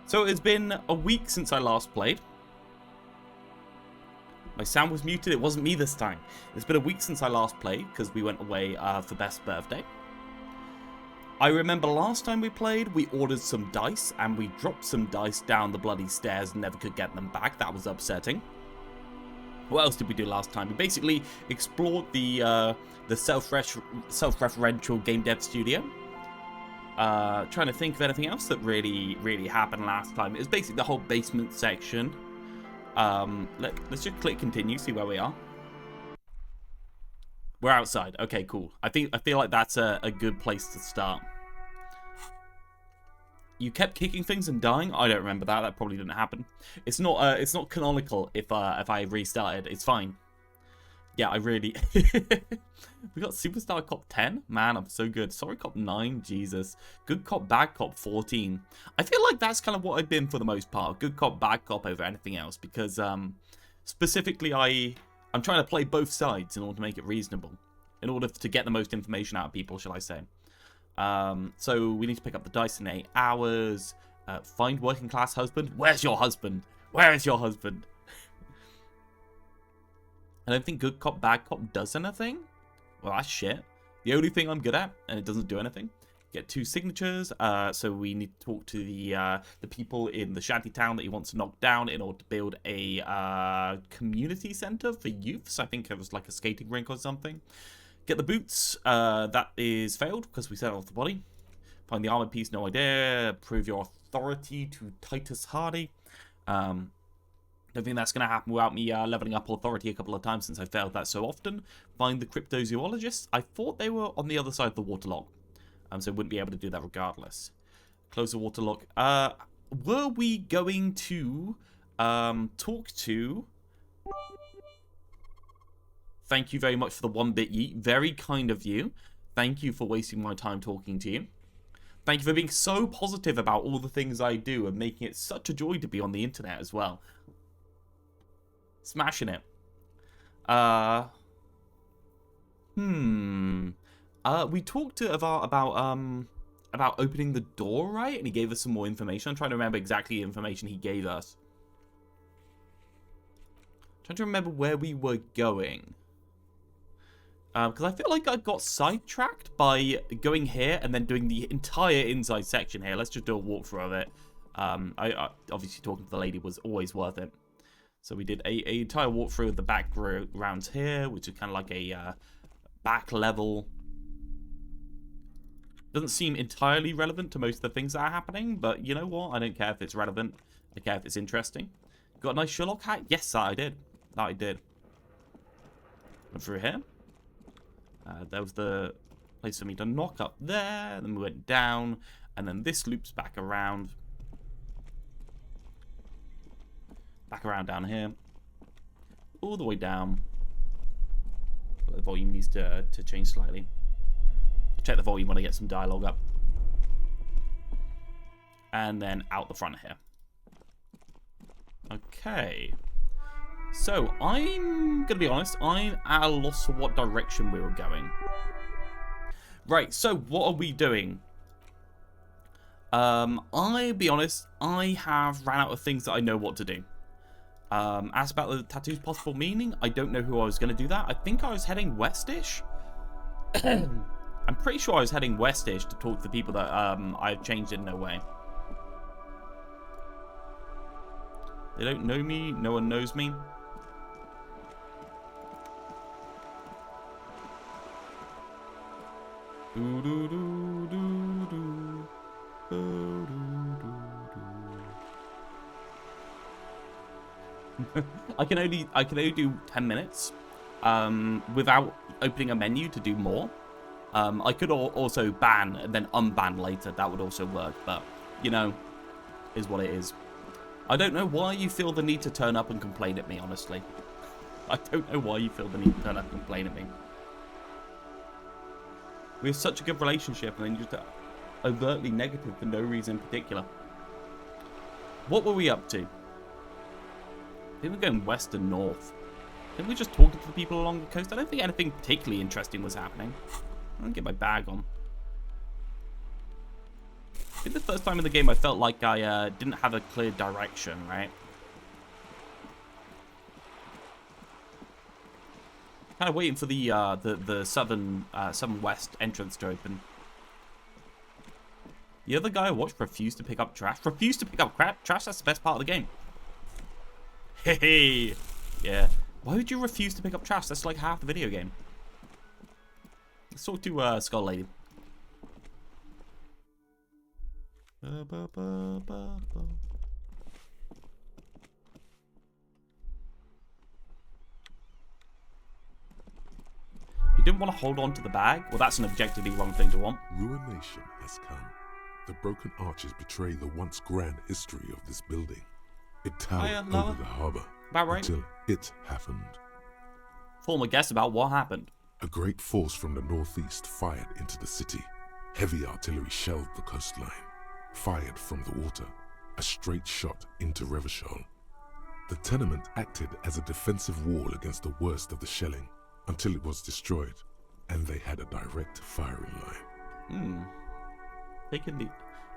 So it's been a week since I last played. My sound was muted. It wasn't me this time. It's been a week since I last played because we went away for Beth's birthday. I remember last time we played, we ordered some dice and we dropped some dice down the bloody stairs and never could get them back. That was upsetting. What else did we do last time? We basically explored the self-referential game dev studio. Trying to think of anything else that really happened last time. It was basically the whole basement section. Let's just click continue, see where we are. We're outside. Okay, cool. I feel like that's a good place to start. You kept kicking things and dying? I don't remember that. That probably didn't happen. It's not canonical if I restarted. It's fine. Yeah, I really... We got Superstar Cop 10? Man, I'm so good. Sorry Cop 9? Jesus. Good Cop, Bad Cop 14. I feel like that's kind of what I've been for the most part. Good Cop, Bad Cop over anything else. Because, specifically, I'm trying to play both sides in order to make it reasonable. In order to get the most information out of people, shall I say. So, we need to pick up the dice in 8 hours. Find working class husband. Where's your husband? Where is your husband? I don't think Good Cop, Bad Cop does anything. Well, that's shit. The only thing I'm good at, and it doesn't do anything. Get 2 signatures. So we need to talk to the people in the shanty town that he wants to knock down in order to build a community center for youths. I think it was like a skating rink or something. Get the boots. That is failed because we set off the body. Find the armored piece. No idea. Prove your authority to Titus Hardy. Don't think that's going to happen without me leveling up authority a couple of times since I failed that so often. Find the cryptozoologists. I thought they were on the other side of the waterlock. So wouldn't be able to do that regardless. Close the waterlock. Were we going to talk to... Thank you very much for the 1-bit yeet. Very kind of you. Thank you for wasting my time talking to you. Thank you for being so positive about all the things I do and making it such a joy to be on the internet as well. Smashing it. We talked to Avar about opening the door, right? And he gave us some more information. I'm trying to remember exactly the information he gave us. I'm trying to remember where we were going. Because I feel like I got sidetracked by going here and then doing the entire inside section here. Let's just do a walkthrough of it. I obviously talking to the lady was always worth it. So we did a entire walkthrough of the back rounds here, which is kind of like a back level. Doesn't seem entirely relevant to most of the things that are happening, but you know what? I don't care if it's relevant. I care if it's interesting. Got a nice Sherlock hat? Yes, that I did. That I did. Went through here. There was the place for me to knock up there. Then we went down, and then this loops back around. Back around down here. All the way down. The volume needs to change slightly. Check the volume when I get some dialogue up. And then out the front here. Okay. So, I'm going to be honest. I'm at a loss for what direction we were going. Right, so what are we doing? I'll be honest. I have ran out of things that I know what to do. Asked about the tattoo's possible meaning. I don't know who I was going to do that. I think I was heading westish. I'm pretty sure I was heading westish to talk to the people that I've changed in no way. They don't know me. No one knows me. Do do do do do. Do do do. I can only do 10 minutes without opening a menu to do more. I could also ban and then unban later. That would also work, but you know, is what it is. I don't know why you feel the need to turn up and complain at me, honestly. I don't know why you feel the need to turn up and complain at me. We have such a good relationship and then you're just overtly negative for no reason in particular. What were we up to? I think we're going west and north. I think we're just talking to the people along the coast. I don't think anything particularly interesting was happening. I'm going to get my bag on. I think the first time in the game I felt like I didn't have a clear direction, right? Kind of waiting for the southern west entrance to open. The other guy I watched refused to pick up trash. Refused to pick up trash? That's the best part of the game. Hey, yeah. Why would you refuse to pick up trash? That's like half the video game. Let's talk to Skull Lady. You didn't want to hold on to the bag? Well, that's an objectively wrong thing to want. Ruination has come. The broken arches betray the once grand history of this building. It towered over the harbour until it happened. Form a guess about what happened. A great force from the northeast fired into the city. Heavy artillery shelled the coastline. Fired from the water, a straight shot into Revachol. The tenement acted as a defensive wall against the worst of the shelling until it was destroyed, and they had a direct firing line.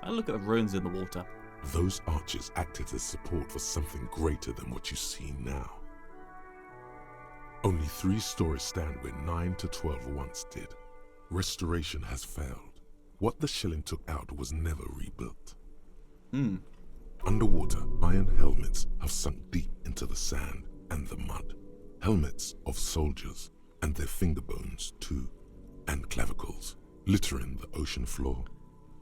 I look at the ruins in the water. Those arches acted as support for something greater than what you see now. Only 3 stories stand where 9 to 12 once did. Restoration has failed. What the shelling took out was never rebuilt. Underwater, iron helmets have sunk deep into the sand and the mud. Helmets of soldiers, and their finger bones too, and clavicles, littering the ocean floor.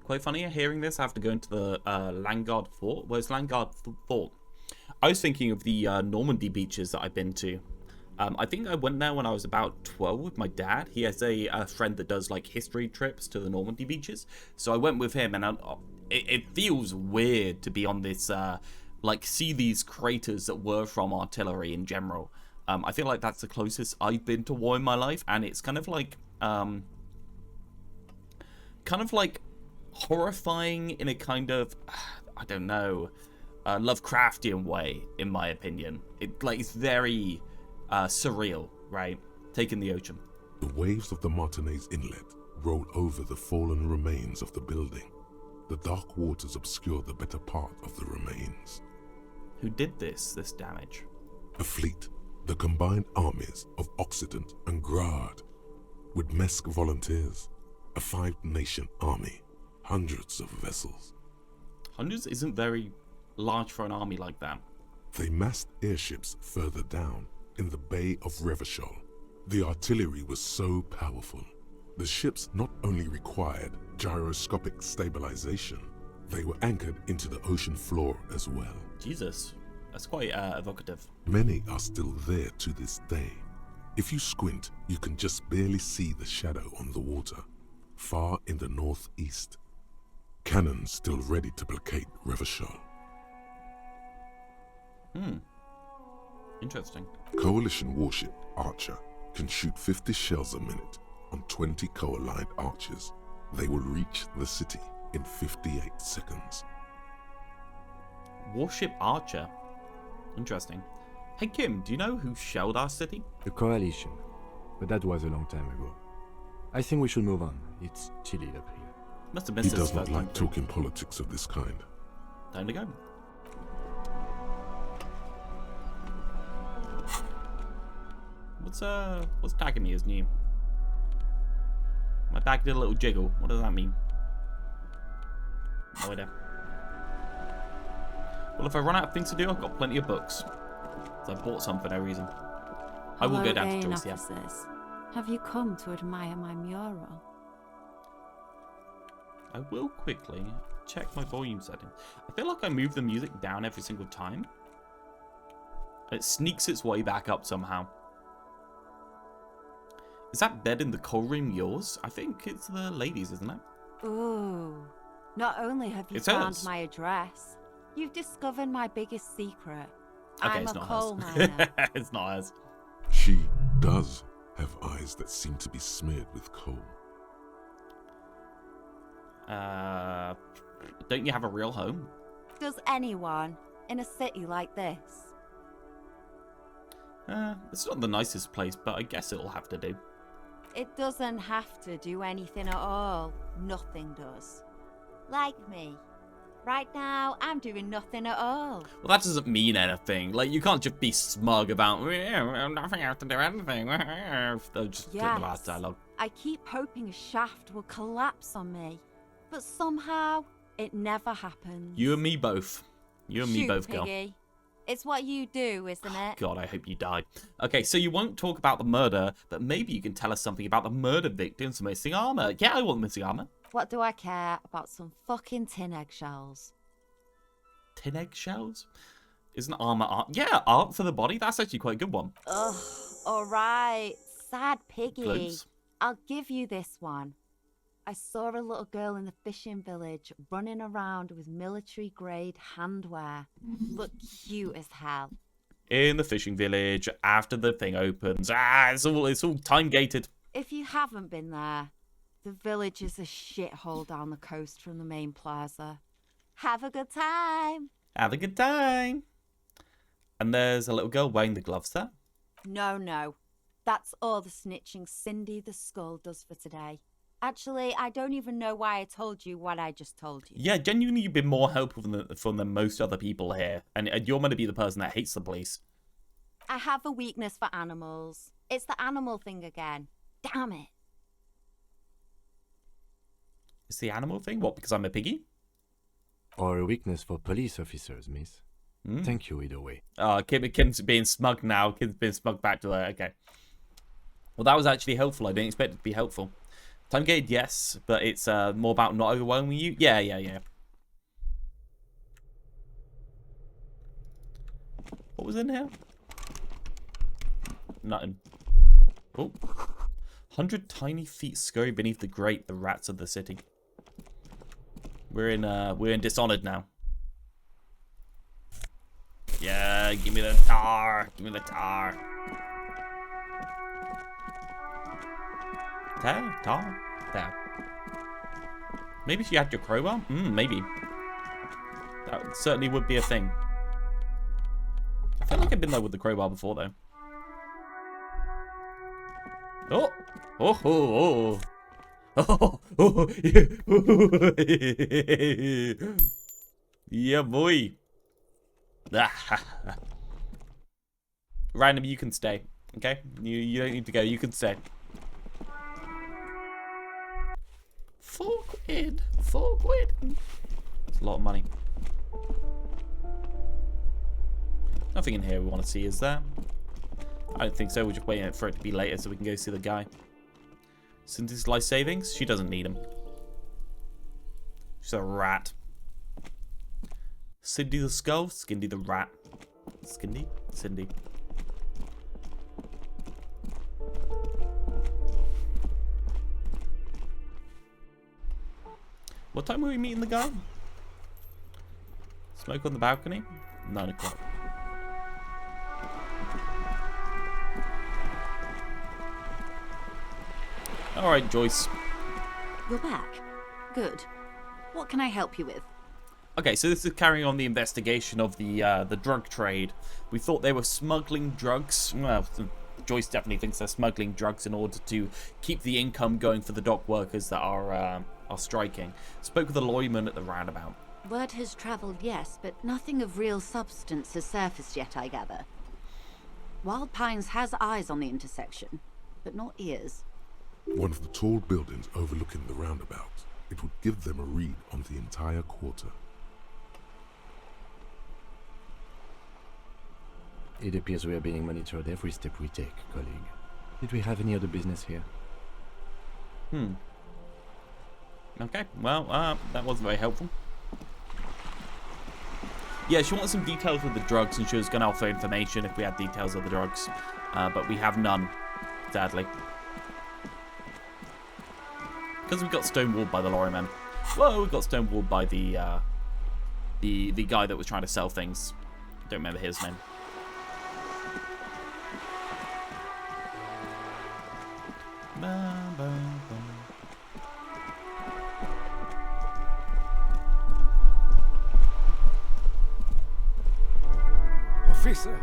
Quite funny hearing this. I have to go into the Langard Fort. Where's Langard Fort? I was thinking of the Normandy beaches that I've been to. I think I went there when I was about 12 with my dad. He has a friend that does like history trips to the Normandy beaches. So I went with him, and it feels weird to be on this, like see these craters that were from artillery in general. I feel like that's the closest I've been to war in my life, and it's kind of like horrifying in a kind of, I don't know, Lovecraftian way, in my opinion. It's very surreal, right? Taking the ocean. The waves of the Martinez Inlet roll over the fallen remains of the building. The dark waters obscure the better part of the remains. Who did this damage? A fleet, the combined armies of Occident and Grad, with Mesk volunteers, a 5-nation army, hundreds of vessels. Hundreds isn't very large for an army like that. They massed airships further down in the Bay of Revachol. The artillery was so powerful. The ships not only required gyroscopic stabilization, they were anchored into the ocean floor as well. Jesus, that's quite evocative. Many are still there to this day. If you squint, you can just barely see the shadow on the water, far in the northeast. Cannons still ready to placate Revachol. Interesting. Coalition warship Archer can shoot 50 shells a minute on 20 co-aligned archers. They will reach the city in 58 seconds. Warship Archer. Interesting. Hey Kim, do you know who shelled our city? The Coalition. But that was a long time ago. I think we should move on. It's chilly up here. Must have been He does not like talking politics of this kind. Time to go. What's tagging me as new? My bag did a little jiggle. What does that mean? No idea. Well, if I run out of things to do, I've got plenty of books. So I bought some for no reason. I will go down to Joyce, yeah. Have you come to admire my mural? I will quickly check my volume settings. I feel like I move the music down every single time. It sneaks its way back up somehow. Is that bed in the coal room yours? I think it's the ladies, isn't it? Ooh. Not only have you found my address, you've discovered my biggest secret. Okay, I'm it's a not coal hers. miner. It's not hers. She does have eyes that seem to be smeared with coal. Don't you have a real home? Does anyone in a city like this? It's not the nicest place, but I guess it'll have to do. It doesn't have to do anything at all. Nothing does. Like me. Right now, I'm doing nothing at all. Well, that doesn't mean anything. Like, you can't just be smug about, nothing, I have to do anything. Just the last dialogue. I keep hoping a shaft will collapse on me. But somehow, it never happens. You and me both. You and me both, girl. Piggy. It's what you do, isn't it? God, I hope you die. Okay, so you won't talk about the murder, but maybe you can tell us something about the murder victim's missing armor. Yeah, I want missing armor. What do I care about some fucking tin eggshells? Tin eggshells? Isn't armor art? Yeah, art for the body. That's actually quite a good one. Ugh, alright. Sad Piggy. Globes. I'll give you this one. I saw a little girl in the fishing village running around with military-grade handwear. Looked cute as hell. In the fishing village, after the thing opens. It's all time-gated. If you haven't been there, the village is a shithole down the coast from the main plaza. Have a good time. Have a good time. And there's a little girl wearing the gloves there. No. That's all the snitching Cindy the Skull does for today. Actually, I don't even know why I told you what I just told you. Yeah, genuinely, you've been more helpful than most other people here. And you're meant to be the person that hates the police. I have a weakness for animals. It's the animal thing again. Damn it. It's the animal thing? What, because I'm a piggy? Or a weakness for police officers, miss. Thank you either way. Kim's being smug now. Kim's being smug back to her. Okay. Well, that was actually helpful. I didn't expect it to be helpful. Time gated, yes, but it's more about not overwhelming you. Yeah. What was in here? Nothing. Oh. 100 tiny feet scurry beneath the grate, the rats of the city. We're in Dishonored now. Yeah, give me the tar. Give me the tar. Tar. Maybe she had your crowbar? Maybe. That certainly would be a thing. I feel like I've been there with the crowbar before, though. Oh. Yeah, boy. Random, you can stay. Okay? You don't need to go. You can stay. 4 quid. 4 quid. It's a lot of money. Nothing in here we want to see, is there? I don't think so. We're just waiting for it to be later so we can go see the guy. Cindy's life savings? She doesn't need them. She's a rat. Cindy the skull? Skindy the rat. Skindy? Cindy. What time were we meeting the guy? Smoke on the balcony? 9 o'clock. Alright, Joyce. You're back. Good. What can I help you with? Okay, so this is carrying on the investigation of the drug trade. We thought they were smuggling drugs. Well, Joyce definitely thinks they're smuggling drugs in order to keep the income going for the dock workers that are striking. Spoke with a lawman at the roundabout. Word has travelled, yes, but nothing of real substance has surfaced yet, I gather. Wild Pines has eyes on the intersection, but not ears. One of the tall buildings overlooking the roundabout. It would give them a read on the entire quarter. It appears we are being monitored every step we take, colleague. Did we have any other business here? Okay, well, that wasn't very helpful. Yeah, she wanted some details with the drugs, and she was going to offer information if we had details of the drugs. But we have none, sadly. Because we got stonewalled by the lorryman. Well, we got stonewalled by the guy that was trying to sell things. Don't remember his name. Officer,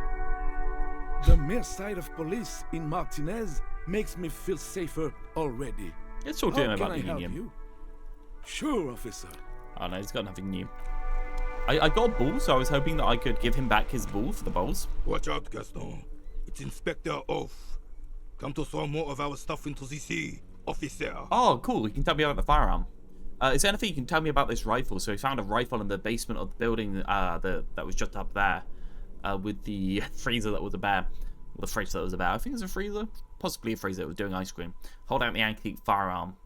the mere sight of police in Martinez makes me feel safer already. Let's talk to him about How the can I help union. you? Sure, officer. Oh no, he's got nothing new. I got a ball, so I was hoping that I could give him back his ball for the bowls. Watch out, Gaston. It's Inspector Off. Come to throw more of our stuff into the sea, officer. Oh, cool. You can tell me about the firearm. Is there anything you can tell me about this rifle? So we found a rifle in the basement of the building that was just up there with the freezer that was a bear. Well, the fridge that was a bear. I think it's a freezer. Possibly a freezer that was doing ice cream. Hold out the antique firearm.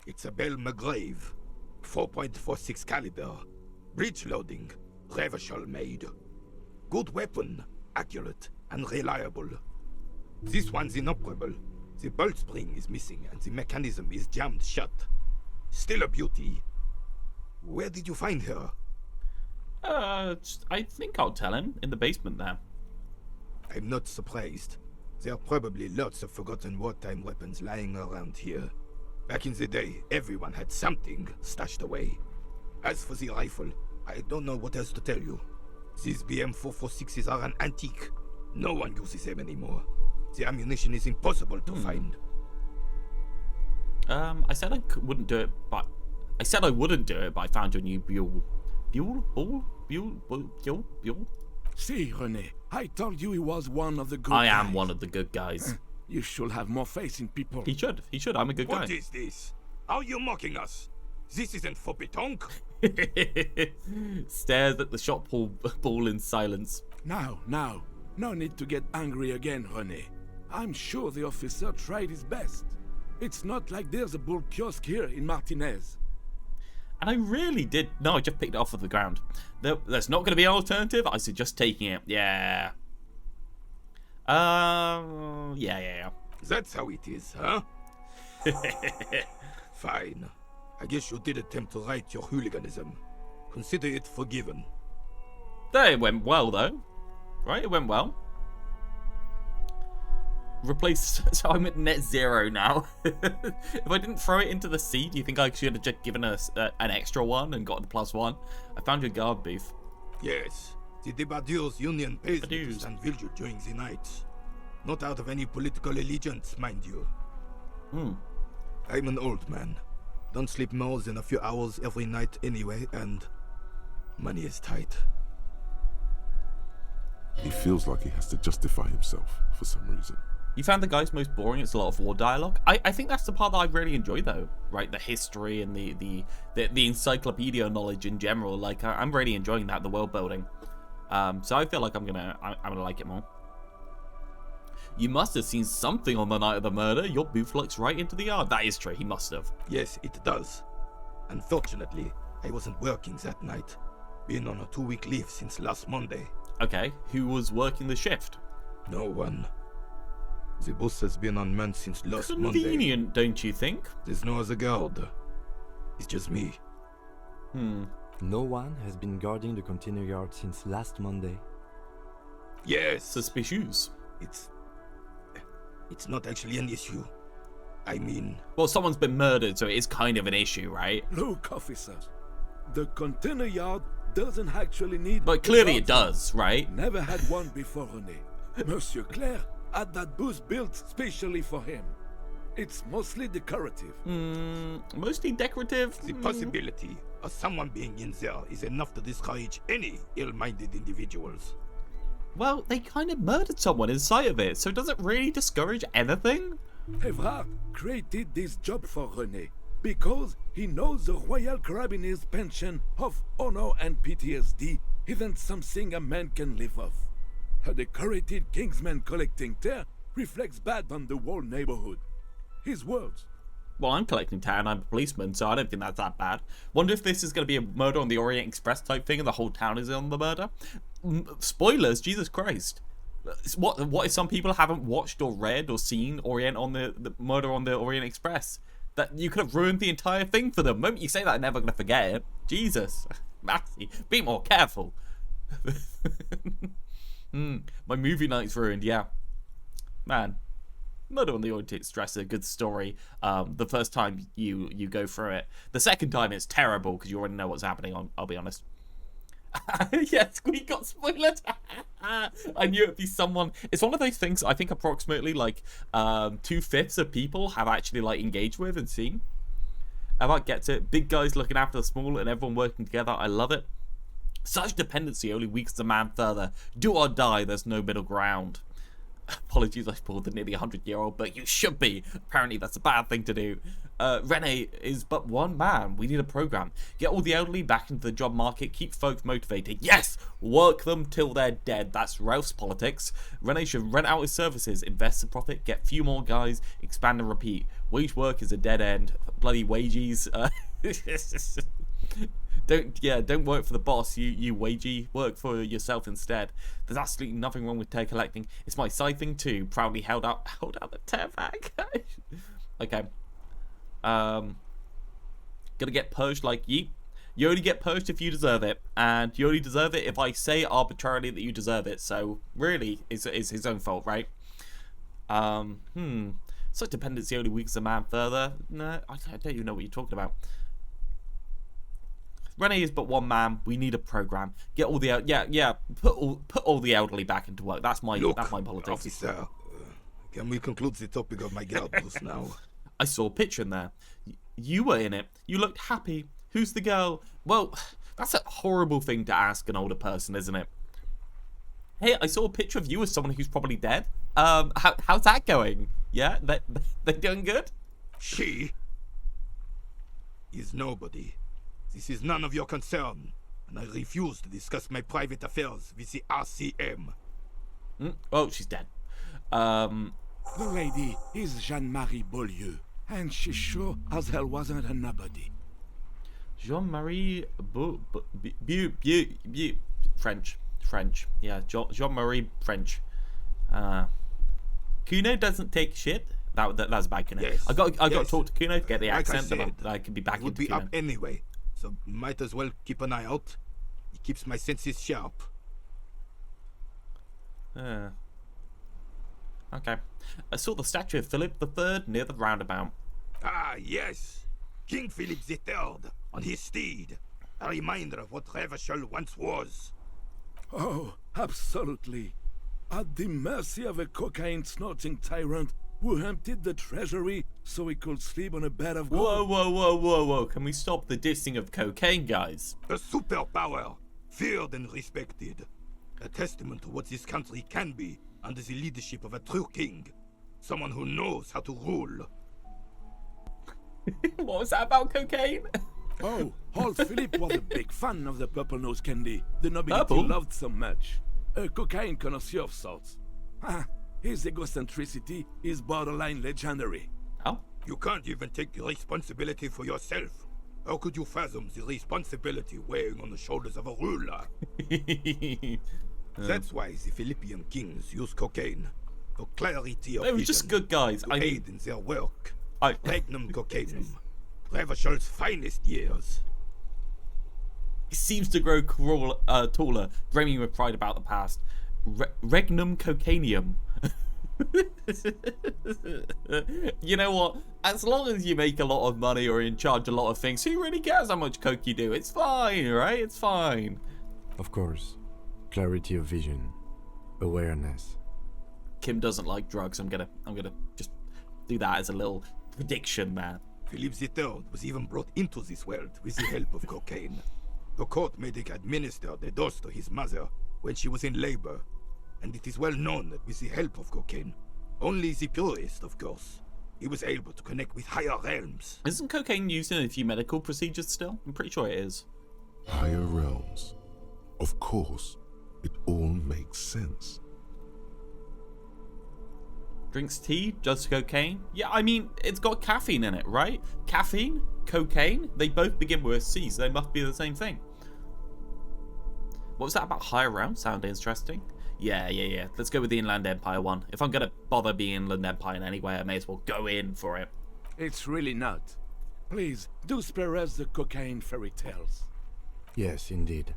It's a Bell McGrave. 4.46 caliber. Breech loading. Revachol made. Good weapon. Accurate and reliable. This one's inoperable. The bolt spring is missing and the mechanism is jammed shut. Still a beauty. Where did you find her? I think I'll tell him. In the basement there. I'm not surprised. There are probably lots of forgotten wartime weapons lying around here. Back in the day, everyone had something stashed away. As for the rifle, I don't know what else to tell you. These BM-446s are an antique. No one uses them anymore. The ammunition is impossible to find. I said I wouldn't do it, but I found your new Buell. Buell? See, René, I told you he was one of the good I guys. am one of the good guys. You should have more faith in people. He should. I'm a good guy. What is this? Are you mocking us? This isn't for pétanque. Stares at the shot ball in silence. Now, no need to get angry again, René. I'm sure the officer tried his best. It's not like there's a bull kiosk here in Martinez. And I really did. No, I just picked it off of the ground. There's not going to be an alternative. I suggest taking it. Yeah. Yeah. That's how it is, huh? Fine. I guess you did attempt to right your hooliganism. Consider it forgiven. It went well, though. Right? It went well. Replace. So I'm at net zero now. If I didn't throw it into the sea, do you think I should have just given us an extra one and gotten a +1? I found your guard booth. Yes. The Debardeurs Union pays me to Debardeurs. stand vigil during the nights. Not out of any political allegiance, mind you. I'm an old man. Don't sleep more than a few hours every night anyway, and money is tight. He feels like he has to justify himself for some reason. You found the guy's most boring. It's a lot of war dialogue. I think that's the part that I really enjoy, though. Right, the history and the encyclopedia knowledge in general. Like I'm really enjoying that, the world building. So I feel like I'm gonna like it more. You must have seen something on the night of the murder. Your booth looks right into the yard. That is true. He must have. Yes, it does. Unfortunately, I wasn't working that night. Been on a 2-week leave since last Monday. Okay, who was working the shift? No one. The bus has been unmanned since last Monday. Convenient, don't you think? There's no other guard. It's just me. No one has been guarding the container yard since last Monday. Yes, Suspicious. it's not actually an issue. I mean, Well, someone's been murdered, so it is kind of an issue, right? Look, officers. The container yard doesn't actually need... But clearly it does, right? Never had one before, René. Monsieur Claire had that booth built specially for him. It's mostly decorative. Mostly decorative. the possibility of someone being in there is enough to discourage any ill-minded individuals. Well, they kind of murdered someone inside of it, so does it really discourage anything? Evrard created this job for René because he knows the Royal Carabiniers' pension of honor and PTSD isn't something a man can live off. A decorated Kingsman collecting tear reflects bad on the whole neighborhood. His words. Well, I'm collecting tar and I'm a policeman, so I don't think that's that bad. Wonder if this is going to be a murder on the Orient Express type thing and the whole town is on the murder? Spoilers, Jesus Christ. What if some people haven't watched or read or seen Orient on the murder on the Orient Express? That you could have ruined the entire thing for them. The moment you say that, I'm never going to forget it. Jesus. Matthew, be more careful. My movie night's ruined, yeah. Man. Murder on the Orient Express is a good story. The first time you go through it. The second time it's terrible because you already know what's happening, I'll be honest. Yes, we got spoiled. I knew it'd be someone. It's one of those things I think approximately like 2/5 of people have actually like engaged with and seen. Everett gets it. Big guys looking after the small and everyone working together. I love it. Such dependency only weakens a man further. Do or die, there's no middle ground. Apologies, I spoiled the nearly 100-year-old, but you should be. Apparently, that's a bad thing to do. Rene is but one man. We need a program. Get all the elderly back into the job market. Keep folks motivated. Yes! Work them till they're dead. That's Ralph's politics. Rene should rent out his services, invest in profit, get few more guys, expand and repeat. Wage work is a dead end. Bloody wages. Don't work for the boss, you wagey. Work for yourself instead. There's absolutely nothing wrong with tear collecting. It's my side thing too. Proudly held out the tear bag. Okay. Gonna get purged like yeet. You only get purged if you deserve it, and you only deserve it if I say arbitrarily that you deserve it. So really, it's his own fault, right? Such dependency only weakens a man further. No, I don't even know what you're talking about. Rene is but one man. We need a program. Get all the put all the elderly back into work. That's my politics. Officer, can we conclude the topic of my girls now? I saw a picture in there. You were in it. You looked happy. Who's the girl? Well, that's a horrible thing to ask an older person, isn't it? Hey, I saw a picture of you as someone who's probably dead. How's that going? Yeah, they're doing good. She is nobody. This is none of your concern, and I refuse to discuss my private affairs with the RCM. Oh, she's dead. The lady is Jeanne-Marie Beaulieu, and she sure as hell wasn't a nobody. Jean-Marie French. Yeah, Jean-Marie French. Kuno doesn't take shit. That's bad, Kuno. Yes, I got to yes. talk to Kuno to get the Like I accent, said, but I could be back Would into be Kuno. up anyway, so might as well keep an eye out. It keeps my senses sharp. Okay. I saw the statue of Philip III near the roundabout. Ah, yes! King Philip III, on his steed. A reminder of what Revachol once was. Oh, absolutely. At the mercy of a cocaine-snorting tyrant who emptied the treasury so he could sleep on a bed of gold. Whoa. Can we stop the dissing of cocaine, guys? A superpower, feared and respected. A testament to what this country can be under the leadership of a true king. Someone who knows how to rule. What was that about cocaine? Oh, old Philip was a big fan of the purple nose candy the nobility Purple? loved so much. A cocaine connoisseur of sorts. His egocentricity is borderline legendary. Oh? You can't even take the responsibility for yourself. How could you fathom the responsibility weighing on the shoulders of a ruler? That's why the Philippian kings use cocaine. For clarity of They were vision, just good guys. to I mean, aid in their work. I- Regnum cocainum. Revachol's finest years. He seems to grow taller, brimming with pride about the past. Regnum cocainium. You know what? As long as you make a lot of money or in charge of a lot of things, who really cares how much coke you do? It's fine, right? It's fine. Of course. Clarity of vision. Awareness. Kim doesn't like drugs. I'm gonna just do that as a little prediction, man. Philip III was even brought into this world with the help of cocaine. The court made him administer the dose to his mother when she was in labor, and it is well known that with the help of cocaine, only the purest, of course, he was able to connect with higher realms. Isn't cocaine used in a few medical procedures still? I'm pretty sure it is. Higher realms. Of course, it all makes sense. Drinks tea, just cocaine? Yeah, I mean, it's got caffeine in it, right? Caffeine, cocaine, they both begin with C, so they must be the same thing. What was that about higher realms? Sounded interesting. Yeah. Let's go with the Inland Empire one. If I'm gonna bother being Inland Empire in any way, I may as well go in for it. It's really not. Please, do spare us the cocaine fairy tales. Yes, indeed.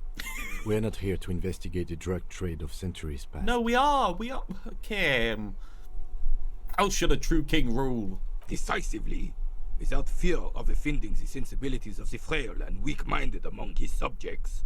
We're not here to investigate the drug trade of centuries past. No, we are. Kim. How should a true king rule? Decisively, without fear of offending the sensibilities of the frail and weak-minded among his subjects.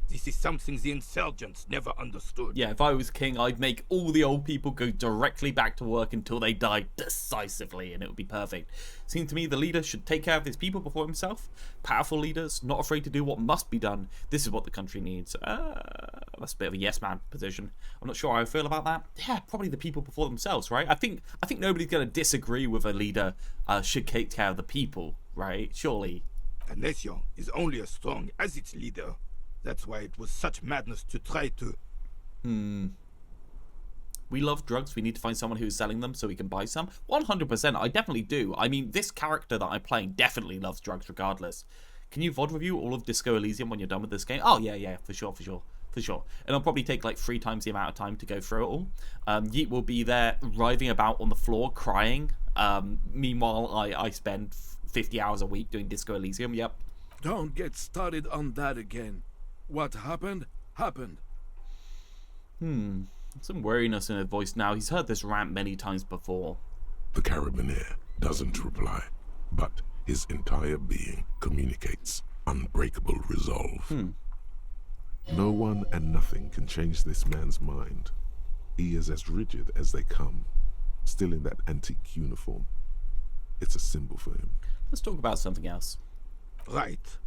This is something the insurgents never understood. Yeah, if I was king, I'd make all the old people go directly back to work until they die decisively, and it would be perfect. Seems to me the leader should take care of his people before himself. Powerful leaders, not afraid to do what must be done. This is what the country needs. That's a bit of a yes man position. I'm not sure how I feel about that. Yeah, probably the people before themselves, right? I think nobody's going to disagree with a leader should take care of the people, right? Surely. A nation is only as strong as its leader. That's why it was such madness to try to... We love drugs. We need to find someone who's selling them so we can buy some. 100%. I definitely do. I mean, this character that I'm playing definitely loves drugs regardless. Can you VOD review all of Disco Elysium when you're done with this game? Oh, yeah, for sure. And it'll probably take like 3 times the amount of time to go through it all. Yeet will be there writhing about on the floor crying. Meanwhile, I spend 50 hours a week doing Disco Elysium. Yep. Don't get started on that again. What happened, happened. Some weariness in his voice now. He's heard this rant many times before. The Carabiner doesn't reply, but his entire being communicates unbreakable resolve. No one and nothing can change this man's mind. He is as rigid as they come, still in that antique uniform. It's a symbol for him. Let's talk about something else. Right.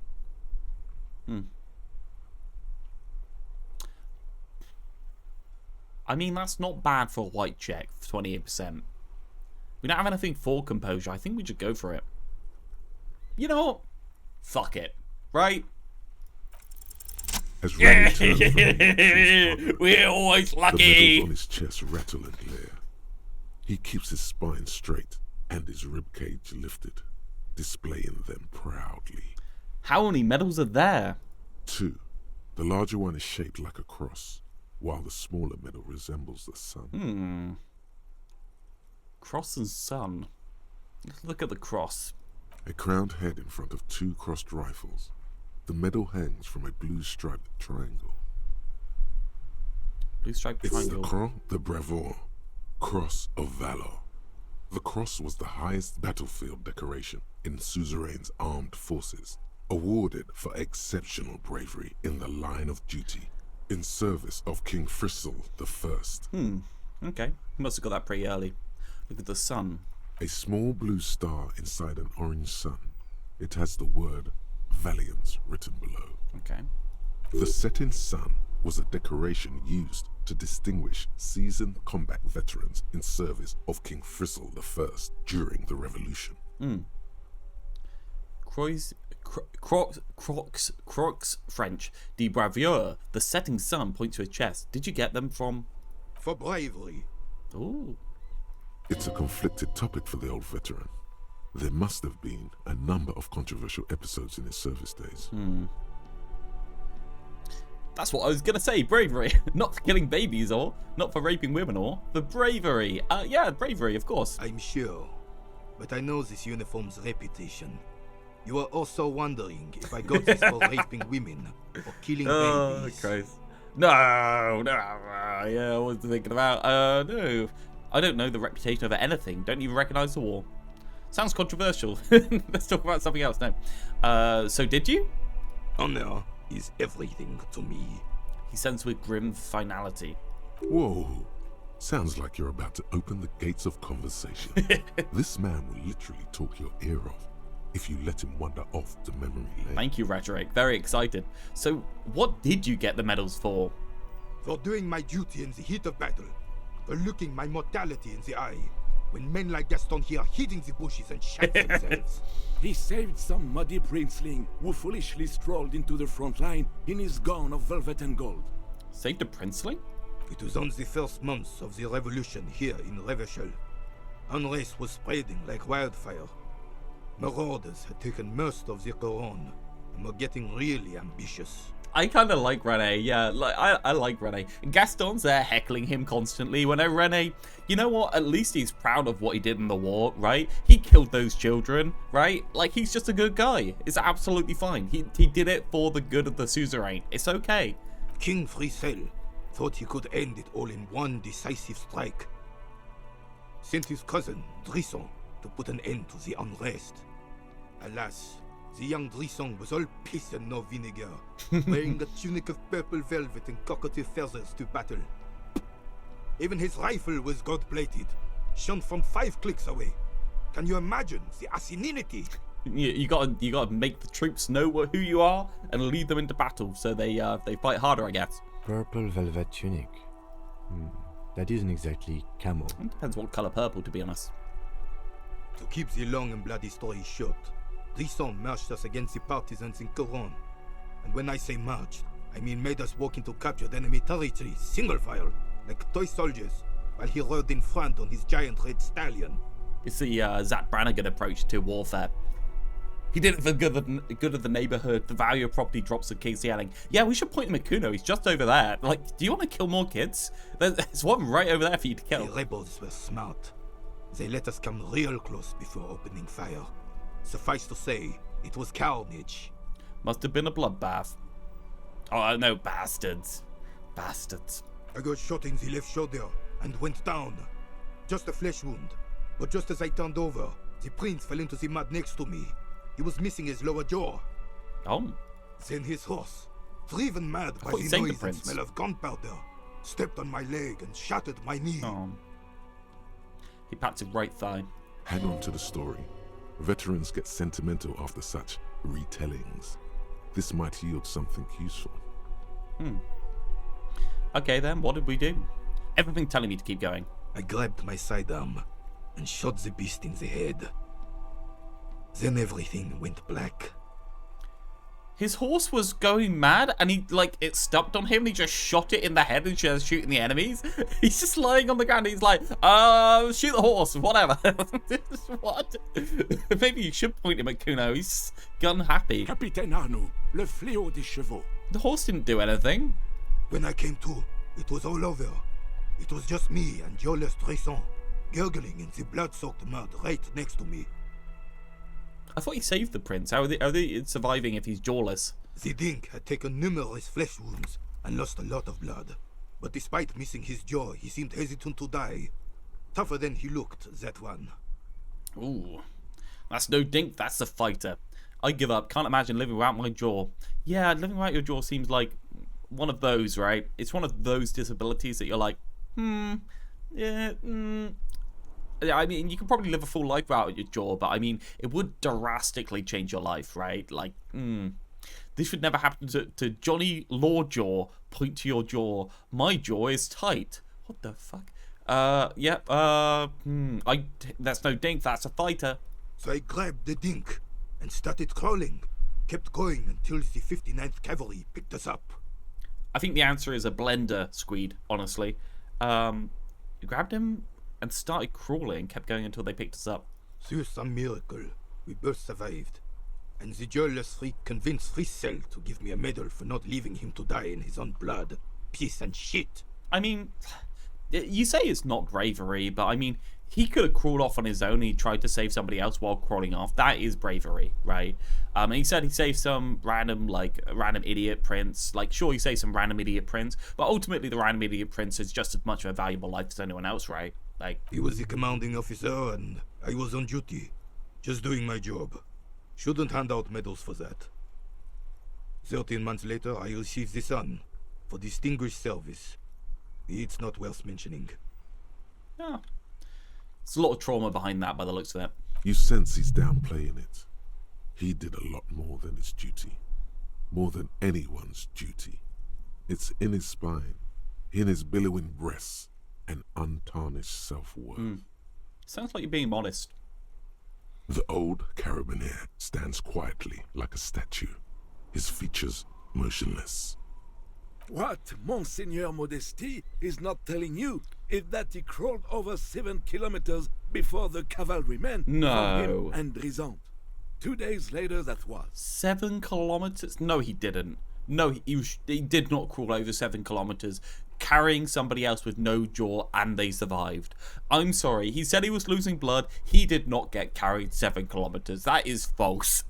I mean, that's not bad for a white check, 28%. We don't have anything for composure. I think we should go for it. You know what? Fuck it. Right? As Randy turns from him, We're always the lucky! medals on his chest rattle and glare. He keeps his spine straight and his ribcage lifted, displaying them proudly. How many medals are there? 2. The larger one is shaped like a cross, while the smaller medal resembles the sun. Cross and sun. Let's look at the cross. A crowned head in front of 2 crossed rifles. The medal hangs from a blue striped triangle. Blue striped It's triangle. the Croix de Bravoure, Cross of Valor. The cross was the highest battlefield decoration in Suzerain's armed forces, awarded for exceptional bravery in the line of duty, in service of King Frizzle I. Okay. He must have got that pretty early. Look at the sun. A small blue star inside an orange sun. It has the word Valiance written below. Okay. The setting sun was a decoration used to distinguish seasoned combat veterans in service of King Frizzle I during the Revolution. Croix French. De Bravure. The setting sun points to his chest. Did you get them from... For bravery. Ooh. It's a conflicted topic for the old veteran. There must have been a number of controversial episodes in his service days. That's what I was going to say. Bravery. Not for killing babies or not for raping women or for bravery. Yeah, bravery, of course. I'm sure. But I know this uniform's reputation. You are also wondering if I got this for raping women or killing babies. Christ. No. Yeah, I wasn't thinking about... no. I don't know the reputation of anything. Don't even recognize the war. Sounds controversial. Let's talk about something else now. So did you? Honor is everything to me. He sends with grim finality. Whoa. Sounds like you're about to open the gates of conversation. This man will literally talk your ear off if you let him wander off to memory lane. Thank you, Rhetoric. Very excited. So what did you get the medals for? For doing my duty in the heat of battle. For looking my mortality in the eye. When men like Gaston here hid in the bushes and shat themselves. He saved some muddy princeling who foolishly strolled into the front line in his gown of velvet and gold. Saved a princeling? It was on the first months of the revolution here in Revachol. Unrest was spreading like wildfire. Marauders had taken most of the Couronne and were getting really ambitious. I kind of like Rene, yeah, like I like Rene. Gaston's there heckling him constantly. When Rene, you know what? At least he's proud of what he did in the war, right? He killed those children, right? Like, he's just a good guy. It's absolutely fine. He did it for the good of the suzerain. It's okay. King Frizzle thought he could end it all in one decisive strike. Sent his cousin, Drisson, to put an end to the unrest. Alas, The young Drisson was all piss and no vinegar, wearing a tunic of purple velvet and cockatiel feathers to battle. Even his rifle was gold-plated, shone from 5 clicks away. Can you imagine the asininity? You gotta make the troops know who you are and lead them into battle, so they fight harder, I guess. Purple velvet tunic. That isn't exactly camo. It depends what color purple, to be honest. To keep the long and bloody story short, Drisson marched us against the partisans in Coron. And when I say marched, I mean made us walk into captured enemy territory, single file, like toy soldiers, while he rode in front on his giant red stallion. It's the Zach Brannigan approach to warfare. He did it for the good of the neighborhood. The value of property drops and keeps yelling, yeah, we should point him at Kuno. He's just over there. Like, do you want to kill more kids? There's one right over there for you to kill. The rebels were smart. They let us come real close before opening fire. Suffice to say, it was carnage. Must have been a bloodbath. Oh, no, bastards. Bastards. I got shot in the left shoulder and went down. Just a flesh wound. But just as I turned over, the prince fell into the mud next to me. He was missing his lower jaw. Oh. Then his horse, driven mad by the noise and smell of gunpowder, stepped on my leg and shattered my knee. Oh. He pats his right thigh. Hang on to the story. Veterans get sentimental after such retellings. This might yield something useful. Okay then, what did we do? Everything telling me to keep going. I grabbed my sidearm and shot the beast in the head. Then everything went black. His horse was going mad and it stepped on him and he just shot it in the head and just shooting the enemies. He's just lying on the ground. He's like, shoot the horse, whatever. What? Maybe you should point him at Kuno. He's gun happy. Capitaine Arnaud, le fléau des chevaux. The horse didn't do anything. When I came to, it was all over. It was just me and Jolles Tresson, gurgling in the blood-soaked mud right next to me. I thought he saved the prince. How are they surviving if he's jawless? The Dink had taken numerous flesh wounds and lost a lot of blood. But despite missing his jaw, he seemed hesitant to die. Tougher than he looked, that one. Ooh. That's no Dink, that's a fighter. I give up. Can't imagine living without my jaw. Yeah, living without your jaw seems like one of those, right? It's one of those disabilities that you're like, yeah, I mean, you can probably live a full life without your jaw, but I mean, it would drastically change your life, right? Like, this would never happen to Johnny Lawjaw. Point to your jaw. My jaw is tight. What the fuck? That's no Dink, that's a fighter. So I grabbed the Dink and started crawling. Kept going until the 59th Cavalry picked us up. I think the answer is a blender, Squeed, honestly. You grabbed him and started crawling, kept going until they picked us up. Through some miracle, we both survived. And the joyless freak convinced Frissel to give me a medal for not leaving him to die in his own blood. Piece and shit. I mean, you say it's not bravery, but I mean, he could have crawled off on his own and he tried to save somebody else while crawling off. That is bravery, right? And he said he saved some random idiot prince. Like, sure, he saved some random idiot prince, but ultimately the random idiot prince is just as much of a valuable life as anyone else, right? Like, he was the commanding officer and I was on duty. Just doing my job. Shouldn't hand out medals for that. 13 months later, I received the Sun for distinguished service. It's not worth mentioning. Yeah. There's a lot of trauma behind that by the looks of it. You sense he's downplaying it. He did a lot more than his duty. More than anyone's duty. It's in his spine, in his billowing breasts, and untarnished self-worth. Sounds like you're being modest. The old carabinier stands quietly like a statue, his features motionless. What Monseigneur Modesty is not telling you is that he crawled over 7 kilometers before the cavalrymen found him and Drisant. 2 days later, that was. 7 kilometers? No, he didn't. No, he did not crawl over 7 kilometers, carrying somebody else with no jaw, and they survived. I'm sorry. He said he was losing blood. He did not get carried 7 kilometers. That is false.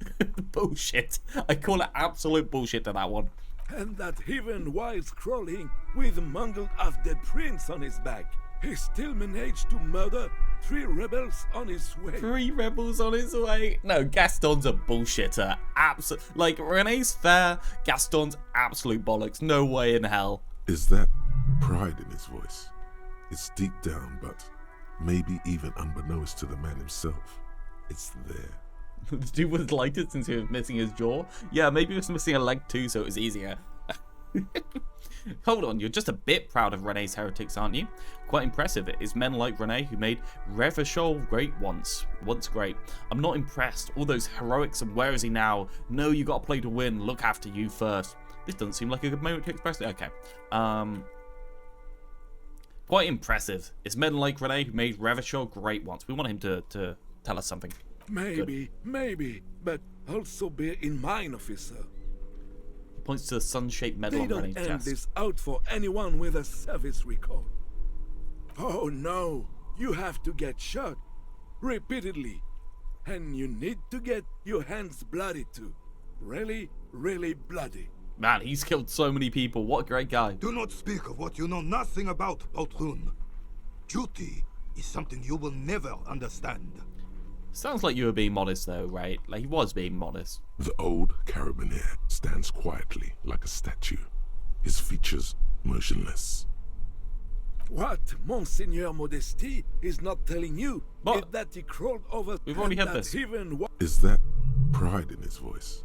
Bullshit. I call it absolute bullshit to that one. And that even while crawling with a mangled half-dead prince on his back, he still managed to murder 3 rebels on his way. 3 rebels on his way. No, Gaston's a bullshitter. Like, Rene's fair. Gaston's absolute bollocks. No way in hell. Is that pride in his voice? It's deep down, but maybe even unbeknownst to the man himself, it's there. The dude was lighter since he was missing his jaw. Yeah, maybe he was missing a leg too, so it was easier. Hold on, you're just a bit proud of Rene's heretics, aren't you? Quite impressive. It's men like Rene who made Revachol great once great. I'm not impressed. All those heroics and where is he now? No, you gotta play to win. Look after you first. This doesn't seem like a good moment to express it. Okay. Quite impressive. It's men like Rene who made Revachol great once. We want him to tell us something. Maybe, but also bear in mind, officer. Points to the sun-shaped medal They on don't Rene's end chest. this out for anyone with a service record. Oh no, you have to get shot repeatedly, and you need to get your hands bloody too. Really, really bloody. Man, he's killed so many people. What a great guy. Do not speak of what you know nothing about, Poltroon. Duty is something you will never understand. Sounds like you were being modest though, right? Like he was being modest. The old carabinier stands quietly like a statue, his features motionless. What Monseigneur Modesty is not telling you What? is that he crawled over. We've already and had that this. Even Is that pride in his voice?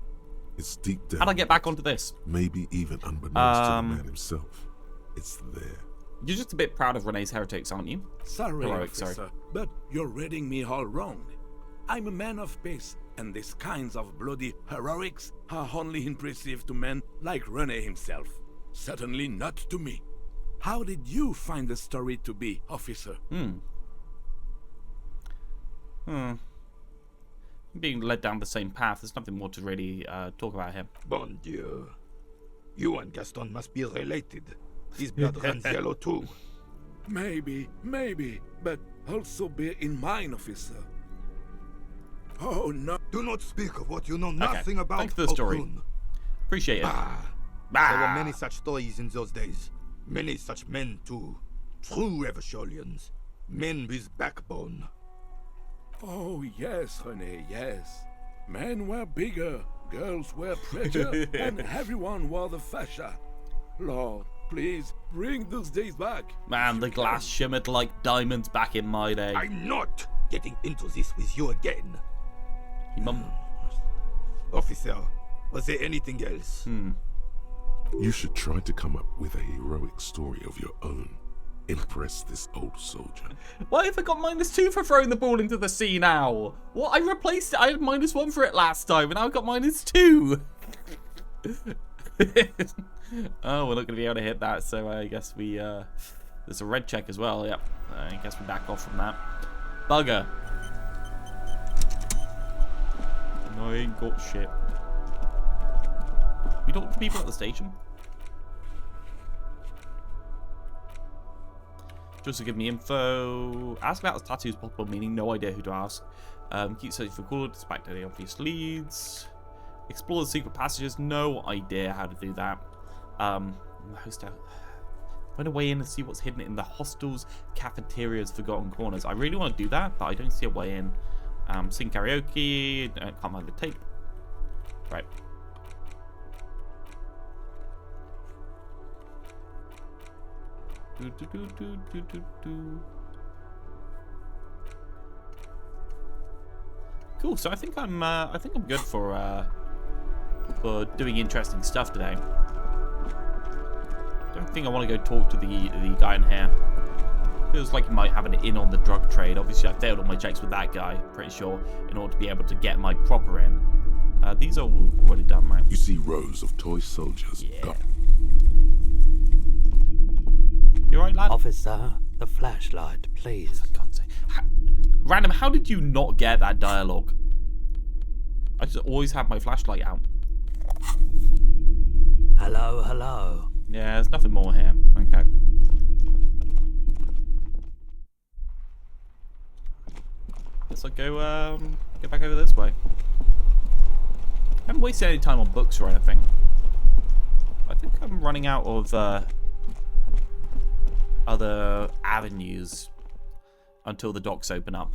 It's deep down. How'd I get back onto this? Maybe even unbeknownst to the man himself, it's there. You're just a bit proud of Rene's heretics, aren't you? Sorry, Heroic, officer, sorry. but you're reading me all wrong. I'm a man of peace, and these kinds of bloody heroics are only impressive to men like Rene himself. Certainly not to me. How did you find the story to be, officer? Being led down the same path. There's nothing more to really talk about here. Bon Dieu. You and Gaston must be related. His blood runs yellow too. Maybe, but also bear in mind, officer. Oh no. Do not speak of what you know nothing about, Thanks for the story. Poltroon. Appreciate it. There were many such stories in those days. Many such men too. True Revacholians. Men with backbone. Oh yes, Rene, yes. Men were bigger, girls were prettier, and everyone wore the fascia. Lord, please bring those days back. Man, the glass shimmered like diamonds back in my day. I'm not getting into this with you again. He mumbled. Officer, was there anything else? You should try to come up with a heroic story of your own. Impress this old soldier. Why have I got -2 for throwing the ball into the sea now? What? I replaced it. I had -1 for it last time, and now I've got -2. Oh, we're not going to be able to hit that, so I guess we... There's a red check as well, yep. I guess we back off from that. Bugger. No, I ain't got shit. We talk to people at the station? Just to give me info. Ask about his tattoos, possible meaning. No idea who to ask. Keep searching for clues, despite any obvious leads. Explore the secret passages. No idea how to do that. Host out. Find a way in and see what's hidden in the hostels, cafeterias, forgotten corners. I really want to do that, but I don't see a way in. Sing karaoke. Can't find the tape. Right. Cool. So I think I'm good for doing interesting stuff today. Don't think I want to go talk to the guy in here. Feels like he might have an in on the drug trade. Obviously, I failed all my checks with that guy. Pretty sure in order to be able to get my proper in. These are already done, right? You see rows of toy soldiers. Yeah. You alright, lad? Officer, the flashlight, please. For God's sake. Random, how did you not get that dialogue? I just always have my flashlight out. Hello, hello. Yeah, there's nothing more here. Okay. Guess I'll go get back over this way. I haven't wasted any time on books or anything. I think I'm running out of other avenues until the docks open up.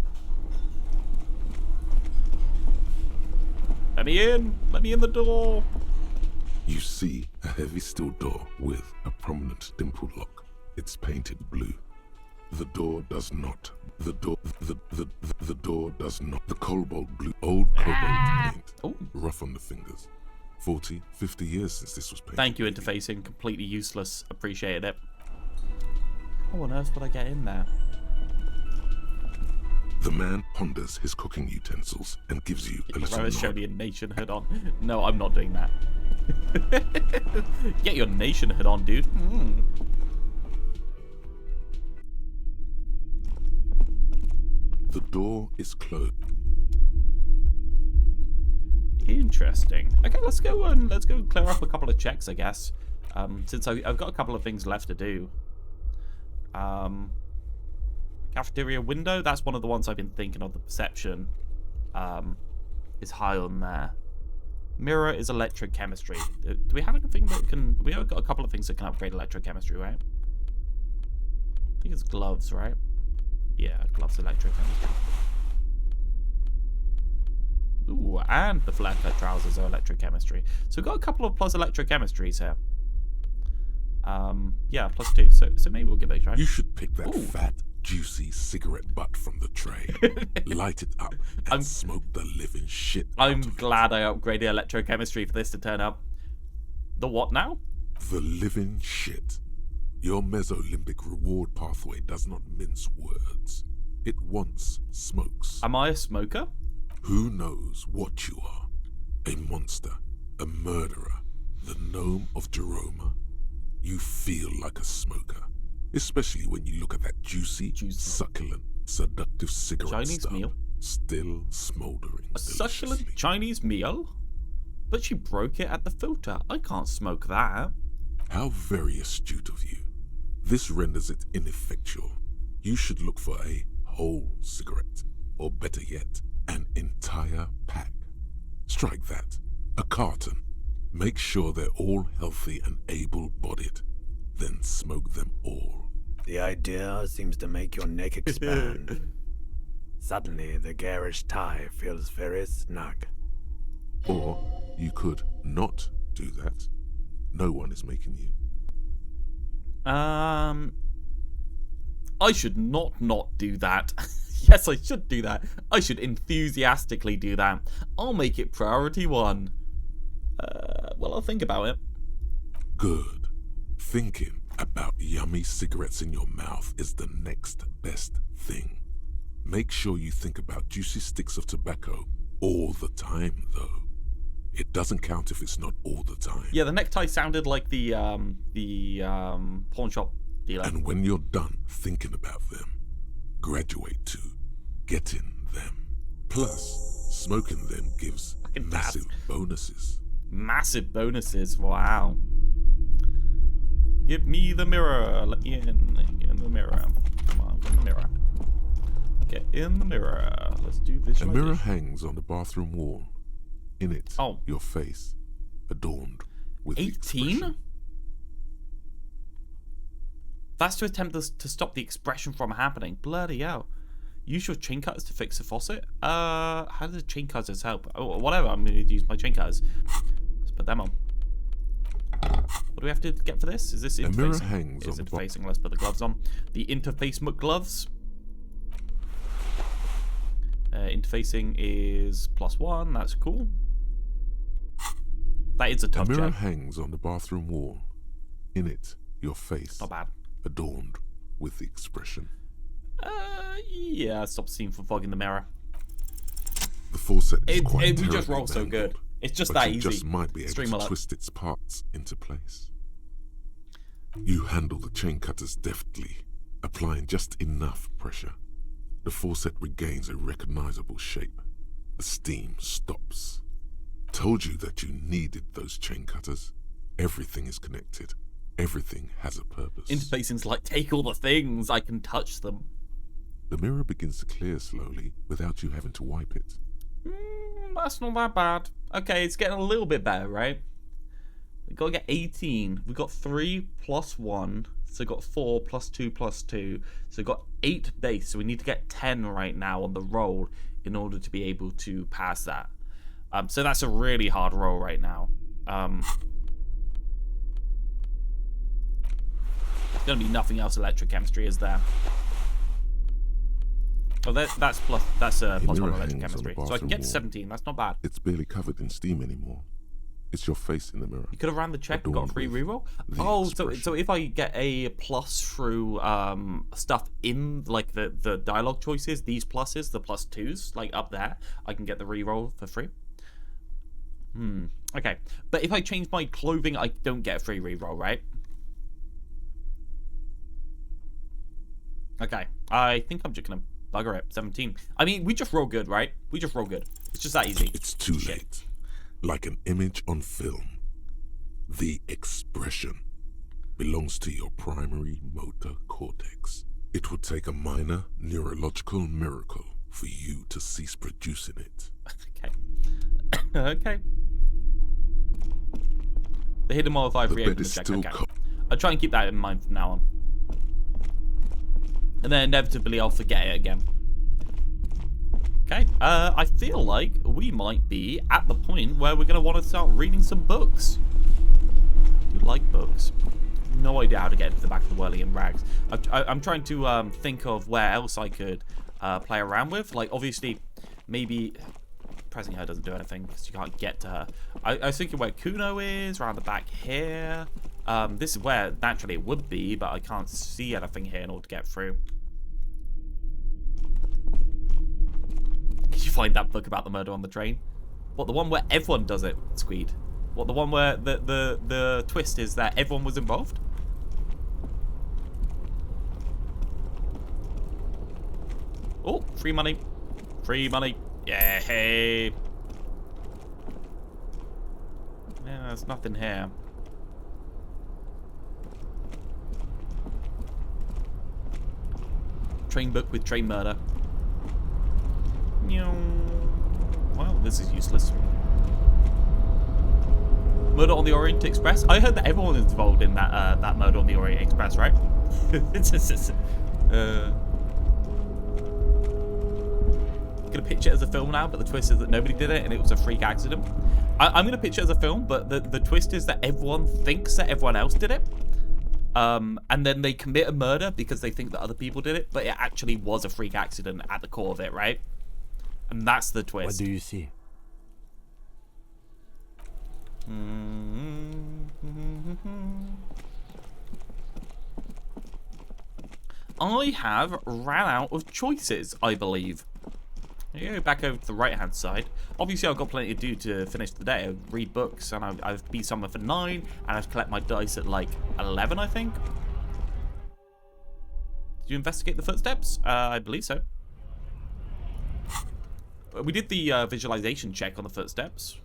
Let me in! Let me in the door! You see a heavy steel door with a prominent dimple lock. It's painted blue. The door does not. The door does not. The cobalt blue. Old cobalt paint. Oh. Rough on the fingers. 40, 50 years since this was painted. Thank you, interfacing. Completely useless. Appreciated it. How on earth would I get in there? The man ponders his cooking utensils and gives you a little Rose nod. showed your nation hood on. No, I'm not doing that. Get your nation hood on, dude. The door is closed. Interesting. Okay, let's go and clear up a couple of checks, I guess. Since I've got a couple of things left to do. Cafeteria window. That's one of the ones I've been thinking of. The perception is high on there. Mirror is electrochemistry. Do we have anything that can? We have got a couple of things that can upgrade electrochemistry, right? I think it's gloves, right? Yeah, gloves electrochemistry. Ooh, and the flat-cut trousers are electrochemistry. So we've got a couple of plus electrochemistries here. Yeah, +2. So maybe we'll give it a try. You should pick that Ooh. fat, juicy cigarette butt from the tray, light it up, and smoke the living shit out I'm of it. glad I upgraded electrochemistry for this to turn up. The what now? The living shit. Your mesolimbic reward pathway does not mince words. It once smokes. Am I a smoker? Who knows what you are? A monster, a murderer, the gnome of Jeroma. You feel like a smoker, especially when you look at that juicy, succulent, seductive cigarette Chinese stub, meal? still smoldering A succulent deliciously. Chinese meal? But she broke it at the filter. I can't smoke that. How very astute of you. This renders it ineffectual. You should look for a whole cigarette, or better yet, an entire pack. Strike that. A carton. Make sure they're all healthy and able-bodied. Then smoke them all. The idea seems to make your neck expand. Suddenly, the garish tie feels very snug. Or you could not do that. No one is making you. I should not do that. Yes, I should do that. I should enthusiastically do that. I'll make it priority 1. Well, I'll think about it. Good. Thinking about yummy cigarettes in your mouth is the next best thing. Make sure you think about juicy sticks of tobacco all the time, though. It doesn't count if it's not all the time. Yeah, the necktie sounded like the pawn shop dealer. And when you're done thinking about them, graduate to getting them. Plus, smoking them gives Fucking massive bonuses. Massive bonuses. Wow. Give me the mirror. Let me in. Get in the mirror. Come on, get in the mirror. Get in the mirror. Let's do A visualization. mirror hangs on the bathroom wall. In it, Oh. your face, adorned with the 18? expression. That's to attempt to stop the expression from happening. Bloody hell. Use your chain cutters to fix the faucet. How does chain cutters help? Oh, whatever. I'm going to use my chain cutters. Let's put them on. What do we have to get for this? Is this interfacing? A mirror hangs It's on the interfacing. Let's put the gloves on. The interface gloves. Interfacing is +1. That's cool. That is a A tough mirror check. hangs on the bathroom wall. In it, your face, Not bad. adorned with the expression. Yeah, stop seeing for fogging the mirror. The faucet is quite We just terribly roll so good. mangled, It's just but that you easy. just might be able Stream to alert. twist its parts into place. You handle the chain cutters deftly, applying just enough pressure. The faucet regains a recognizable shape. The steam stops. Told you that you needed those chain cutters. Everything is connected. Everything has a purpose. Interfacing's like, take all the things. I can touch them. The mirror begins to clear slowly without you having to wipe it. That's not that bad. Okay, it's getting a little bit better, right? We gotta get 18. We got 3 + 1. So got 4 plus 2 plus 2. So got 8 base. So we need to get 10 right now on the roll in order to be able to pass that. So that's a really hard roll right now. There's going to be nothing else electrochemistry, is there? Oh, that's plus 1 electrochemistry. So I can get to 17. That's not bad. It's barely covered in steam anymore. It's your face in the mirror. You could have ran the check and got a free reroll. Oh, so if I get a plus through stuff in like the dialogue choices, these pluses, the plus 2s, like up there, I can get the reroll for free. Okay, but if I change my clothing, I don't get a free reroll, right? Okay, I think I'm just gonna bugger it. 17. I mean, we just roll good, right? We just roll good. It's just that easy. It's too late. Like an image on film, the expression belongs to your primary motor cortex. It would take a minor neurological miracle for you to cease producing it. Okay. Okay. The hidden modifier reopened the check. Okay. I'll try and keep that in mind from now on. And then inevitably I'll forget it again. Okay, I feel like we might be at the point where we're going to want to start reading some books. I do like books. No idea how to get into the back of the whirly in rags. I'm trying to think of where else I could play around with. Like, obviously, maybe pressing her doesn't do anything because you can't get to her. I was thinking where Kuno is, around the back here. This is where naturally it would be, but I can't see anything here in order to get through. Did you find that book about the murder on the train? What, the one where everyone does it, Squeed? What, the one where the twist is that everyone was involved? Oh, free money. Free money. Yeah, hey. Yeah, there's nothing here. Train book with train murder. Well, this is useless. Murder on the Orient Express. I heard that everyone is involved in that Murder on the Orient Express, right? Gonna pitch it as a film now, but the twist is that nobody did it and it was a freak accident. I'm gonna pitch it as a film, but the twist is that everyone thinks that everyone else did it. And then they commit a murder because they think that other people did it, but it actually was a freak accident at the core of it, right? And that's the twist. What do you see? I have ran out of choices, I believe. Go back over to the right-hand side. Obviously, I've got plenty to do to finish the day. I read books, and I've beat someone for 9, and I've collect my dice at like 11, I think. Did you investigate the footsteps? I believe so. We did the visualization check on the footsteps.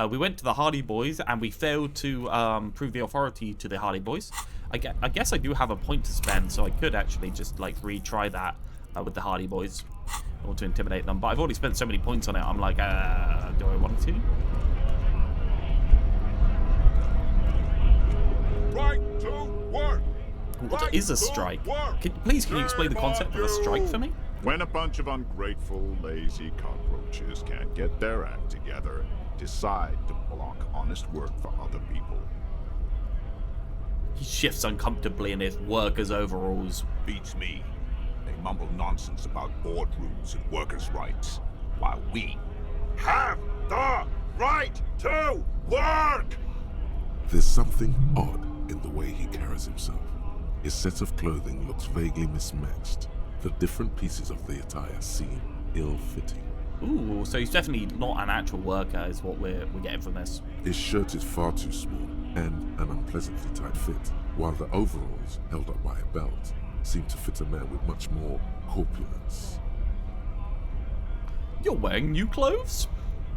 We went to the Hardy Boys, and we failed to prove the authority to the Hardy Boys. I guess I do have a point to spend, so I could actually just like retry that with the Hardy Boys. I want to intimidate them, but I've already spent so many points on it. I'm like, do I want to? Right to work. What is a strike? Please, can you explain the concept of a strike for me? When a bunch of ungrateful, lazy cockroaches can't get their act together, decide to block honest work for other people. He shifts uncomfortably in his workers' overalls. Beats me. They mumble nonsense about boardrooms and workers' rights, while we have the right to work! There's something odd in the way he carries himself. His set of clothing looks vaguely mismatched. The different pieces of the attire seem ill-fitting. Ooh, so he's definitely not an actual worker, is what we're getting from this. His shirt is far too small and an unpleasantly tight fit, while the overalls, held up by a belt, seem to fit a man with much more corpulence. You're wearing new clothes?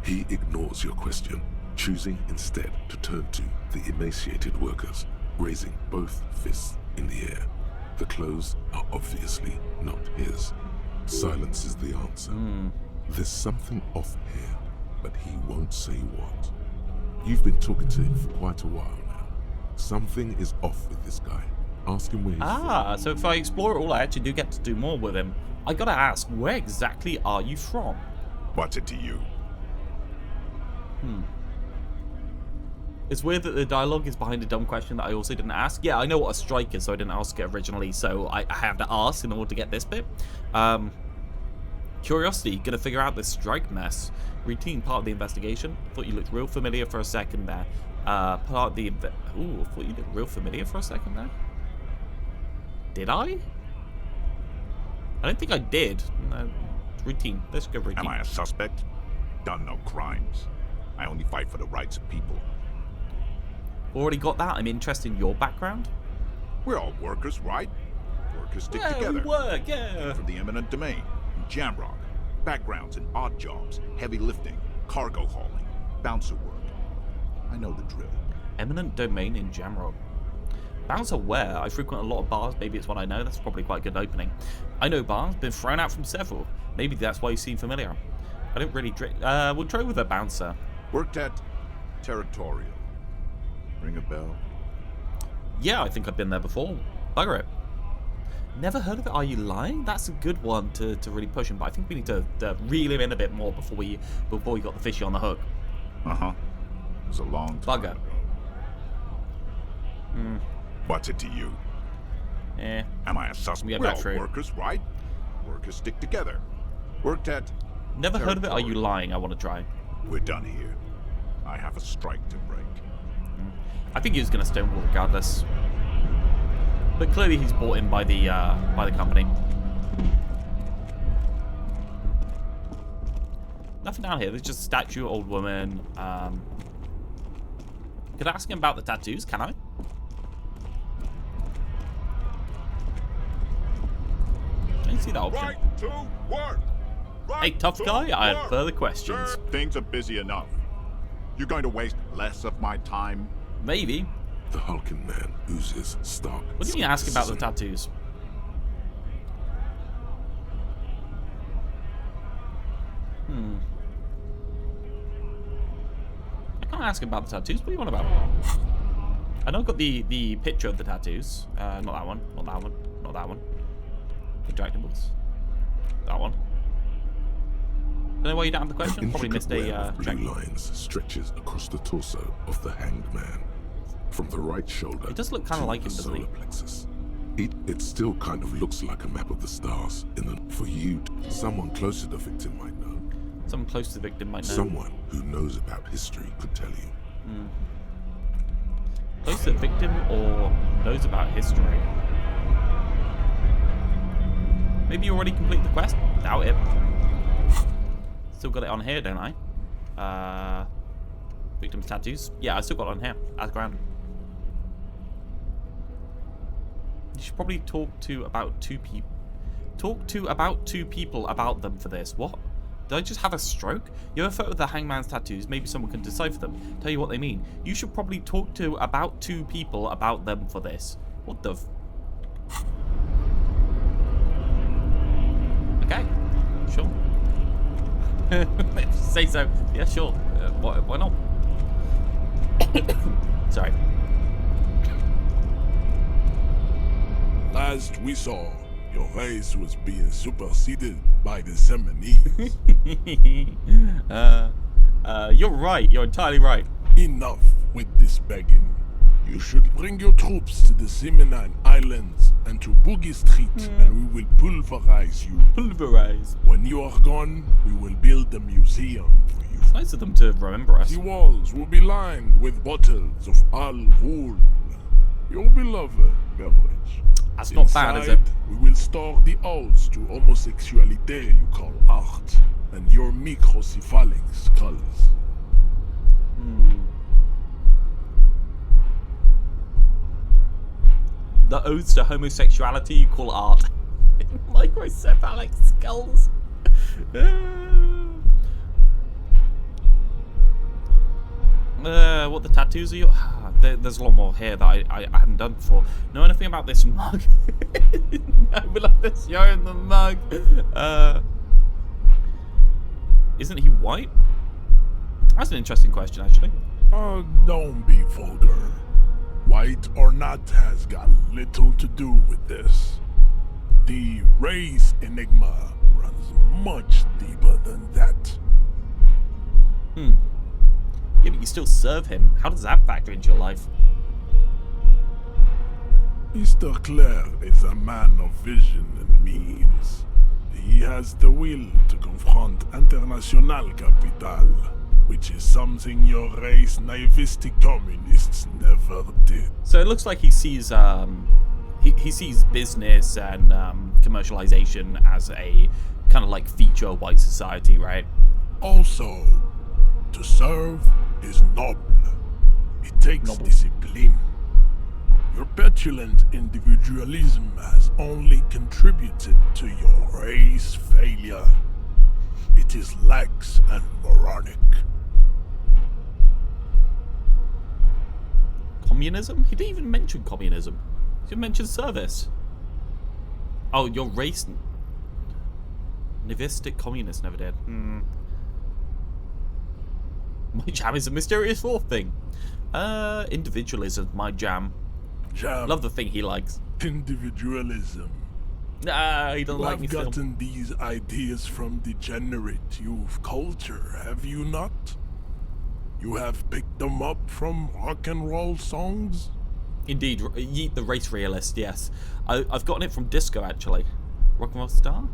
He ignores your question, choosing instead to turn to the emaciated workers, raising both fists in the air. The clothes are obviously not his. Silence is the answer. There's something off here, but he won't say what. You've been talking to him for quite a while now. Something is off with this guy. Ask him where he's from. So if I explore it all, I actually do get to do more with him. I gotta ask, where exactly are you from? What's it to you? It's weird that the dialogue is behind a dumb question that I also didn't ask. Yeah, I know what a strike is, so I didn't ask it originally, so I have to ask in order to get this bit. Curiosity, gonna figure out this strike mess. Routine, part of the investigation. Thought you looked real familiar for a second there. Part of the... Ooh, thought you looked real familiar for a second there. Did I? I don't think I did. No, routine. Let's go routine. Am I a suspect? Done no crimes. I only fight for the rights of people. Already got that. I'm interested in your background. We're all workers, right? Workers stick Yeah, together. we work, yeah. From the eminent domain, Jamrock. Backgrounds in odd jobs, heavy lifting, cargo hauling, bouncer work. I know the drill. Eminent domain in Jamrock. Bouncer where? I frequent a lot of bars. Maybe it's one I know. That's probably quite a good opening. I know bars. Been thrown out from several. Maybe that's why you seem familiar. I don't really drink. We'll try with a bouncer. Worked at Territorial. Ring a bell? Yeah, I think I've been there before. Bugger it. Never heard of it. Are you lying? That's a good one to really push him, but I think we need to reel him in a bit more before we got the fishy on the hook. Uh-huh. It was a long time Bugger. ago. What's it to you? Eh. Am I a suspect? We have We're that all true. workers, right? Workers stick together. Worked at... Never heard of it. Are you Territorial. lying? I want to try. We're done here. I have a strike to break. I think he was going to stonewall regardless. But clearly he's bought in by the company. Nothing down here. There's just a statue, old woman. Could I ask him about the tattoos? Can I? I didn't see that option. Right to work! Right Hey, tough to guy, I had work, further questions. sir. Things are busy enough. You're going to waste less of my time? Maybe. The hulking man oozes stark. What do you ask about the skepticism. tattoos? I can't ask him about the tattoos. What do you want about? I know I've got the picture of the tattoos. Not that one. Not that one. Not that one. Injectables. That one. Don't know why you don't have the question. An Probably missed intricate a web of check. blue lines stretches across the torso of the hanged man, from the right shoulder. It does look kinda to like the him, doesn't he? solar plexus. It still kind of looks like a map of the stars. For you, someone close to the victim might know. Someone close to the victim might know. Someone who knows about history could tell you. Close to the victim or knows about history. Maybe you already completed the quest? Doubt it. Still got it on here, don't I? Victim's tattoos? Yeah, I still got it on here. As ground. You should probably talk to about two people. Talk to about two people about them for this. What? Did I just have a stroke? You have a photo of the hangman's tattoos. Maybe someone can decipher them. Tell you what they mean. You should probably talk to about two people about them for this. What the Okay. Sure. If you say so. Yeah, sure. Why not? Sorry. Last we saw, your race was being superseded by the Seminese. You're right. You're entirely right. Enough with this begging. You should bring your troops to the Seminine Islands and to Boogie Street, and we will pulverize you. Pulverize. When you are gone, we will build a museum for you. It's nice of them to remember us. The walls will be lined with bottles of Al Ghul, your beloved beverage. That's not bad, is it? Inside, we will store the odes to homosexuality you call art, and your microcephalic skulls. The oaths to homosexuality you call art. Microcephalic skulls. What the tattoos are you? There's a lot more here that I haven't done before. Know anything about this mug? No, we love this showing the mug. Isn't he white? That's an interesting question, actually. Oh, don't be vulgar. white or not has got little to do with this. The race enigma runs much deeper than that. Yeah, but you still serve him. How does that factor into your life? Mr. Clare is a man of vision and means. He has the will to confront International Capital, which is something your race naivistic communists never did. So it looks like he sees he sees business and commercialization as a kind of like feature of white society, right? Also, to serve is noble. It takes discipline. Your petulant individualism has only contributed to your race failure. It is lax and moronic. Communism? He didn't even mention communism. He didn't mention service. Oh, your race... Naivistic communist never did. My jam is a mysterious fourth thing. Individualism, my jam. Love the thing he likes. Individualism. Nah, he doesn't like me. You've gotten these ideas from degenerate youth culture, have you not? You have picked them up from rock and roll songs? Indeed, Yeet the race realist, yes. I've gotten it from disco, actually. Rock and roll star?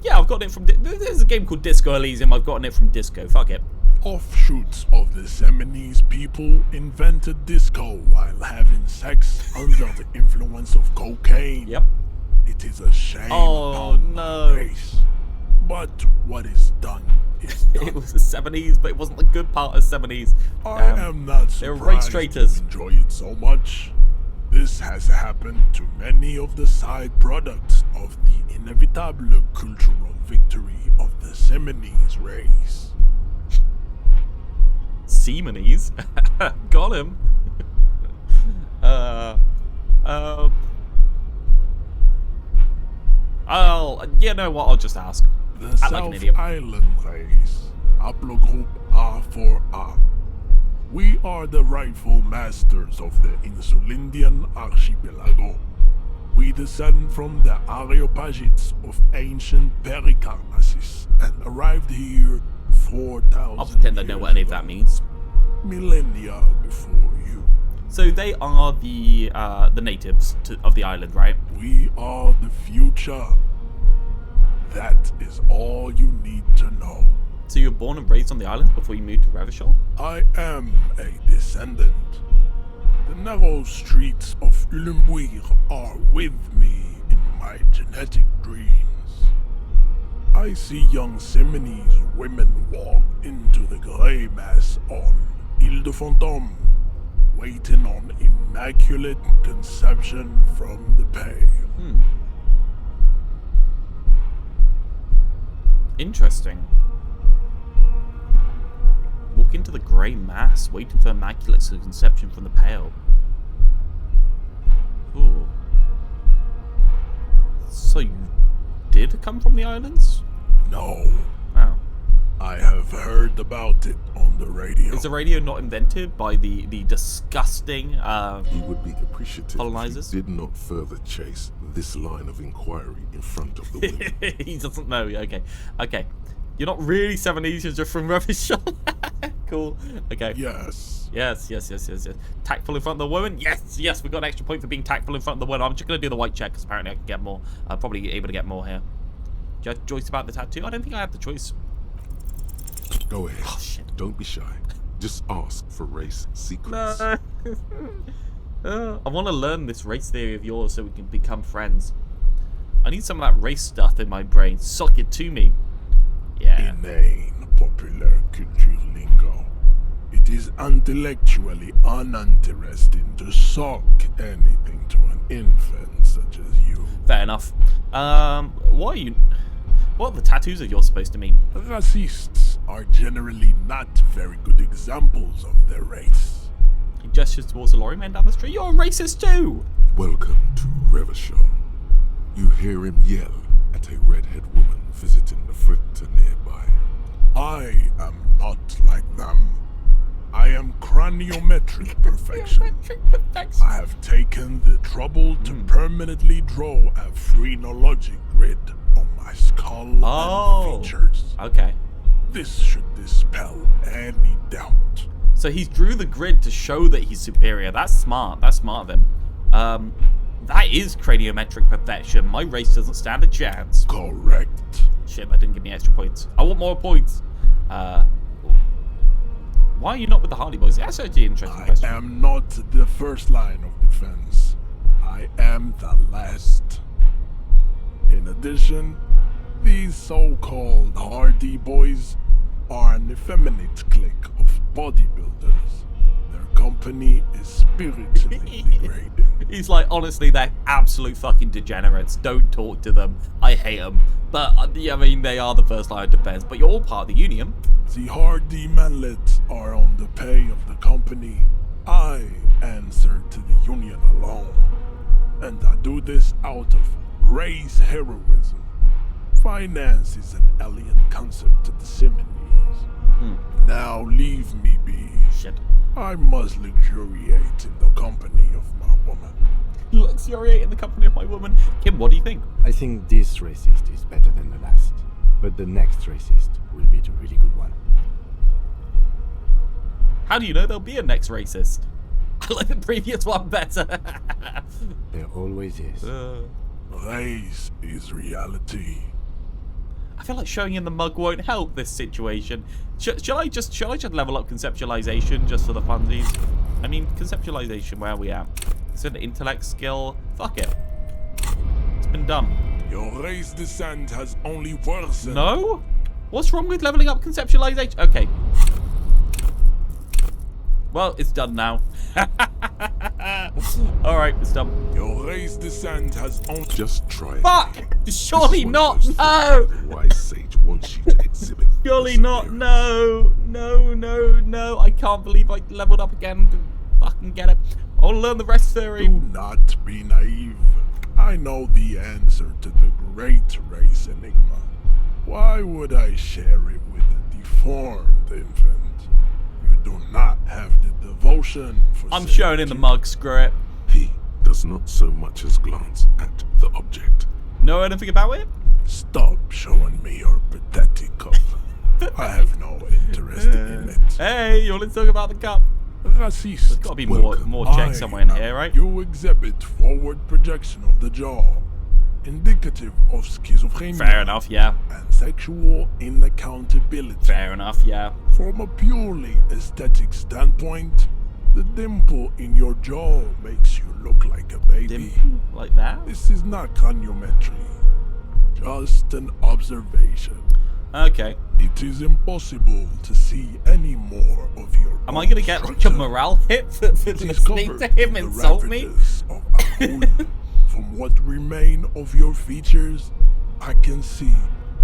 Yeah, I've gotten it from... There's a game called Disco Elysium. I've gotten it from disco. Fuck it. Offshoots of the Seminoles people invented disco while having sex under the influence of cocaine. Yep. It is a shame upon my race. But what is done is done. It was the 70s, but it wasn't the good part of 70s. I am not They're race surprised traitors. to enjoy it so much. This has happened to many of the side products of the inevitable cultural victory of the Seminoles race. Seamanese? Got him. You know what, I'll just ask. The Act South like an idiot. Island race, haplogroup A4A. We are the rightful masters of the Insulindian archipelago. We descend from the Areopagites of ancient Pericarnassus and arrived here 4,000 I'll pretend I know what any of that means. Millennia before you. So they are the natives of the island, right? We are the future. That is all you need to know. So you were born and raised on the island before you moved to Revachol? I am a descendant. The narrow streets of Ulumbuir are with me in my genetic dreams. I see young Seminoles women walk into the grey mass on Ile de Fantôme, waiting on immaculate conception from the pale. Interesting. Walk into the grey mass, waiting for immaculate conception from the pale. Ooh. So you did come from the islands? No. Oh. I have heard about it on the radio. Is the radio not invented by the disgusting He would be appreciative colonizers? if he did not further chase this line of inquiry in front of the women. He doesn't know. Okay. Okay. You're not really 70s, you're just from Revachol. Cool. Okay. Yes. Yes. Tactful in front of the woman? Yes, we got an extra point for being tactful in front of the woman. I'm just going to do the white check because apparently I can get more. I'm probably able to get more here. Do you have choice about the tattoo? I don't think I have the choice. Go ahead. Oh, shit. Don't be shy. Just ask for race secrets. No. I want to learn this race theory of yours so we can become friends. I need some of that race stuff in my brain. Suck it to me. Yeah. Inane popular culture lingo. It is intellectually uninteresting to suck anything to an infant such as you. Fair enough. What are the tattoos that you're supposed to mean? Racists are generally not very good examples of their race. He gestures towards the lorryman down the street. You're a racist too! Welcome to Revachol. You hear him yell at a redhead woman visiting the fritter nearby. I am not like them. I am craniometric perfection. I have taken the trouble to permanently draw a phrenologic grid on my skull and features. Okay. This should dispel any doubt. So he drew the grid to show that he's superior. That's smart. That's smart of him. That is craniometric perfection. My race doesn't stand a chance. Correct. Shit, that didn't give me extra points. I want more points. Why are you not with the Hardy Boys? That's actually an interesting question. I am not the first line of defense. I am the last. In addition, these so-called Hardy Boys are an effeminate clique of bodybuilders. Their company is spiritually degrading. He's like, honestly, they're absolute fucking degenerates. Don't talk to them. I hate them. But, I mean, they are the first line of defense. But you're all part of the Union. The Hardy manlets are on the pay of the company. I answer to the Union alone. And I do this out of race heroism. Finance is an alien concept to the Simonies. Now leave me be. Shit. I must luxuriate in the company of my woman. Luxuriate in the company of my woman. Kim, what do you think? I think this racist is better than the last. But the next racist will be the really good one. How do you know there'll be a next racist? I like the previous one better. There always is. Race is reality. I feel like showing in the mug won't help this situation. Shall I just level up conceptualization just for the funsies? I mean, conceptualization, where are we at? It's an intellect skill. Fuck it. It's been done. Your race descent has only worsened. No? What's wrong with leveling up conceptualization? Okay. Well, it's done now. Alright, it's done. Your race descent has only... Just try it. Fuck! Surely not! No! The wise sage wants you to exhibit. Surely not! No! No, no, no. I can't believe I leveled up again to fucking get it. I'll learn the rest theory. Do not be naive. I know the answer to the great race enigma. Why would I share it with a deformed infant? You do not have the devotion for I'm showing in the mug, screw it. He does not so much as glance at the object. Know anything about it? Stop showing me your pathetic cup. I have no interest in it. Hey, you want to talk about the cup? Racist. There's got to be more checks somewhere in here, right? You exhibit forward projection of the jaw, indicative of schizophrenia. Fair enough, yeah. And sexual inaccountability. Fair enough, yeah. From a purely aesthetic standpoint, the dimple in your jaw makes you look like a baby. Dimple? Like that? This is not craniometry, just an observation. Okay. It is impossible to see any more of your Am I gonna get like a morale hit for listening to him insult me? From what remain of your features, I can see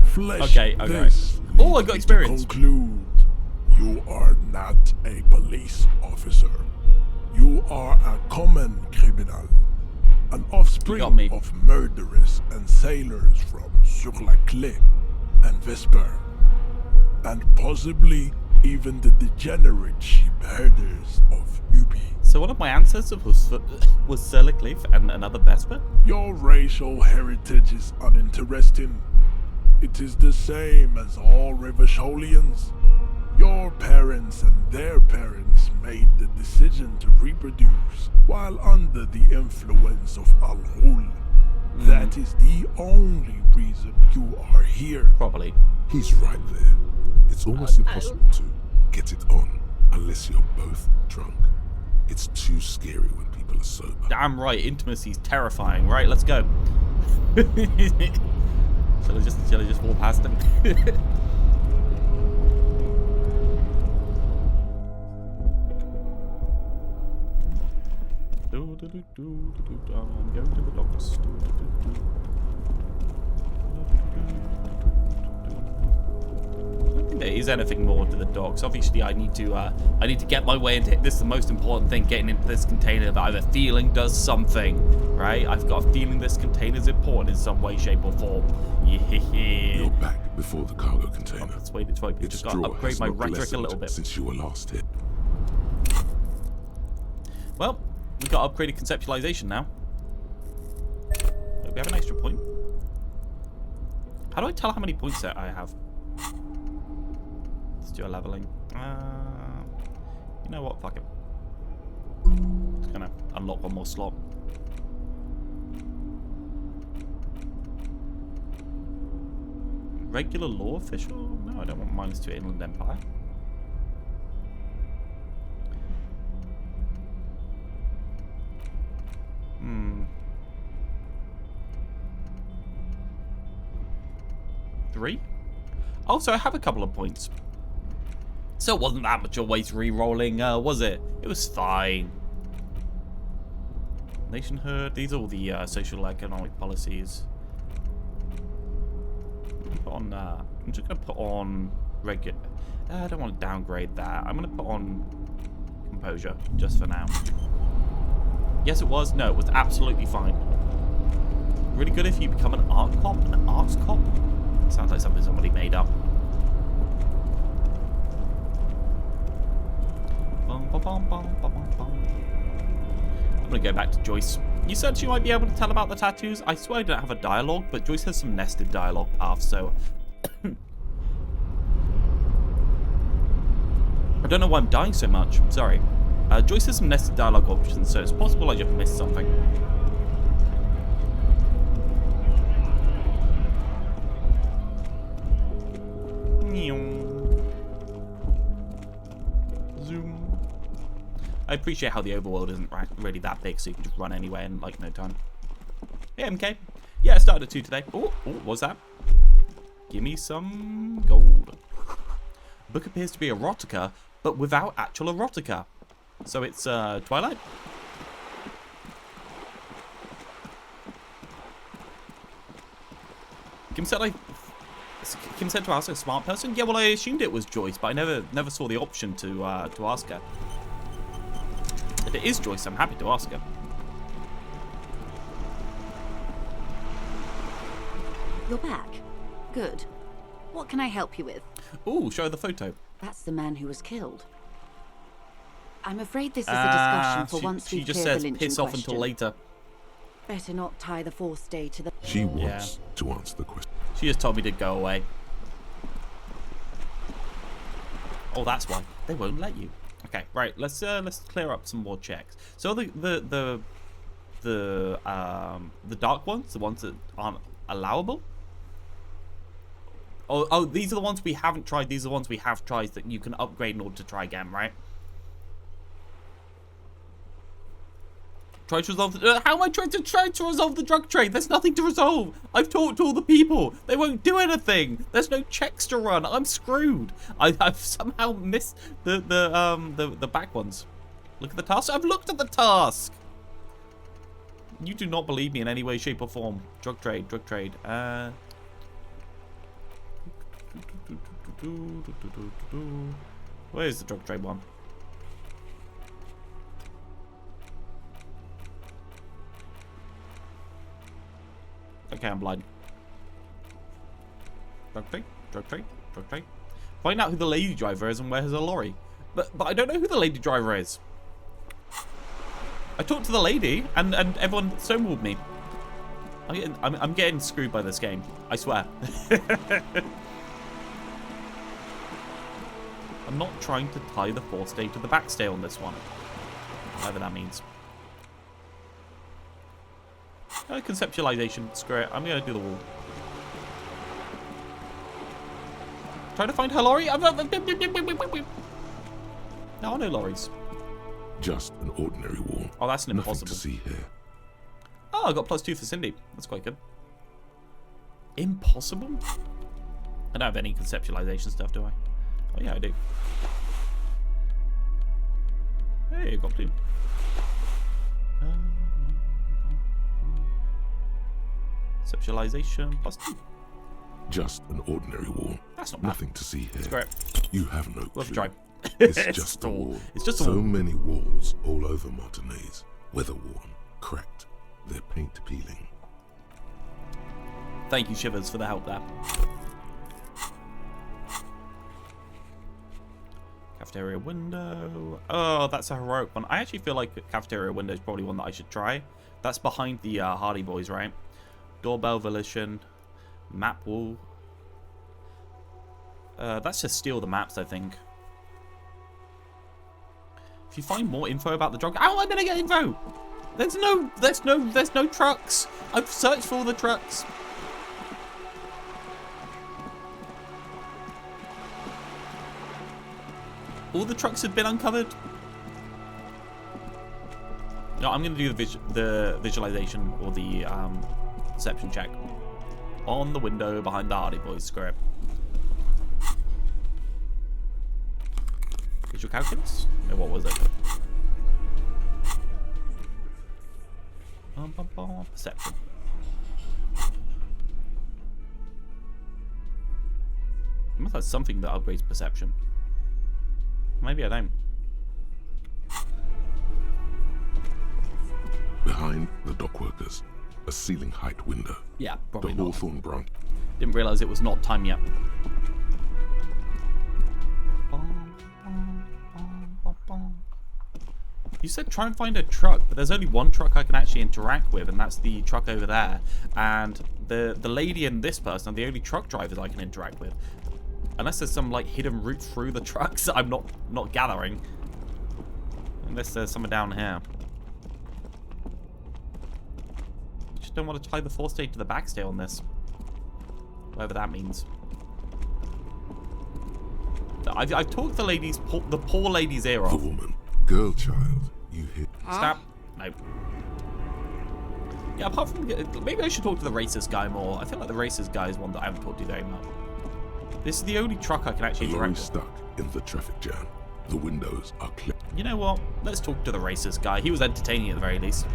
flesh. Okay. Oh, I got experience. Conclude, you are not a police officer. You are a common criminal, an offspring of murderers and sailors from Sur-la-Clé and Vesper, and possibly even the degenerate sheep herders of Ubi. So one of my ancestors was Sur-la-Clé and another Vesper? Your racial heritage is uninteresting. It is the same as all Rivasholians. Your parents and their parents made the decision to reproduce while under the influence of Al-Ghul. That is the only reason you are here. Probably. He's right there. It's almost impossible to get it on unless you're both drunk. It's too scary when people are sober. Damn right, intimacy's terrifying. Right, let's go. Shall I just walk past him? I'm going to the doctor's. I don't think there is anything more to the docks. Obviously, I need to get my way into it. This is the most important thing, getting into this container that I have a feeling does something, right? I've got a feeling this container is important in some way, shape, or form. Yeah. You're back before the cargo container. Oh, let's wait. Just got to upgrade my rhetoric a little bit. Since you were last hit. Well, we got upgraded conceptualization now. We have an extra point. How do I tell how many points that I have? Let's do a leveling. You know what? Fuck it. It's gonna unlock one more slot. Regular law official? No, I don't want -2 Inland Empire. Three? Oh, so I have a couple of points. So it wasn't that much a waste re-rolling, was it? It was fine. Nationhood. These are all the social economic policies. Put on. I'm just gonna put on regular. I don't want to downgrade that. I'm gonna put on composure just for now. Yes, it was. No, it was absolutely fine. Really good if you become an art cop. An arts cop. Sounds like something somebody made up. I'm gonna go back to Joyce. You said she might be able to tell about the tattoos. I swear I don't have a dialogue, but Joyce has some nested dialogue paths, so... I don't know why I'm dying so much. Sorry. Joyce has some nested dialogue options, so it's possible I just missed something. Zoom. I appreciate how the overworld isn't really that big, so you can just run anywhere in like no time. Yeah, MK. Yeah, I started at 2 today. Oh, what's that? Give me some gold. Book appears to be erotica, but without actual erotica. So it's Twilight. Kim said to ask a smart person. Yeah, well, I assumed it was Joyce, but I never saw the option to ask her. If it is Joyce, I'm happy to ask her. You're back. Good. What can I help you with? Ooh, show the photo. That's the man who was killed. I'm afraid this is a discussion for once we've cleared the lynching question. She just says piss off until later. Better not tie the forced day to the... She wants to answer the question. She just told me to go away. Oh, that's why. They won't let you. Okay, right. Let's clear up some more checks. So the dark ones, the ones that aren't allowable. Oh, these are the ones we haven't tried. These are the ones we have tried that you can upgrade in order to try again, right? Try to resolve the... how am I trying to resolve the drug trade? There's nothing to resolve. I've talked to all the people. They won't do anything. There's no checks to run. I'm screwed. I've somehow missed the back ones. Look at the task. I've looked at the task. You do not believe me in any way, shape, or form. Drug trade. Drug trade. Where's the drug trade one? Okay, I'm blind. Drug trade, drug trade, drug trade. Find out who the lady driver is and where is her lorry. But I don't know who the lady driver is. I talked to the lady and everyone stonewalled me. I'm getting screwed by this game. I swear. I'm not trying to tie the forestay to the backstay on this one. Whatever that means. Conceptualization. Screw it. I'm going to do the wall. Trying to find her lorry. No, no lorries. Just an ordinary wall. Oh, that's an impossible. Nothing to see here. Oh, I got +2 for Cindy. That's quite good. Impossible? I don't have any conceptualization stuff, do I? Oh, yeah, I do. Hey, I got 2. Conceptualization +2. Just an ordinary wall. That's not bad. Nothing to see here. That's great. You have no clue. Worth a try. It's just a wall. It's just a so wall. many walls all over Martinez. Weather-worn, cracked, their paint peeling. Thank you, Shivers, for the help there. Cafeteria window. Oh, that's a heroic one. I actually feel like cafeteria window is probably one that I should try. That's behind the Hardy Boys, right? Doorbell volition. Map wall. That's just steal the maps, I think. If you find more info about the drug, how am I gonna get info? There's no trucks. I've searched for all the trucks. All the trucks have been uncovered. No, I'm gonna do the visualization or the perception check on the window behind the Hardy Boys. Screw it. Visual calculus? No, what was it? Perception. I must have something that upgrades perception. Maybe I don't. Behind the dockworkers, a ceiling height window. Yeah, probably the not. Hawthorne branch. Didn't realise it was not time yet. You said try and find a truck, but there's only one truck I can actually interact with, and that's the truck over there. And the lady and this person are the only truck drivers I can interact with. Unless there's some like hidden route through the trucks that I'm not gathering. Unless there's someone down here. Just don't want to tie the forestay to the backstay on this. Whatever that means. I've talked the ladies, the poor lady's ear off. The woman, girl child, you hit. Snap. No. Yeah, apart from maybe I should talk to the racist guy more. I feel like the racist guy is one that I haven't talked to very much. This is the only truck I can actually The lorry interact with. stuck in the traffic jam. The windows are clear. You know what? Let's talk to the racist guy. He was entertaining at the very least.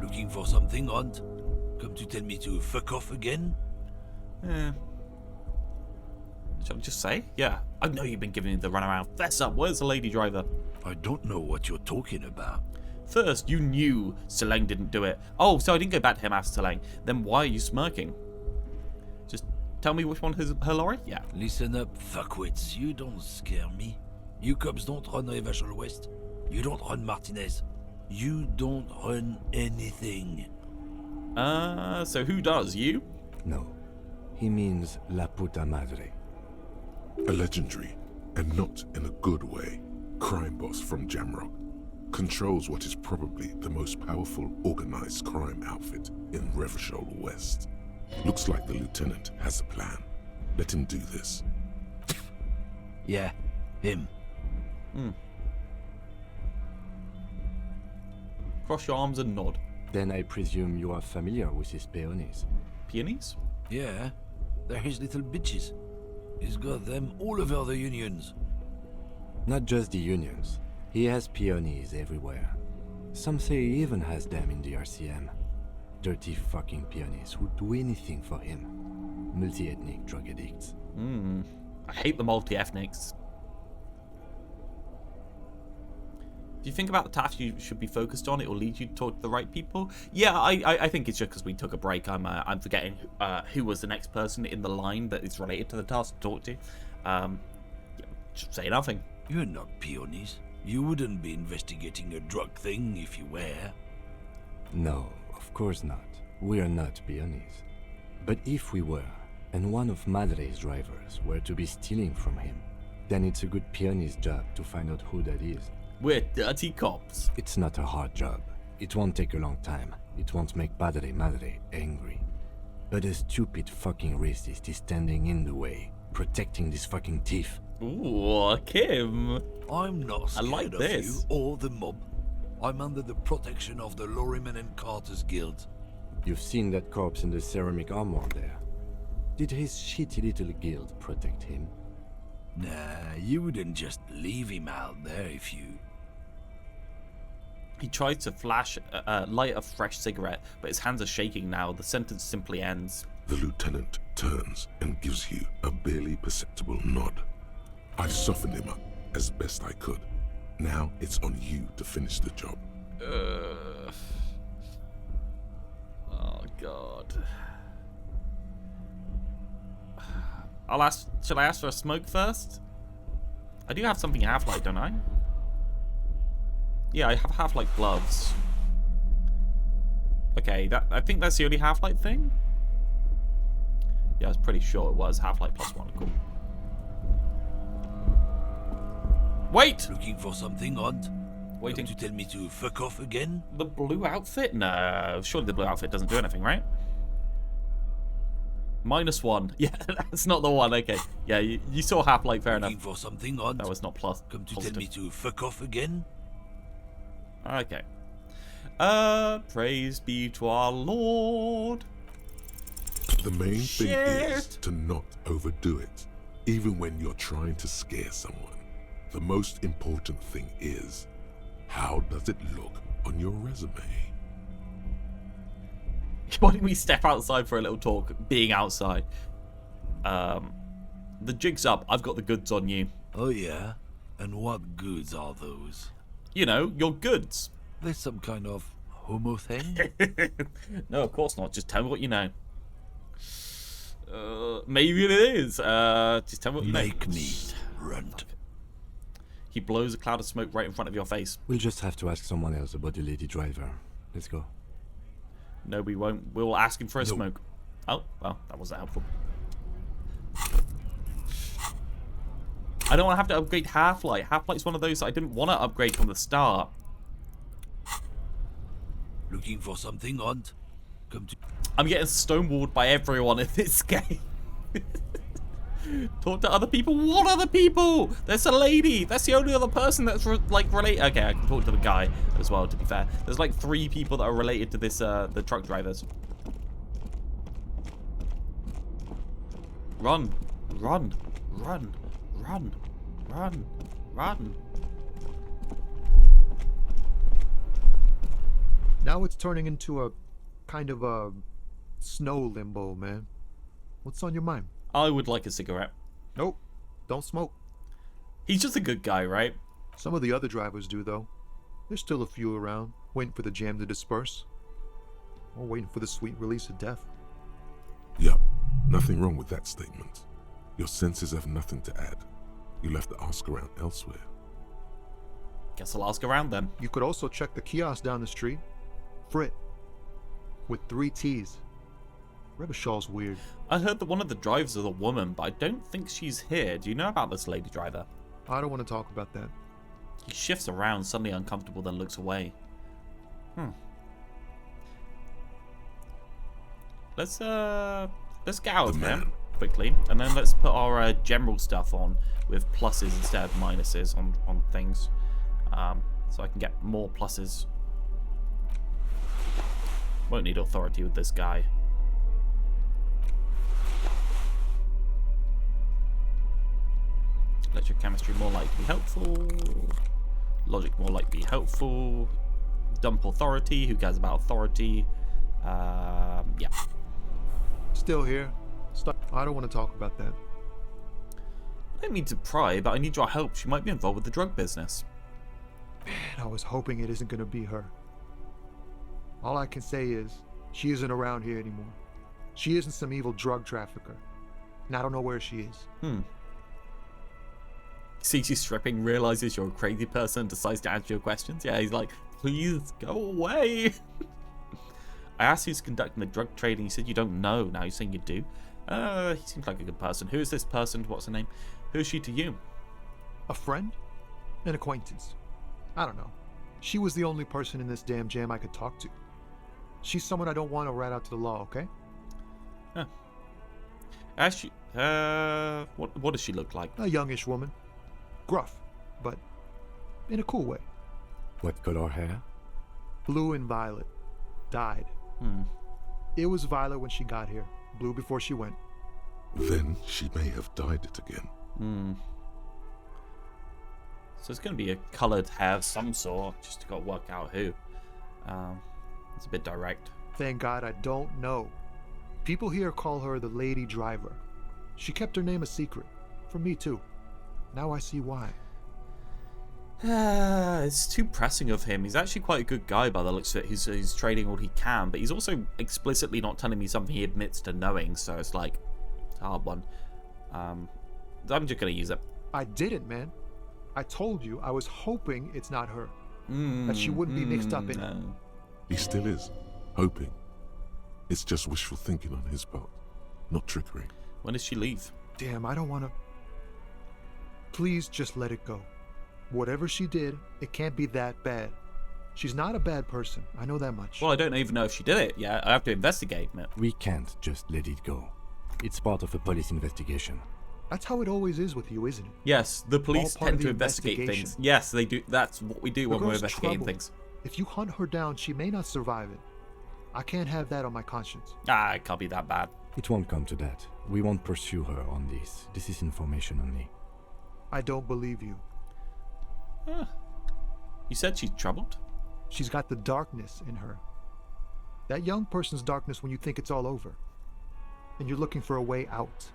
Looking for something, Hunt? Come to tell me to fuck off again? Yeah. Shall I just say? Yeah. I know you've been giving me the runaround. Fess up. Where's the lady driver? I don't know what you're talking about. First, you knew Selene didn't do it. Oh, so I didn't go back to him after Selene. Then why are you smirking? Just tell me which one is her lorry? Yeah. Listen up, fuckwits. You don't scare me. You cops don't run Revachol West. You don't run Martinez. You don't run anything. So who does? You? No. He means La Puta Madre. A legendary, and not in a good way, crime boss from Jamrock. Controls what is probably the most powerful organized crime outfit in Revachol West. Looks like the lieutenant has a plan. Let him do this. Yeah, him. Cross your arms and nod. Then I presume you are familiar with his peonies. Peonies? Yeah, they're his little bitches. He's got them all over the unions. Not just the unions. He has peonies everywhere. Some say he even has them in the RCM. Dirty fucking peonies who do anything for him. Multi-ethnic drug addicts. I hate the multi-ethnics. Do you think about the tasks you should be focused on? It will lead you to talk to the right people. Yeah, I think it's just because we took a break. I'm forgetting who was the next person in the line that is related to the task to talk to. Just say nothing. You're not peonies. You wouldn't be investigating a drug thing if you were. No, of course not. We are not peonies. But if we were, and one of Madre's drivers were to be stealing from him, then it's a good peony's job to find out who that is. We're dirty cops. It's not a hard job. It won't take a long time. It won't make Padre Madre angry. But a stupid fucking racist is standing in the way, protecting this fucking thief. Ooh, Kim. I'm not scared like of this. you or the mob. I'm under the protection of the Lorrymen and Carters Guild. You've seen that corpse in the ceramic armor there. Did his shitty little guild protect him? Nah, you wouldn't just leave him out there if you... He tries to light a fresh cigarette, but his hands are shaking now. The sentence simply ends. The lieutenant turns and gives you a barely perceptible nod. I softened him up as best I could. Now it's on you to finish the job. Oh, God. I'll ask. Should I ask for a smoke first? I do have something half-light, don't I? Yeah, I have half-light gloves. Okay, I think that's the only half-light thing. Yeah, I was pretty sure it was half-light +1. Cool. Wait! Looking for something, Aunt? Waiting. Come to tell me to fuck off again? The blue outfit? No, surely the blue outfit doesn't do anything, right? -1. Yeah, that's not the one. Okay. Yeah, you saw half-light, fair enough. Looking for something, Aunt? That was not plus. Come to positive. tell me to fuck off again? Okay. Praise be to our Lord. The main thing is Shit. to not overdo it, even when you're trying to scare someone. The most important thing is, how does it look on your resume? Why didn't we step outside for a little talk, being outside? The jig's up. I've got the goods on you. Oh yeah? And what goods are those? You know, your goods. There's some kind of homo thing? No, of course not. Just tell me what you know. Maybe it is. Just tell me what you know. Make me runt. He blows a cloud of smoke right in front of your face. We'll just have to ask someone else about the lady driver. Let's go. No, we won't. We'll ask him for a No. smoke. Oh, well, that wasn't helpful. I don't want to have to upgrade Half-Light. Half-Light's one of those I didn't want to upgrade from the start. Looking for something, Aunt? Come to... I'm getting stonewalled by everyone in this game. Talk to other people. What other people? There's a lady. That's the only other person that's related. Okay, I can talk to the guy as well, to be fair. There's like 3 people that are related to this, the truck drivers. Run. Run. Run. Run. Run. Run. Now it's turning into a kind of a snow limbo, man. What's on your mind? I would like a cigarette. Nope. Don't smoke. He's just a good guy, right? Some of the other drivers do, though. There's still a few around, waiting for the jam to disperse. Or waiting for the sweet release of death. Yup, nothing wrong with that statement. Your senses have nothing to add. You'll have to ask around elsewhere. Guess I'll ask around then. You could also check the kiosk down the street. Frit. With 3 T's. Revachol's weird. I heard that one of the drivers is a woman, but I don't think she's here. Do you know about this lady driver? I don't want to talk about that. He shifts around, suddenly uncomfortable, then looks away. Let's get out of here quickly, and then let's put our general stuff on with pluses instead of minuses on things, so I can get more pluses. Won't need authority with this guy. Electrochemistry more likely to be helpful. Logic more likely to be helpful. Dump authority. Who cares about authority? Yeah. Still here. I don't want to talk about that. I don't mean to pry, but I need your help. She might be involved with the drug business. Man, I was hoping it isn't going to be her. All I can say is, she isn't around here anymore. She isn't some evil drug trafficker. And I don't know where she is. Sees you stripping, realizes you're a crazy person, decides to answer your questions. Yeah, he's like, please go away. I asked who's conducting the drug trade, and you said you don't know. Now you're saying you do. He seems like a good person. Who is this person? What's her name? Who is she to you? A friend? An acquaintance? I don't know. She was the only person in this damn jam I could talk to. She's someone I don't want to rat out to the law, okay? Huh. Actually, what does she look like? A youngish woman. Gruff, but in a cool way. What color hair? Blue and violet. Dyed. It was violet when she got here. Blue before she went. Then she may have dyed it again. So it's going to be a coloured hair of some sort. Just got to work out who. It's a bit direct. Thank God I don't know. People here call her the lady driver. She kept her name a secret. From me too. Now I see why. It's too pressing of him. He's actually quite a good guy by the looks of it. He's trading all he can, but he's also explicitly not telling me something he admits to knowing, so it's like, it's a hard one. I'm just gonna use it. I didn't, man. I told you I was hoping it's not her. That she wouldn't be mixed up in it. He still is, hoping. It's just wishful thinking on his part, not trickery. When does she leave? Damn, I don't want to... Please just let it go. Whatever she did, it can't be that bad. She's not a bad person. I know that much. Well, I don't even know if she did it. Yeah, I have to investigate it. We can't just let it go. It's part of a police investigation. That's how it always is with you, isn't it? Yes, the police All part tend of to the investigate things. investigation. Yes, they do. That's what we do The when we're girl's investigating trouble. things. If you hunt her down, she may not survive it. I can't have that on my conscience. Ah, it can't be that bad. It won't come to that. We won't pursue her on this. This is information only. I don't believe you. You said she's troubled? She's got the darkness in her. That young person's darkness when you think it's all over. And you're looking for a way out.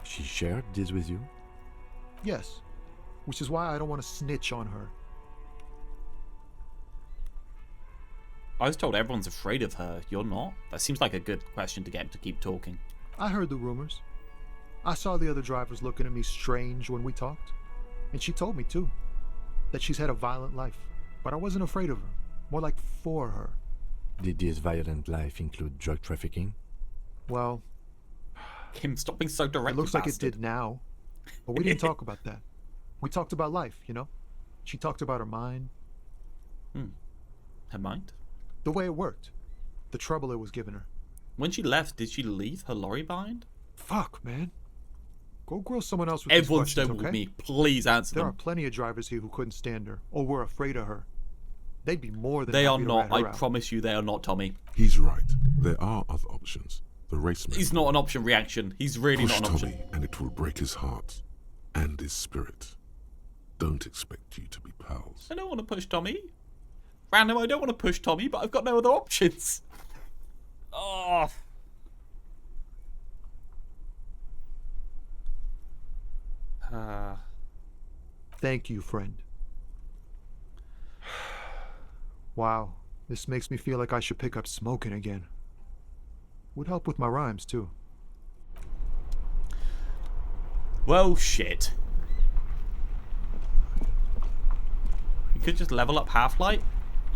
She shared this with you? Yes. Which is why I don't want to snitch on her. I was told everyone's afraid of her. You're not? That seems like a good question to get him to keep talking. I heard the rumors. I saw the other drivers looking at me strange when we talked. And she told me, too, that she's had a violent life. But I wasn't afraid of her. More like for her. Did this violent life include drug trafficking? Well... Kim, stop being so direct. It looks like it did now. But we didn't talk about that. We talked about life, you know? She talked about her mind. Her mind? The way it worked. The trouble it was giving her. When she left, did she leave her lorry behind? Fuck, man. Go grill someone else with Everyone's these questions, done okay? with me. Please answer There them. are plenty of drivers here who couldn't stand her, or were afraid of her. They'd be more than They are happy to not. rat her I out. promise you they are not, Tommy. He's right. There are other options. The raceman. He's not an option reaction. He's really Push not an option. Tommy, and it will break his heart and his spirit. Don't expect you to be pals. I don't want to push Tommy. Random, I don't want to push Tommy, but I've got no other options. Oh. Thank you, friend. Wow, this makes me feel like I should pick up smoking again. Would help with my rhymes, too. Well, shit. You could just level up Half-Light.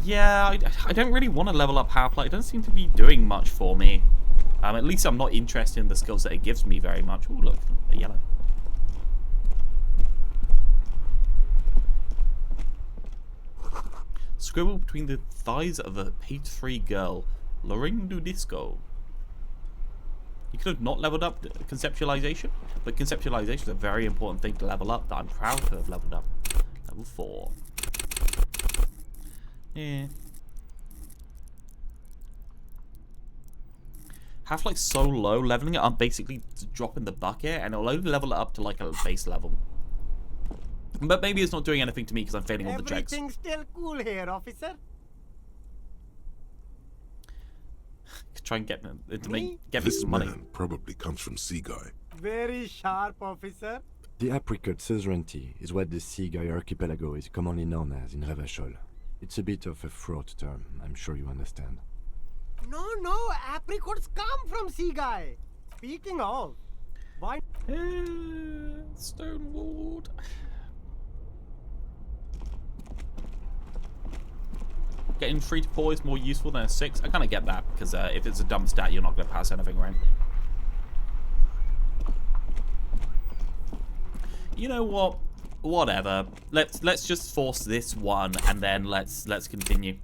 Yeah, I don't really want to level up Half-Light. It doesn't seem to be doing much for me. At least I'm not interested in the skills that it gives me very much. Oh, look, a yellow. Scribble between the thighs of a page-free girl. Luring du disco. You could have not leveled up conceptualization, but conceptualization is a very important thing to level up that I'm proud to have leveled up. Level 4. Yeah. Half-Life's so low, leveling it up basically to drop in the bucket, and it'll only level it up to like a base level. But maybe it's not doing anything to me because I'm failing all the checks. Everything's still cool here, officer. Try and get me This some money. man probably comes from Seaguy. Very sharp, officer. The apricot suzerainty is what the Seaguy archipelago is commonly known as in Revachol. It's a bit of a fraught term, I'm sure you understand. No, apricots come from Seaguy. Speaking of, why? Stonewalled. Getting 3 to 4 is more useful than a 6. I kind of get that because if it's a dumb stat, you're not going to pass anything around. You know what? Whatever. Let's just force this one and then let's continue.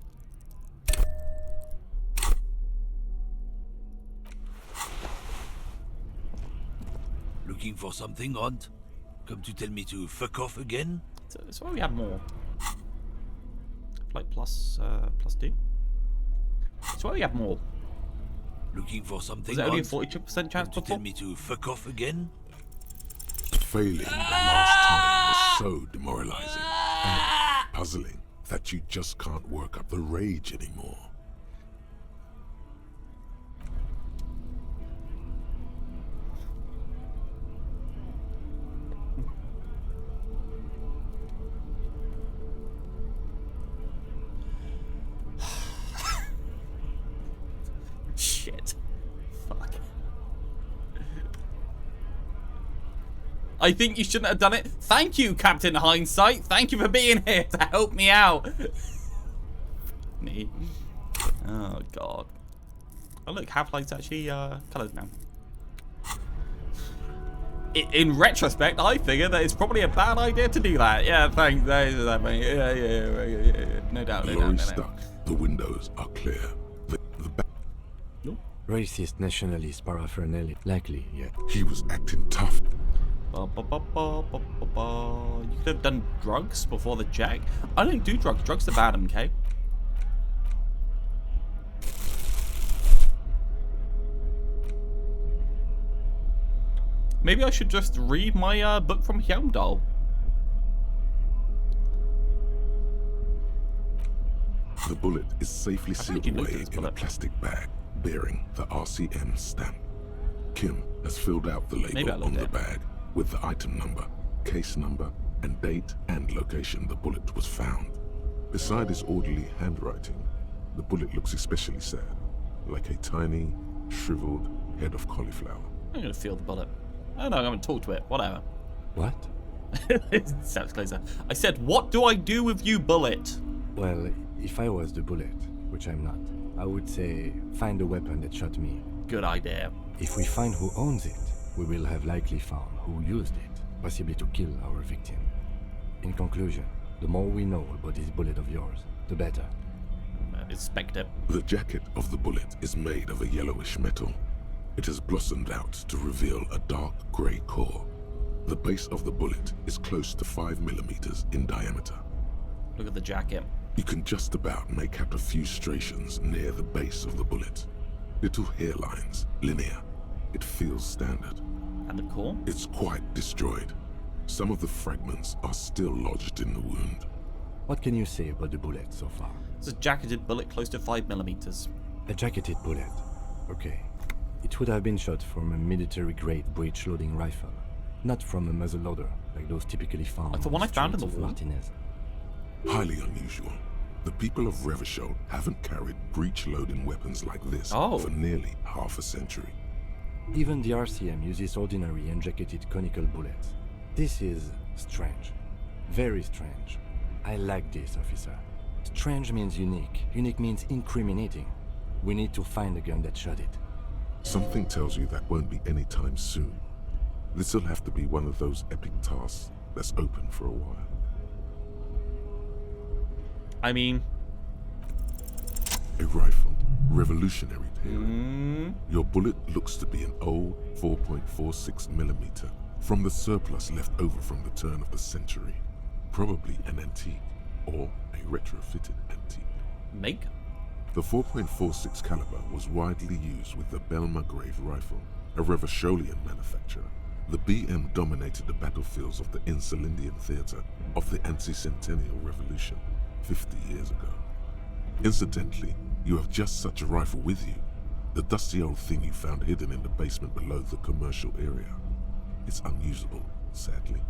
Looking for something, Hunt? Come to tell me to fuck off again? So why we have more. Like plus 2. So why we have more. Looking for something, Was it only a Hunt? 42% chance Come to before? tell me to fuck off again? Failing the last time was so demoralizing and puzzling that you just can't work up the rage anymore. Shit. Fuck. I think you shouldn't have done it. Thank you, Captain Hindsight. Thank you for being here to help me out. Me. Oh, God. Oh, look, Half-Life's actually coloured now. In retrospect, I figure that it's probably a bad idea to do that. Yeah, thanks. Yeah. No doubt, no Lorry doubt. stuck. The windows are clear. Racist nationalist paraphernalia. Likely, yeah. He was acting tough. You could have done drugs before the check. I don't do drugs. Drugs are bad, okay? Maybe I should just read my book from Helmdahl. The bullet is safely sealed away in a plastic bag bearing the RCM stamp. Kim has filled out the label on the bag with the item number, case number, and date and location the bullet was found. Beside his orderly handwriting, the bullet looks especially sad, like a tiny, shriveled head of cauliflower. I'm gonna feel the bullet. Oh no, I'm gonna talk to it. Whatever. What? Steps closer. I said, what do I do with you, bullet? Well, if I was the bullet, which I'm not, I would say find the weapon that shot me. Good idea. If we find who owns it, we will have likely found who used it, possibly to kill our victim. In conclusion, the more we know about this bullet of yours, the better. Inspect it. The jacket of the bullet is made of a yellowish metal. It has blossomed out to reveal a dark grey core. The base of the bullet is close to 5 millimeters in diameter. Look at the jacket. You can just about make out a few striations near the base of the bullet. Little hairlines, linear. It feels standard. And the core? It's quite destroyed. Some of the fragments are still lodged in the wound. What can you say about the bullet so far? It's a jacketed bullet close to 5 millimeters. A jacketed bullet. Okay. It would have been shot from a military-grade breech-loading rifle, not from a muzzleloader like those typically found like the one I found in the wall. Martinez. Highly unusual. The people of Revachol haven't carried breech-loading weapons like this for nearly half a century. Even the RCM uses ordinary unjacketed conical bullets. This is strange. Very strange. I like this, officer. Strange means unique. Unique means incriminating. We need to find the gun that shot it. Something tells you that won't be anytime soon. This'll have to be one of those epic tasks that's open for a while. I mean... A rifle. Revolutionary period. Your bullet looks to be an old 4.46 millimeter from the surplus left over from the turn of the century. Probably an antique or a retrofitted antique. Make? The 4.46 caliber was widely used with the Belmargrave rifle, a Revacholian manufacturer. The BM dominated the battlefields of the Insulindian theater of the anti-centennial revolution 50 years ago. Incidentally, you have just such a rifle with you, the dusty old thing you found hidden in the basement below the commercial area. It's unusable, sadly.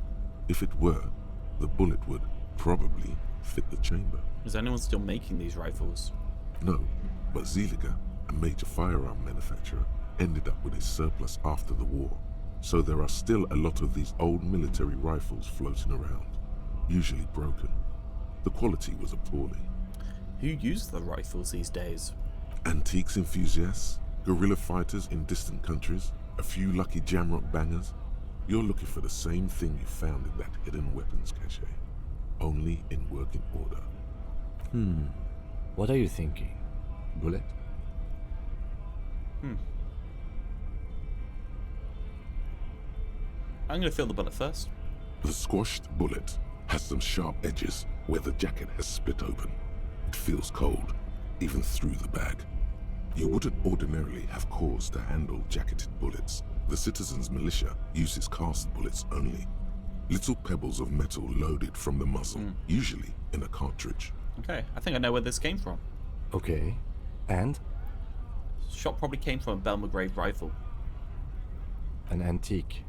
If it were, the bullet would probably fit the chamber. Is anyone still making these rifles? No, but Zeliger, a major firearm manufacturer, ended up with a surplus after the war. So there are still a lot of these old military rifles floating around, usually broken. The quality was appalling. Who uses the rifles these days? Antiques enthusiasts, guerrilla fighters in distant countries, a few lucky jamrock bangers. You're looking for the same thing you found in that hidden weapons cache, only in working order. What are you thinking? Bullet? I'm gonna feel the bullet first. The squashed bullet has some sharp edges where the jacket has split open. It feels cold, even through the bag. You wouldn't ordinarily have cause to handle jacketed bullets. The citizens' militia uses cast bullets only. Little pebbles of metal loaded from the muzzle, usually in a cartridge. Okay, I think I know where this came from. Okay. And? Shot probably came from a Belmargrave rifle. An antique.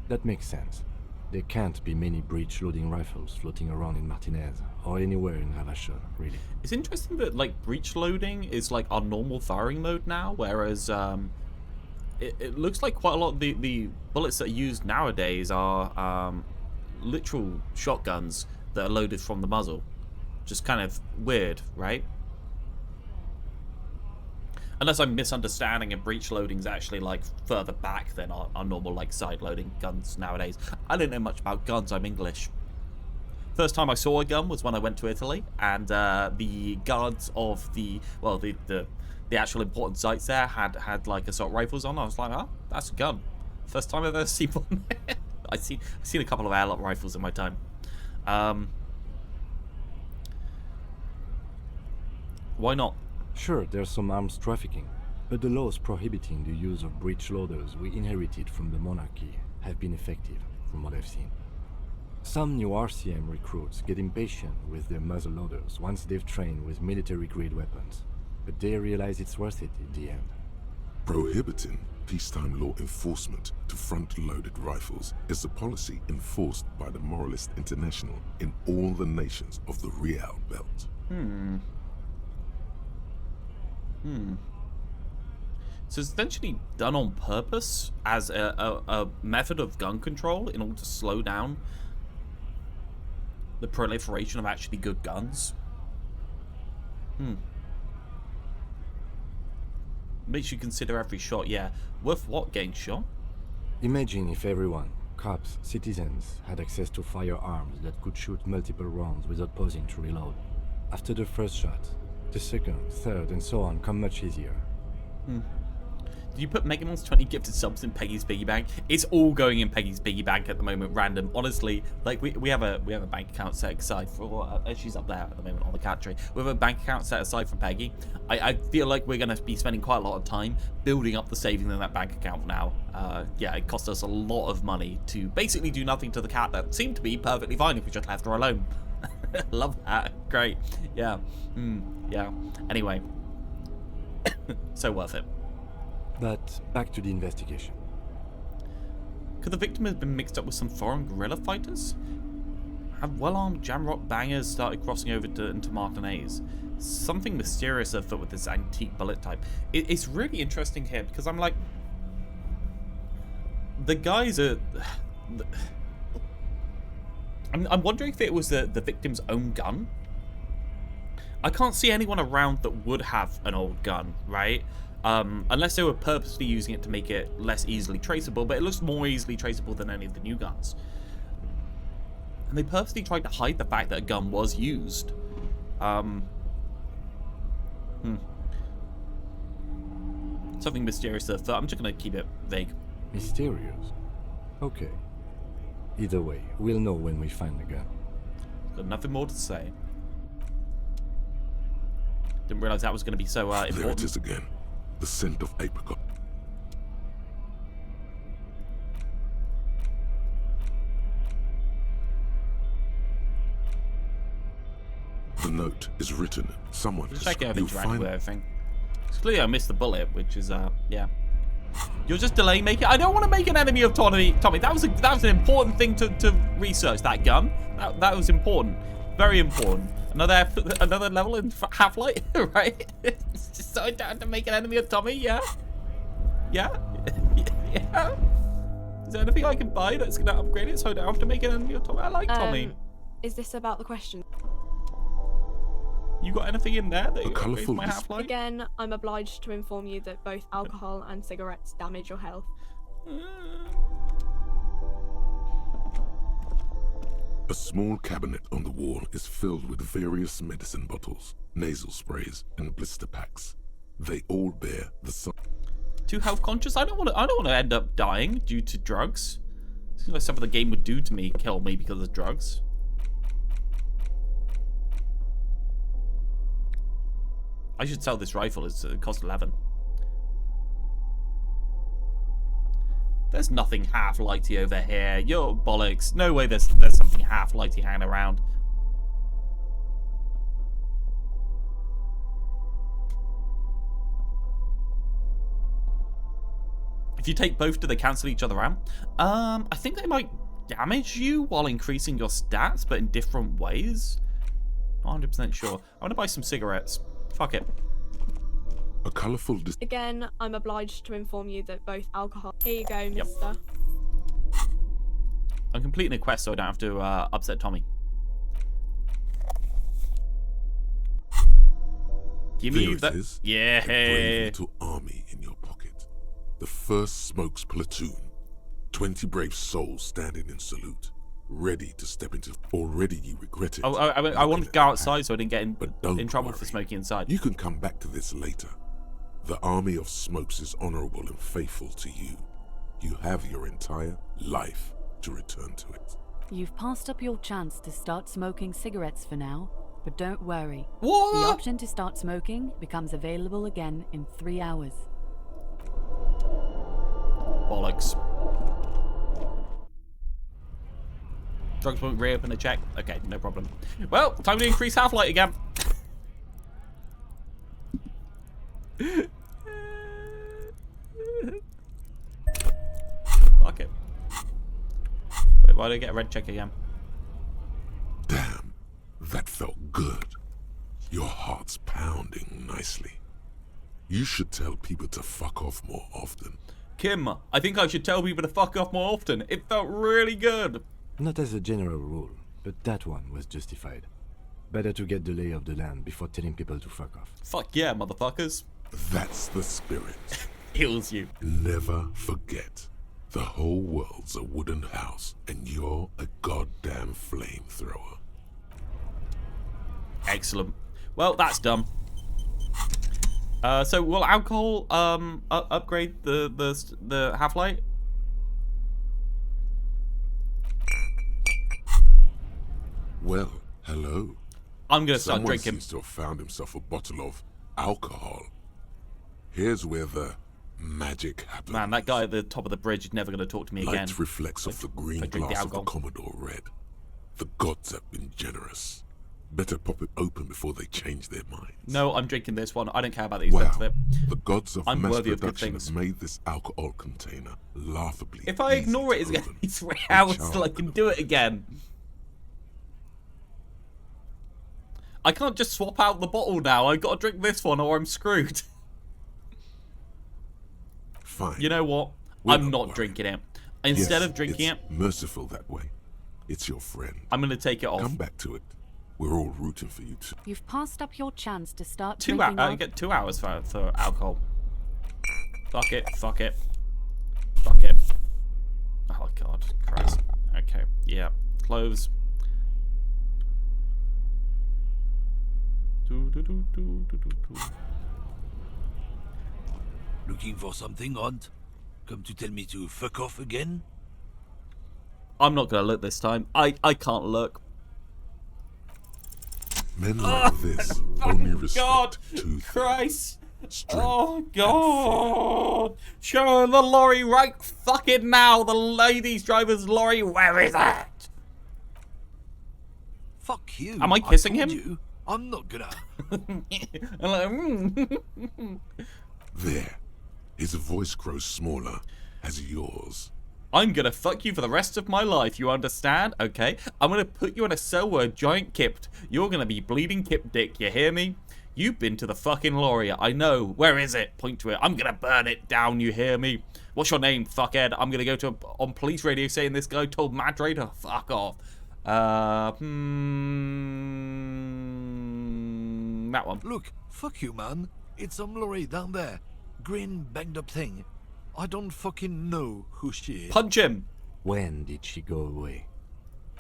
That makes sense. There can't be many breech-loading rifles floating around in Martinez, or anywhere in Revachol, really. It's interesting that, like, breech loading is, like, our normal firing mode now, whereas, it looks like quite a lot of the bullets that are used nowadays are literal shotguns that are loaded from the muzzle. Just kind of weird, right? Unless I'm misunderstanding and breech loading's actually like further back than our normal like side loading guns nowadays. I don't know much about guns, I'm English. First time I saw a gun was when I went to Italy, and the guards of the actual important sites there had like assault rifles on. I was like, oh, that's a gun. First time I've ever seen one. I've seen a couple of airlock rifles in my time. Why not? Sure, there's some arms trafficking, but the laws prohibiting the use of breech loaders we inherited from the monarchy have been effective, from what I've seen. Some new RCM recruits get impatient with their muzzle loaders once they've trained with military-grade weapons, but they realize it's worth it in the end. Prohibiting peacetime law enforcement to front-loaded rifles is a policy enforced by the Moralist International in all the nations of the Real Belt. So it's essentially done on purpose as a method of gun control in order to slow down the proliferation of actually good guns. Makes you consider every shot, yeah. Worth what, getting shot? Imagine if everyone, cops, citizens, had access to firearms that could shoot multiple rounds without pausing to reload. After the first shot, the second, third, and so on come much easier. Did you put Megamon's 20 gifted subs in Peggy's piggy bank? It's all going in Peggy's piggy bank at the moment, random. Honestly, like we have a bank account set aside for she's up there at the moment on the cat tree. We have a bank account set aside for Peggy. I feel like we're gonna be spending quite a lot of time building up the savings in that bank account now. Yeah, it cost us a lot of money to basically do nothing to the cat that seemed to be perfectly fine if we just left her alone. Love that. Great. Yeah. Yeah. Anyway. So worth it. But back to the investigation. Could the victim have been mixed up with some foreign guerrilla fighters? Have well-armed jamrock bangers started crossing over into Martinez? Something mysterious afoot with this antique bullet type. It's really interesting here because I'm like, the guys are. I'm wondering if it was the victim's own gun. I can't see anyone around that would have an old gun, right? Unless they were purposely using it to make it less easily traceable, but it looks more easily traceable than any of the new guns. And they purposely tried to hide the fact that a gun was used. Something mysterious there. I'm just going to keep it vague. Mysterious? Okay. Either way, we'll know when we find the gun. Got nothing more to say. Didn't realize that was going to be so important. There it is again. The scent of apricot. The note is written. Someone has check out everything. It's clearly I missed the bullet, which is yeah. You're just delaying making. I don't want to make an enemy of Tommy. That was an important thing to research. That gun. That was important. Very important. Another level in Half-Life, right? Just so I don't have to make an enemy of Tommy, yeah? Yeah? Yeah? Is there anything I can buy that's going to upgrade it so I don't have to make an enemy of Tommy? I like Tommy. Is this about the question? You got anything in there that upgrades my Half-Life? Again, I'm obliged to inform you that both alcohol and cigarettes damage your health. A small cabinet on the wall is filled with various medicine bottles, nasal sprays, and blister packs. They all bear the sign. Too health conscious? I don't want to end up dying due to drugs. Seems like something the game would do to me, kill me because of drugs. I should sell this rifle. It costs 11. There's nothing half-lighty over here. You're bollocks. No way there's something half-lighty hanging around. If you take both, do they cancel each other out? I think they might damage you while increasing your stats, but in different ways. Not 100% sure. I want to buy some cigarettes. Fuck it. A colourful Again, I'm obliged to inform you that both alcohol... Here you go, mister. I'm completing a quest so I don't have to upset Tommy. Give me that. Yeah. A brave little army in your pocket. The first Smokes platoon. 20 brave souls standing in salute, ready to step into. Already you regret it. Oh, I wanted to go outside so I didn't get in trouble worry. for smoking inside. You can come back to this later. The army of Smokes is honorable and faithful to you. You have your entire life to return to it. You've passed up your chance to start smoking cigarettes for now, but don't worry. What? The option to start smoking becomes available again in 3 hours. Bollocks. Drugs won't reopen a check. Okay, no problem. Well, time to increase half-life again. Fuck it. Wait, why did I get a red check again? Damn, that felt good. Your heart's pounding nicely. You should tell people to fuck off more often. Kim, I think I should tell people to fuck off more often. It felt really good. Not as a general rule, but that one was justified. Better to get the lay of the land before telling people to fuck off. Fuck yeah, motherfuckers. That's the spirit. Heals you. Never forget. The whole world's a wooden house, and you're a goddamn flamethrower. Excellent. Well, that's done. So will alcohol upgrade the half-life? Well, hello. I'm gonna start Someone drinking. Seems to have found himself a bottle of alcohol. Here's where the magic happens. Man, that guy at the top of the bridge is never gonna talk to me again. Light reflects off the green glass of the Commodore Red. The gods have been generous. Better pop it open before they change their minds. No, I'm drinking this one. I don't care about the extent of it. The gods of I'm mass worthy of good production things. have made this alcohol container laughably If I ignore it, it's gonna be 3 hours till I can do it again. I can't just swap out the bottle now. I've got to drink this one or I'm screwed. Fine. You know what? I'm not drinking it. Instead of drinking it, merciful that way. It's your friend. I'm going to take it off. Come back to it. We're all rooting for you too. You've passed up your chance to start 2 drinking hours. I get 2 hours for alcohol. Fuck it. Fuck it. Fuck it. Oh God, Christ. Okay. Yeah. Close. Looking for something, Hunt? Come to tell me to fuck off again? I'm not gonna look this time. I can't look. Men like this only respect God, tooth. Christ. Oh God. Show the lorry right fucking now. The ladies driver's lorry. Where is it? Fuck you. Am I kissing him? You, I'm not gonna. There. His voice grows smaller as yours. I'm gonna fuck you for the rest of my life, you understand? Okay? I'm gonna put you in a cell where giant kipped. You're gonna be bleeding kip dick, you hear me? You've been to the fucking lorry, I know. Where is it? Point to it. I'm gonna burn it down, you hear me? What's your name, fuckhead? I'm gonna go to on police radio saying this guy told Mad Ray to fuck off. That one. Look, fuck you, man. It's some lorry down there. Green, banged up thing. I don't fucking know who she is. Punch him. When did she go away?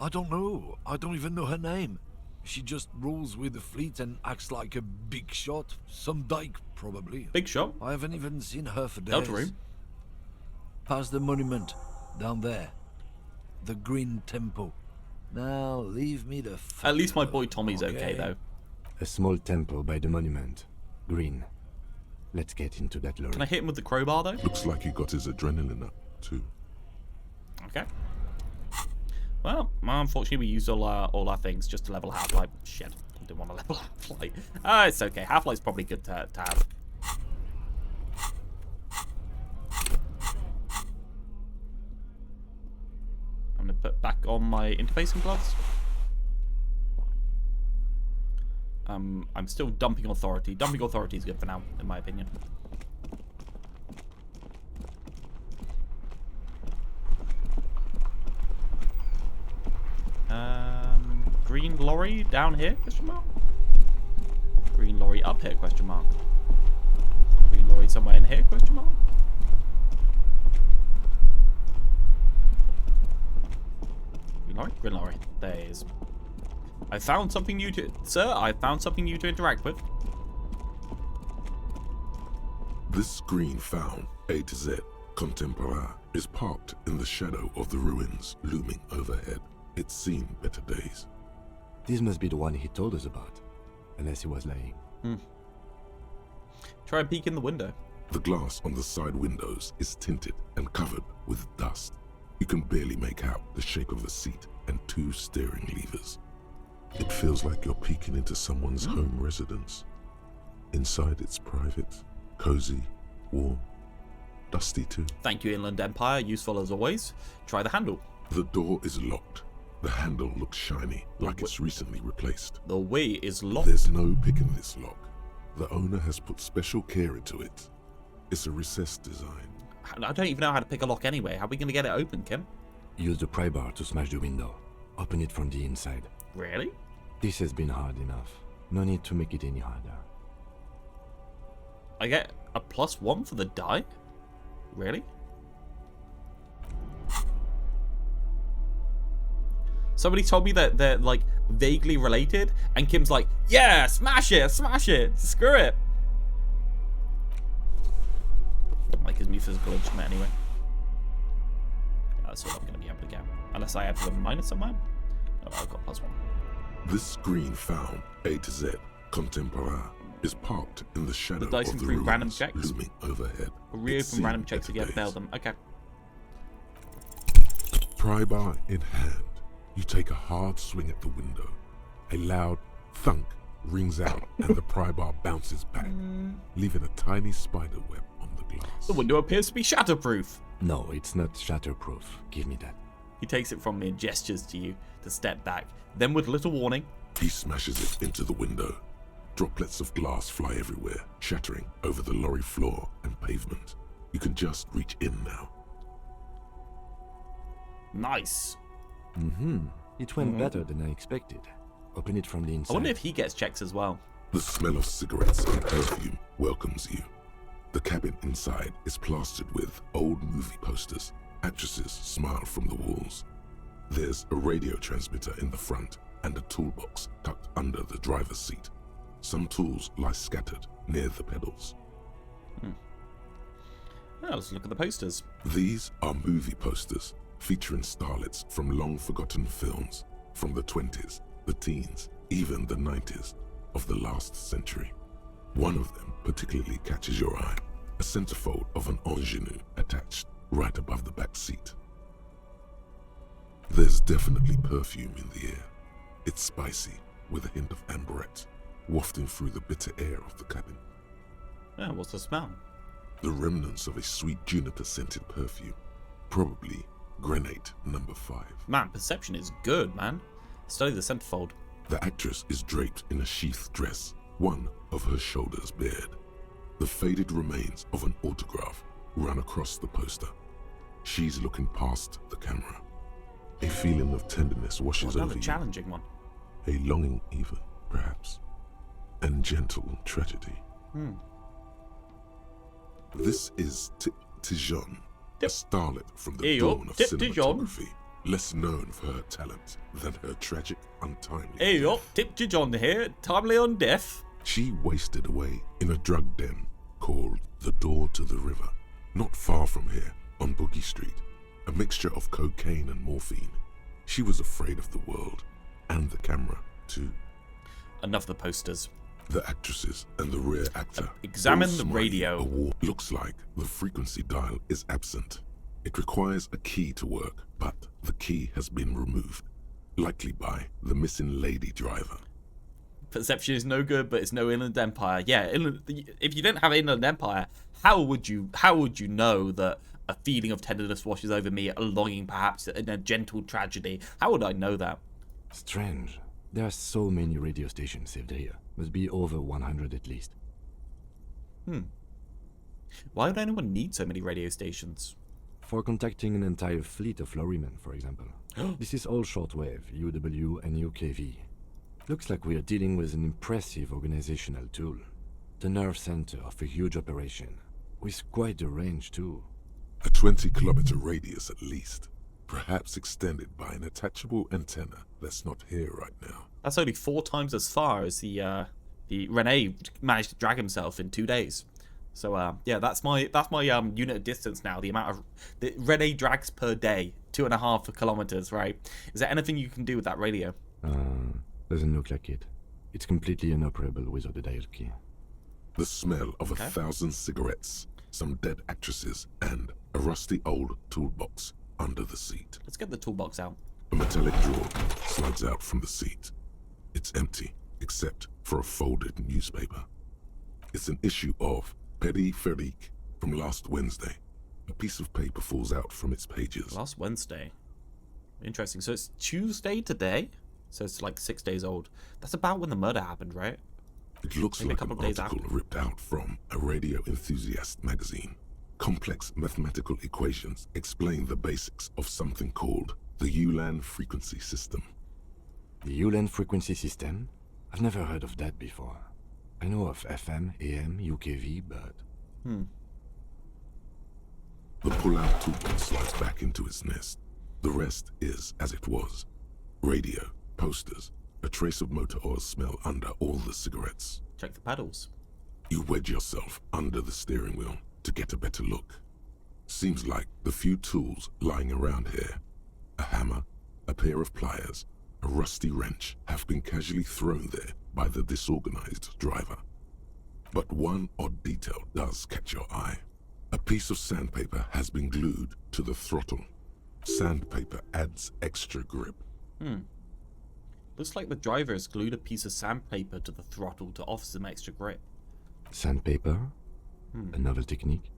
I don't know. I don't even know her name. She just rolls with the fleet and acts like a big shot. Some dyke, probably. Big shot? I haven't even seen her for days. Delta room. Past the monument. Down there. The Green Temple. Now, leave me the fuck At least my alone, boy Tommy's okay, though. A small temple by the monument. Green. Let's get into that lorry. Can I hit him with the crowbar, though? Looks like he got his adrenaline up, too. Okay. Well, unfortunately, we used all our things just to level Half-Life. Shit, I didn't want to level Half-Life. It's okay. Half-Life's probably good to have. I'm going to put back on my interfacing gloves. I'm still dumping authority. Dumping authority is good for now, in my opinion. Green lorry down here? Question mark. Green lorry up here? Question mark. Green lorry somewhere in here? Question mark. Green lorry? Green lorry. There it is. I found something new to... Sir, I found something new to interact with. This green found, A to Z, Contemporaire, is parked in the shadow of the ruins looming overhead. It's seen better days. This must be the one he told us about, unless he was lying. Try and peek in the window. The glass on the side windows is tinted and covered with dust. You can barely make out the shape of a seat and 2 steering levers. It feels like you're peeking into someone's home residence. Inside it's private, cozy, warm, dusty too. Thank you, Inland Empire. Useful as always. Try the handle. The door is locked. The handle looks shiny, like it's recently replaced. The way is locked. There's no picking this lock. The owner has put special care into it. It's a recessed design. I don't even know how to pick a lock anyway. How are we going to get it open, Kim? Use the pry bar to smash the window. Open it from the inside. Really? This has been hard enough. No need to make it any harder. I get a +1 for the die? Really? Somebody told me that they're like vaguely related, and Kim's like, yeah, smash it, screw it. Like gives me physical instrument anyway. Yeah, that's what I'm going to be able to get. Unless I have a minus somewhere. Oh, I've got +1. This green found, A to Z, Contemporaire, is parked in the shadow The dice of the through random ruins checks. looming overhead. Reopen random checks again, fail them. Okay. Pry bar in hand, you take a hard swing at the window. A loud thunk rings out and the pry bar bounces back, leaving a tiny spider web on the glass. The window appears to be shatterproof. No, it's not shatterproof. Give me that. He takes it from me and gestures to you to step back. Then with little warning, he smashes it into the window. Droplets of glass fly everywhere, shattering over the lorry floor and pavement. You can just reach in now. Nice. It went better than I expected. Open it from the inside. I wonder if he gets checks as well. The smell of cigarettes and perfume welcomes you. The cabin inside is plastered with old movie posters. Actresses smile from the walls. There's a radio transmitter in the front and a toolbox tucked under the driver's seat. Some tools lie scattered near the pedals. Well, let's look at the posters. These are movie posters featuring starlets from long-forgotten films from the 20s, the teens, even the 90s of the last century. One of them particularly catches your eye, a centerfold of an ingenue attached right above the back seat. There's definitely perfume in the air. It's spicy, with a hint of amberette, wafting through the bitter air of the cabin. Yeah, what's the smell? The remnants of a sweet juniper-scented perfume, probably Grenade No. 5. Man, perception is good, man. Study the centerfold. The actress is draped in a sheath dress, one of her shoulders bared. The faded remains of an autograph run across the poster. She's looking past the camera. A feeling of tenderness washes over Another you. challenging one. A longing even, perhaps. And gentle tragedy. This is Tijon, a starlet from the dawn of cinematography, less known for her talent than her tragic, untimely death. Tijon here, timely on death. She wasted away in a drug den called the Door to the River, not far from here, on Boogie Street, a mixture of cocaine and morphine. She was afraid of the world, and the camera, too. Enough of the posters. The actresses and the rear actor. Examine all the smiling radio. award. Looks like the frequency dial is absent. It requires a key to work, but the key has been removed, likely by the missing lady driver. Perception is no good, but it's no Inland Empire. Yeah, if you didn't have Inland Empire, how would you know that a feeling of tenderness washes over me, a longing perhaps, and a gentle tragedy? How would I know that? Strange. There are so many radio stations saved here. Must be over 100 at least. Why would anyone need so many radio stations? For contacting an entire fleet of lorrymen, for example. This is all shortwave, UW and UKV. Looks like we are dealing with an impressive organizational tool. The nerve center of a huge operation, with quite a range too. A 20-kilometer radius at least, perhaps extended by an attachable antenna that's not here right now. That's only 4 times as far as the Rene managed to drag himself in 2 days. So yeah, that's my unit of distance now. The amount of the Rene drags per day, 2.5 kilometers. Right? Is there anything you can do with that radio? Doesn't look like it. It's completely inoperable without the dial key. The smell of 1,000 cigarettes, some dead actresses, and a rusty old toolbox under the seat. Let's get the toolbox out. A metallic drawer slides out from the seat. It's empty, except for a folded newspaper. It's an issue of Periphérique from last Wednesday. A piece of paper falls out from its pages. Last Wednesday. Interesting. So it's Tuesday today? So it's like 6 days old. That's about when the murder happened, right? It looks Maybe like a couple an of days article after. ripped out from a radio enthusiast magazine. Complex mathematical equations explain the basics of something called the Ulan frequency system. The Ulan frequency system? I've never heard of that before. I know of FM, AM, UKV, but... The pull-out toolbox slides back into its nest. The rest is as it was. Radio, posters, a trace of motor oil smell under all the cigarettes. Check the pedals. You wedge yourself under the steering wheel to get a better look. Seems like the few tools lying around here, a hammer, a pair of pliers, a rusty wrench, have been casually thrown there by the disorganized driver. But one odd detail does catch your eye. A piece of sandpaper has been glued to the throttle. Sandpaper adds extra grip. Looks like the driver has glued a piece of sandpaper to the throttle to offer some extra grip. Sandpaper? A novel technique?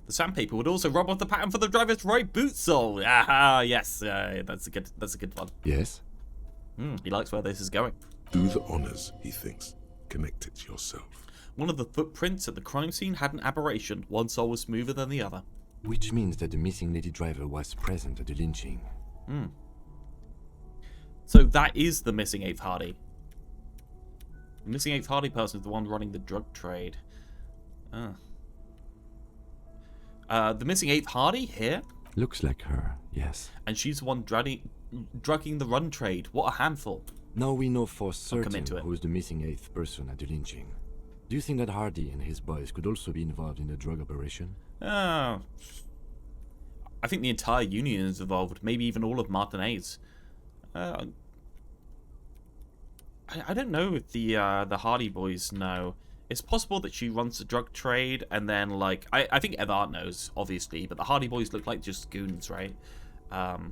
The sandpaper would also rub off the pattern for the driver's right boot sole. Aha, yes, that's a good one. Yes? He likes where this is going. Do the honors, he thinks. Connect it yourself. One of the footprints at the crime scene had an aberration. One sole was smoother than the other. Which means that the missing lady driver was present at the lynching. So that is the missing 8th Hardy. The missing 8th Hardy person is the one running the drug trade. The missing 8th Hardy here? Looks like her, yes. And she's the one drugging the run trade. What a handful. Now we know for certain commit to it. who's the missing 8th person at the lynching. Do you think that Hardy and his boys could also be involved in the drug operation? I think the entire union is involved. Maybe even all of Martinez. I don't know if the Hardy boys know. It's possible that she runs the drug trade, and then like I think Evart knows, obviously, but the Hardy boys look like just goons, right? That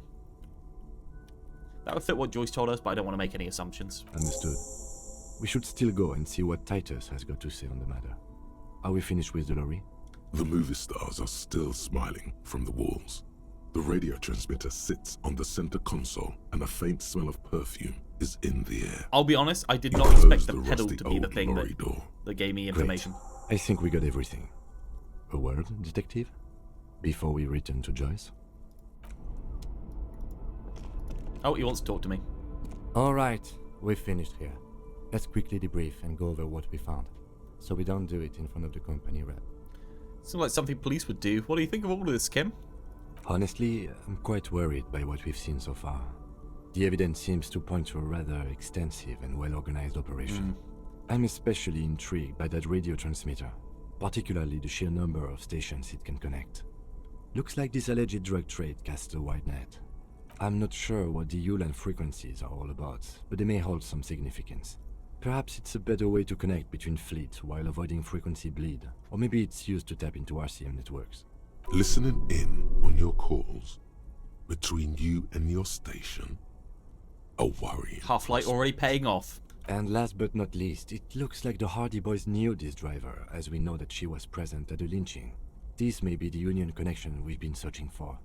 would fit what Joyce told us, but I don't want to make any assumptions. Understood. We should still go and see what Titus has got to say on the matter. Are we finished with the lorry? The movie stars are still smiling from the walls. The radio transmitter sits on the center console, and a faint smell of perfume is in the air. I'll be honest, I did You not close expect the the pedal rusty to be the old thing lorry door. that gave me Great. information. I think we got everything. A word, detective? Before we return to Joyce? Oh, he wants to talk to me. Alright, we're finished here. Let's quickly debrief and go over what we found, so we don't do it in front of the company rep. Seems like something police would do. What do you think of all of this, Kim? Honestly, I'm quite worried by what we've seen so far. The evidence seems to point to a rather extensive and well-organized operation. I'm especially intrigued by that radio transmitter, particularly the sheer number of stations it can connect. Looks like this alleged drug trade casts a wide net. I'm not sure what the Ulan frequencies are all about, but they may hold some significance. Perhaps it's a better way to connect between fleets while avoiding frequency bleed, or maybe it's used to tap into RCM networks. Listening in on your calls between you and your station. A worrying Half-Light already paying off. And last but not least, it looks like the Hardy boys knew this driver, as we know that she was present at the lynching. This may be the Union connection we've been searching for.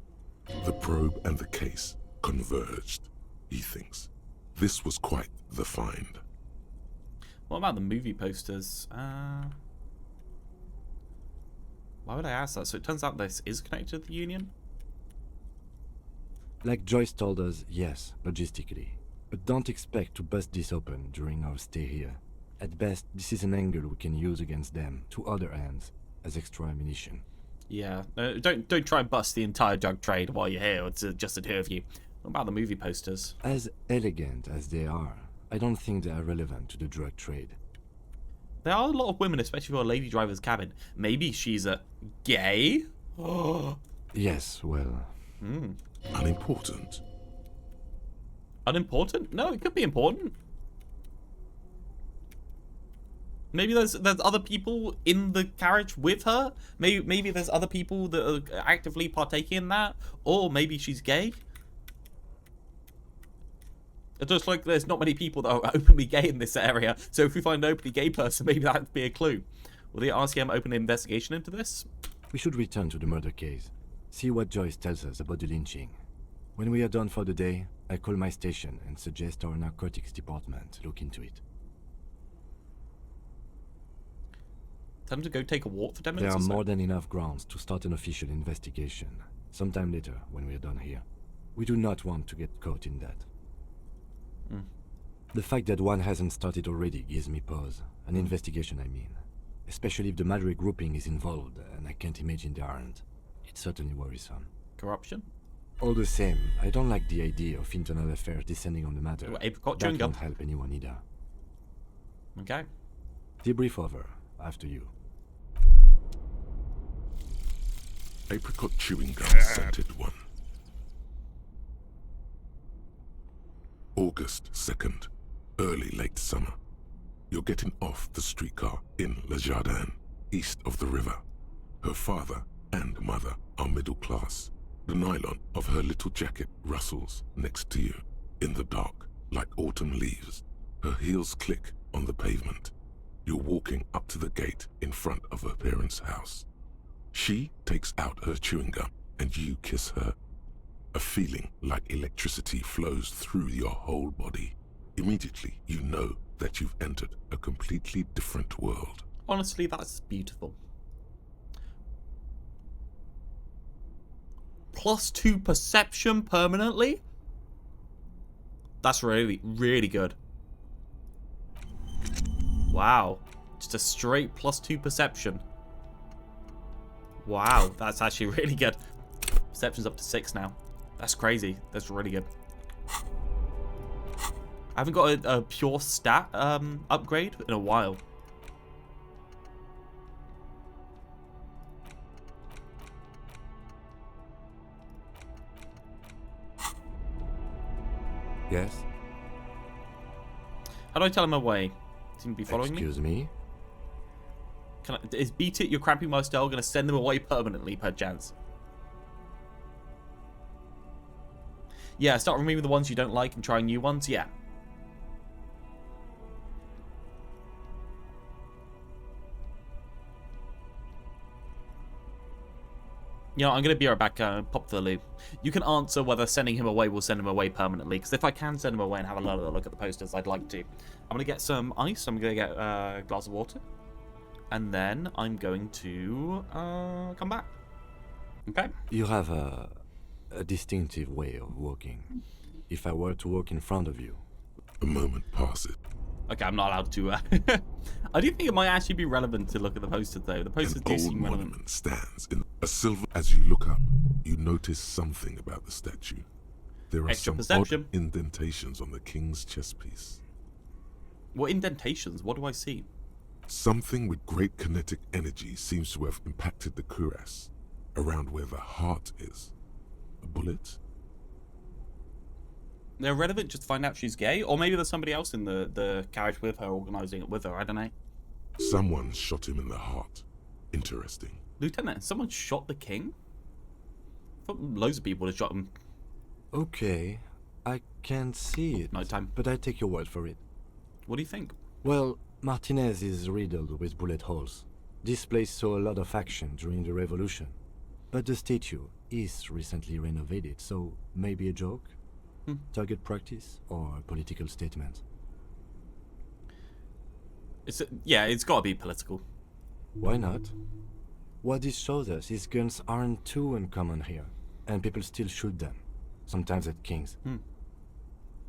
The probe and the case converged, he thinks. This was quite the find. What about the movie posters? Why would I ask that? So it turns out this is connected to the Union? Like Joyce told us, yes, logistically. But don't expect to bust this open during our stay here. At best, this is an angle we can use against them, to other ends, as extra ammunition. Yeah, don't try and bust the entire drug trade while you're here. It's just the two of you. What about the movie posters? As elegant as they are, I don't think they are relevant to the drug trade. There are a lot of women, especially for a lady driver's cabin. Maybe she's a gay? Yes, well... Unimportant. Unimportant? No, it could be important. Maybe there's other people in the carriage with her. Maybe there's other people that are actively partaking in that. Or maybe she's gay. It's just like there's not many people that are openly gay in this area. So if we find an openly gay person, maybe that'd be a clue. Will the RCM open an investigation into this? We should return to the murder case. See what Joyce tells us about the lynching. When we are done for the day, I call my station and suggest our narcotics department look into it. Tell them to go take a walk for 10 There minutes are or so. more than enough grounds to start an official investigation, sometime later when we are done here. We do not want to get caught in that. The fact that one hasn't started already gives me pause. An investigation, I mean. Especially if the Madrid grouping is involved, and I can't imagine they aren't. It's certainly worrisome. Corruption? All the same, I don't like the idea of internal affairs descending on the matter. Apricot That chewing gum. won't help anyone either. Okay. Debrief over. After you. Apricot chewing gum scented one. August 2nd. Early late summer. You're getting off the streetcar in Le Jardin, east of the river. Her father and mother are middle class. The nylon of her little jacket rustles next to you, in the dark, like autumn leaves. Her heels click on the pavement. You're walking up to the gate in front of her parents' house. She takes out her chewing gum and you kiss her. A feeling like electricity flows through your whole body. Immediately, you know that you've entered a completely different world. Honestly, that's beautiful. +2 perception permanently? That's really, really good. Wow. Just a straight +2 perception. Wow, that's actually really good. Perception's up to 6 now. That's crazy. That's really good. I haven't got a pure stat upgrade in a while. Yes? How do I tell him away? Seem to be following Excuse me? Can I, is beat it, you're cramping my style, going to send them away permanently, perchance? Yeah, start removing the ones you don't like and trying new ones, yeah. You know, I'm going to be right back, pop to the loo. You can answer whether sending him away will send him away permanently, because if I can send him away and have a look at the posters, I'd like to. I'm going to get some ice, I'm going to get a glass of water, and then I'm going to come back. Okay? You have a distinctive way of walking. If I were to walk in front of you... A moment passes. Okay, I'm not allowed to. I do think it might actually be relevant to look at the posters, though. The posters do seem relevant. Monument stands in a silver. As you look up, you notice something about the statue. There are Extra some perception. odd indentations on the king's chest piece. What indentations? What do I see? Something with great kinetic energy seems to have impacted the cuirass, around where the heart is. A bullet? They're relevant just to find out she's gay, or maybe there's somebody else in the carriage with her, organising it with her, I don't know. Someone shot him in the heart. Interesting. Lieutenant, someone shot the king? I thought loads of people had shot him. Okay, I can't see it. Nighttime. But I take your word for it. What do you think? Well, Martinez is riddled with bullet holes. This place saw a lot of action during the revolution. But the statue is recently renovated, so maybe a joke? Target practice or a political statement? It's got to be political. Why not? What this shows us is guns aren't too uncommon here, and people still shoot them, sometimes at kings.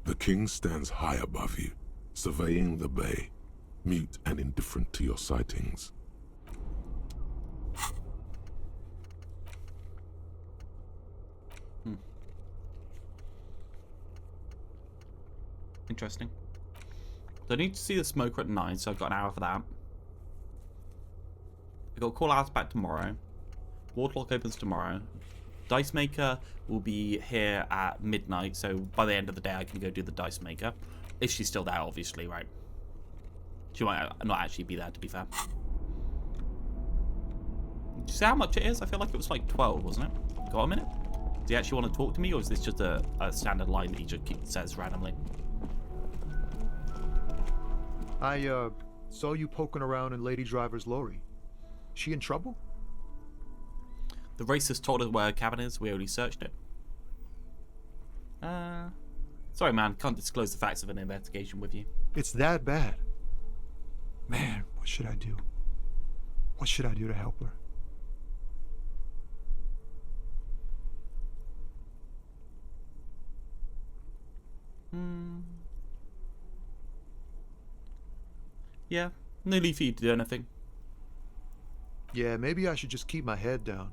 The king stands high above you, surveying the bay, mute and indifferent to your sightings. Interesting. So I need to see the smoker at 9, so I've got an hour for that. I've got call outs back tomorrow. Waterlock opens tomorrow. Dice Maker will be here at midnight, so by the end of the day I can go do the Dice Maker. If she's still there, obviously, right? She might not actually be there, to be fair. Did you see how much it is? I feel like it was like 12, wasn't it? Got a minute? Do you actually want to talk to me, or is this just a standard line that he just says randomly? I saw you poking around in Lady Driver's lorry. She in trouble? The racist told us where her cabin is. We already searched it. Sorry, man. Can't disclose the facts of an investigation with you. It's that bad. Man, what should I do? What should I do to help her? Yeah, no need for you to do anything. Yeah, maybe I should just keep my head down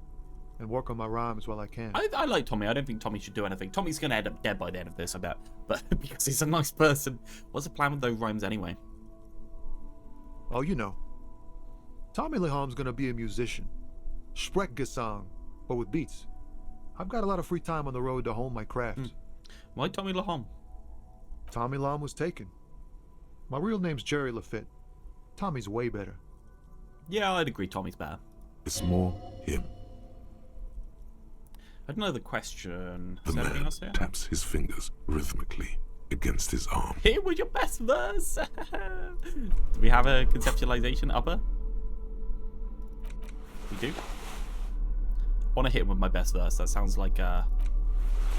and work on my rhymes while I can. I like Tommy. I don't think Tommy should do anything. Tommy's going to end up dead by the end of this, I bet. But because he's a nice person. What's the plan with those rhymes anyway? Oh, you know. Tommy Leham's gonna be a musician. Sprechgesang, but with beats. I've got a lot of free time on the road to hone my craft. Why Tommy Laham? Tommy Lam was taken. My real name's Jerry Lafitte. Tommy's way better. Yeah, I'd agree Tommy's better. It's more him. I have another question. The man taps his fingers rhythmically against his arm. Here was your best verse. Do we have a conceptualization upper? We do. I want to hit him with my best verse. That sounds like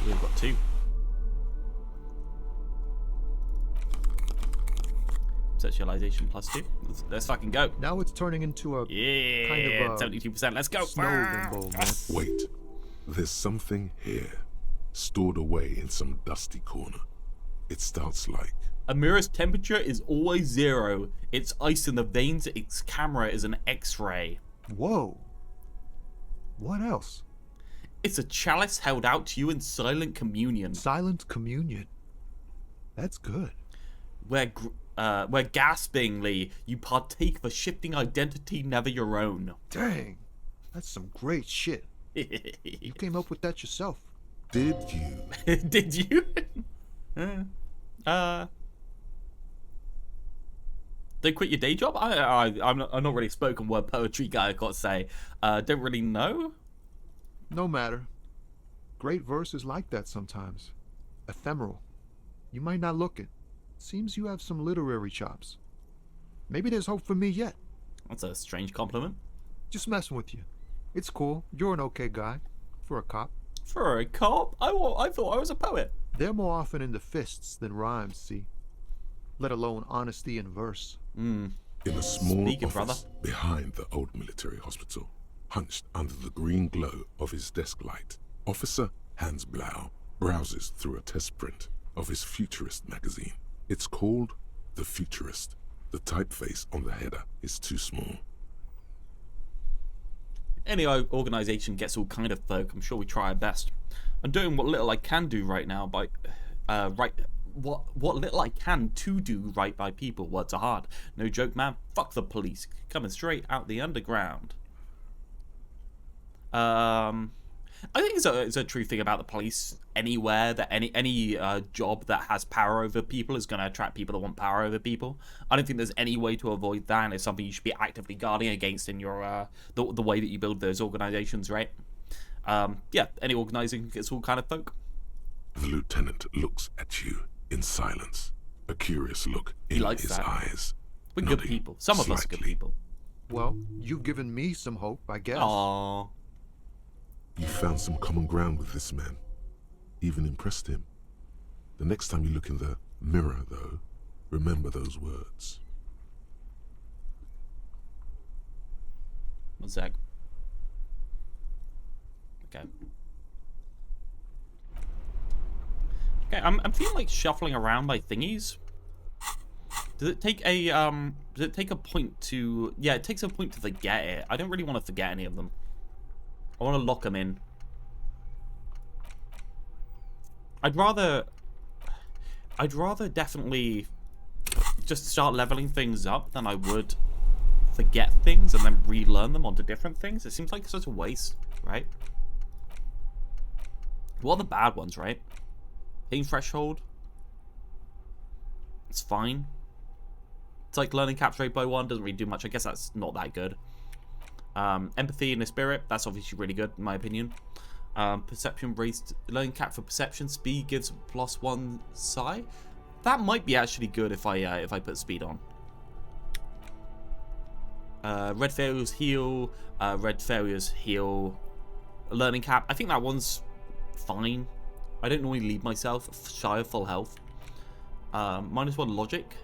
we've got 2. Conceptualization plus 2. Let's fucking go. Now it's turning into a kind of 72%. Let's go. Wait, there's something here, stored away in some dusty corner. It starts like... A mirror's temperature is always 0. It's ice in the veins. Its camera is an X-ray. Whoa. What else? It's a chalice held out to you in silent communion. Silent communion. That's good. Where gaspingly you partake of a shifting identity never your own. Dang. That's some great shit. You came up with that yourself. Did you? Did you? Don't quit your day job? I'm not really a spoken word poetry guy, I gotta say. Don't really know. No matter. Great verses like that sometimes. Ephemeral. You might not look it. Seems you have some literary chops. Maybe there's hope for me yet. That's a strange compliment. Just messing with you. It's cool. You're an okay guy. For a cop. For a cop? I thought I was a poet. They're more often into fists than rhymes, see? Let alone honesty in verse. In a small office behind the old military hospital, hunched under the green glow of his desk light, Officer Hans Blau browses through a test print of his Futurist magazine. It's called The Futurist. The typeface on the header is too small. Any organization gets all kind of folk. I'm sure we try our best. I'm doing what little I can do right now by what little I can to do right by people. Words are hard. No joke, man. Fuck the police. Coming straight out the underground. I think it's a true thing about the police. Anywhere that any job that has power over people is going to attract people that want power over people. I don't think there's any way to avoid that, and it's something you should be actively guarding against in your the way that you build those organizations, right? Yeah, any organizing gets all kind of folk. The lieutenant looks at you in silence, a curious look in his eyes. We're good people. Some of us are good people. Well, you've given me some hope, I guess. Aww. You found some common ground with this man. Even impressed him. The next time you look in the mirror, though, remember those words. One sec. Okay. Okay, I'm feeling like shuffling around my thingies. Does it take a point to... Yeah, it takes a point to forget it. I don't really want to forget any of them. I want to lock them in. I'd rather definitely just start leveling things up than I would forget things and then relearn them onto different things. It seems like such a waste, right? What are the bad ones, right? Pain threshold. It's fine. It's like learning capture rate by 1 doesn't really do much. I guess that's not that good. Empathy and the spirit, that's obviously really good in my opinion. Perception raised, learning cap for perception, speed gives +1 psi. That might be actually good if I put speed on. Red failures heal, learning cap. I think that one's fine. I don't normally leave myself shy of full health. -1 logic.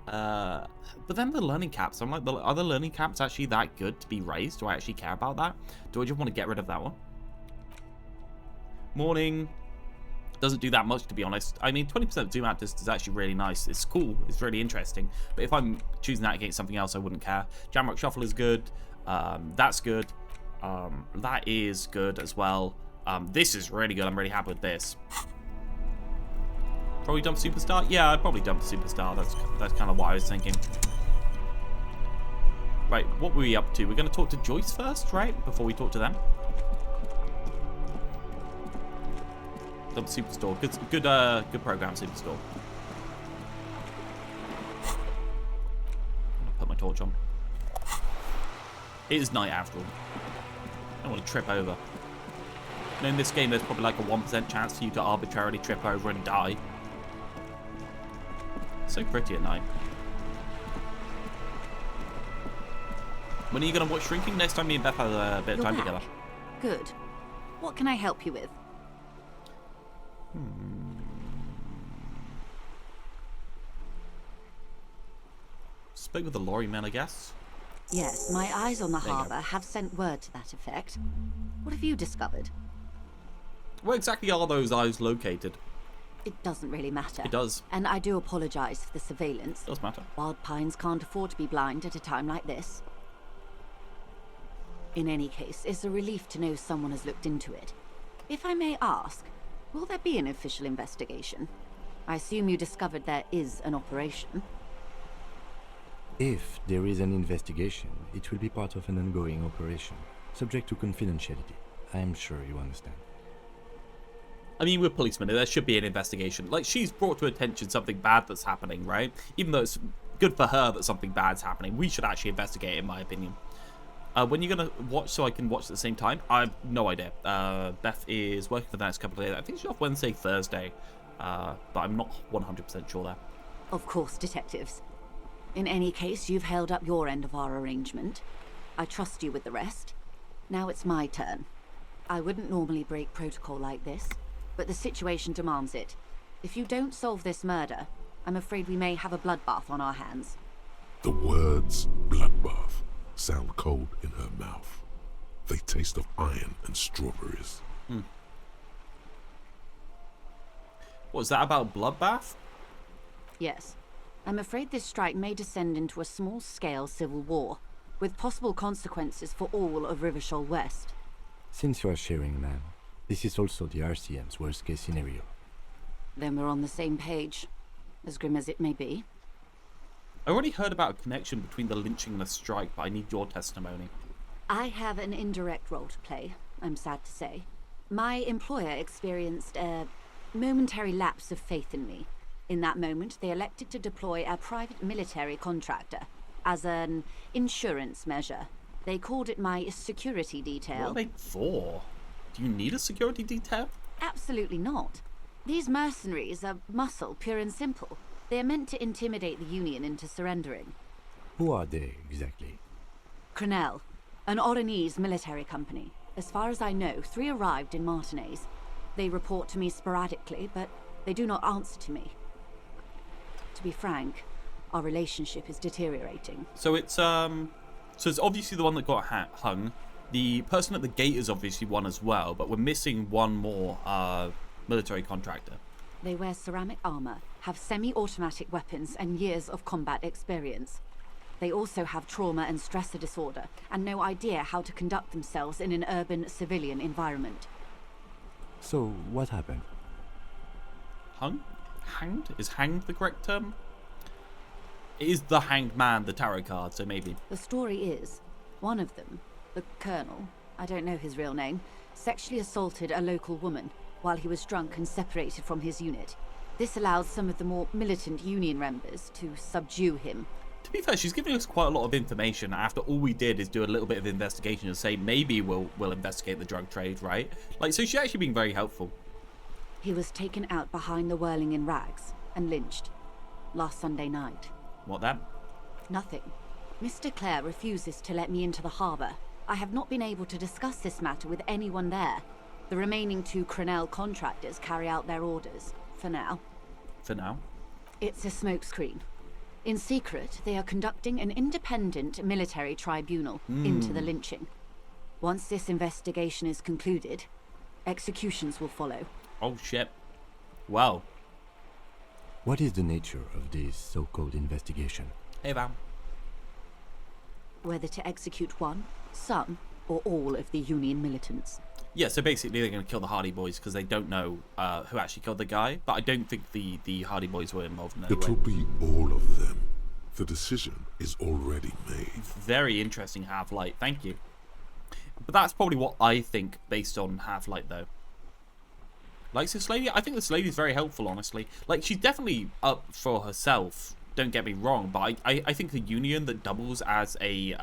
But then the learning caps, I'm like, are the learning caps actually that good to be raised? Do I actually care about that? Do I just want to get rid of that one? Morning. Doesn't do that much, to be honest. I mean, 20% zoom out distance is actually really nice. It's cool. It's really interesting. But if I'm choosing that against something else, I wouldn't care. Jamrock Shuffle is good. That's good. That is good as well. This is really good. I'm really happy with this. Probably dump Superstar? Yeah, I'd probably dump Superstar. That's kind of what I was thinking. Right, what were we up to? We're going to talk to Joyce first, right? Before we talk to them. Dump Superstore. Good program, Superstore. Put my torch on. It is night after all. I don't want to trip over. And in this game, there's probably like a 1% chance for you to arbitrarily trip over and die. So pretty at night. When are you going to watch Shrinking? Next time me and Beth have a bit of time together. Good. What can I help you with? Spoke with the lorry man, I guess. Yes, my eyes on the harbour have sent word to that effect. What have you discovered? Where exactly are those eyes located? It doesn't really matter. It does. And I do apologise for the surveillance. It does matter. Wild Pines can't afford to be blind at a time like this. In any case, it's a relief to know someone has looked into it. If I may ask, will there be an official investigation? I assume you discovered there is an operation. If there is an investigation, it will be part of an ongoing operation, subject to confidentiality. I'm sure you understand. I mean, we're policemen. There should be an investigation. Like, she's brought to attention something bad that's happening, right? Even though it's good for her that something bad's happening, we should actually investigate, in my opinion. When you're going to watch so I can watch at the same time? I have no idea. Beth is working for the next couple of days. I think she's off Wednesday, Thursday. But I'm not 100% sure there. Of course, detectives. In any case, you've held up your end of our arrangement. I trust you with the rest. Now it's my turn. I wouldn't normally break protocol like this, but the situation demands it. If you don't solve this murder, I'm afraid we may have a bloodbath on our hands. The words bloodbath sound cold in her mouth. They taste of iron and strawberries. What was that about, bloodbath? Yes. I'm afraid this strike may descend into a small-scale civil war, with possible consequences for all of Rivershoal West. Since you are sharing, ma'am, this is also the RCM's worst-case scenario. Then we're on the same page, as grim as it may be. I already heard about a connection between the lynching and the strike, but I need your testimony. I have an indirect role to play, I'm sad to say. My employer experienced a momentary lapse of faith in me. In that moment, they elected to deploy a private military contractor as an insurance measure. They called it my security detail. What are they for? Do you need a security detail? Absolutely not. These mercenaries are muscle, pure and simple. They are meant to intimidate the Union into surrendering. Who are they, exactly? Crenell, an Oranese military company. As far as I know, 3 arrived in Martinez. They report to me sporadically, but they do not answer to me. To be frank, our relationship is deteriorating. So it's So it's obviously the one that got hung. The person at the gate is obviously one as well, but we're missing one more military contractor. They wear ceramic armor, have semi-automatic weapons, and years of combat experience. They also have trauma and stressor disorder, and no idea how to conduct themselves in an urban civilian environment. So, what happened? Hung? Hanged? Is hanged the correct term? It is the Hanged Man, the tarot card, so maybe. The story is, one of them, the Colonel, I don't know his real name, sexually assaulted a local woman while he was drunk and separated from his unit. This allows some of the more militant Union members to subdue him. To be fair, she's giving us quite a lot of information after all we did is do a little bit of investigation and say maybe we'll investigate the drug trade, right? Like, so she's actually being very helpful. He was taken out behind the whirling in rags and lynched last Sunday night. What then? Nothing. Mr. Clare refuses to let me into the harbour. I have not been able to discuss this matter with anyone there. The remaining 2 Crenell contractors carry out their orders, for now. For now? It's a smokescreen. In secret, they are conducting an independent military tribunal into the lynching. Once this investigation is concluded, executions will follow. Oh shit. Well. What is the nature of this so-called investigation? Hey, Val. Whether to execute one, some, or all of the Union militants. Yeah, so basically they're going to kill the Hardy Boys because they don't know who actually killed the guy. But I don't think the Hardy Boys were involved in any way. It will be all of them. The decision is already made. Very interesting Half-Light. Thank you. But that's probably what I think based on Half-Light, though. Like this lady? I think this lady's very helpful, honestly. Like, she's definitely up for herself. Don't get me wrong. But I think the Union that doubles as a...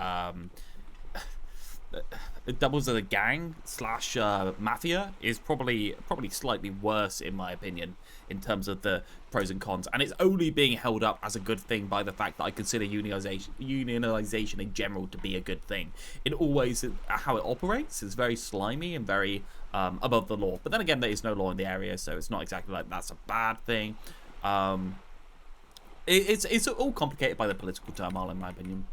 it doubles as a gang slash mafia is probably slightly worse in my opinion in terms of the pros and cons, and it's only being held up as a good thing by the fact that I consider unionization in general to be a good thing. In all ways, how it operates is very slimy and very above the law, but then again there is no law in the area, so it's not exactly like that's a bad thing. It's all complicated by the political turmoil in my opinion.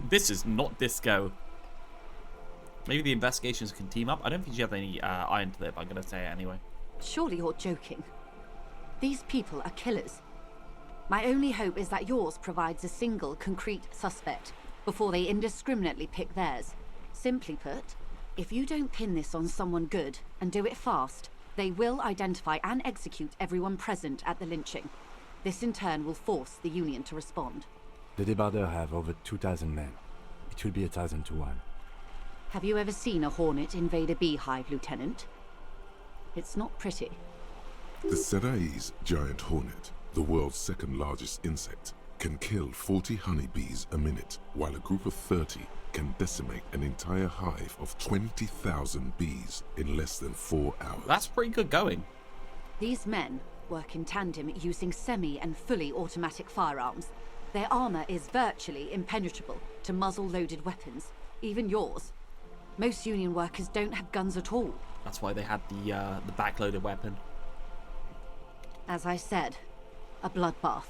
This is not disco. Maybe the investigations can team up. I don't think you have any iron to it, but I'm going to say it anyway. Surely you're joking. These people are killers. My only hope is that yours provides a single concrete suspect before they indiscriminately pick theirs. Simply put, if you don't pin this on someone good and do it fast, they will identify and execute everyone present at the lynching. This in turn will force the Union to respond. The débardeurs have over 2,000 men. It will be 1,000 to 1. Have you ever seen a hornet invade a beehive, Lieutenant? It's not pretty. The Serai's giant hornet, the world's second largest insect, can kill 40 honeybees a minute, while a group of 30 can decimate an entire hive of 20,000 bees in less than 4 hours. That's pretty good going. These men work in tandem using semi and fully automatic firearms. Their armor is virtually impenetrable to muzzle-loaded weapons, even yours. Most Union workers don't have guns at all. That's why they had the backloaded weapon. As I said, a bloodbath.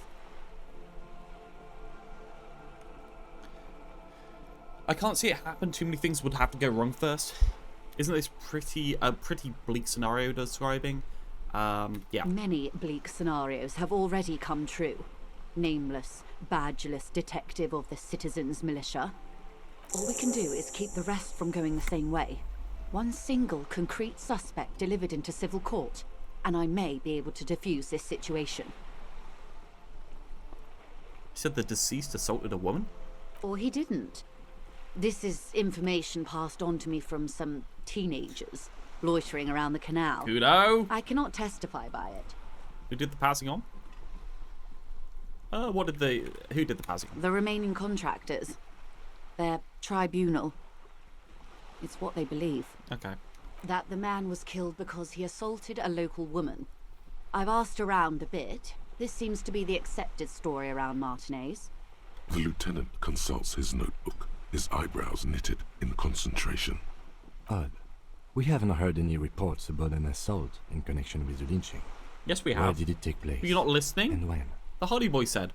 I can't see it happen. Too many things would have to go wrong first. Isn't this pretty bleak scenario describing? Yeah. Many bleak scenarios have already come true. Nameless, badgeless detective of the citizens' militia. All we can do is keep the rest from going the same way. One single concrete suspect delivered into civil court, and I may be able to defuse this situation. You said the deceased assaulted a woman? Or he didn't. This is information passed on to me from some teenagers loitering around the canal. Kudo! I cannot testify by it. Who did the passing on? Who did the passing on? The remaining contractors. Their tribunal. It's what they believe. Okay. That the man was killed because he assaulted a local woman. I've asked around a bit. This seems to be the accepted story around Martinez. The lieutenant consults his notebook, his eyebrows knitted in concentration. Odd. We haven't heard any reports about an assault in connection with the lynching. Yes, we have. Where did it take place? You're not listening? And when? The Hardy Boy said.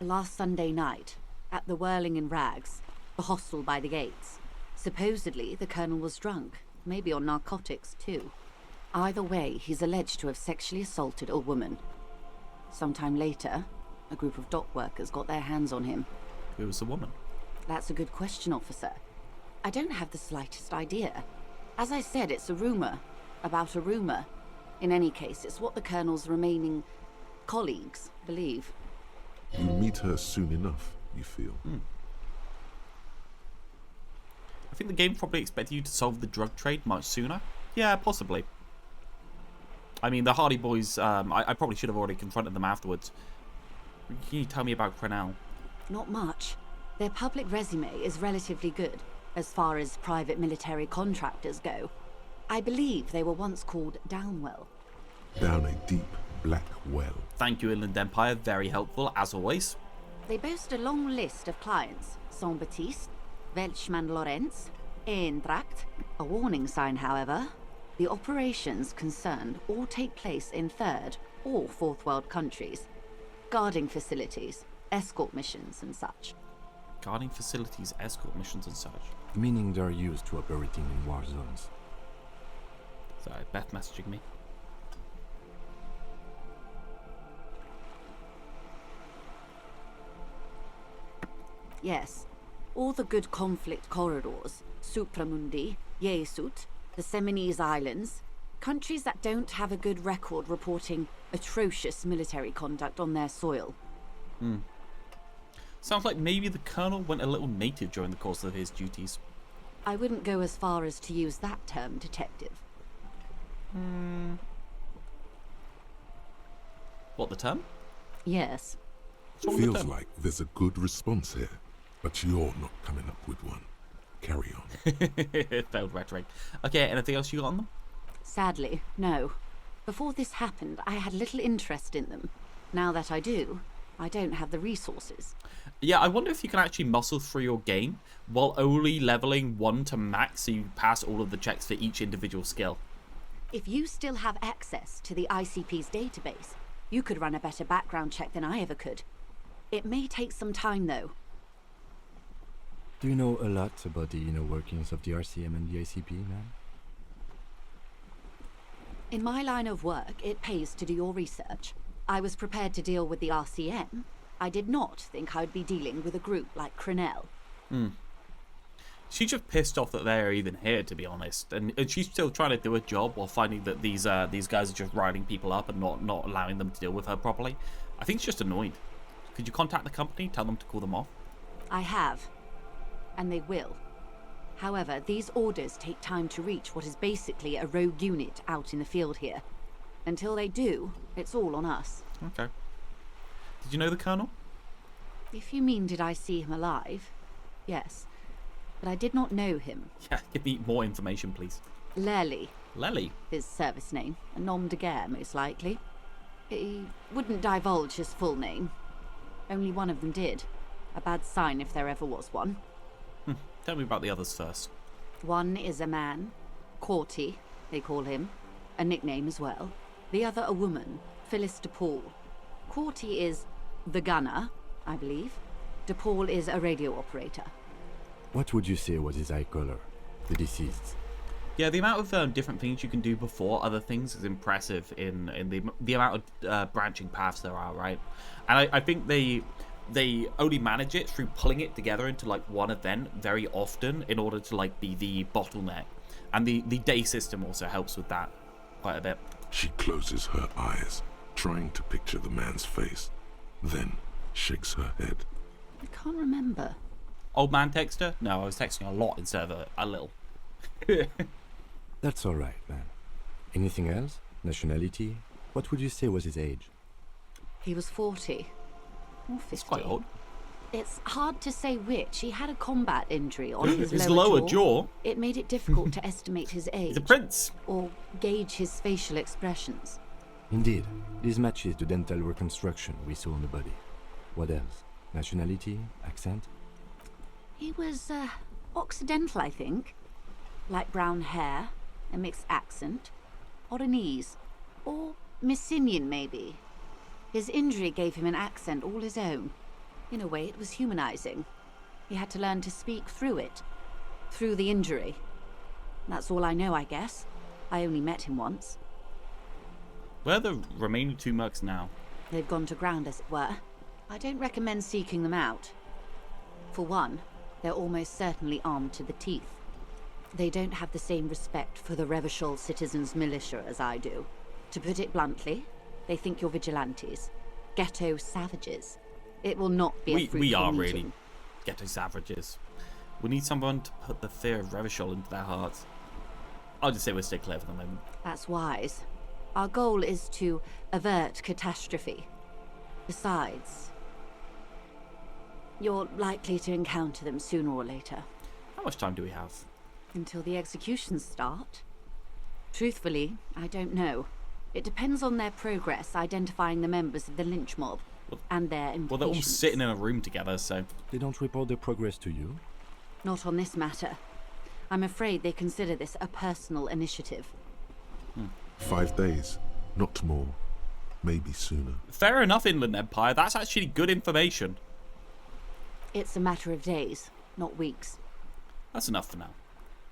Last Sunday night. At the Whirling in Rags, the hostel by the gates. Supposedly, the colonel was drunk, maybe on narcotics too. Either way, he's alleged to have sexually assaulted a woman. Sometime later, a group of dock workers got their hands on him. Who was the woman? That's a good question, officer. I don't have the slightest idea. As I said, it's a rumor. About a rumor. In any case, it's what the colonel's remaining colleagues believe. You'll meet her soon enough, you feel. I think the game probably expected you to solve the drug trade much sooner. Yeah, possibly. I mean, the Hardy Boys, I probably should have already confronted them afterwards. Can you tell me about Crenell? Not much. Their public resume is relatively good, as far as private military contractors go. I believe they were once called Downwell. Down a deep, black well. Thank you, Inland Empire. Very helpful, as always. They boast a long list of clients. Saint-Baptiste, Welchman-Lorenz, Eintracht. A warning sign, however. The operations concerned all take place in third or fourth world countries. Guarding facilities, escort missions and such. Guarding facilities, escort missions and such. Meaning they're used to operating in war zones. Sorry, Beth messaging me. Yes, all the good conflict corridors, Supramundi, Yesut, the Seminese Islands, countries that don't have a good record reporting atrocious military conduct on their soil. Sounds like maybe the colonel went a little native during the course of his duties. I wouldn't go as far as to use that term, detective. What, the term? Yes. Feels like there's a good response here, but you're not coming up with one. Carry on. Failed rhetoric. Okay, anything else you got on them? Sadly, no. Before this happened, I had little interest in them. Now that I do, I don't have the resources. Yeah, I wonder if you can actually muscle through your game while only leveling 1 to max so you pass all of the checks for each individual skill. If you still have access to the ICP's database, you could run a better background check than I ever could. It may take some time, though. Do you know a lot about the inner workings of the RCM and the ICP, ma'am? In my line of work, it pays to do your research. I was prepared to deal with the RCM. I did not think I'd be dealing with a group like Crenell. She's just pissed off that they're even here, to be honest. And she's still trying to do a job while finding that these guys are just riding people up and not allowing them to deal with her properly. I think she's just annoyed. Could you contact the company, tell them to call them off? I have. And they will. However, these orders take time to reach what is basically a rogue unit out in the field here. Until they do, it's all on us. Okay. Did you know the colonel? If you mean did I see him alive, yes. But I did not know him. Yeah, give me more information, please. Lely. Lely? His service name. A nom de guerre, most likely. He wouldn't divulge his full name. Only one of them did. A bad sign if there ever was one. Tell me about the others first. One is a man. Corty, they call him. A nickname as well. The other a woman. Phyllis DePaul. Corty is the gunner, I believe. DePaul is a radio operator. What would you say was his eye color? The deceased. Yeah, the amount of different things you can do before other things is impressive in the amount of branching paths there are, right? And I think they only manage it through pulling it together into like one event very often in order to like be the bottleneck. And the day system also helps with that quite a bit. She closes her eyes, trying to picture the man's face, then shakes her head. I can't remember. Old man texter? No, I was texting a lot instead of a little. That's alright, man. Anything else? Nationality? What would you say was his age? He was 40. Or 50. That's quite old. It's hard to say which. He had a combat injury on his lower jaw. It made it difficult to estimate his age. He's a prince. Or gauge his facial expressions. Indeed. This matches the dental reconstruction we saw on the body. What else? Nationality? Accent? He was, Occidental, I think. Light brown hair, a mixed accent, Oranese, or Messinian, maybe. His injury gave him an accent all his own. In a way, it was humanizing. He had to learn to speak through it. Through the injury. That's all I know, I guess. I only met him once. Where are the remaining 2 mercs now? They've gone to ground, as it were. I don't recommend seeking them out. For one, they're almost certainly armed to the teeth. They don't have the same respect for the Revachol citizens' militia as I do. To put it bluntly, they think you're vigilantes. Ghetto savages. It will not be a fruitful We are meeting. really ghetto savages. We need someone to put the fear of Revachol into their hearts. I'll just say we'll stay clear for the moment. That's wise. Our goal is to avert catastrophe. Besides, you're likely to encounter them sooner or later. How much time do we have? Until the executions start? Truthfully, I don't know. It depends on their progress identifying the members of the lynch mob and their impatience. Well, they're all sitting in a room together, so... They don't report their progress to you? Not on this matter. I'm afraid they consider this a personal initiative. 5 days, not more. Maybe sooner. Fair enough, Inland Empire. That's actually good information. It's a matter of days, not weeks. That's enough for now.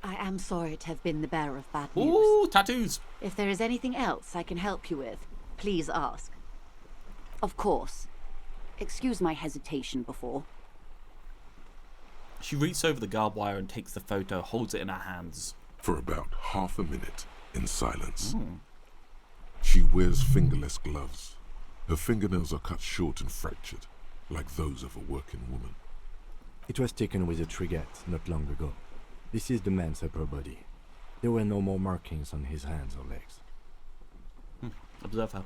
I am sorry to have been the bearer of bad news. Ooh, tattoos! If there is anything else I can help you with, please ask. Of course. Excuse my hesitation before. She reaches over the guard wire and takes the photo, holds it in her hands. For about half a minute, in silence. She wears fingerless gloves. Her fingernails are cut short and fractured, like those of a working woman. It was taken with a trigette not long ago. This is the man's upper body. There were no more markings on his hands or legs. Observe her.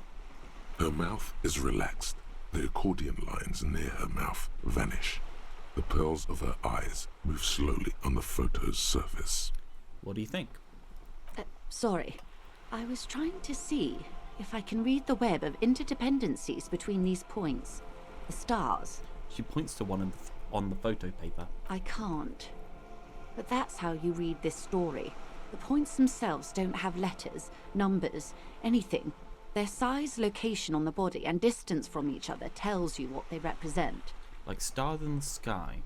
Her mouth is relaxed. The accordion lines near her mouth vanish. The pearls of her eyes move slowly on the photo's surface. What do you think? Sorry. I was trying to see if I can read the web of interdependencies between these points. The stars. She points to one on the photo paper. I can't. But that's how you read this story. The points themselves don't have letters, numbers, anything. Their size, location on the body, and distance from each other tells you what they represent. Like stars in the sky.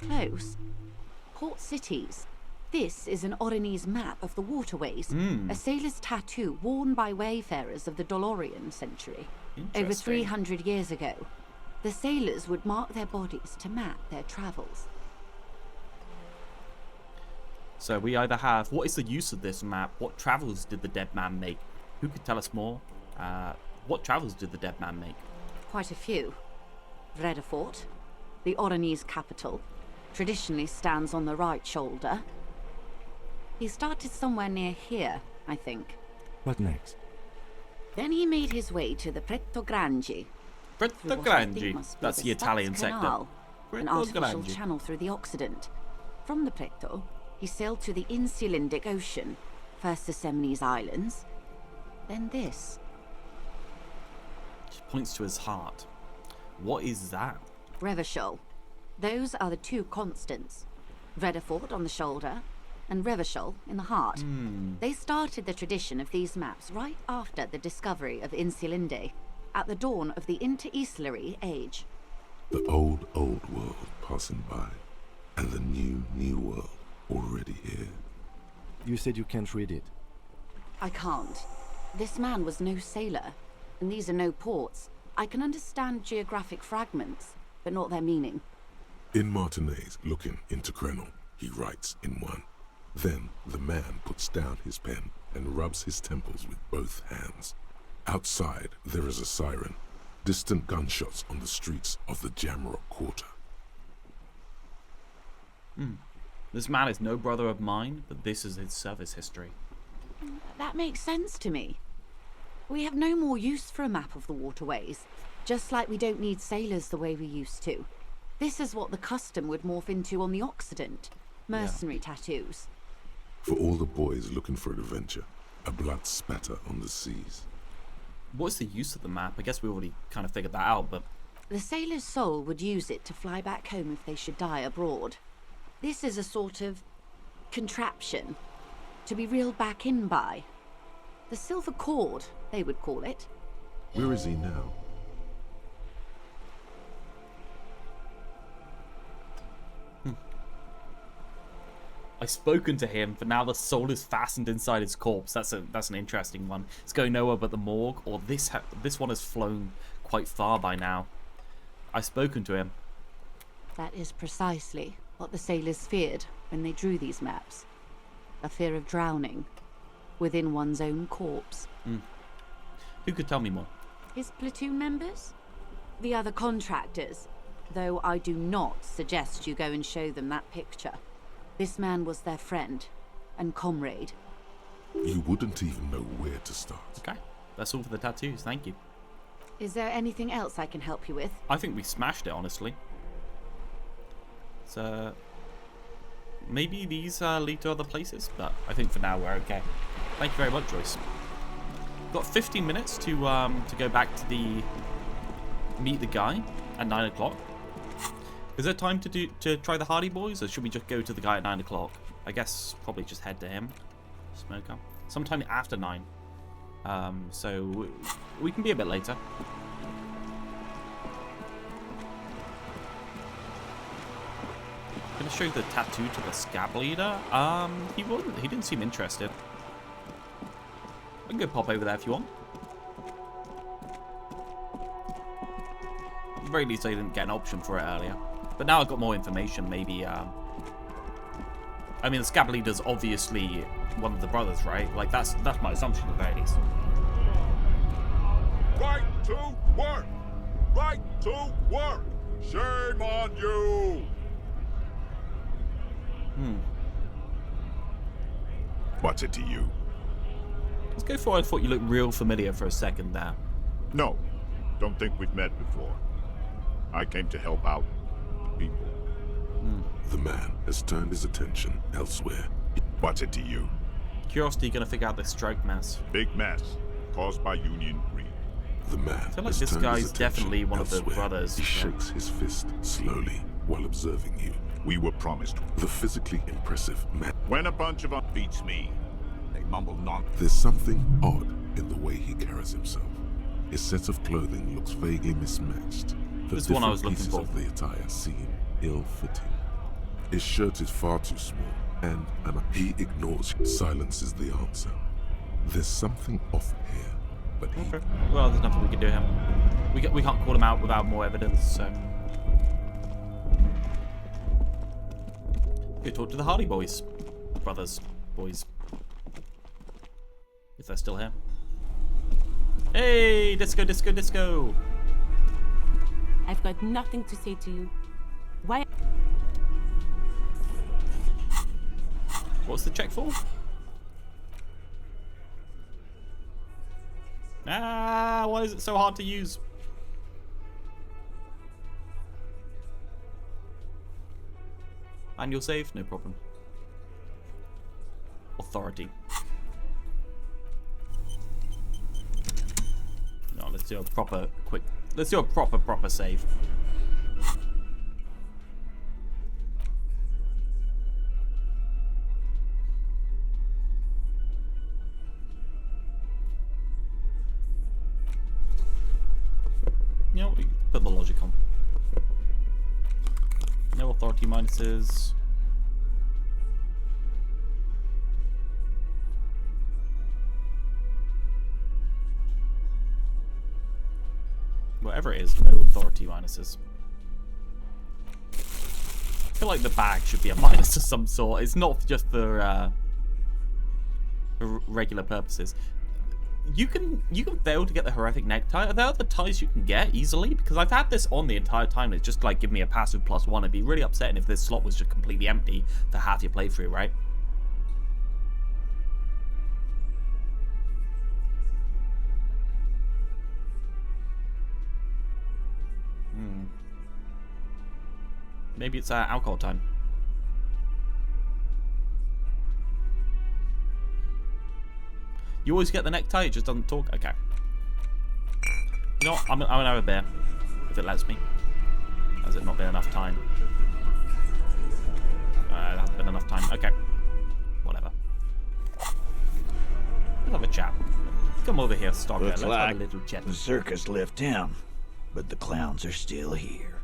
Close. Port cities. This is an Oronese map of the waterways. A sailor's tattoo worn by wayfarers of the Dolorian century. Over 300 years ago. The sailors would mark their bodies to map their travels. So we either have, what is the use of this map? What travels did the dead man make? Who could tell us more? What travels did the dead man make? Quite a few. Vredefort, the Oronese capital, traditionally stands on the right shoulder. He started somewhere near here, I think. What next? Then he made his way to the Pretto Grande. Pretto Grande, that's the Italian sector. Canal, an artificial Grande. channel through the Occident. From the Pretto, he sailed to the Insulindic Ocean, first the Semines Islands, then this. She points to his heart. What is that? Revachol. Those are the two constants. Vredefort on the shoulder, and Revachol in the heart. They started the tradition of these maps right after the discovery of Insulinde, at the dawn of the Interinsulary Age. The old world passing by, and the new world already here. You said you can't read it. I can't. This man was no sailor, and these are no ports. I can understand geographic fragments, but not their meaning. In Martinez, looking into Krenel, he writes in one. Then the man puts down his pen and rubs his temples with both hands. Outside, there is a siren. Distant gunshots on the streets of the Jamrock Quarter. This man is no brother of mine, but this is his service history. That makes sense to me. We have no more use for a map of the waterways, just like we don't need sailors the way we used to. This is what the custom would morph into on the Occident. Mercenary tattoos. For all the boys looking for adventure, a blood spatter on the seas. What's the use of the map? I guess we already kind of figured that out, but... The sailor's soul would use it to fly back home if they should die abroad. This is a sort of contraption to be reeled back in by. The silver cord, they would call it. Where is he now? I've spoken to him, but now the soul is fastened inside his corpse. That's an interesting one. It's going nowhere but the morgue, or this one has flown quite far by now. I've spoken to him. That is precisely what the sailors feared when they drew these maps. A fear of drowning within one's own corpse. Who could tell me more? His platoon members? The other contractors. Though I do not suggest you go and show them that picture. This man was their friend and comrade. You wouldn't even know where to start. Okay, that's all for the tattoos, thank you. Is there anything else I can help you with? I think we smashed it, honestly. So, maybe these lead to other places, but I think for now we're okay. Thank you very much, Joyce. Got 15 minutes to go back to meet the guy at 9 o'clock. Is there time to try the Hardy Boys, or should we just go to the guy at 9 o'clock? I guess probably just head to him. Smoker. Sometime after 9. So we can be a bit later. Gonna show the tattoo to the scab leader. He wouldn't. He didn't seem interested. I can go pop over there if you want. At the very least, I didn't get an option for it earlier. But now I've got more information, maybe, I mean, the scab leader's obviously one of the brothers, right? Like, that's my assumption at the very least. Right to work! Right to work! Shame on you! What's it to you? Let's go for it. I thought you looked real familiar for a second there. No, don't think we've met before. I came to help out the people. The man has turned his attention elsewhere. What's it to you? Curiosity gonna figure out this strike mess. Big mess caused by Union greed. The man I feel like has this turned guy's his attention definitely one of the elsewhere. brothers. He shakes his fist slowly while observing you. We were promised. The physically impressive man. When a bunch of beats me, they mumble nonsense. There's something odd in the way he carries himself. His set of clothing looks vaguely mismatched. The This is one I was different looking pieces for. of the attire seem ill-fitting. His shirt is far too small, and he ignores you. Silence is the answer. There's something off here, but he... Okay. Well, there's nothing we can do here. We can't call him out without more evidence, so... Go talk to the Hardy Boys. Brothers. Boys. If they're still here. Hey! Disco, disco, disco! I've got nothing to say to you. Why? What's the check for? Why is it so hard to use? Manual save? No problem. Authority. No, let's do a proper quick... Let's do a proper save. You know, we put the logic on. No authority minuses. Whatever it is, no authority minuses. I feel like the bag should be a minus of some sort. It's not just for regular purposes. You can fail to get the horrific necktie. Are there other ties you can get easily? Because I've had this on the entire time. It's just like give me a passive +1. It'd be really upsetting if this slot was just completely empty for half your playthrough, right? Maybe it's alcohol time. You always get the necktie, it just doesn't talk. Okay. You know what? I'm gonna have a beer. If it lets me. Has it not been enough time? It hasn't been enough time. Okay. Whatever. Let's have a chat. Come over here, Stalker. Looks Let's like have a little chat. the circus left town, but the clowns are still here.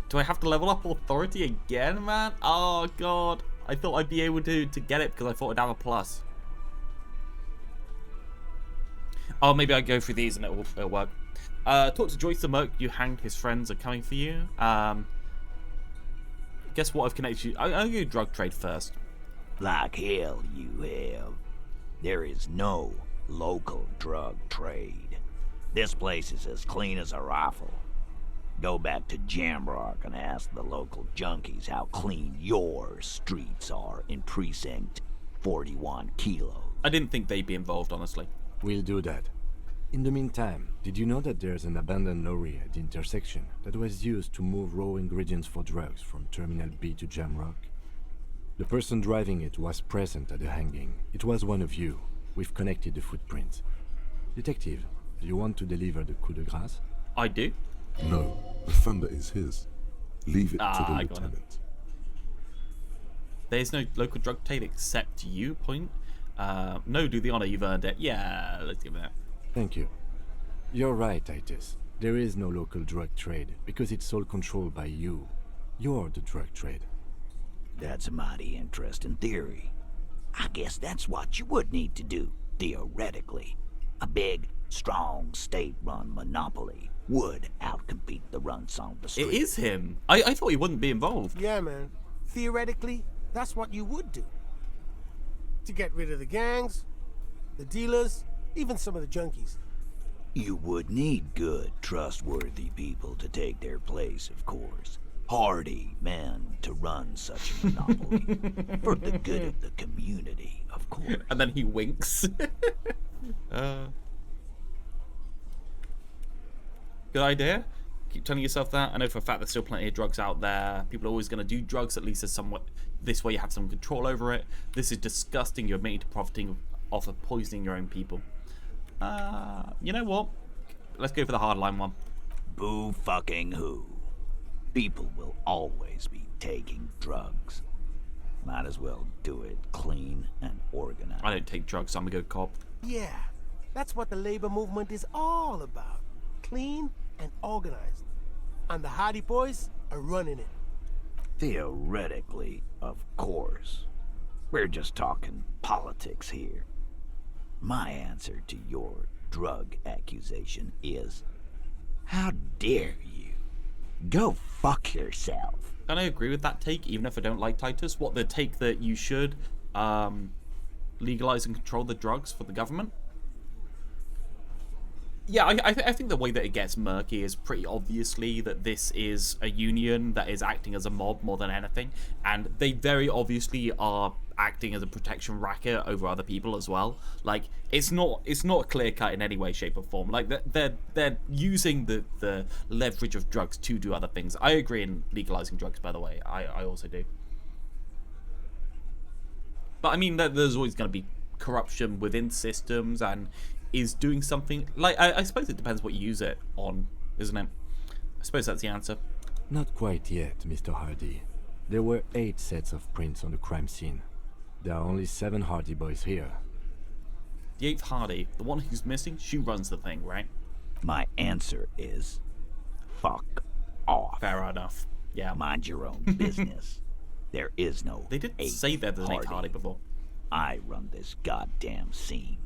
Do I have to level up authority again, man? Oh, God. I thought I'd be able to get it because I thought I'd have a plus. Oh, maybe I go through these and it'll work. Talk to Joyce the Merc you hanged. His friends are coming for you. Guess what I've connected you. I'll do drug trade first. Like hell you have. There is no local drug trade. This place is as clean as a rifle. Go back to Jamrock and ask the local junkies how clean your streets are in Precinct 41 Kilo. I didn't think they'd be involved, honestly. We'll do that. In the meantime, did you know that there's an abandoned lorry at the intersection that was used to move raw ingredients for drugs from Terminal B to Jamrock? The person driving it was present at the hanging. It was one of you. We've connected the footprints. Detective, do you want to deliver the coup de grâce? I do. No, the thunder is his. Leave it to the I got it. lieutenant. There's no local drug trade except you, point. No, do the honor, you've earned it. Yeah, let's give it that. Thank you. You're right, Titus. There is no local drug trade because it's all controlled by you. You're the drug trade. That's a mighty interesting theory. I guess that's what you would need to do, theoretically. A big, strong, state-run monopoly would outcompete the runts on the street. It is him. I thought he wouldn't be involved. Yeah, man. Theoretically, that's what you would do. To get rid of the gangs, the dealers, even some of the junkies. You would need good, trustworthy people to take their place, of course. Hardy men to run such a monopoly. For the good of the community, of course. And then he winks. Good idea. Keep telling yourself that. I know for a fact there's still plenty of drugs out there. People are always going to do drugs. At least there's somewhat. This way you have some control over it. This is disgusting. You're admitting to profiting off of poisoning your own people. You know what? Let's go for the hardline one. Boo fucking who? People will always be taking drugs. Might as well do it clean and organized. I don't take drugs, so I'm a good cop. Yeah, that's what the labor movement is all about. Clean and organized. And the Hardy Boys are running it. Theoretically, of course. We're just talking politics here. My answer to your drug accusation is, how dare you? Go fuck yourself. And I agree with that take, even if I don't like Titus. What, the take that you should legalize and control the drugs for the government? Yeah, I think the way that it gets murky is pretty obviously that this is a union that is acting as a mob more than anything, and they very obviously are acting as a protection racket over other people as well. Like, it's not clear cut in any way, shape, or form. Like, they're using the leverage of drugs to do other things. I agree in legalizing drugs, by the way. I also do. But I mean, there's always going to be corruption within systems, and is doing something like I suppose it depends what you use it on, isn't it? I suppose that's the answer. Not quite yet, Mr. Hardy. There were 8 sets of prints on the crime scene. There are only 7 Hardy Boys here. The 8th Hardy, the one who's missing, she runs the thing, right? My answer is, fuck off. Fair enough. Yeah. Mind your own business. There is no. They did say that there's an 8th Hardy before. I run this goddamn scene.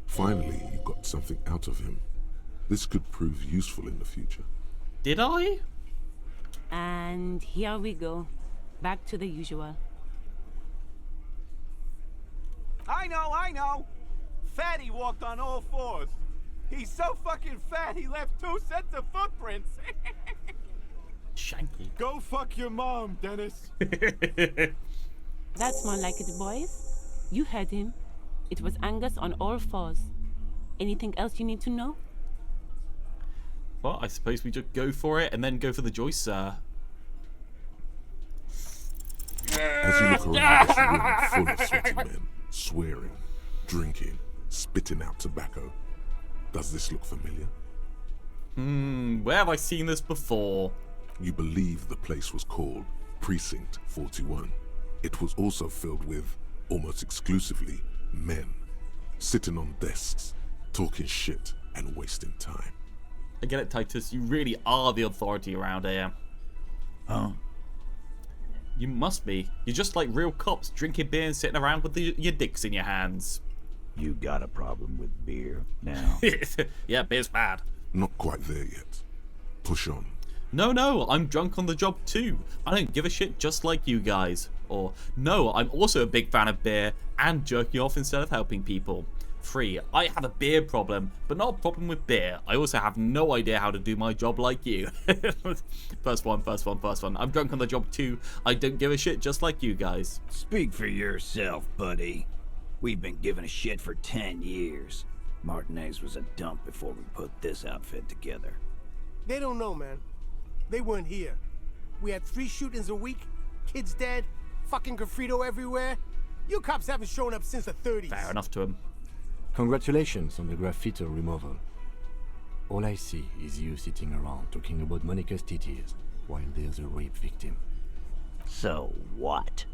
Finally, you got something out of him. This could prove useful in the future. Did I? And here we go. Back to the usual. I know! Fatty walked on all 4s. He's so fucking fat he left 2 sets of footprints. Shanky. Go fuck your mom, Dennis. That's more like it, boys. You heard him. It was Angus on all 4s. Anything else you need to know? Well, I suppose we just go for it and then go for the Joyce, As you look around this room full of sweaty men, swearing, drinking, spitting out tobacco, does this look familiar? Where have I seen this before? You believe the place was called Precinct 41. It was also filled with, almost exclusively, men, sitting on desks, talking shit and wasting time. I get it, Titus. You really are the authority around here. Huh? You must be. You're just like real cops, drinking beer and sitting around with your dicks in your hands. You got a problem with beer now? Yeah, beer's bad. Not quite there yet. Push on. No, I'm drunk on the job too. I don't give a shit, just like you guys. Or, no, I'm also a big fan of beer and jerking off instead of helping people. 3, I have a beer problem, but not a problem with beer. I also have no idea how to do my job like you. First one. I'm drunk on the job too. I don't give a shit, just like you guys. Speak for yourself, buddy. We've been giving a shit for 10 years. Martinez was a dump before we put this outfit together. They don't know, man. They weren't here. We had 3 shootings a week, kids dead, fucking graffito everywhere. You cops haven't shown up since the 30s. Fair enough to him. Congratulations on the graffiti removal. All I see is you sitting around talking about Monica's titties while there's a rape victim. So what?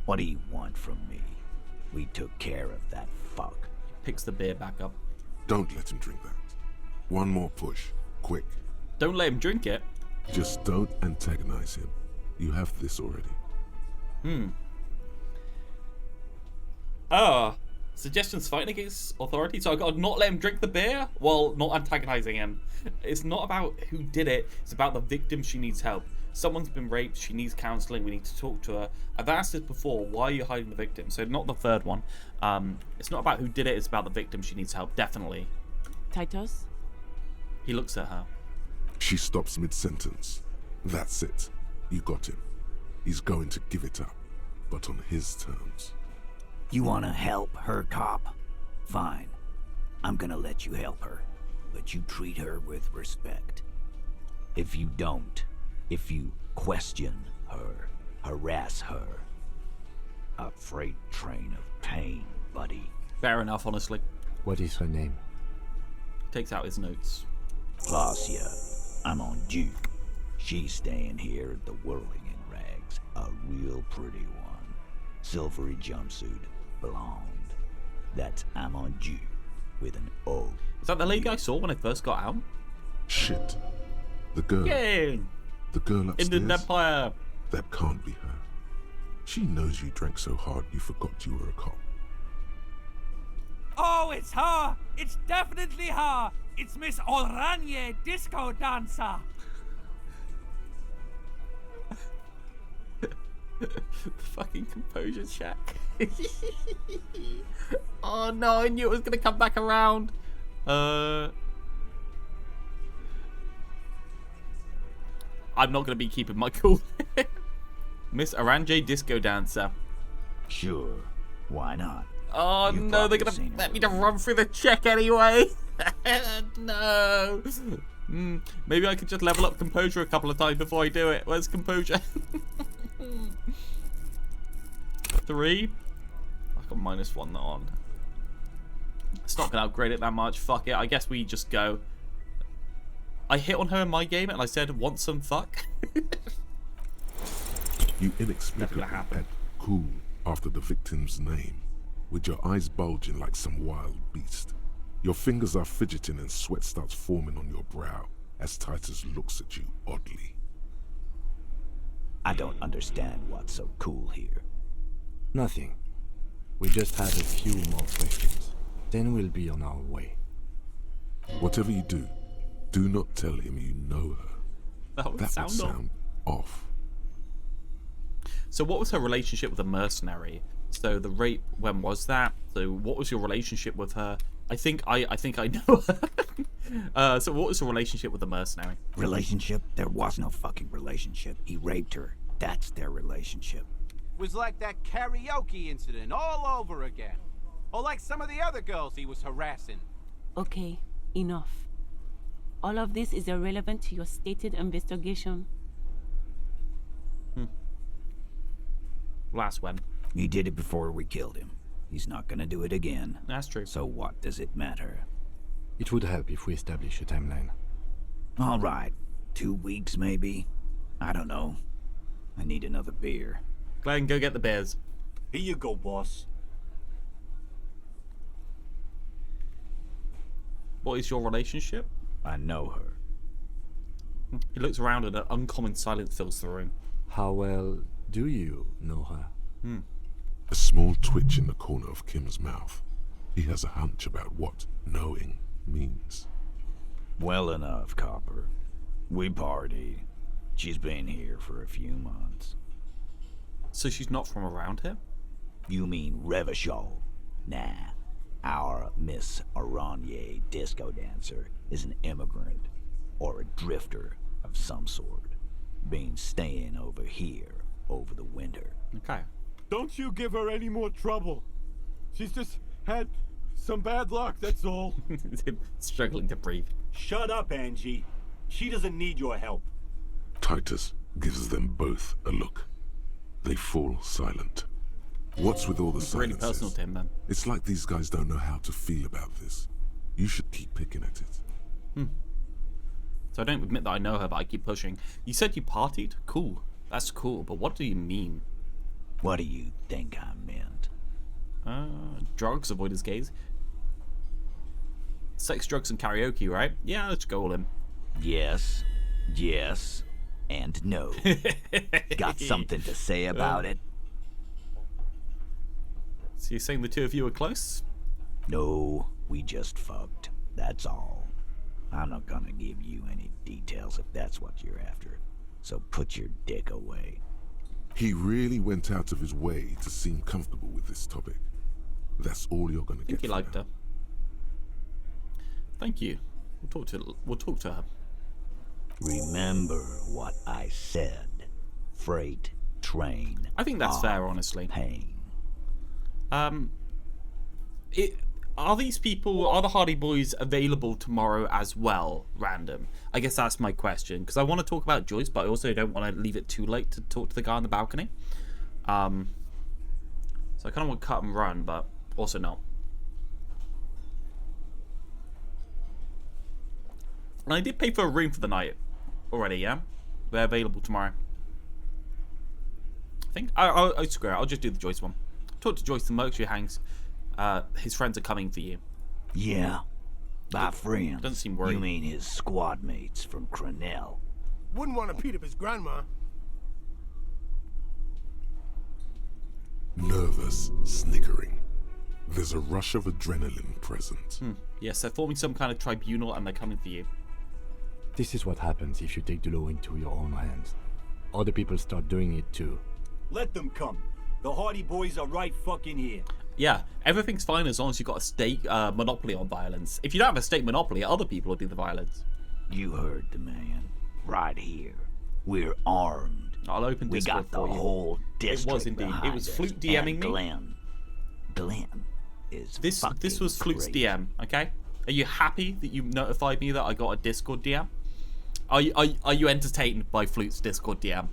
What do you want from me? We took care of that fuck. Picks the beer back up. Don't let him drink that. One more push. Quick. Don't let him drink it. Just don't antagonize him. You have this already. Suggestions fighting against authority. So I gotta not let him drink the beer while not antagonizing him. It's not about who did it. It's about the victim. She needs help. Someone's been raped. She needs counseling. We need to talk to her. I've asked this before. Why are you hiding the victim? So not the third one. It's not about who did it. It's about the victim. She needs help. Definitely. Titus? He looks at her. She stops mid-sentence. That's it. You got him. He's going to give it up, but on his terms. You wanna help her, cop? Fine. I'm gonna let you help her, but you treat her with respect. If you don't, if you question her, harass her, a freight train of pain, buddy. Fair enough, honestly. What is her name? Takes out his notes. Klassje, I'm on due. She's staying here at the Whirling in Rags, a real pretty one. Silvery jumpsuit, blonde. That's Amonju with an O. Is that the lady I saw when I first got out? Shit. The girl. Yay! The girl upstairs. Indian Empire. That can't be her. She knows you drank so hard you forgot you were a cop. Oh, it's her! It's definitely her! It's Miss Oranje, disco dancer! Fucking composure check. Oh no, I knew it was gonna come back around. I'm not gonna be keeping my cool. Miss Oranje, disco dancer. Sure, why not? Oh no, they're gonna let me to run through the check anyway. No. Maybe I could just level up composure a couple of times before I do it. Where's composure? 3. I got -1 on. It's not gonna upgrade it that much. Fuck it. I guess we just go. I hit on her in my game and I said, "Want some fuck?" You inexplicably add cool after the victim's name, with your eyes bulging like some wild beast. Your fingers are fidgeting and sweat starts forming on your brow as Titus looks at you oddly. I don't understand what's so cool here. Nothing. We just have a few more questions. Then we'll be on our way. Whatever you do, do not tell him you know her. That would sound off. So what was her relationship with the mercenary? So the rape, when was that? So what was your relationship with her? I think I know her. So what was the relationship with the mercenary? Relationship? There was no fucking relationship. He raped her. That's their relationship. Was like that karaoke incident all over again. Or like some of the other girls he was harassing. Okay, enough. All of this is irrelevant to your stated investigation. Last one. He did it before we killed him. He's not gonna do it again. That's true. So what does it matter? It would help if we establish a timeline. All right. 2 weeks, maybe? I don't know. I need another beer. Glenn, go get the beers. Here you go, boss. What is your relationship? I know her. He looks around and an uncommon silence fills the room. How well do you know her? A small twitch in the corner of Kim's mouth. He has a hunch about what knowing means. Well enough, Copper. We partied. She's been here for a few months. So she's not from around here? You mean Revachol? Nah. Our Miss Aranye disco dancer is an immigrant, or a drifter of some sort. Been staying over here over the winter. Okay. Don't you give her any more trouble. She's just had some bad luck, that's all. Struggling to breathe. Shut up, Angie. She doesn't need your help. Titus gives them both a look. They fall silent. What's with all the It's really silences? personal to him, then. It's like these guys don't know how to feel about this. You should keep picking at it. So I don't admit that I know her, but I keep pushing. You said you partied? Cool. That's cool, but what do you mean? What do you think I meant? Drugs, avoid his gaze. Sex, drugs, and karaoke, right? Yeah, let's go all in. Yes, yes, and no. Got something to say about it? So you're saying the two of you are close? No, we just fucked. That's all. I'm not gonna give you any details if that's what you're after. So put your dick away. He really went out of his way to seem comfortable with this topic. That's all you're gonna I think get. he liked her. Thank you. We'll talk to her. Remember what I said. Freight train. I think that's fair, honestly. Pain. Are these people, are the Hardy Boys available tomorrow as well, random? I guess that's my question, because I want to talk about Joyce, but I also don't want to leave it too late to talk to the guy on the balcony. So I kind of want to cut and run, but also not. And I did pay for a room for the night already, yeah? They're available tomorrow. I think, I'll screw it, I'll just do the Joyce one. Talk to Joyce, the Mercury hangs. His friends are coming for you. Yeah. My friends. Doesn't seem worried. You mean his squad mates from Crenell? Wouldn't want to beat up his grandma. Nervous, snickering. There's a rush of adrenaline present. Yes, they're forming some kind of tribunal and they're coming for you. This is what happens if you take the law into your own hands. Other people start doing it too. Let them come. The Hardy Boys are right fucking here. Yeah, everything's fine as long as you've got a state monopoly on violence. If you don't have a state monopoly, other people will do the violence. You heard the man. Right here. We're armed. I'll open We Discord got the for you. whole district It was indeed. behind It was us, Flute DMing and me. Glenn is This was Flute's crazy. DM, okay? Are you happy that you notified me that I got a Discord DM? Are you entertained by Flute's Discord DM?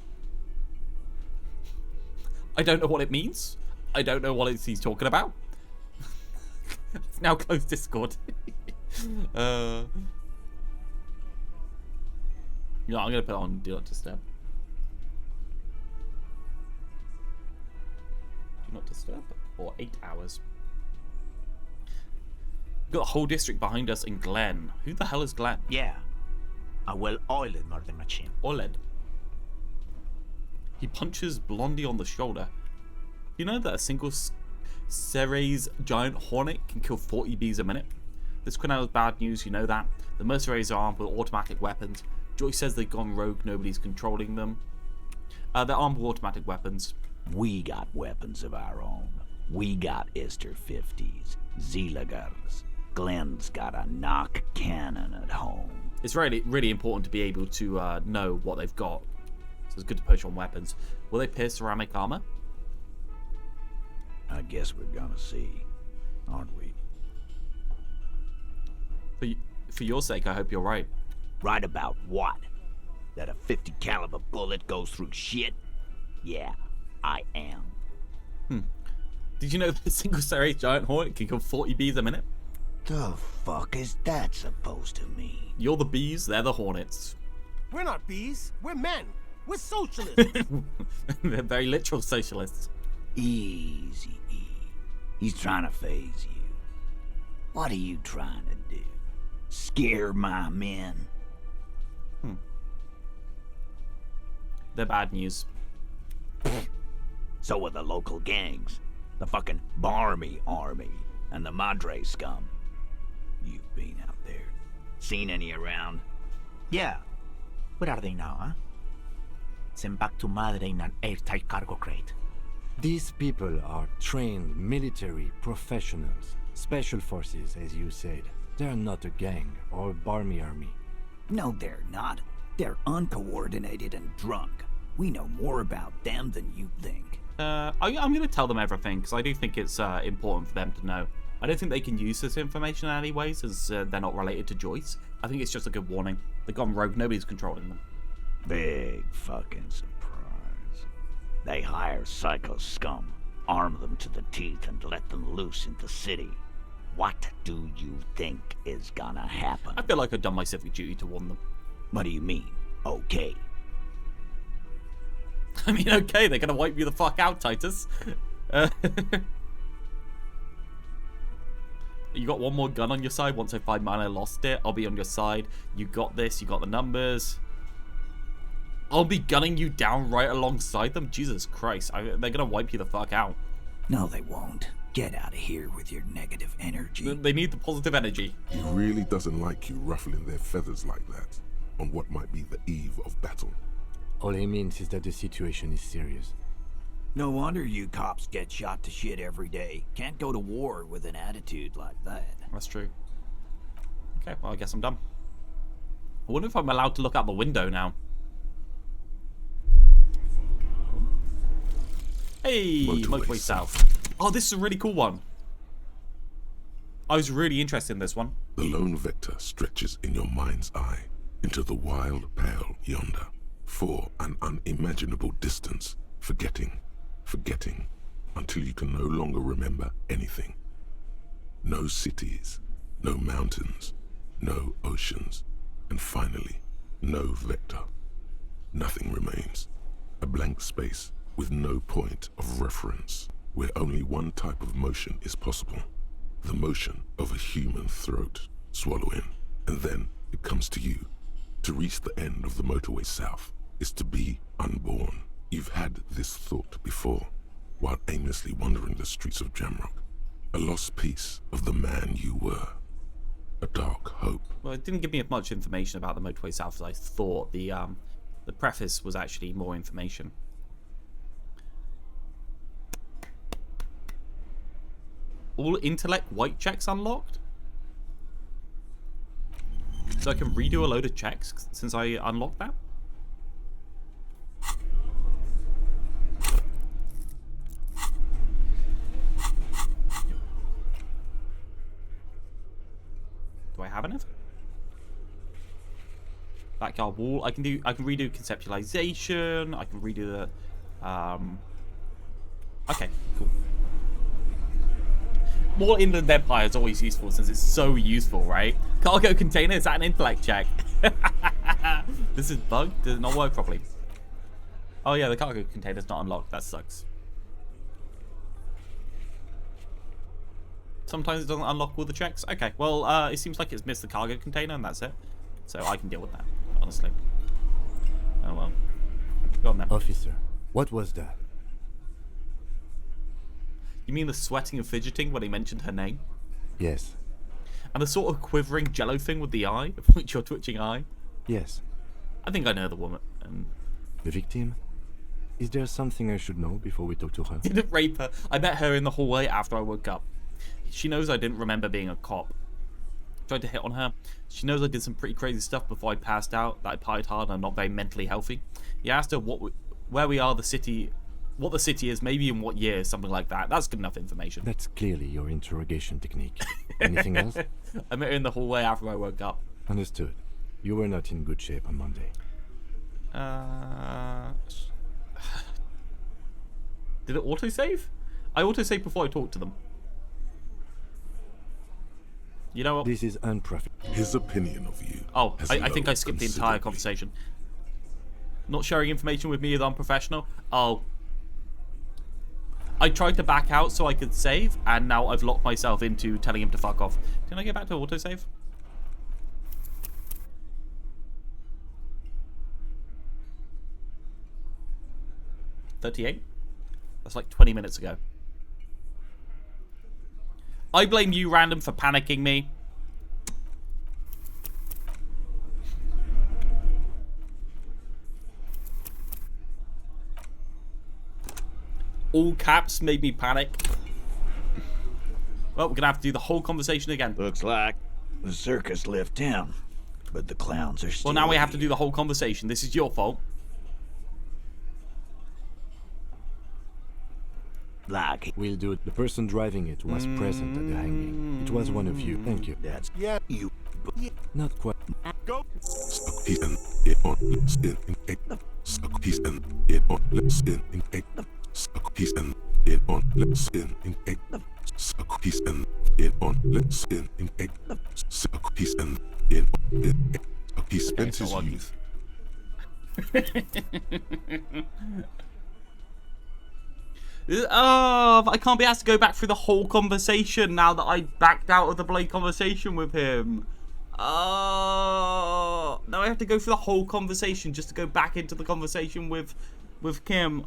I don't know what it means. I don't know what he's talking about. It's now closed Discord. Yeah, I'm gonna put it on Do Not Disturb. Do Not Disturb for 8 hours. We've got the whole district behind us in Glen. Who the hell is Glen? Yeah. A well-oiled murder machine. OLED. He punches Blondie on the shoulder. You know that a single Ceres giant hornet can kill 40 bees a minute? This Crenell is bad news, you know that. The mercenaries are armed with automatic weapons. Joyce says they've gone rogue, nobody's controlling them. They're armed with automatic weapons. We got weapons of our own. We got Ister 50s, Zealagars. Glenn's got a knock cannon at home. It's really important to be able to know what they've got. So it's good to push on weapons. Will they pierce ceramic armor? I guess we're gonna see, aren't we? For your sake, I hope you're right. Right about what? That a 50 caliber bullet goes through shit? Yeah, I am. Did you know that a single Ceres giant hornet can kill 40 bees a minute? The fuck is that supposed to mean? You're the bees, they're the hornets. We're not bees. We're men. We're socialists. They're very literal socialists. Easy, E. He's trying to phase you. What are you trying to do? Scare my men? They're bad news. So are the local gangs. The fucking Barmy Army and the Madre scum. You've been out there. Seen any around? Yeah. Where are they now, huh? Sent back to Madre in an airtight cargo crate. These people are trained military professionals. Special forces, as you said. They're not a gang or Barmy Army. No, they're not. They're uncoordinated and drunk. We know more about them than you think. I'm going to tell them everything, because I do think it's important for them to know. I don't think they can use this information in any ways, as they're not related to Joyce. I think it's just a good warning. They've gone rogue, nobody's controlling them. Big fucking surprise. They hire psycho scum, arm them to the teeth, and let them loose in the city. What do you think is gonna happen? I feel like I've done my civic duty to warn them. What do you mean, okay? I mean, okay, they're gonna wipe you the fuck out, Titus. You got one more gun on your side. Once I find mine, I lost it. I'll be on your side. You got this. You got the numbers. I'll be gunning you down right alongside them. Jesus Christ. They're gonna wipe you the fuck out. No, they won't. Get out of here with your negative energy. They need the positive energy. He really doesn't like you ruffling their feathers like that on what might be the eve of battle. All he means is that the situation is serious. No wonder you cops get shot to shit every day. Can't go to war with an attitude like that. That's true. Okay, well, I guess I'm done. I wonder if I'm allowed to look out the window now. Hey, Motorway South. Oh, this is a really cool one. I was really interested in this one. The lone vector stretches in your mind's eye into the wild pale yonder, for an unimaginable distance, forgetting, until you can no longer remember anything. No cities, no mountains, no oceans, and finally, no vector. Nothing remains. A blank space with no point of reference, where only one type of motion is possible. The motion of a human throat. Swallow in, and then it comes to you. To reach the end of the motorway south is to be unborn. You've had this thought before, while aimlessly wandering the streets of Jamrock. A lost piece of the man you were. A dark hope. Well, it didn't give me as much information about the motorway south as I thought. The preface was actually more information. All intellect white checks unlocked? So I can redo a load of checks since I unlocked that? Do I have anything? Backyard wall. I can redo conceptualization. I can redo the okay, cool. More Inland Empire is always useful since it's so useful, right? Cargo container, is that an intellect check? This is bugged? Does it not work properly? Oh yeah, the cargo container's not unlocked. That sucks. Sometimes it doesn't unlock all the checks. Okay, well, it seems like it's missed the cargo container and that's it. So I can deal with that, honestly. Oh well. Go on then. Officer, what was that? You mean the sweating and fidgeting when he mentioned her name? Yes. And the sort of quivering jello thing with the eye, with your twitching eye? Yes. I think I know the woman. The victim? Is there something I should know before we talk to her? Didn't rape her. I met her in the hallway after I woke up. She knows I didn't remember being a cop. Tried to hit on her. She knows I did some pretty crazy stuff before I passed out, that I partied hard and I'm not very mentally healthy. He asked her where we are, the city, what the city is, maybe in what year, something like that. That's good enough information. That's clearly your interrogation technique. Anything else? I met her in the hallway after I woke up. Understood. You were not in good shape on Monday. Did it autosave? I autosaved before I talked to them. You know what? This is unprofitable. His opinion of you. Oh, I think I skipped the entire conversation. Not sharing information with me is unprofessional. Oh. I tried to back out so I could save, and now I've locked myself into telling him to fuck off. Can I get back to autosave? 38? That's like 20 minutes ago. I blame you, random, for panicking me. All caps made me panic. Well, we're gonna have to do the whole conversation again. Looks like the circus left town, but the clowns are still Well, now we have to do the whole conversation. This is your fault. Like We'll do it. The person driving it was present at the hanging. It was one of you. Thank you. That's you. Not quite. Go. He spent his youth. Oh, I can't be asked to go back through the whole conversation now that I backed out of the Blade conversation with him. Oh, now I have to go through the whole conversation just to go back into the conversation with Kim.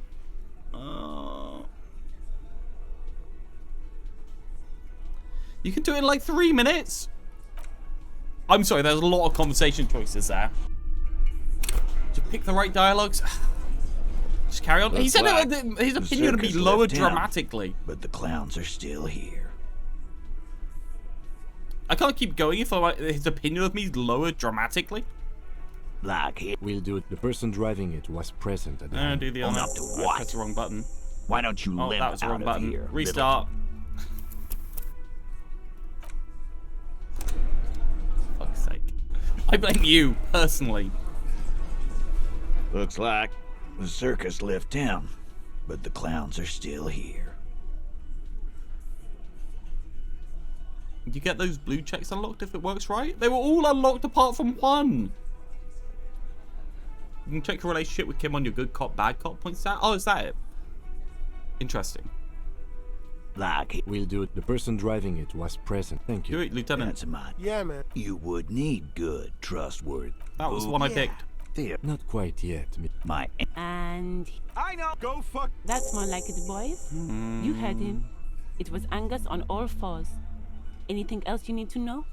You can do it in like 3 minutes. I'm sorry, there's a lot of conversation choices there. Just pick the right dialogues. Just carry on. He said his opinion would be lowered dramatically. But the clowns are still here. I can't keep going if his opinion of me is lowered dramatically. Like it. We'll do it. The person driving it was present at the hanging. Do the other. Up to what? That's the wrong button. Why don't you limp that was the out wrong of button. here? Restart. Fuck's sake. I blame you, personally. Looks like the circus left town, but the clowns are still here. You get those blue checks unlocked if it works right? They were all unlocked apart from one. You can check your relationship with Kim on your good cop, bad cop points out. Oh, is that it? Interesting. Like it. We'll do it. The person driving it was present. Thank you. Do it, Lieutenant. That's mine. Yeah, man. You would need good, trustworthy. That was the one I picked. There. Not quite yet. My. And I know. Go fuck. that's more like it, boys. You heard him. It was Angus on all fours. Anything else you need to know?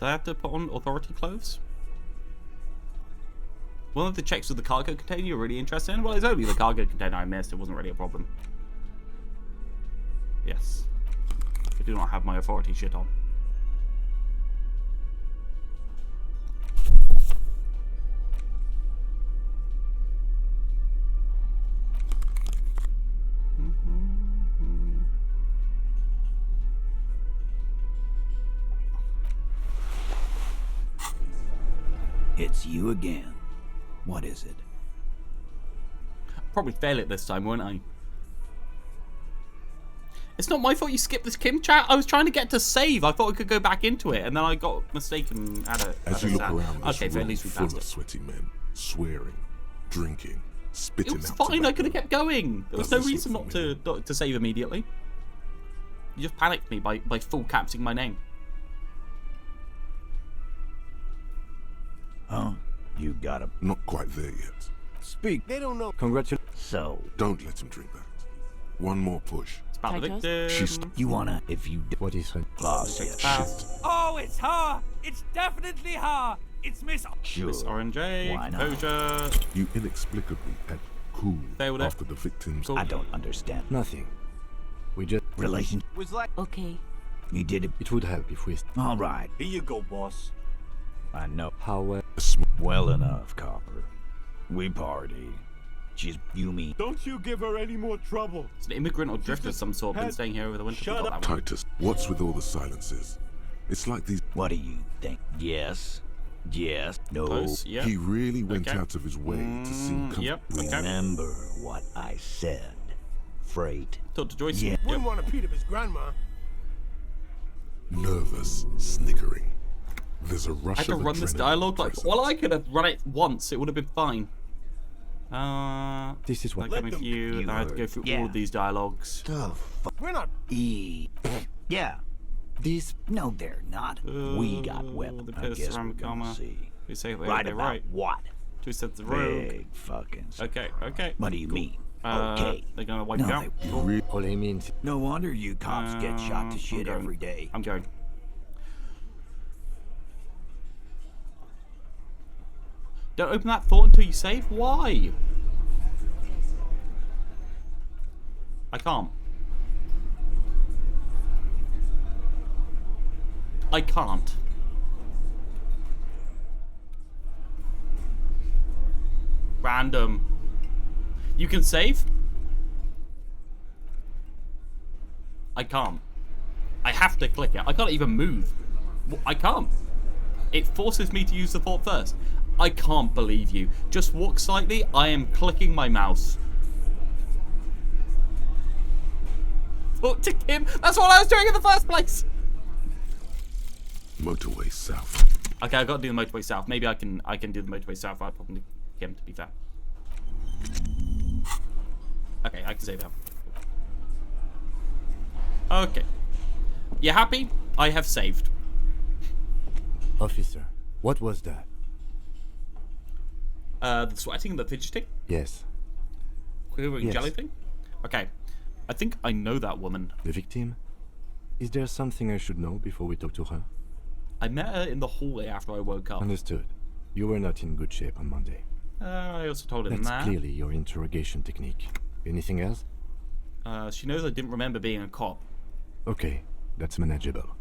Do I have to put on authority clothes? One of the checks with the cargo container you're really interested in? Well, it's only the cargo container I missed. It wasn't really a problem. Yes. I do not have my authority shit on. It's you again. What is it? Probably fail it this time, won't I? It's not my fault you skipped this Kim chat. I was trying to get to save. I thought I could go back into it, and then I got mistaken. As you look around this okay, room at least we full passed of it. sweaty men, swearing, drinking, spitting It was out fine. I tobacco. could have kept going. There was no Doesn't reason seem not to save immediately. You just panicked me by full capsing my name. Huh? You got a... Not quite there yet. Speak. They don't know. Congratulations. So... Don't let him drink that. One more push. It's about the victim. She's... You wanna... If you... What is her? Klassje. Fast. Oh, it's her! It's definitely her! It's Miss... Sure. Miss Orange, Why not? composure. You inexplicably act cool Failed it. after the victims... Cool. I don't understand. Nothing. We just... Relation... Was like. Okay. You did it... It would help if we... All right. Here you go, boss. I know. How Well enough, Copper. We party. She's... You mean... Don't you give her any more trouble. It's an immigrant or drifter of some sort. Been staying here over the winter. Shut Forgot that one. Titus, what's with all the silences? It's like these... What do you think? Yes. Yes. No. Close. Yep. He really went Okay. out of his way to seem comfortable. Yep. Okay. Remember what I said. Freight. Talk to Joyce. Yeah. Wouldn't want to beat up his grandma. Nervous, snickering. There's a rush I had to of run this adrenaline dialogue like. present. Well, I could have run it once. It would have been fine. This is what... Like coming for you. I had to go through all of these dialogues. The We're not. Yeah. These... No, they're not. We got weapons. The I piss guess we're around gonna karma. see. We say Right they're about right. what? 2 sets of rogue. Big fucking. Okay, okay. What do you cool. mean? Okay. They're gonna wipe you out. All he means. No wonder you cops get shot to shit every day. I'm going. Don't open that thought until you save? Why? I can't. I can't. Random. You can save? I can't. I have to click it. I can't even move. I can't. It forces me to use the thought first. I can't believe you. Just walk slightly. I am clicking my mouse. Talk to Kim. That's what I was doing in the first place. Motorway south. Okay, I got to do the motorway south. Maybe I can do the motorway south without talking to Kim, to be fair. Okay, I can say that. Okay. You happy? I have saved. Officer, what was that? The sweating and the fidgeting? Yes. Quivering Yes. jelly thing? Okay. I think I know that woman. The victim? Is there something I should know before we talk to her? I met her in the hallway after I woke up. Understood. You were not in good shape on Monday. I also told him That's that. clearly your interrogation technique. Anything else? She knows I didn't remember being a cop. Okay, that's manageable.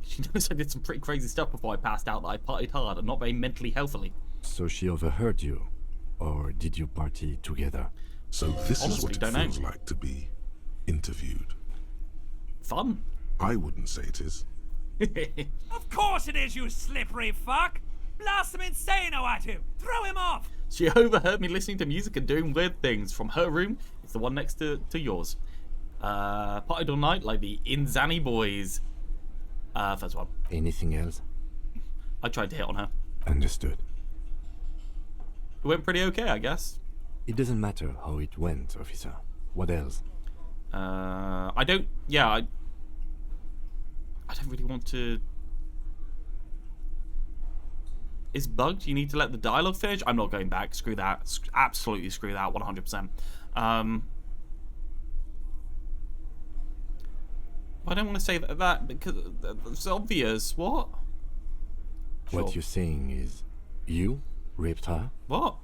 She knows I did some pretty crazy stuff before I passed out, that I partied hard and not very mentally healthily. So she overheard you? Or did you party together? So this Honestly, is what it don't know. feels like to be interviewed. Fun. I wouldn't say it is. Of course it is, you slippery fuck! Blast some insano at him! Throw him off! She overheard me listening to music and doing weird things from her room. It's the one next to yours. Partied all night like the Inzani boys. First one. Anything else? I tried to hit on her. Understood. It went pretty okay, I guess. It doesn't matter how it went, officer. What else? I don't... Yeah, I don't really want to... It's bugged. You need to let the dialogue finish. I'm not going back. Screw that. Absolutely screw that. 100%. I don't want to say that because it's obvious. What? What you're saying is, you raped her? What?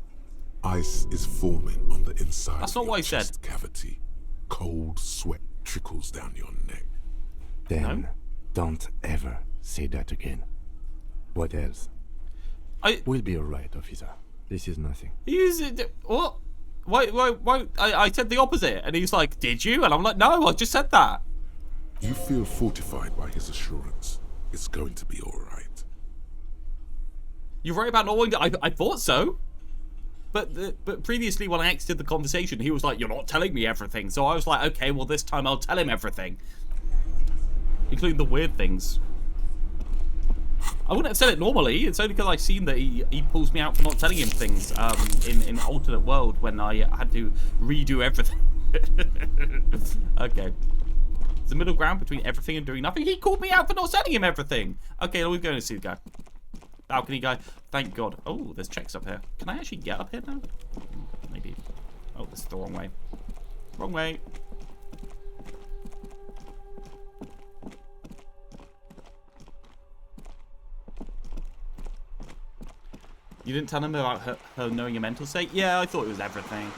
Ice is forming on the inside That's of not your what I said. chest cavity. Cold sweat trickles down your neck. Then, don't ever say that again. What else? We'll be alright, officer. This is nothing. What? Why? I said the opposite, and he's like, "Did you?" And I'm like, "No, I just said that." You feel fortified by his assurance. It's going to be all right. You're right about not wanting to. I thought so. But previously, when I exited the conversation, he was like, "You're not telling me everything." So I was like, "Okay, well this time I'll tell him everything, including the weird things." I wouldn't have said it normally. It's only because I've seen that he pulls me out for not telling him things in alternate world when I had to redo everything. Okay. It's the middle ground between everything and doing nothing. He called me out for not telling him everything. Okay, we're going to see the guy. Balcony guy. Thank God. Oh, there's checks up here. Can I actually get up here now? Maybe. Oh, this is the wrong way. Wrong way. You didn't tell him about her knowing your mental state? Yeah, I thought it was everything.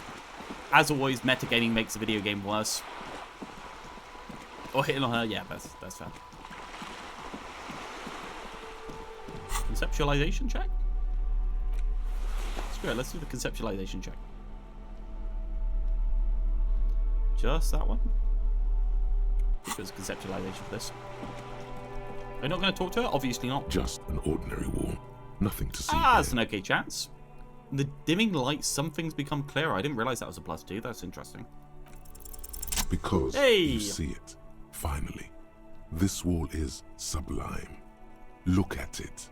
As always, metagaming makes the video game worse. Or hitting on her, yeah, that's fair. Conceptualization check? Screw it, let's do the conceptualization check. Just that one? I think it was conceptualization for this. Are you not going to talk to her? Obviously not. Just an ordinary wall. Nothing to see. That's an okay chance. In the dimming light, some things become clearer. I didn't realize that was a +2. That's interesting. Because Hey! you see it. Finally. This wall is sublime. Look at it.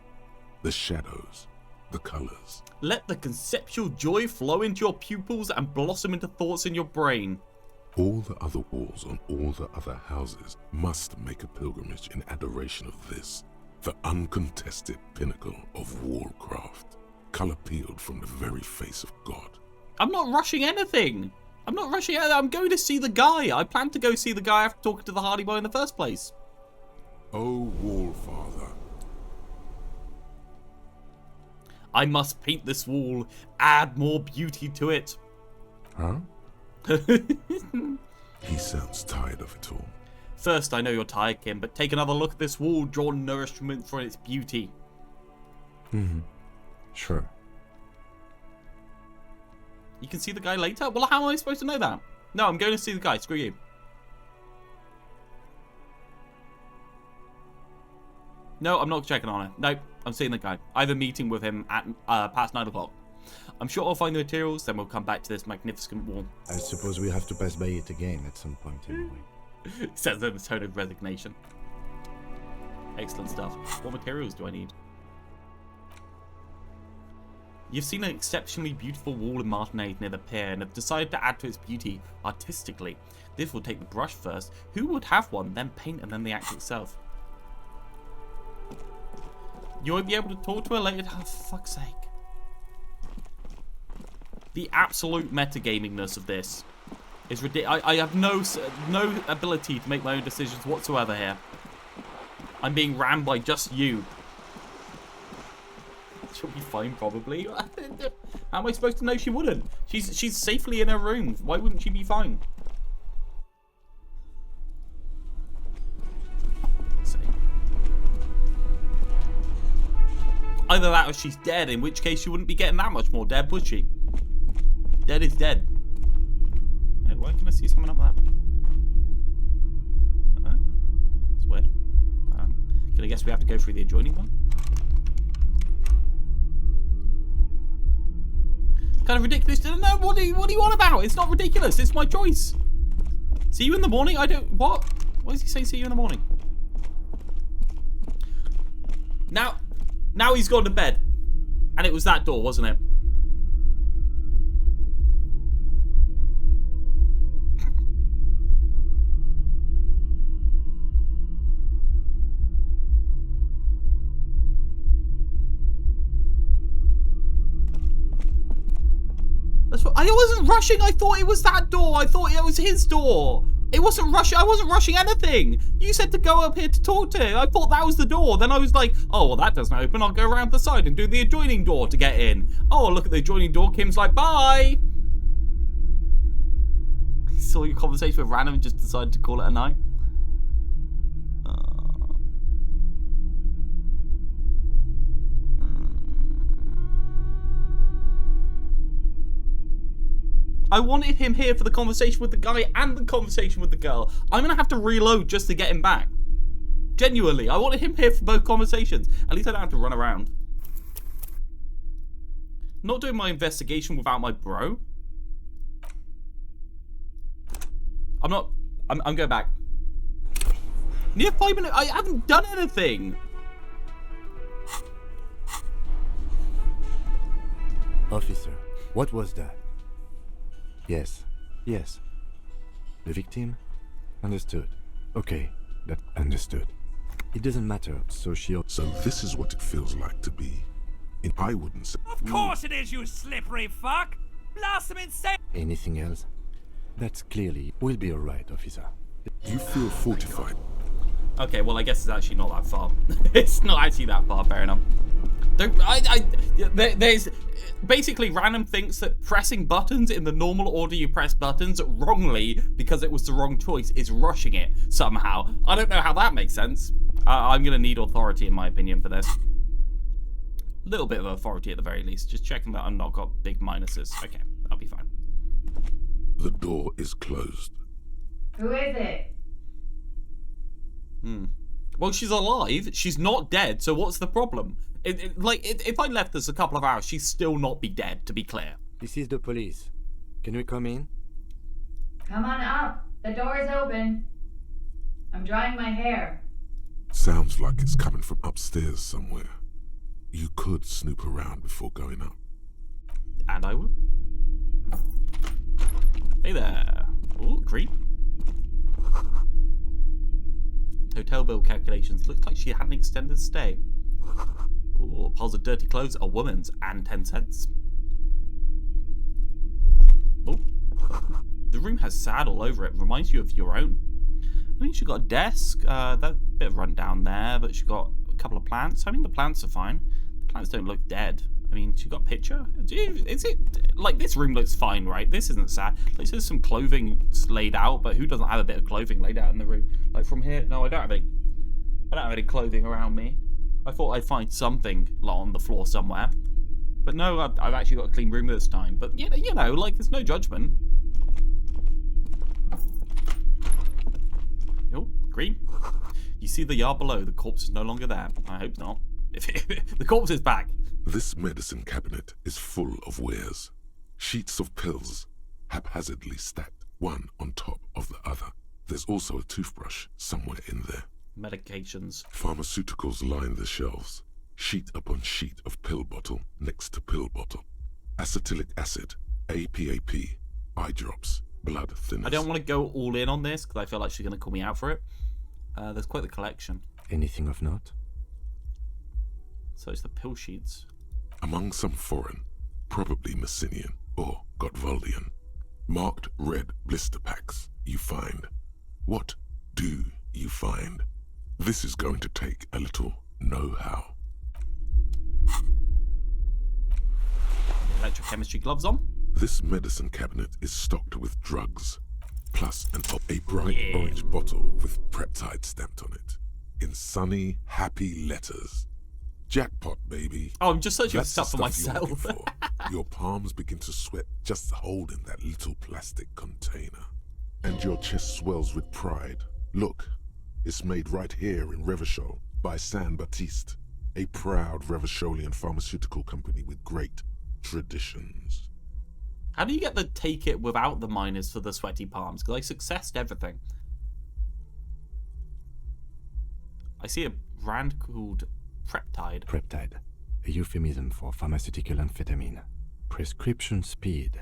The shadows. The colors. Let the conceptual joy flow into your pupils and blossom into thoughts in your brain. All the other walls on all the other houses must make a pilgrimage in adoration of this, the uncontested pinnacle of wallcraft. color peeled from the very face of God. I'm not rushing anything. I'm not rushing anything. I'm going to see the guy. I plan to go see the guy after talking to the Hardy Boy in the first place. Oh, Wallfather. I must paint this wall, add more beauty to it. Huh? He sounds tired of it all. First, I know you're tired, Kim, but take another look at this wall, draw nourishment for its beauty. Sure. You can see the guy later? Well, how am I supposed to know that? No, I'm going to see the guy. Screw you. No, I'm not checking on it. Nope, I'm seeing the guy. I have a meeting with him at past 9 o'clock. I'm sure I'll find the materials, then we'll come back to this magnificent wall. I suppose we have to pass by it again at some point anyway. Says in a tone of resignation. Excellent stuff. What materials do I need? You've seen an exceptionally beautiful wall in Martinez near the pier and have decided to add to its beauty artistically. This will take the brush first. Who would have one, then paint, and then the act itself? You won't be able to talk to her later. Oh, for fuck's sake. The absolute metagamingness of this is ridiculous. I have no ability to make my own decisions whatsoever here. I'm being rammed by just you. She'll be fine, probably. How am I supposed to know she wouldn't? She's safely in her room. Why wouldn't she be fine? Either that or she's dead, in which case she wouldn't be getting that much more dead, would she? Dead is dead. Hey, why can I see someone up there? That's weird. Can I guess we have to go through the adjoining one? Kind of ridiculous. No, what do you want about? It's not ridiculous. It's my choice. See you in the morning? I don't... What? Why does he say see you in the morning? Now he's gone to bed. And it was that door, wasn't it? I wasn't rushing. I thought it was that door. I thought it was his door. It wasn't rushing. I wasn't rushing anything. You said to go up here to talk to him. I thought that was the door. Then I was like, oh, well, that doesn't open. I'll go around the side and do the adjoining door to get in. Oh, look at the adjoining door. Kim's like, bye. He saw your conversation with Random and just decided to call it a night. I wanted him here for the conversation with the guy and the conversation with the girl. I'm going to have to reload just to get him back. Genuinely, I wanted him here for both conversations. At least I don't have to run around. Not doing my investigation without my bro. I'm going back. Near 5 minutes. I haven't done anything. Officer, what was that? Yes. The victim? Understood. Okay, that understood. It doesn't matter, so this is what it feels like to be in... I wouldn't say... Of course it is, you slippery fuck! Blast them insane! Anything else? That's clearly... We'll be alright, officer. You feel fortified. Okay, well, I guess it's actually not that far. It's not actually that far, fair enough. There's basically Random thinks that pressing buttons in the normal order you press buttons wrongly because it was the wrong choice is rushing it somehow. I don't know how that makes sense. I'm gonna need authority in my opinion for this. A little bit of authority at the very least. Just checking that I've not got big minuses. Okay, I'll be fine. The door is closed. Who is it? Well, she's alive. She's not dead. So what's the problem? If I left this a couple of hours, she'd still not be dead, to be clear. This is the police. Can we come in? Come on up. The door is open. I'm drying my hair. Sounds like it's coming from upstairs somewhere. You could snoop around before going up. And I will. Hey there. Ooh, creep. Hotel bill calculations. Looks like she had an extended stay. Ooh, piles of dirty clothes, a woman's, and 10 cents. Oh, the room has sand all over it. Reminds you of your own. I mean, she got a desk. That bit of rundown there, but she got a couple of plants. I mean, the plants are fine. The plants don't look dead. I mean, she got a picture. Is it like this room looks fine, right? This isn't sad. Like, there's some clothing laid out, but who doesn't have a bit of clothing laid out in the room? Like from here, no, I don't have any clothing around me. I thought I'd find something on the floor somewhere, but no, I've actually got a clean room this time. But you know, like there's no judgment. Oh, green. You see the yard below. The corpse is no longer there. I hope not. The corpse is back. This medicine cabinet is full of wares. Sheets of pills, haphazardly stacked one on top of the other. There's also a toothbrush somewhere in there. Medications. Pharmaceuticals line the shelves. Sheet upon sheet of pill bottle next to pill bottle. Acetylic acid, APAP, eye drops, blood thinners. I don't want to go all in on this because I feel like she's going to call me out for it. There's quite the collection. Anything of note? So it's the pill sheets. Among some foreign, probably Messinian or Gotvaldian, marked red blister packs you find. What do you find? This is going to take a little know-how. Electrochemistry gloves on. This medicine cabinet is stocked with drugs, plus a bright orange bottle with peptide stamped on it, in sunny, happy letters. Jackpot, baby. Oh, I'm just searching That's stuff for myself. Your palms begin to sweat just holding that little plastic container. And your chest swells with pride. Look, it's made right here in Revachol by San Baptiste, a proud Revacholian pharmaceutical company with great traditions. How do you get the take it without the minus for the sweaty palms? Because I successed everything. I see a brand called Preptide. Preptide, a euphemism for pharmaceutical amphetamine. Prescription speed.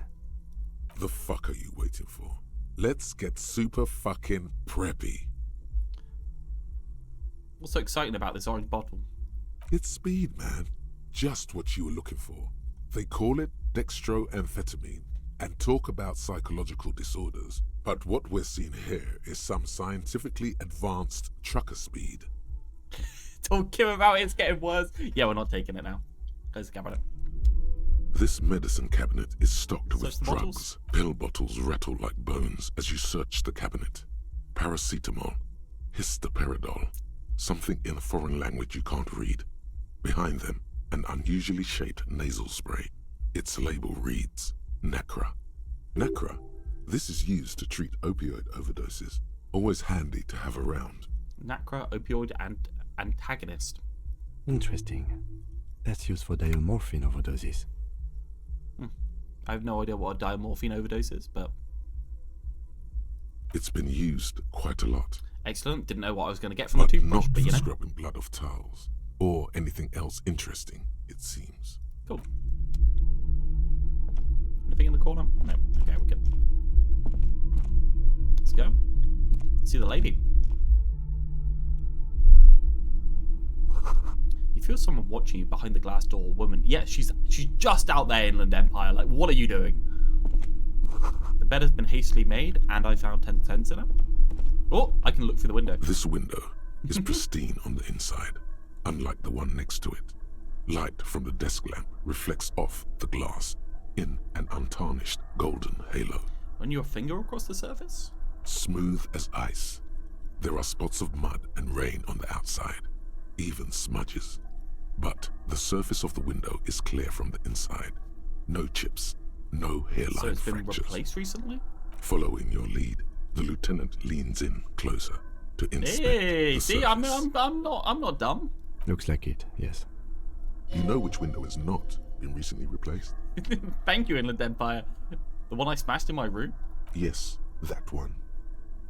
The fuck are you waiting for? Let's get super fucking preppy. What's so exciting about this orange bottle? It's speed, man. Just what you were looking for. They call it dextroamphetamine and talk about psychological disorders. But what we're seeing here is some scientifically advanced trucker speed. Don't care about it, it's getting worse. Yeah, we're not taking it now. Close the cabinet. This medicine cabinet is stocked with the drugs. bottles. Pill bottles rattle like bones as you search the cabinet. Paracetamol, histoperidol, something in a foreign language you can't read. Behind them, an unusually shaped nasal spray. Its label reads, Nacra. Nacra, this is used to treat opioid overdoses. Always handy to have around. Nacra opioid and antagonist. Interesting. That's used for diamorphine overdoses. I have no idea what a diamorphine overdose is, but... It's been used quite a lot. Excellent. Didn't know what I was going to get from the toothbrush, not but you for know. scrubbing blood off towels. Or anything else interesting, it seems. Cool. Anything in the corner? No. Okay, we're good. Let's go. See the lady. You feel someone watching you behind the glass door, woman. Yeah, she's just out there, Inland Empire. Like, what are you doing? The bed has been hastily made, and I found 10 cents in it. Oh, I can look through the window. This window is pristine on the inside, unlike the one next to it. Light from the desk lamp reflects off the glass in an untarnished golden halo. Run your finger across the surface? Smooth as ice. There are spots of mud and rain on the outside, even smudges. But the surface of the window is clear from the inside. No chips, no hairline So it's been fractures. replaced recently? Following your lead, the lieutenant leans in closer to inspect Hey, the see, surface. I'm not dumb. Looks like it, yes. You know which window has not been recently replaced? Thank you, Inland Empire. The one I smashed in my room? Yes, that one.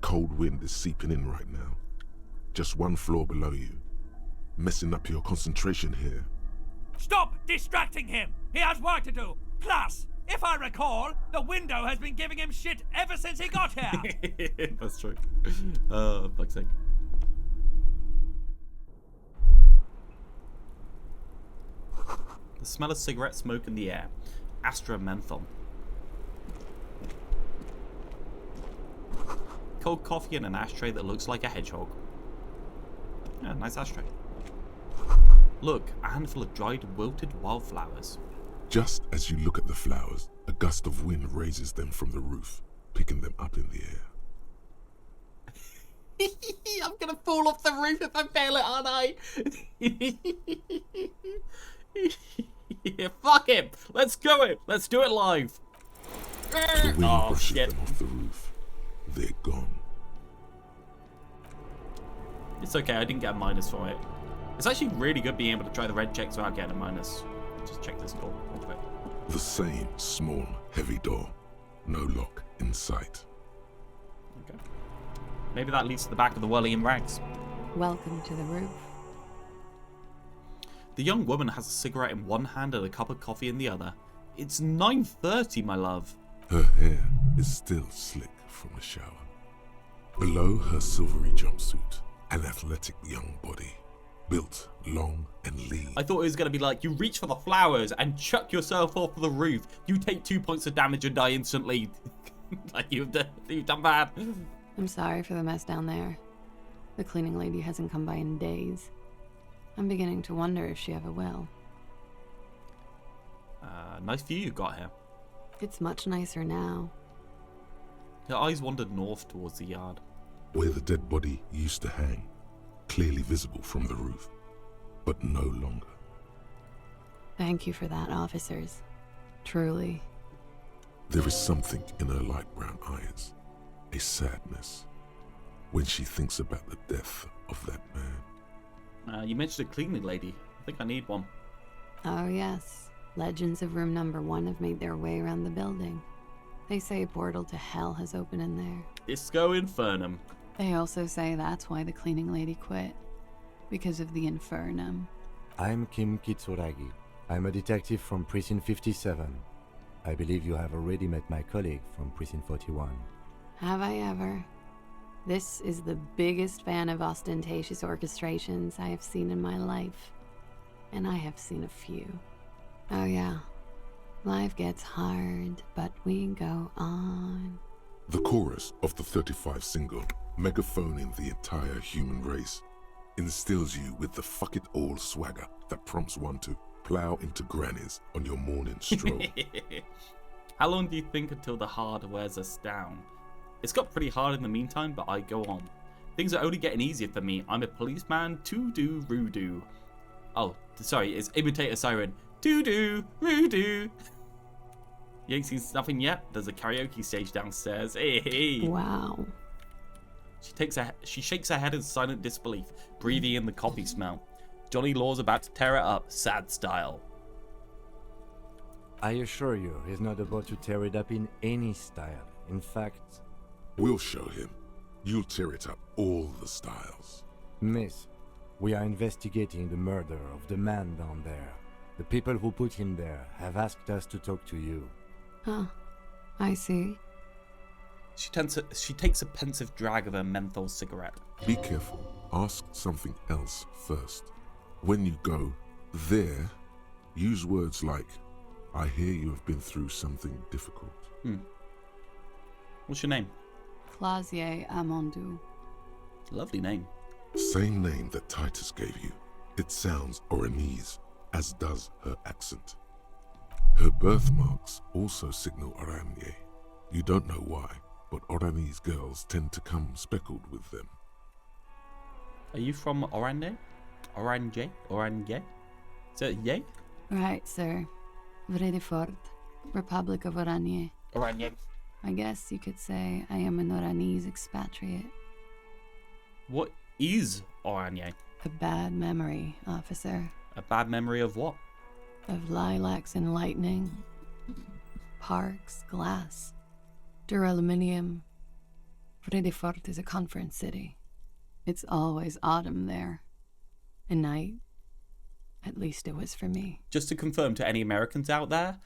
Cold wind is seeping in right now. Just one floor below you. Messing up your concentration here. Stop distracting him! He has work to do! Plus, if I recall, the window has been giving him shit ever since he got here! That's true. Fuck's sake. The smell of cigarette smoke in the air. Astra menthol. Cold coffee in an ashtray that looks like a hedgehog. Yeah, nice ashtray. Look, a handful of dried, wilted wildflowers. Just as you look at the flowers, a gust of wind raises them from the roof, picking them up in the air. I'm gonna fall off the roof if I fail it, aren't I? Yeah, fuck him! Let's go it! Let's do it live! The wind brushes them off the roof. They're gone. It's okay, I didn't get a minus for it. It's actually really good being able to try the red checks without getting a minus. Just check this door real quick. The same small, heavy door. No lock in sight. Okay. Maybe that leads to the back of the whirly in rags. Welcome to the roof. The young woman has a cigarette in one hand and a cup of coffee in the other. It's 9:30, my love. Her hair is still slick from the shower. Below her silvery jumpsuit, an athletic young body. Built, long, and lean. I thought it was going to be like, you reach for the flowers and chuck yourself off the roof. You take 2 points of damage and die instantly. Like, you've done bad. I'm sorry for the mess down there. The cleaning lady hasn't come by in days. I'm beginning to wonder if she ever will. Nice view you got here. It's much nicer now. Her eyes wandered north towards the yard. Where the dead body used to hang. Clearly visible from the roof, but no longer. Thank you for that, officers. Truly. There is something in her light brown eyes, a sadness, when she thinks about the death of that man. You mentioned a cleaning lady. I think I need one. Oh yes, legends of room number 1 have made their way around the building. They say a portal to hell has opened in there. Disco Infernum. They also say that's why the cleaning lady quit. Because of the Infernum. I'm Kim Kitsuragi. I'm a detective from Precinct 57. I believe you have already met my colleague from Precinct 41. Have I ever? This is the biggest fan of ostentatious orchestrations I have seen in my life. And I have seen a few. Oh yeah. Life gets hard, but we go on. The chorus of the 35 single, megaphoning the entire human race, instills you with the fuck it all swagger that prompts one to plow into grannies on your morning stroll. How long do you think until the hard wears us down? It's got pretty hard in the meantime, but I go on. Things are only getting easier for me. I'm a policeman, to-do, roo-do. Oh, sorry, it's imitator siren. To-do, roo-do. You ain't seen nothing yet? There's a karaoke stage downstairs. Hey. Wow. She shakes her head in silent disbelief, breathing in the coffee smell. Johnny Law's about to tear it up, sad style. I assure you, he's not about to tear it up in any style. In fact... We'll show him. You'll tear it up all the styles. Miss, we are investigating the murder of the man down there. The people who put him there have asked us to talk to you. Huh. I see. She takes a pensive drag of her menthol cigarette. Be careful. Ask something else first. When you go there, use words like, I hear you have been through something difficult. What's your name? Klassje Amandou. Lovely name. Same name that Titus gave you. It sounds Oranese, as does her accent. Her birthmarks also signal Oranje. You don't know why, but Oranese girls tend to come speckled with them. Are you from Oranje? Oranje? Oranje? Is it yay? Right, sir. Vredefort, Republic of Oranje. Oranje. I guess you could say I am an Oranese expatriate. What is Oranje? A bad memory, officer. A bad memory of what? Of lilacs and lightning, parks, glass, duraluminium. Vredefort is a conference city. It's always autumn there. And night. At least it was for me. Just to confirm to any Americans out there,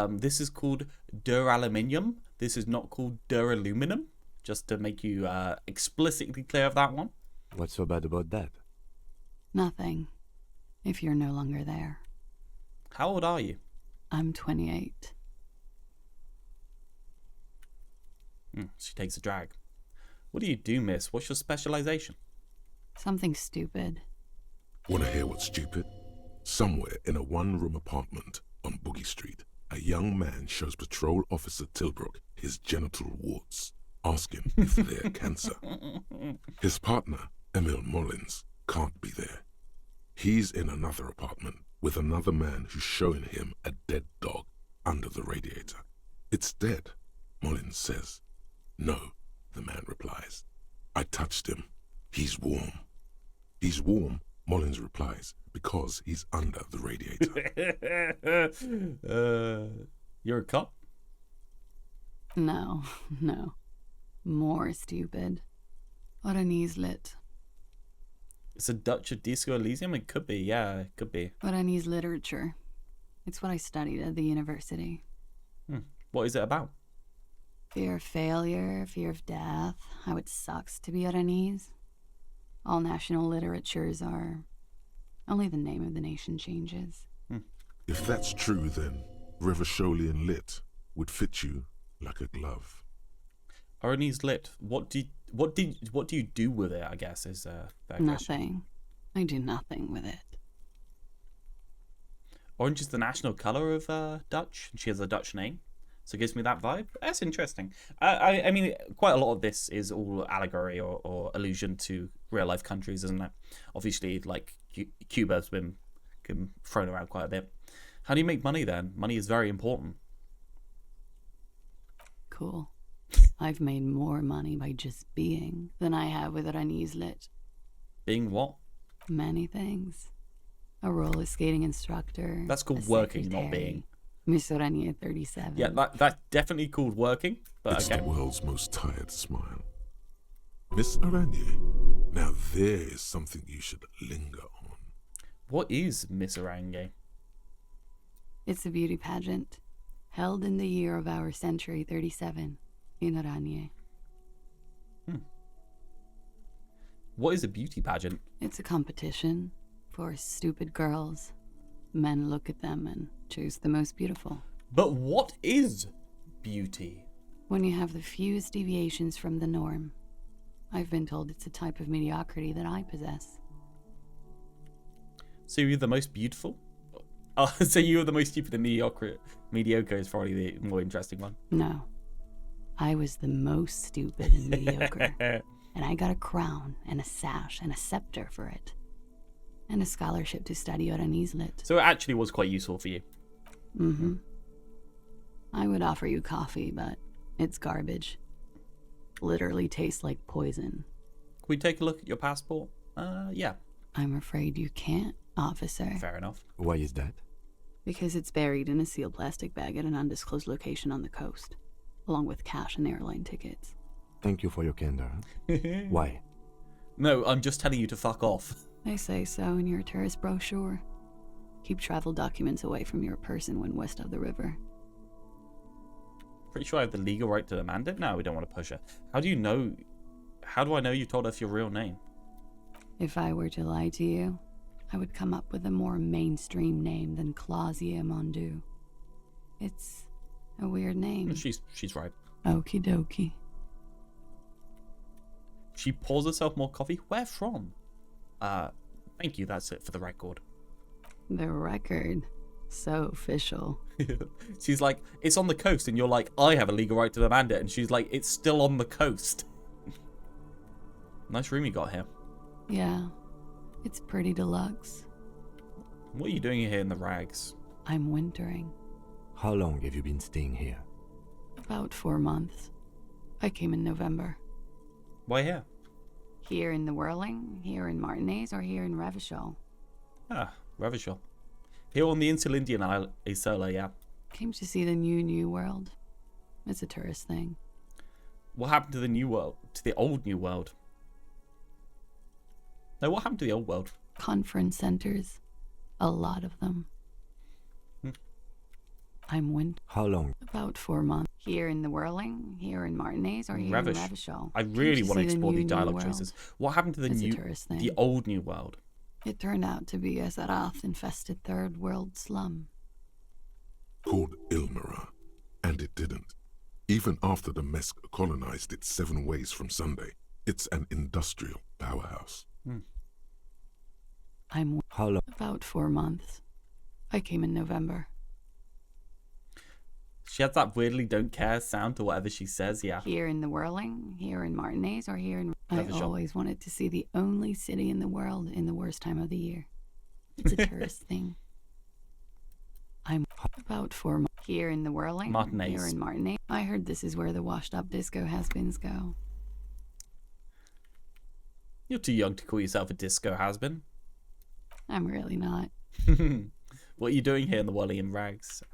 this is called duraluminium. This is not called duraluminum. Just to make you explicitly clear of that one. What's so bad about that? Nothing. If you're no longer there. How old are you? I'm 28. She takes a drag. What do you do, miss? What's your specialization? Something stupid. Wanna hear what's stupid? Somewhere in a one-room apartment on Boogie Street, a young man shows Patrol Officer Tilbrook his genital warts, asking if they're cancer. His partner, Emil Mullins, can't be there. He's in another apartment with another man who's showing him a dead dog under the radiator. It's dead, Mullins says. No, the man replies. I touched him. He's warm. He's warm, Mullins replies, because he's under the radiator. You're a cop? No. More stupid. Oranese lit. It's a Dutch of Disco Elysium? It could be, yeah, it could be. Oranese literature. It's what I studied at the university. What is it about? Fear of failure, fear of death, how it sucks to be Oranese. All national literatures are... Only the name of the nation changes. If that's true, then Revacholian lit would fit you like a glove. Oranese lit. What do you do with it, I guess, is a fair question. Nothing. I do nothing with it. Orange is the national colour of Dutch, and she has a Dutch name, so it gives me that vibe. That's interesting. I mean, quite a lot of this is all allegory or allusion to real-life countries, isn't it? Obviously, like, Cuba's been thrown around quite a bit. How do you make money, then? Money is very important. Cool. I've made more money by just being than I have with Oranese lit. Being what? Many things. A roller skating instructor. That's called working, not being. Miss Oranje 37. Yeah, that's definitely called working, but it's okay. the world's most tired smile. Miss Oranje, now there is something you should linger on. What is Miss Oranje? It's a beauty pageant, held in the year of our century 37, in Oranje. What is a beauty pageant? It's a competition for stupid girls. Men look at them and choose the most beautiful. But what is beauty? When you have the fewest deviations from the norm. I've been told it's a type of mediocrity that I possess. So you're the most beautiful? Oh, so you're the most stupid and mediocre. Mediocre is probably the more interesting one. No. I was the most stupid and mediocre. And I got a crown and a sash and a scepter for it. And a scholarship to study Oranese lit. So it actually was quite useful for you. Mm-hmm. I would offer you coffee, but it's garbage. Literally tastes like poison. Can we take a look at your passport? Yeah. I'm afraid you can't, officer. Fair enough. Why is that? Because it's buried in a sealed plastic bag at an undisclosed location on the coast, along with cash and airline tickets. Thank you for your candor. Why? No, I'm just telling you to fuck off. They say so in your tourist brochure. Keep travel documents away from your person when west of the river. Pretty sure I have the legal right to demand it? No, we don't want to push her. How do you know? How do I know you told us your real name? If I were to lie to you, I would come up with a more mainstream name than Klassje Mondu. It's a weird name. She's right. Okie dokie. She pours herself more coffee? Where from? Thank you, that's it for the record. The record? So official. She's like, it's on the coast, and you're like, I have a legal right to demand it, and she's like, it's still on the coast. Nice room you got here. Yeah, it's pretty deluxe. What are you doing here in the rags? I'm wintering. How long have you been staying here? About 4 months. I came in November. Why here? Here in the Whirling, here in Martinez, or here in Revachol? Ah, Revachol. Here on the Insulindian Isola, yeah. Came to see the new world. It's a tourist thing. What happened to the new world? To the old new world? No, what happened to the old world? Conference centers. A lot of them. I'm How long? About 4 months. Here in the Whirling, here in Martinez, or here in Revachol. I really want to explore the dialogue choices. What happened to the old new world? It turned out to be a Zarath-infested third world slum. Even after the Mesk colonized it 7 ways from Sunday, it's an industrial powerhouse. I'm How long? about 4 months. I came in November. She has that weirdly don't care sound to whatever she says, yeah. Here in the Whirling, here in Martinez, or here in... I Never shop. always wanted to see the only city in the world in the worst time of the year. It's a tourist thing. I'm about 4 months. Here in the Whirling, Martinez. here in Martinez. I heard this is where the washed-up disco has-beens go. You're too young to call yourself a disco has-been. I'm really not. What are you doing here in the Wally and Rags?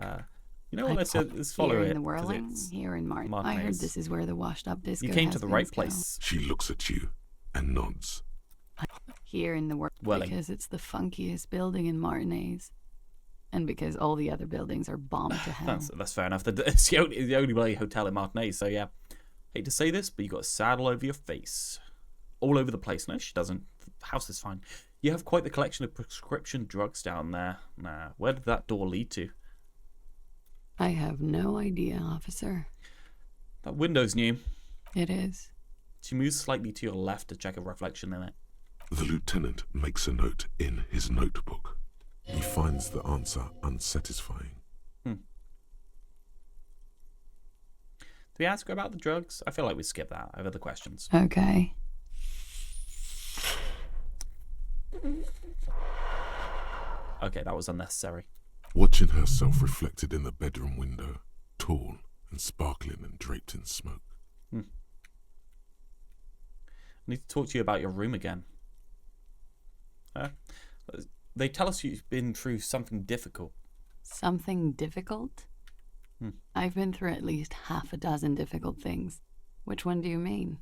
You know what? Let's follow here it. in the 'cause Whirling, it's here in Martinez. I heard this is where the washed-up disco You came to the right has-beens go. place. She looks at you and nods. Here in the Whirling. because it's the funkiest building in Martinez, and because all the other buildings are bombed to hell. That's fair enough. It's the only bloody hotel in Martinez, so yeah. Hate to say this, but you got a saddle over your face. All over the place. No, she doesn't. The house is fine. You have quite the collection of prescription drugs down there. Nah, where did that door lead to? I have no idea, officer. That window's new. It is. She moves slightly to your left to check a reflection in it. The lieutenant makes a note in his notebook. He finds the answer unsatisfying. Do we ask her about the drugs? I feel like we skip that. I have other questions. Okay. Okay, that was unnecessary. Watching herself reflected in the bedroom window, tall and sparkling and draped in smoke. I need to talk to you about your room again. They tell us you've been through something difficult. Something difficult? I've been through at least half a dozen difficult things. Which one do you mean?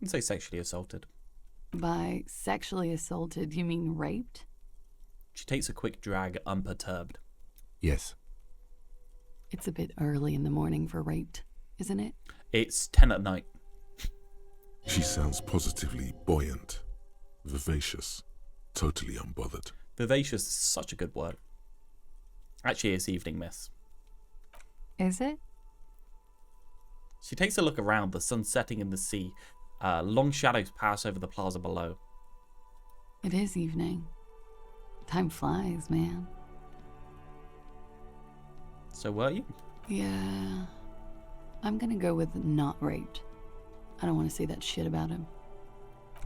I'd say sexually assaulted. By sexually assaulted, you mean raped? She takes a quick drag, unperturbed. Yes. It's a bit early in the morning for raped, isn't it? It's 10 at night. She sounds positively buoyant, vivacious, totally unbothered. Vivacious is such a good word. Actually, it's evening, miss. Is it? She takes a look around, the sun setting in the sea. Long shadows pass over the plaza below. It is evening. Time flies, man. So were you? Yeah. I'm gonna go with not raped. I don't want to say that shit about him.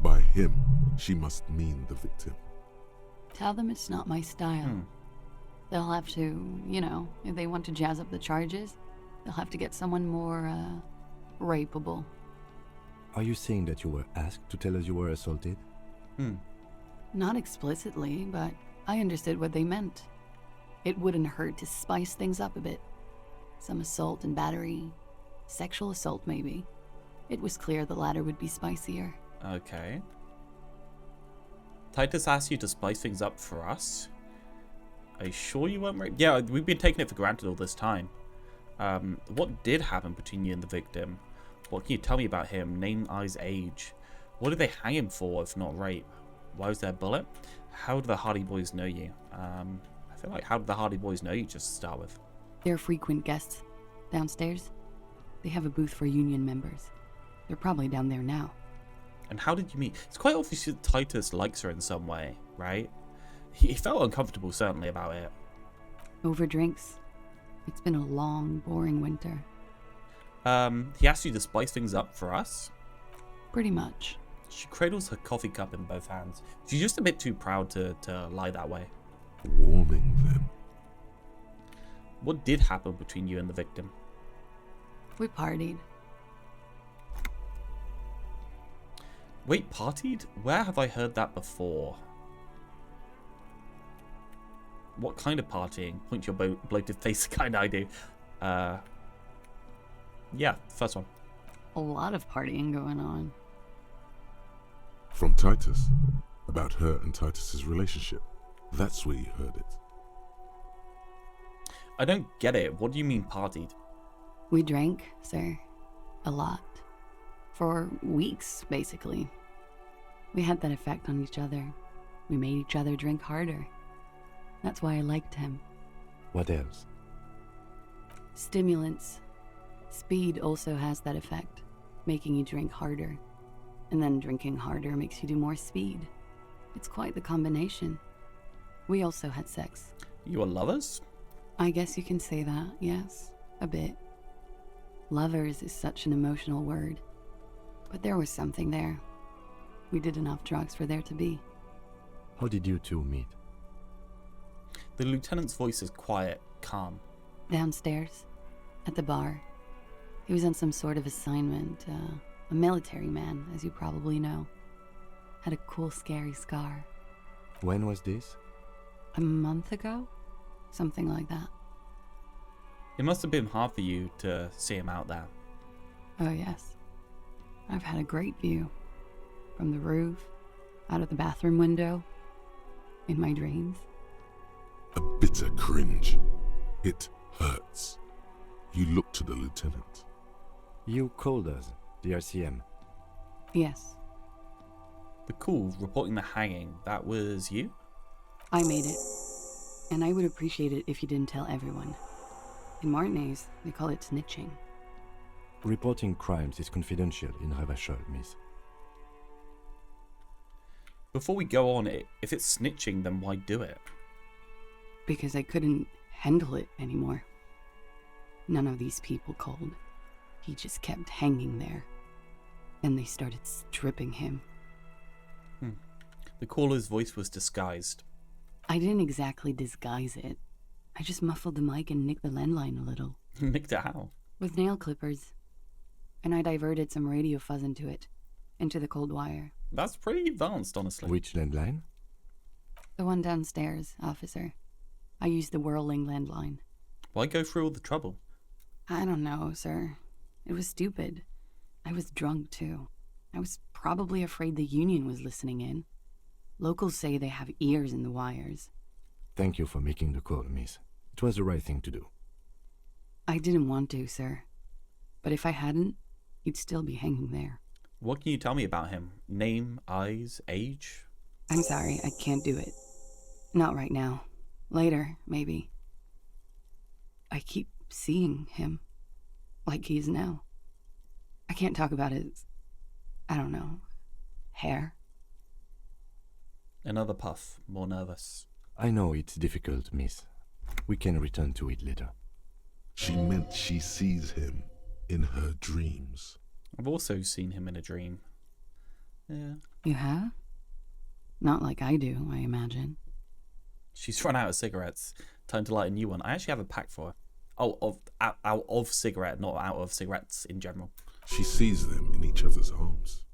By him, she must mean the victim. Tell them it's not my style. They'll have to, you know, if they want to jazz up the charges, they'll have to get someone more, rapeable. Are you saying that you were asked to tell us you were assaulted? Not explicitly, but I understood what they meant. It wouldn't hurt to spice things up a bit. Some assault and battery. Sexual assault, maybe. It was clear the latter would be spicier. Okay. Titus asked you to spice things up for us. Are you sure you weren't raped? Yeah, we've been taking it for granted all this time. What did happen between you and the victim? What can you tell me about him? Name, eyes, age. What did they hang him for if not rape? Why was there a bullet? How do the Hardy Boys know you? I feel like how did the Hardy Boys know you just to start with? They're frequent guests. Downstairs. They have a booth for union members. They're probably down there now. And how did you meet? It's quite obvious that Titus likes her in some way, right? He felt uncomfortable, certainly, about it. Over drinks. It's been a long, boring winter. He asked you to spice things up for us? Pretty much. She cradles her coffee cup in both hands. She's just a bit too proud to lie that way. Warming them. What did happen between you and the victim? We partied. Wait, partied? Where have I heard that before? What kind of partying? Point to your bloated face, kind I do. Yeah, first one. A lot of partying going on. From Titus. About her and Titus's relationship. That's where you heard it. I don't get it. What do you mean partied? We drank, sir. A lot. For weeks, basically. We had that effect on each other. We made each other drink harder. That's why I liked him. What else? Stimulants. Speed also has that effect, making you drink harder. And then drinking harder makes you do more speed. It's quite the combination. We also had sex. You are lovers? I guess you can say that, yes. A bit. Lovers is such an emotional word. But there was something there. We did enough drugs for there to be. How did you two meet? The lieutenant's voice is quiet, calm. Downstairs. At the bar. He was on some sort of assignment. A military man, as you probably know. Had a cool, scary scar. When was this? A month ago? Something like that. It must have been hard for you to see him out there. Oh, yes. I've had a great view. From the roof, out of the bathroom window, in my dreams. A bitter cringe. It hurts. You look to the lieutenant. You called us, the RCM. Yes. The call reporting the hanging, that was you? I made it. And I would appreciate it if you didn't tell everyone. In Martinez, they call it snitching. Reporting crimes is confidential in Revachol, miss. Before we go on, if it's snitching, then why do it? Because I couldn't handle it anymore. None of these people called. He just kept hanging there. And they started stripping him. The caller's voice was disguised. I didn't exactly disguise it. I just muffled the mic and nicked the landline a little. Nicked it how? With nail clippers. And I diverted some radio fuzz into it. Into the cold wire. That's pretty advanced, honestly. Which landline? The one downstairs, officer. I used the whirling landline. Why go through all the trouble? I don't know, sir. It was stupid. I was drunk, too. I was probably afraid the Union was listening in. Locals say they have ears in the wires. Thank you for making the call, miss. It was the right thing to do. I didn't want to, sir. But if I hadn't, he'd still be hanging there. What can you tell me about him? Name, eyes, age? I'm sorry, I can't do it. Not right now. Later, maybe. I keep seeing him. Like he is now. I can't talk about his... I don't know... hair. Another puff, more nervous. I know it's difficult, miss. We can return to it later. She meant she sees him in her dreams. I've also seen him in a dream. Yeah. You have? Not like I do, I imagine. She's run out of cigarettes. Time to light a new one. I actually have a pack for her. Oh, out of cigarette, not out of cigarettes in general. She sees them in each other's arms.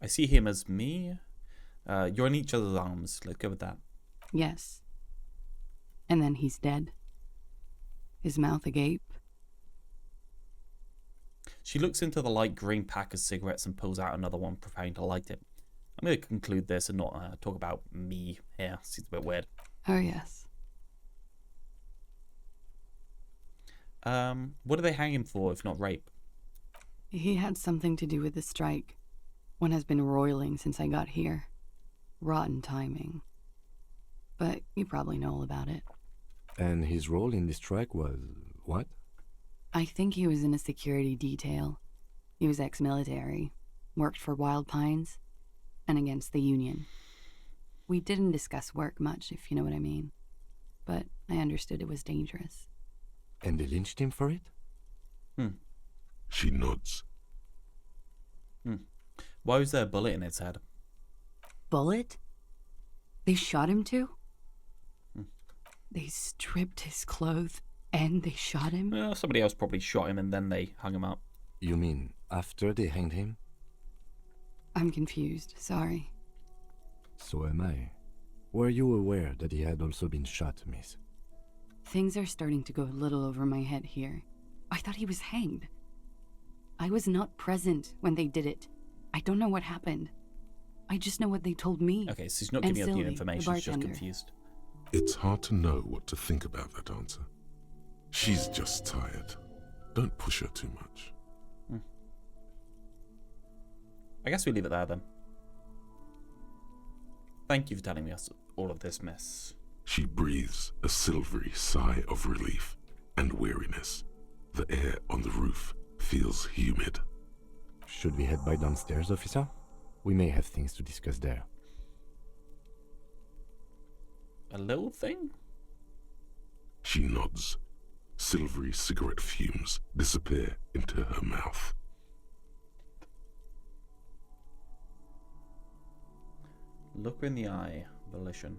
I see him as me. You're in each other's arms. Let's go with that. Yes. And then he's dead. His mouth agape. She looks into the light green pack of cigarettes and pulls out another one, preparing to light it. I'm going to conclude this and not talk about me here. Seems a bit weird. Oh, yes. What do they hang him for if not rape? He had something to do with the strike. One has been roiling since I got here. Rotten timing. But you probably know all about it. And his role in this strike was what? I think he was in a security detail. He was ex-military, worked for Wild Pines, and against the Union. We didn't discuss work much, if you know what I mean. But I understood it was dangerous. And they lynched him for it? She nods. Why was there a bullet in its head? Bullet? They shot him too? They stripped his clothes and they shot him? Well, somebody else probably shot him and then they hung him up. You mean after they hanged him? I'm confused, sorry. So am I. Were you aware that he had also been shot, miss? Things are starting to go a little over my head here. I thought he was hanged. I was not present when they did it. I don't know what happened. I just know what they told me. Okay, so she's not giving up the information, she's just confused. It's hard to know what to think about that answer. She's just tired. Don't push her too much. I guess we leave it there then. Thank you for telling me all of this, miss. She breathes A silvery sigh of relief and weariness. The air on the roof feels humid. Should we head by downstairs, officer? We may have things to discuss there. A little thing? She nods. Silvery cigarette fumes disappear into her mouth. Look her in the eye, volition.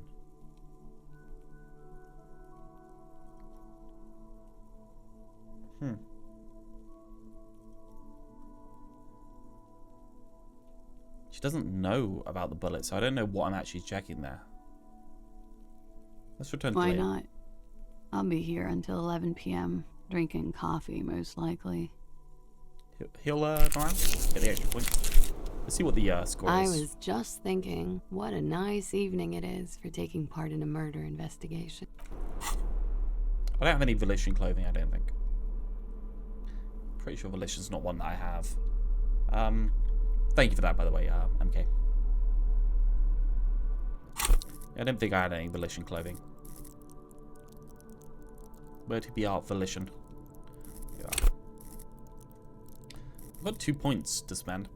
She doesn't know about the bullet, so I don't know what I'm actually checking there. Let's return to Why later. not? I'll be here until 11 p.m. drinking coffee, most likely. He'll get the extra point. Let's see what the score I is. was just thinking, what a nice evening it is for taking part in a murder investigation. I don't have any volition clothing, I don't think. Pretty sure volition's not one that I have. Thank you for that, by the way, MK. I don't think I had any volition clothing. Where to be out volition? Yeah. I've got 2 points to spend.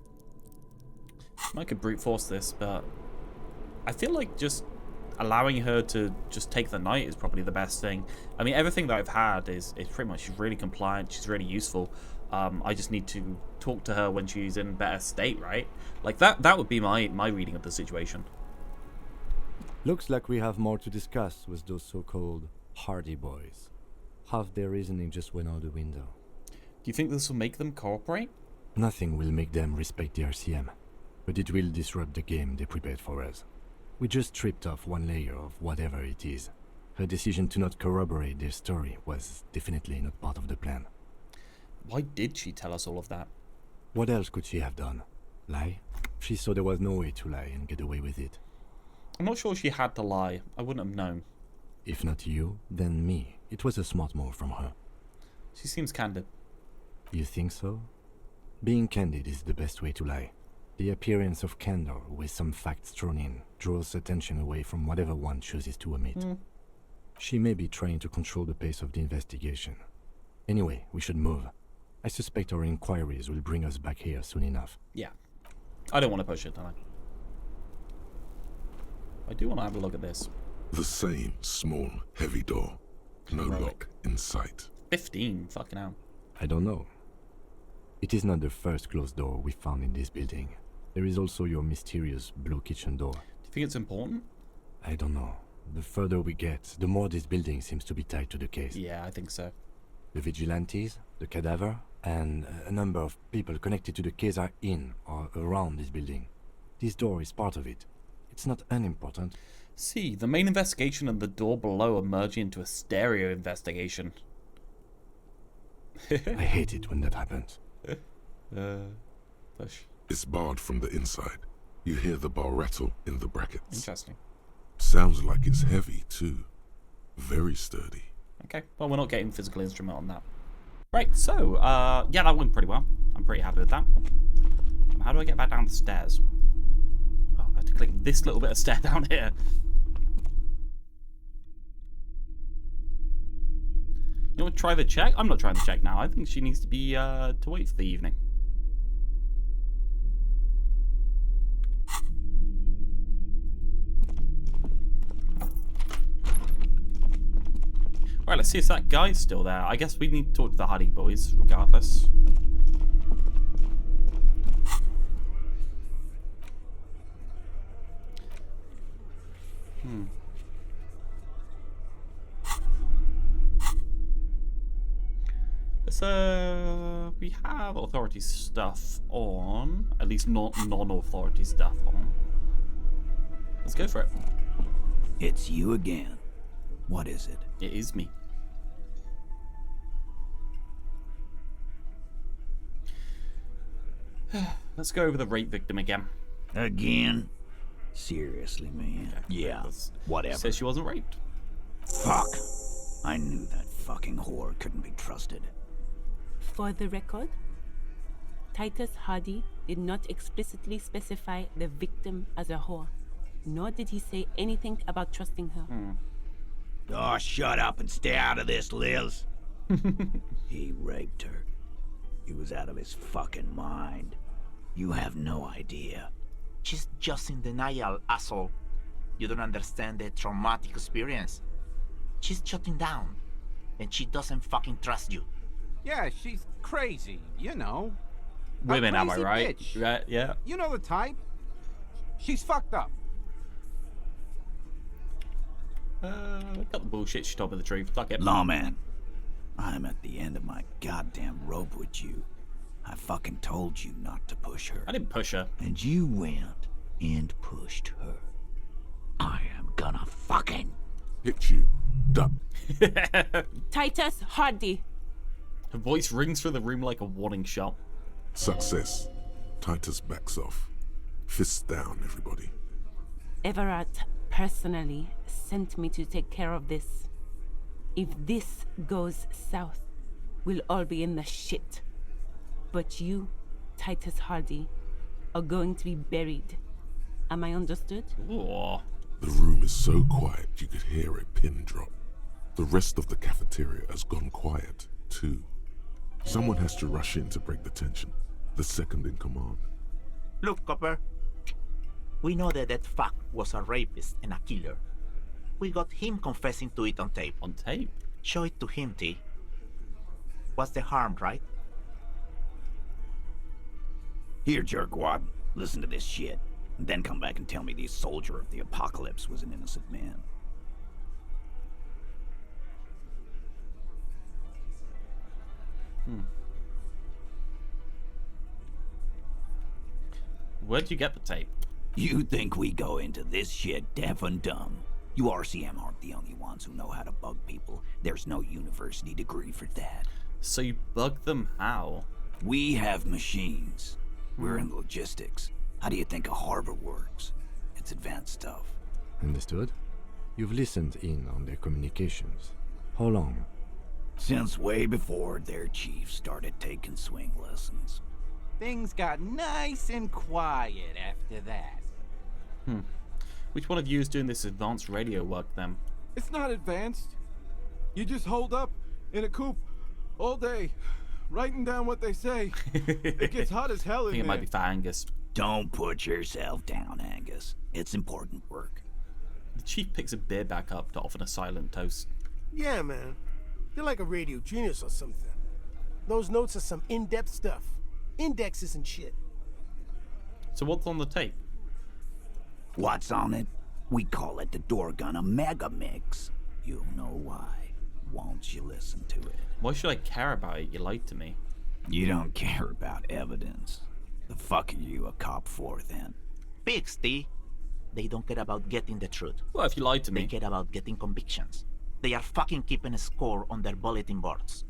I could brute force this, but I feel like just allowing her to just take the night is probably the best thing. I mean, everything that I've had is pretty much, she's really compliant, she's really useful. I just need to talk to her when she's in better state, right? Like that would be my reading of the situation. Looks like we have more to discuss with those so-called Hardy Boys. Half their reasoning just went out the window. Do you think this will make them cooperate? Nothing will make them respect the RCM, but it will disrupt the game they prepared for us. We just stripped off one layer of whatever it is. Her decision to not corroborate their story was definitely not part of the plan. Why did she tell us all of that? What else could she have done? Lie? She saw there was no way to lie and get away with it. I'm not sure she had to lie. I wouldn't have known. If not you, then me. It was a smart move from her. She seems candid. You think so? Being candid is the best way to lie. The appearance of candor with some facts thrown in draws attention away from whatever one chooses to omit. She may be trying to control the pace of the investigation. Anyway, we should move. I suspect our inquiries will bring us back here soon enough. Yeah. I don't want to push it, do I do want to have a look at this. The same small, heavy door. No lock in sight. 15, fucking hell. I don't know. It is not the first closed door we found in this building. There is also your mysterious blue kitchen door. Do you think it's important? I don't know. The further we get, the more this building seems to be tied to the case. Yeah, I think so. The vigilantes, the cadaver, and a number of people connected to the case are in or around this building. This door is part of it. It's not unimportant. See, the main investigation and the door below are merging into a stereo investigation. I hate it when that happens. Push. It's barred from the inside. You hear the bar rattle in the brackets. Interesting. Sounds like it's heavy too. Very sturdy. Okay, well, we're not getting physical instrument on that. Right, so, yeah, that went pretty well. I'm pretty happy with that. How do I get back down the stairs? Oh, I have to click this little bit of stair down here. You want to try the check? I'm not trying the check now. I think she needs to be, to wait for the evening. Right, let's see if that guy's still there. I guess we need to talk to the Hardy Boys, regardless. Let's, we have authority stuff on. At least not non-authority stuff on. Let's go for it. It's you again. What is it? It is me. Let's go over the rape victim again. Again? Seriously, man. Yeah, whatever. Says she wasn't raped. Fuck. I knew that fucking whore couldn't be trusted. For the record, Titus Hardy did not explicitly specify the victim as a whore, nor did he say anything about trusting her. Oh, shut up and stay out of this, Liz. He raped her. He was out of his fucking mind. You have no idea. She's just in denial, asshole. You don't understand the traumatic experience. She's shutting down, and she doesn't fucking trust you. Yeah, she's crazy, you know. Women, am I crazy right? bitch. Right, yeah. You know the type. She's fucked up. Got the bullshit. She told me the truth. Fuck it. Lawman, I'm at the end of my goddamn rope with you. I fucking told you not to push her. I didn't push her. And you went and pushed her. I am gonna fucking hit you. Duck. Titus Hardy. Her voice rings through the room like a warning shot. Success. Titus backs off. Fists down, everybody. Everett personally sent me to take care of this. If this goes south, we'll all be in the shit. But you, Titus Hardy, are going to be buried. Am I understood? Ooh. The room is so quiet you could hear a pin drop. The rest of the cafeteria has gone quiet, too. Someone has to rush in to break the tension. The second in command. Look, Copper. We know that that fuck was a rapist and a killer. We got him confessing to it on tape. On tape? Show it to him, T. What's the harm, right? Here, jerkwad, listen to this shit. And then come back and tell me the soldier of the apocalypse was an innocent man. Where'd you get the tape? You think we go into this shit deaf and dumb? You RCM aren't the only ones who know how to bug people. There's no university degree for that. So you bug them how? We have machines. We're in logistics. How do you think a harbor works? It's advanced stuff. Understood? You've listened in on their communications. How long? Since way before their chief started taking swing lessons. Things got nice and quiet after that. Which one of you is doing this advanced radio work then? It's not advanced. You just hold up in a coop all day, writing down what they say. It gets hot as hell I in think it there. might be for Angus. Don't put yourself down, Angus. It's important work. The chief picks a beer back up to offer a silent toast. Yeah, man. You're like a radio genius or something. Those notes are some in-depth stuff. Indexes and shit. So what's on the tape? What's on it? We call it the Dorgun Mega Mix. You'll know why. Won't you listen to it? Why should I care about it? You lied to me. You don't care about evidence. The fuck are you a cop for, then? Pigs, T. They don't care about getting the truth. Well, if you lied to me. They care about getting convictions. They are fucking keeping a score on their bulletin boards.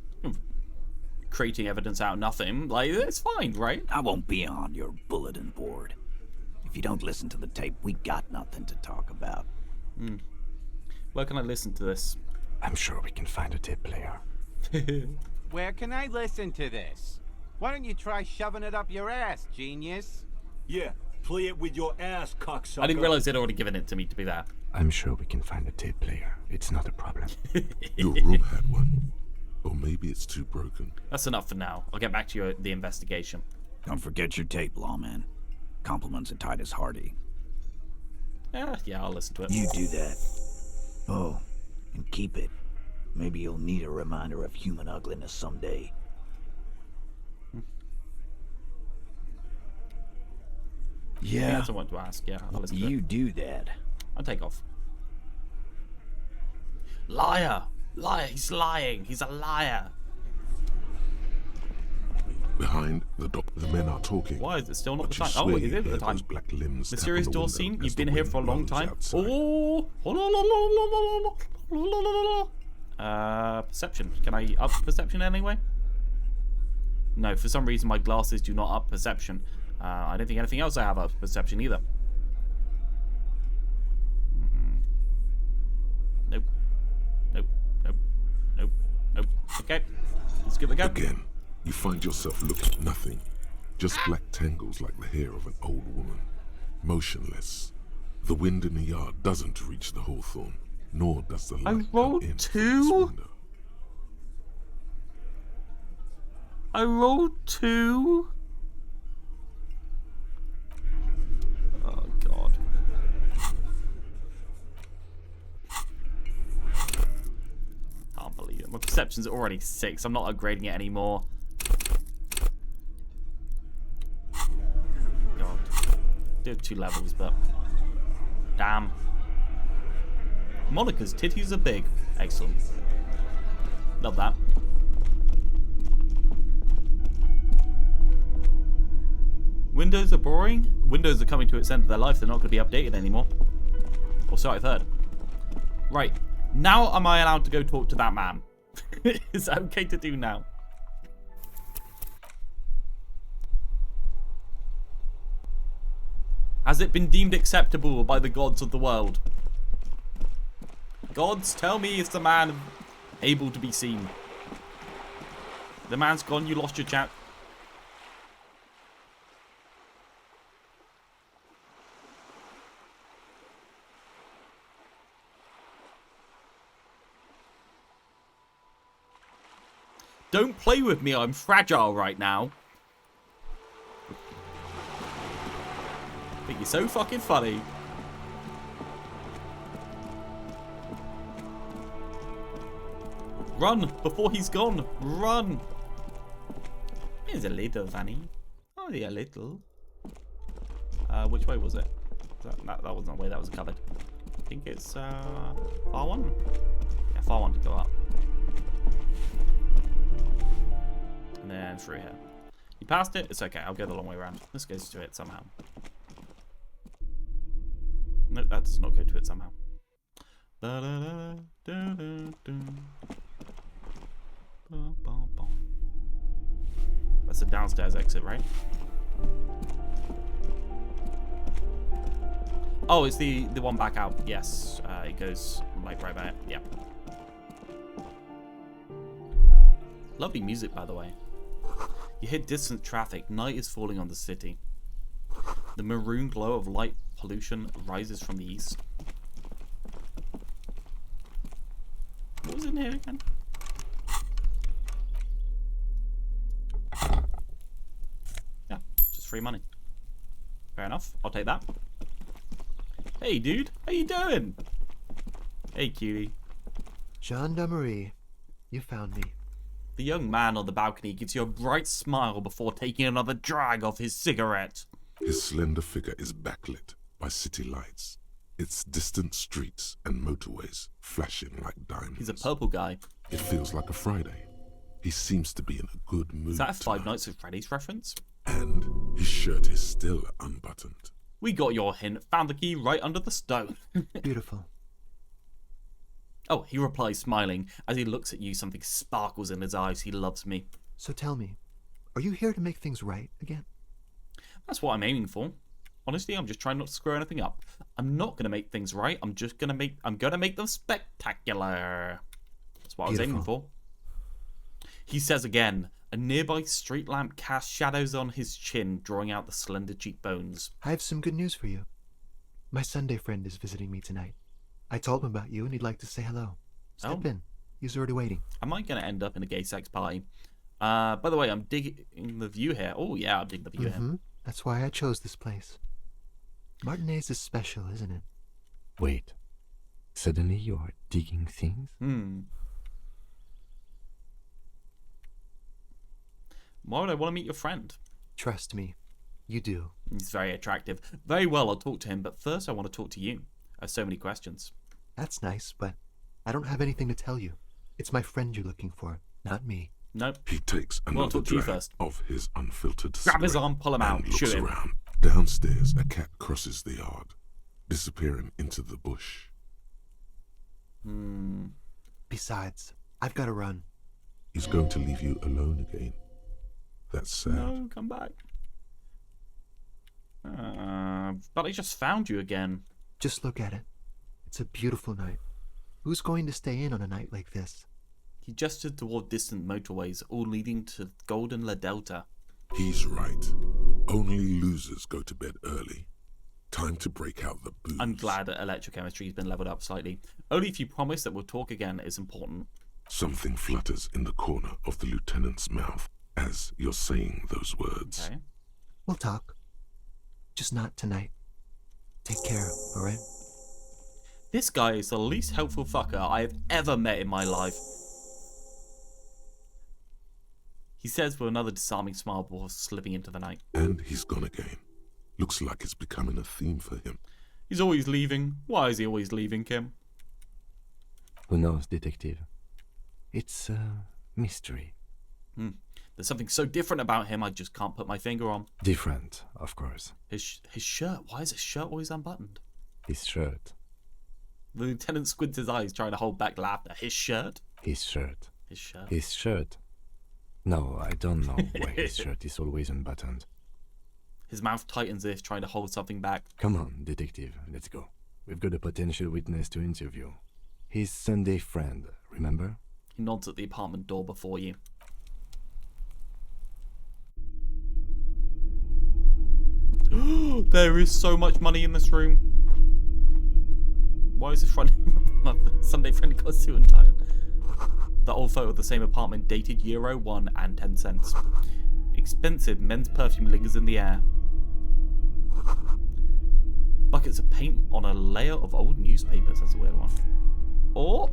Creating evidence out of nothing. Like, it's fine, right? I won't be on your bulletin board. If you don't listen to the tape, we got nothing to talk about. Where can I listen to this? I'm sure we can find a tape player. Where can I listen to this? Why don't you try shoving it up your ass, genius? Yeah, play it with your ass, cocksucker. I didn't realize they'd already given it to me to be that. I'm sure we can find a tape player. It's not a problem. Your room had one. Or maybe it's too broken. That's enough for now. I'll get back to you at the investigation. Don't forget your tape, lawman. Compliments of Titus Hardy. Yeah, I'll listen to it. You do that. Oh, and keep it. Maybe you'll need a reminder of human ugliness someday. Yeah. That's what I want to ask. Yeah, I'll listen to it. You do that. I'll take off. Liar! Liar! He's lying! He's a liar! Behind the dock, the men are talking. Why is it still not But the you time? Oh, swear it is you the hear time. those black limbs tap Mysterious on the door window scene. as You've the been here for a wind long blows time. outside. Perception. Can I up perception anyway? No, for some reason my glasses do not up perception. I don't think anything else I have up perception either. Nope. Nope. Nope. Nope. Nope. Okay. Let's give it a go. Again, you find yourself looking at nothing. Just black tangles like the hair of an old woman. Motionless. The wind in the yard doesn't reach the hawthorn. nor does the light I come rolled in from 2? this window. I rolled 2? Oh, God. Can't believe it. My perception's already 6. I'm not upgrading it anymore. God. Do have 2 levels, but... Damn. Monica's titties are big. Excellent. Love that. Windows are boring. Windows are coming to its end of their life. They're not going to be updated anymore. Or so I've heard. Right. Now am I allowed to go talk to that man? Is that okay to do now? Has it been deemed acceptable by the gods of the world? Gods, tell me, is the man able to be seen? The man's gone, you lost your chat. Don't play with me, I'm fragile right now. But you're so fucking funny. Run before he's gone. Run. Here's a little funny. Oh, yeah, a little. Which way was it? That wasn't the way that was covered. I think it's far one. Yeah, far one to go up. And then through here. You passed it? It's okay. I'll go the long way around. This goes to it somehow. No, that does not go to it somehow. That's the downstairs exit, right? Oh, it's the one back out. Yes, it goes like right by it. Yeah. Lovely music, by the way. You hear distant traffic. Night is falling on the city. The maroon glow of light pollution rises from the east. What was in here again? Yeah, just free money. Fair enough. I'll take that. Hey, dude. How you doing? Hey, cutie. Gendarmerie. You found me. The young man on the balcony gives you a bright smile before taking another drag of his cigarette. His slender figure is backlit by city lights, its distant streets and motorways flashing like diamonds. He's a purple guy. It feels like a Friday. He seems to be in a good mood. Is that a Five Nights at Freddy's reference? And his shirt is still unbuttoned. We got your hint. Found the key right under the stone. Beautiful. Oh, he replies smiling. As he looks at you, something sparkles in his eyes. He loves me. So tell me, are you here to make things right again? That's what I'm aiming for. Honestly, I'm just trying not to screw anything up. I'm not gonna make things right. I'm gonna make them spectacular. That's what I was aiming for. He says again. A nearby street lamp casts shadows on his chin, drawing out the slender cheekbones. I have some good news for you. My Sunday friend is visiting me tonight. I told him about you and he'd like to say hello. Step in. He's already waiting. Am I going to end up in a gay sex party? By the way, I'm digging the view here. Oh, yeah, I'm digging the view here. That's why I chose this place. Martinez is special, isn't it? Wait. Suddenly you're digging things? Why would I want to meet your friend? Trust me, you do. He's very attractive. Very well, I'll talk to him, but first I want to talk to you. I have so many questions. That's nice, but I don't have anything to tell you. It's my friend you're looking for, not me. Nope. He takes another drag of his unfiltered Grab his arm, pull him out, and looks shoot him. around. Downstairs, a cat crosses the yard, disappearing into the bush. Besides, I've got to run. He's going to leave you alone again. That's sad. No, come back. But I just found you again. Just look at it. It's a beautiful night. Who's going to stay in on a night like this? He gestured toward distant motorways, all leading to Golden La Delta. He's right. Only losers go to bed early. Time to break out the booze. I'm glad that electrochemistry's been leveled up slightly. Only if you promise that we'll talk again is important. Something flutters in the corner of the lieutenant's mouth as you're saying those words. Okay. We'll talk. Just not tonight. Take care, alright? This guy is the least helpful fucker I have ever met in my life. He says with another disarming smile before slipping into the night. And he's gone again. Looks like it's becoming a theme for him. He's always leaving. Why is he always leaving, Kim? Who knows, detective? It's a mystery. There's something so different about him I just can't put my finger on. Different, of course. His shirt. Why is his shirt always unbuttoned? His shirt. The lieutenant squints his eyes, trying to hold back laughter. His shirt? His shirt. His shirt. His shirt. No, I don't know why his shirt is always unbuttoned. His mouth tightens as if trying to hold something back. Come on, detective, let's go. We've got a potential witness to interview. His Sunday friend, remember? He nods at the apartment door before you. There is so much money in this room. Why is this my Sunday friend got a suit and tie on? The old photo of the same apartment dated Euro 1 and 10 cents. Expensive men's perfume lingers in the air. Buckets of paint on a layer of old newspapers. That's a weird one. Or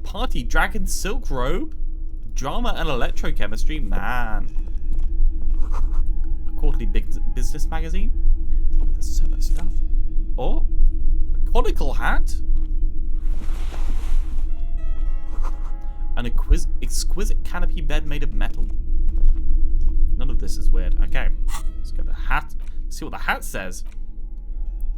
party dragon silk robe. Drama and electrochemistry. Man. A quarterly business magazine. There's so much stuff. Or a conical hat. An exquisite canopy bed made of metal. None of this is weird. Okay, let's get the hat. Let's see what the hat says.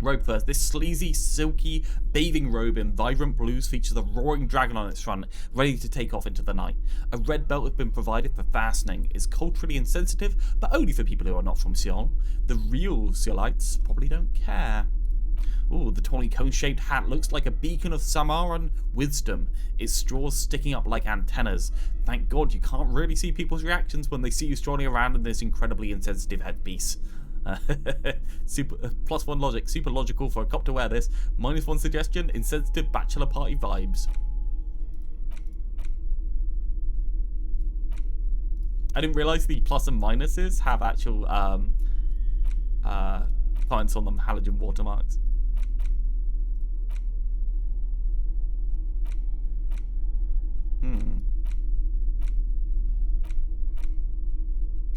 Robe first. This sleazy, silky bathing robe in vibrant blues features a roaring dragon on its front, ready to take off into the night. A red belt has been provided for fastening. It's culturally insensitive, but only for people who are not from Seoul. The real Seoulites probably don't care. Ooh, the tawny cone-shaped hat looks like a beacon of Samaran wisdom. Its straws sticking up like antennas. Thank God you can't really see people's reactions when they see you strolling around in this incredibly insensitive headpiece. +1 logic, super logical for a cop to wear this. -1 suggestion, insensitive bachelor party vibes. I didn't realize the plus and minuses have actual points on them, halogen watermarks.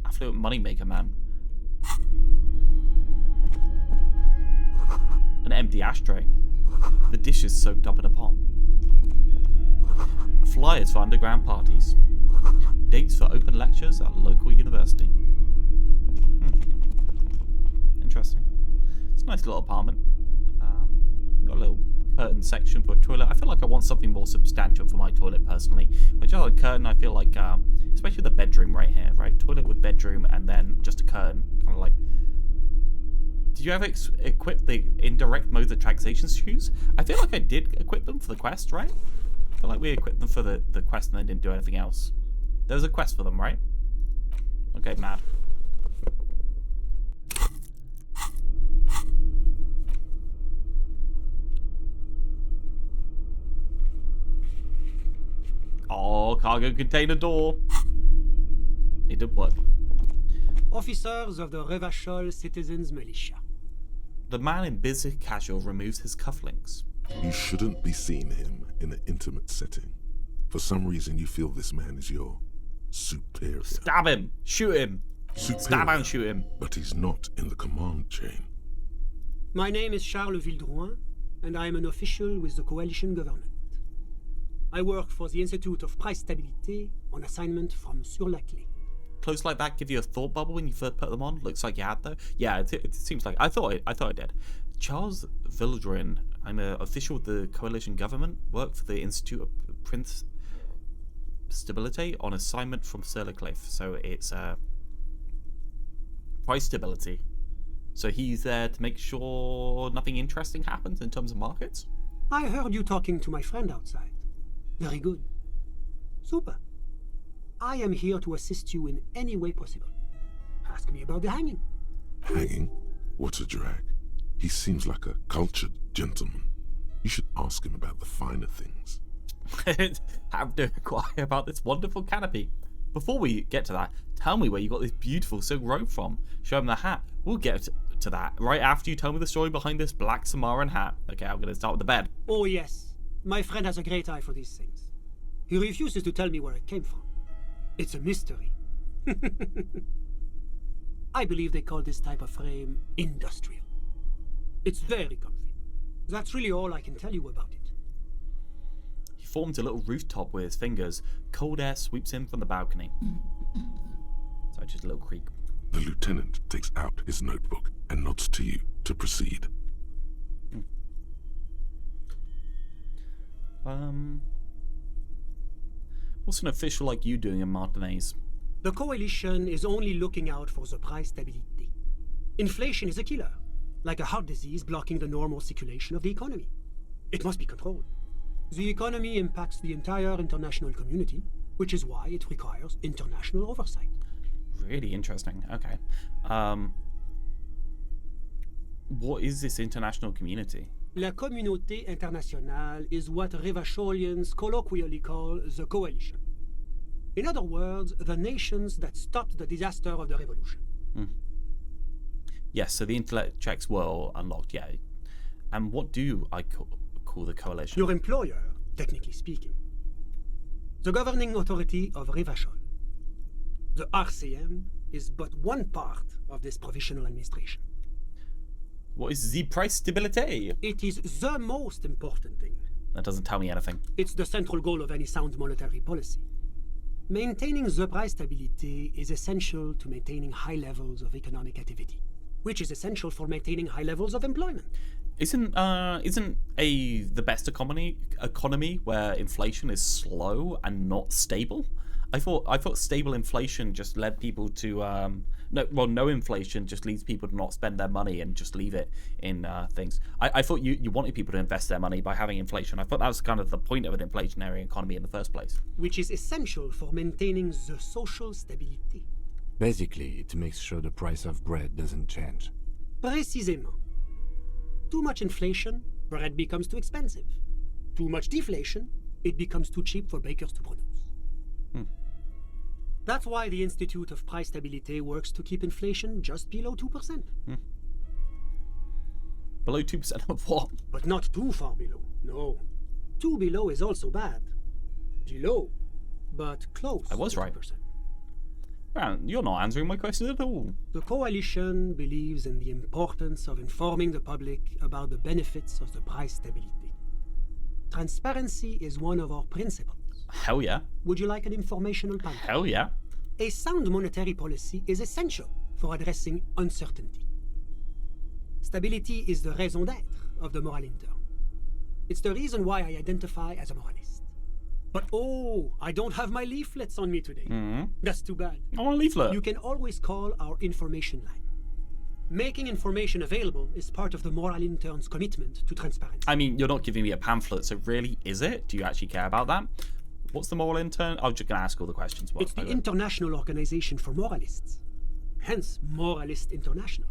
Affluent moneymaker man. An empty ashtray. The dish is soaked up in a pot. Flyers for underground parties. Dates for open lectures at a local university. Interesting. It's a nice little apartment. Got a little curtain section for a toilet. I feel like I want something more substantial for my toilet personally. But just a curtain, I feel like, especially the bedroom right here, right? Toilet with bedroom and then just a curtain. Kind of like. Did you ever equip the indirect modes of taxation shoes? I feel like I did equip them for the quest, right? I feel like we equipped them for the quest and then didn't do anything else. There was a quest for them, right? Okay, mad. Oh, cargo container door. It did work. Officers of the Revachol Citizens Militia. The man in business casual removes his cufflinks. You shouldn't be seeing him in an intimate setting. For some reason, you feel this man is your superior. Stab him! Shoot him! Superior, Stab and shoot him. But he's not in the command chain. My name is Charles Vildrouin, and I am an official with the coalition government. I work for the Institute of Price Stabilité on assignment from Sur-la-Clé. Clothes like that give you a thought bubble when you first put them on? Looks like you had though. Yeah, it seems like I thought I did. Charles Vildrouin. I'm an official with the coalition government. Work for the Institute of Price Stabilité on assignment from Sur-la-Clé. So it's price stability. So he's there to make sure nothing interesting happens in terms of markets. I heard you talking to my friend outside. Very good. Super. I am here to assist you in any way possible. Ask me about the hanging. Hanging? What a drag. He seems like a cultured gentleman. You should ask him about the finer things. Have to inquire about this wonderful canopy. Before we get to that, tell me where you got this beautiful silk robe from. Show him the hat. We'll get to that right after you tell me the story behind this black Samaran hat. Okay, I'm going to start with the bed. Oh yes, my friend has a great eye for these things. He refuses to tell me where it came from. It's a mystery. I believe they call this type of frame industrial. It's very comfy. That's really all I can tell you about it. He forms a little rooftop with his fingers. Cold air sweeps in from the balcony. So just a little creak. The lieutenant takes out his notebook and nods to you to proceed. What's an official like you doing in Martinez? The Coalition is only looking out for the price stability. Inflation is a killer, like a heart disease blocking the normal circulation of the economy. It must be controlled. The economy impacts the entire international community, which is why it requires international oversight. Really interesting. Okay. What is this international community? La communauté internationale is what Revacholians colloquially call the Coalition. In other words, the nations that stopped the disaster of the revolution. Yes, so the intellect checks were all unlocked, yeah. And what do I call the Coalition? Your employer, technically speaking. The governing authority of Revachol. The RCM is but one part of this provisional administration. What is the price stability? It is the most important thing. That doesn't tell me anything. It's the central goal of any sound monetary policy. Maintaining the price stability is essential to maintaining high levels of economic activity, which is essential for maintaining high levels of employment. Isn't the best economy where inflation is slow and not stable? I thought stable inflation just led people to no inflation just leads people to not spend their money and just leave it in things. I thought you wanted people to invest their money by having inflation. I thought that was kind of the point of an inflationary economy in the first place. Which is essential for maintaining the social stability. Basically, it makes sure the price of bread doesn't change. Précisément. Too much inflation, bread becomes too expensive. Too much deflation, it becomes too cheap for bakers to produce. That's why the Institute of Price Stability works to keep inflation just below 2%. Below 2% of what? But not too far below, no. Too below is also bad. Below, but close. I was right. Man, you're not answering my question at all. The Coalition believes in the importance of informing the public about the benefits of the price stability. Transparency is one of our principles. Hell yeah. Would you like an informational panel? Hell yeah. A sound monetary policy is essential for addressing uncertainty. Stability is the raison d'être of the moral intern. It's the reason why I identify as a moralist. But oh, I don't have my leaflets on me today. That's too bad. I want a leaflet. You can always call our information line. Making information available is part of the moral intern's commitment to transparency. I mean, you're not giving me a pamphlet, so really, is it? Do you actually care about that? What's the moral intern? I'm just going to ask all the questions. It's the International Organization for Moralists. Hence, Moralist International.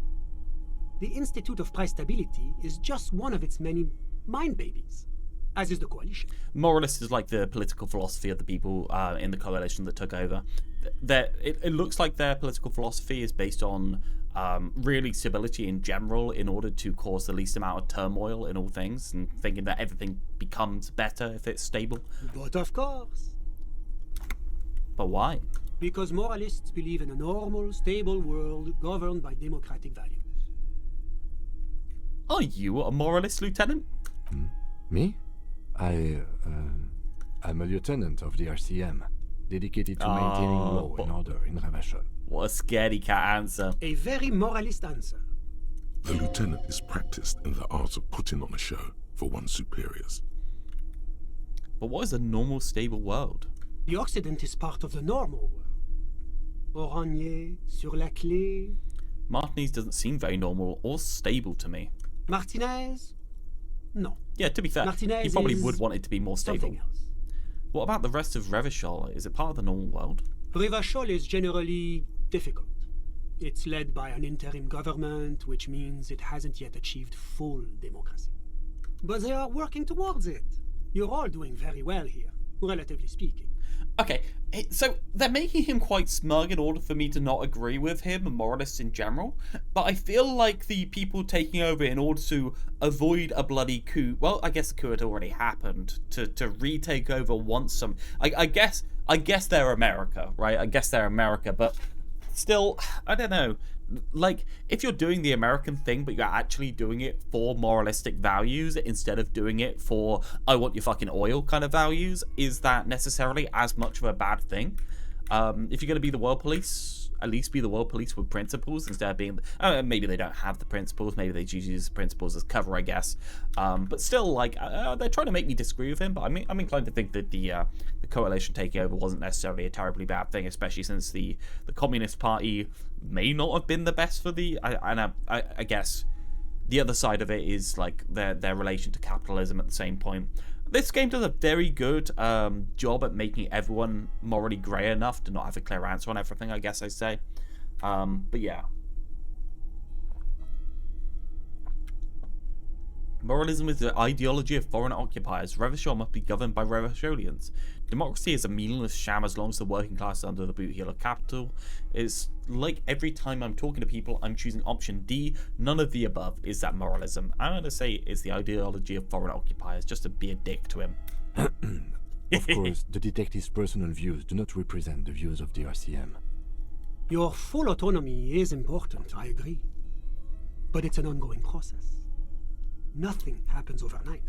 The Institute of Price Stability is just one of its many mind babies, as is the Coalition. Moralist is like the political philosophy of the people in the Coalition that took over. It looks like their political philosophy is based on really stability in general in order to cause the least amount of turmoil in all things and thinking that everything becomes better if it's stable. But of course. But why? Because moralists believe in a normal, stable world governed by democratic values. Are you a moralist, Lieutenant? Me? I'm a lieutenant of the RCM, dedicated to maintaining law and order in Revachol. What a scaredy cat answer. A very moralist answer. The lieutenant is practiced in the art of putting on a show for one's superiors. But what is a normal, stable world? The Occident is part of the normal world. Oranje, sur la clé. Martinez doesn't seem very normal or stable to me. Martinez? No. Yeah, to be fair, Martinez he probably would want it to be more stable. Else. What about the rest of Revachol? Is it part of the normal world? Revachol is generally difficult. It's led by an interim government, which means it hasn't yet achieved full democracy. But they are working towards it. You're all doing very well here, relatively speaking. Okay, so they're making him quite smug in order for me to not agree with him and moralists in general, but I feel like the people taking over in order to avoid a bloody coup, well, I guess the coup had already happened, to retake over once some, I guess they're America, right? I guess they're America, but still, I don't know. Like, if you're doing the American thing, but you're actually doing it for moralistic values instead of doing it for, I want your fucking oil kind of values, is that necessarily as much of a bad thing? If you're going to be the world police, at least be the world police with principles instead of being, maybe they don't have the principles, maybe they just use the principles as cover, I guess. But still, like, they're trying to make me disagree with him, but I'm inclined to think that the coalition taking over wasn't necessarily a terribly bad thing, especially since the Communist Party may not have been the best for the, I guess the other side of it is like their relation to capitalism at the same point. This game does a very good job at making everyone morally grey enough to not have a clear answer on everything, I guess I say. But yeah. Moralism is the ideology of foreign occupiers. Revachol must be governed by Revacholians. Democracy is a meaningless sham as long as the working class is under the boot heel of capital. It's like every time I'm talking to people, I'm choosing option D. None of the above is that moralism. I'm going to say it's the ideology of foreign occupiers, just to be a dick to him. Of course, the detective's personal views do not represent the views of the RCM. Your full autonomy is important, I agree. But it's an ongoing process. Nothing happens overnight.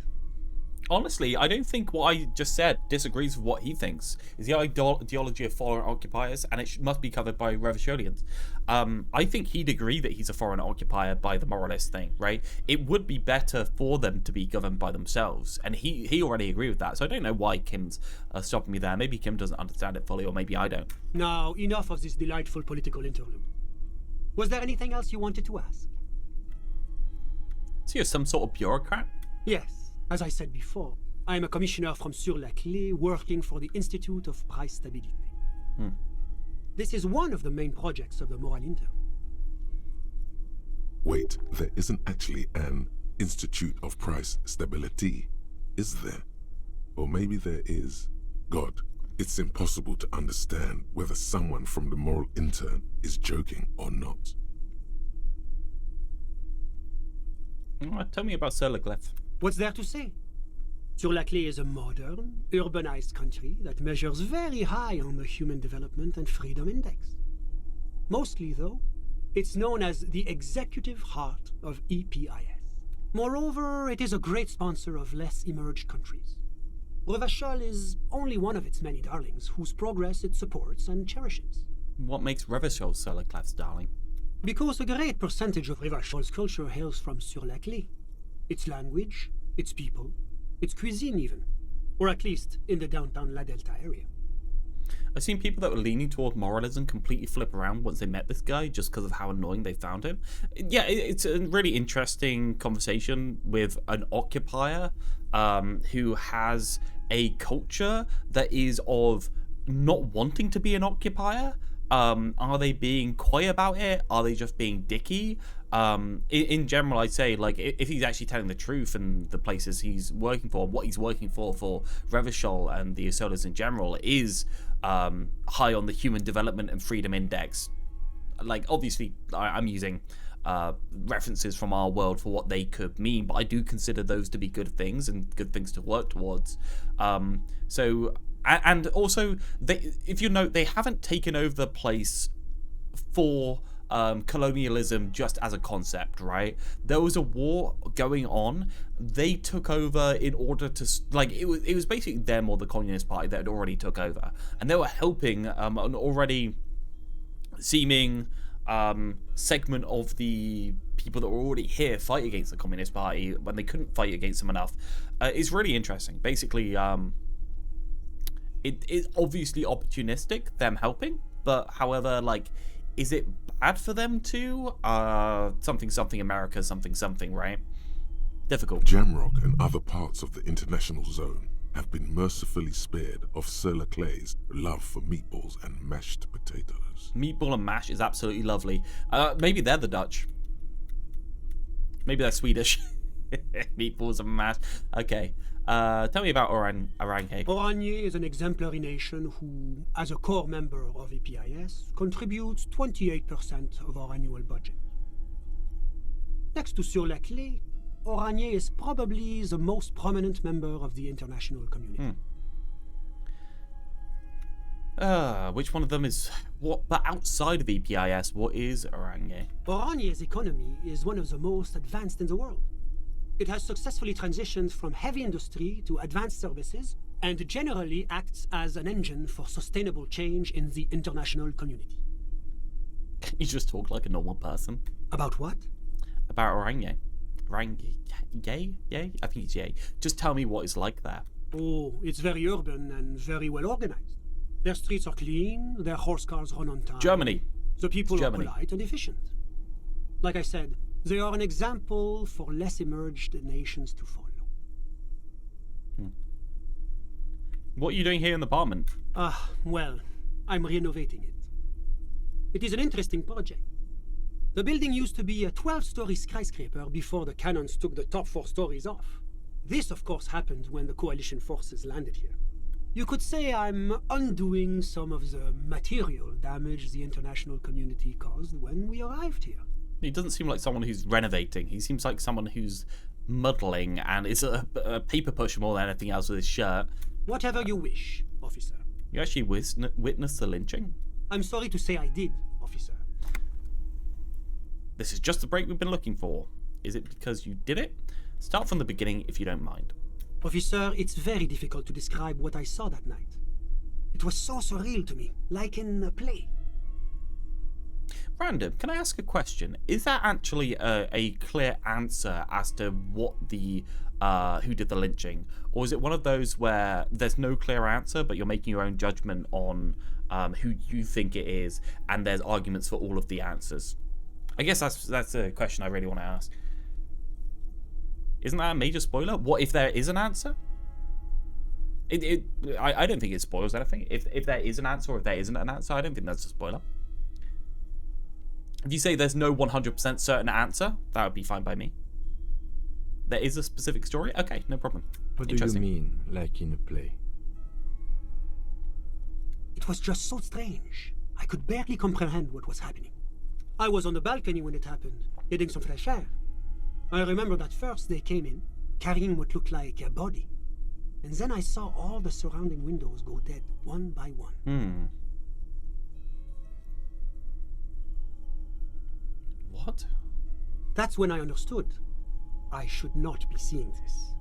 Honestly, I don't think what I just said disagrees with what he thinks. It's the ideology of foreign occupiers, and it must be covered by Revacholians. I think he'd agree that he's a foreign occupier by the moralist thing, right? It would be better for them to be governed by themselves, and he already agreed with that, so I don't know why Kim's stopping me there. Maybe Kim doesn't understand it fully, or maybe I don't. Now, enough of this delightful political interlude. Was there anything else you wanted to ask? So you're some sort of bureaucrat? Yes. As I said before, I am a commissioner from Sur-la-Clé working for the Institute of Price Stabilité. This is one of the main projects of the Moral Inter. Wait, there isn't actually an Institute of Price Stability, is there? Or maybe there is. God, it's impossible to understand whether someone from the Moral Intern is joking or not. Tell me about Sur-la-Clé. What's there to say? Sur-la-Clé is a modern, urbanized country that measures very high on the Human Development and Freedom Index. Mostly, though, it's known as the executive heart of EPIS. Moreover, it is a great sponsor of less emerged countries. Revachol is only one of its many darlings whose progress it supports and cherishes. What makes Revachol Sur-la-Clé's darling? Because a great percentage of Revachol's culture hails from Sur-la-Clé. Its language, its people, its cuisine even. Or at least in the downtown La Delta area. I've seen people that were leaning toward moralism completely flip around once they met this guy just because of how annoying they found him. Yeah, it's a really interesting conversation with an occupier who has a culture that is of not wanting to be an occupier. Are they being coy about it? Are they just being dicky? In general, I'd say, like, if he's actually telling the truth and the places he's working for, what he's working for Revachol and the Asolas in general is high on the Human Development and Freedom Index. Like, obviously, I'm using references from our world for what they could mean, but I do consider those to be good things and good things to work towards. And also, if you note, they haven't taken over the place for colonialism just as a concept, right? There was a war going on. They took over in order to, like, it was basically them or the Communist Party that had already took over, and they were helping an already seeming segment of the people that were already here fight against the Communist Party when they couldn't fight against them enough. It's really interesting. Basically, it is obviously opportunistic, them helping, but however, like, is it bad for them to? Something America, something, right? Difficult. Jamrock and other parts of the international zone have been mercifully spared of Sir Leclerc's love for meatballs and mashed potatoes. Meatball and mash is absolutely lovely. Maybe they're the Dutch. Maybe they're Swedish. Meatballs and mash. Okay. Tell me about Oranje. Oranje is an exemplary nation who, as a core member of EPIS, contributes 28% of our annual budget. Next to Sur la Clé, Oranje is probably the most prominent member of the international community. Which one of them is what? But outside of EPIS, what is Oranje? Oranje's economy is one of the most advanced in the world. It has successfully transitioned from heavy industry to advanced services and generally acts as an engine for sustainable change in the international community. You just talk like a normal person. About what? About Oranje. Oranje? Yay? I think it's yay. Just tell me what it's like there. Oh, it's very urban and very well organized. Their streets are clean, their horse cars run on time. Germany. The people are polite and efficient. Like I said, they are an example for less emerged nations to follow. What are you doing here in the apartment? Well, I'm renovating it. It is an interesting project. The building used to be a 12-story skyscraper before the cannons took the top 4 stories off. This, of course, happened when the coalition forces landed here. You could say I'm undoing some of the material damage the international community caused when we arrived here. He doesn't seem like someone who's renovating. He seems like someone who's muddling and is a paper pusher more than anything else with his shirt. Whatever you wish, officer. You actually witnessed the lynching? I'm sorry to say I did, officer. This is just the break we've been looking for. Is it because you did it? Start from the beginning if you don't mind. Officer, it's very difficult to describe what I saw that night. It was so surreal to me, like in a play. Random, can I ask a question? Is that actually a clear answer as to what the who did the lynching, or is it one of those where there's no clear answer, but you're making your own judgment on who you think it is, and there's arguments for all of the answers? I guess that's a question I really want to ask. Isn't that a major spoiler? What if there is an answer? I don't think it spoils anything. If there is an answer or if there isn't an answer, I don't think that's a spoiler. If you say there's no 100% certain answer, that would be fine by me. There is a specific story? Okay, no problem. What do you mean, like in a play? It was just so strange. I could barely comprehend what was happening. I was on the balcony when it happened, getting some fresh air. I remember that first they came in, carrying what looked like a body. And then I saw all the surrounding windows go dead, one by one. What? That's when I understood. I should not be seeing this.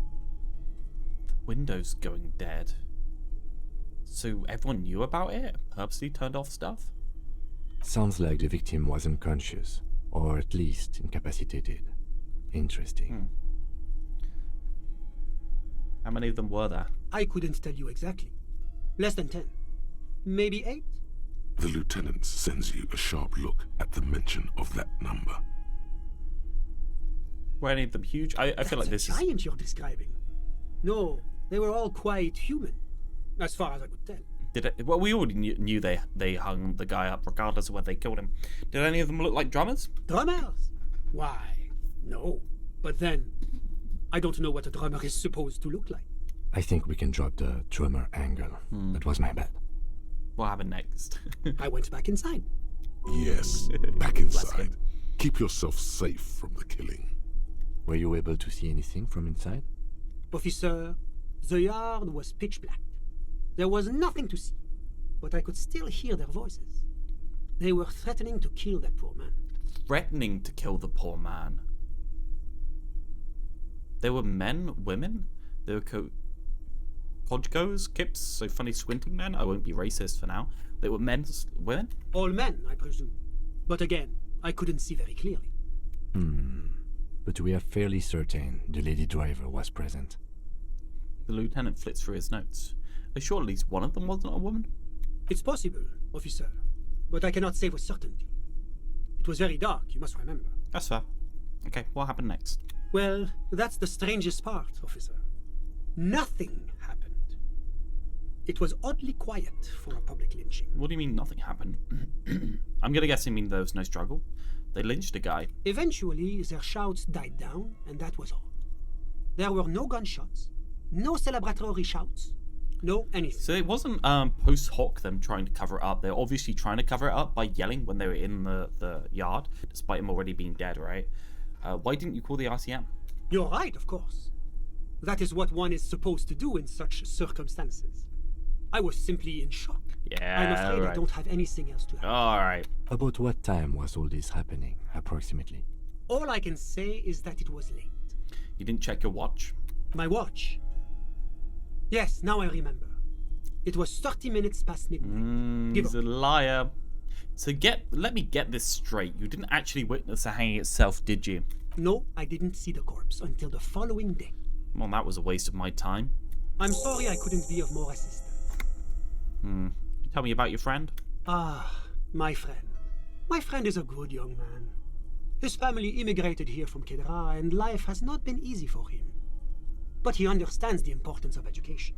The windows going dead. So everyone knew about it? Purposely turned off stuff? Sounds like the victim was unconscious, or at least incapacitated. Interesting. How many of them were there? I couldn't tell you exactly. Less than 10. Maybe 8? The lieutenant sends you a sharp look at the mention of that number. Were any of them huge? I feel like this is... giant you're describing. No, they were all quite human, as far as I could tell. Well, we already knew they hung the guy up regardless of whether they killed him. Did any of them look like drummers? Drummers? Why, no. But then, I don't know what a drummer is supposed to look like. I think we can drop the drummer angle. That was my bad. What happened next? I went back inside. Yes, back inside. Keep yourself safe from the killing. Were you able to see anything from inside? Officer, the yard was pitch black. There was nothing to see, but I could still hear their voices. They were threatening to kill that poor man. Threatening to kill the poor man? They were men, women? They were Podgos, kips, so funny squinting men? I won't be racist for now. They were men, women? All men, I presume. But again, I couldn't see very clearly. But we are fairly certain the lady driver was present. The lieutenant flits through his notes. Are you sure at least one of them wasn't a woman? It's possible, officer, but I cannot say with certainty. It was very dark, you must remember. That's fair. Okay, what happened next? Well, that's the strangest part, officer. Nothing happened. It was oddly quiet for a public lynching. What do you mean nothing happened? I'm gonna guess you mean there was no struggle. They lynched a guy. Eventually, their shouts died down, and that was all. There were no gunshots, no celebratory shouts, no anything. So it wasn't post hoc them trying to cover it up. They're obviously trying to cover it up by yelling when they were in the yard, despite him already being dead, right? Why didn't you call the RCM? You're right, of course. That is what one is supposed to do in such circumstances. I was simply in shock. Yeah, I'm afraid right. I don't have anything else to add. Alright. About what time was all this happening, approximately? All I can say is that it was late. You didn't check your watch? My watch? Yes, now I remember. It was 30 minutes past midnight. He's a liar. So let me get this straight. You didn't actually witness the hanging itself, did you? No, I didn't see the corpse until the following day. Well, that was a waste of my time. I'm sorry I couldn't be of more assistance. Tell me about your friend. Ah, my friend. My friend is a good young man. His family immigrated here from Kedra, and life has not been easy for him. But he understands the importance of education.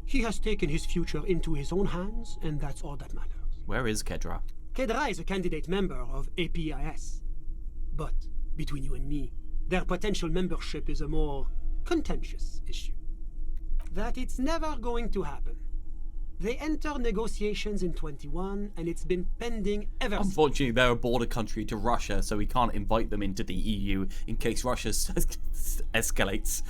He has taken his future into his own hands, and that's all that matters. Where is Kedra? Kedra is a candidate member of APIS. But, between you and me, their potential membership is a more contentious issue. That it's never going to happen. They enter negotiations in 21, and it's been pending ever since. Unfortunately, they're a border country to Russia, so we can't invite them into the EU in case Russia escalates.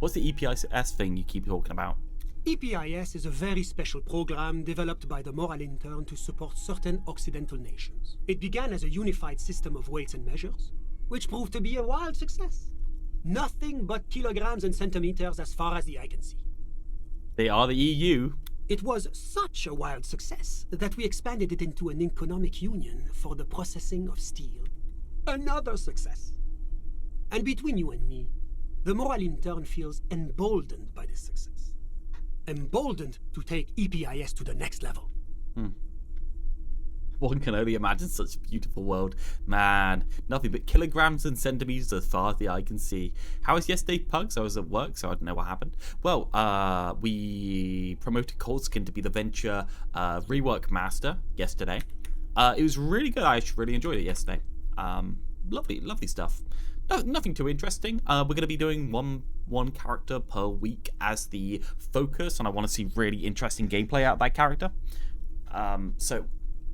What's the EPIS thing you keep talking about? EPIS is a very special program developed by the Moral Intern to support certain Occidental nations. It began as a unified system of weights and measures, which proved to be a wild success. Nothing but kilograms and centimeters as far as the eye can see. They are the EU. It was such a wild success that we expanded it into an economic union for the processing of steel. Another success. And between you and me, the Moral Intern feels emboldened by this success. Emboldened to take EPIS to the next level. One can only imagine such a beautiful world. Man, nothing but kilograms and centimeters as far as the eye can see. How was yesterday, Pugs? I was at work, so I don't know what happened. Well, we promoted Colskin to be the Venture rework master yesterday. It was really good. I actually really enjoyed it yesterday. Lovely stuff. Nothing too interesting. We're going to be doing one character per week as the focus, and I want to see really interesting gameplay out of that character.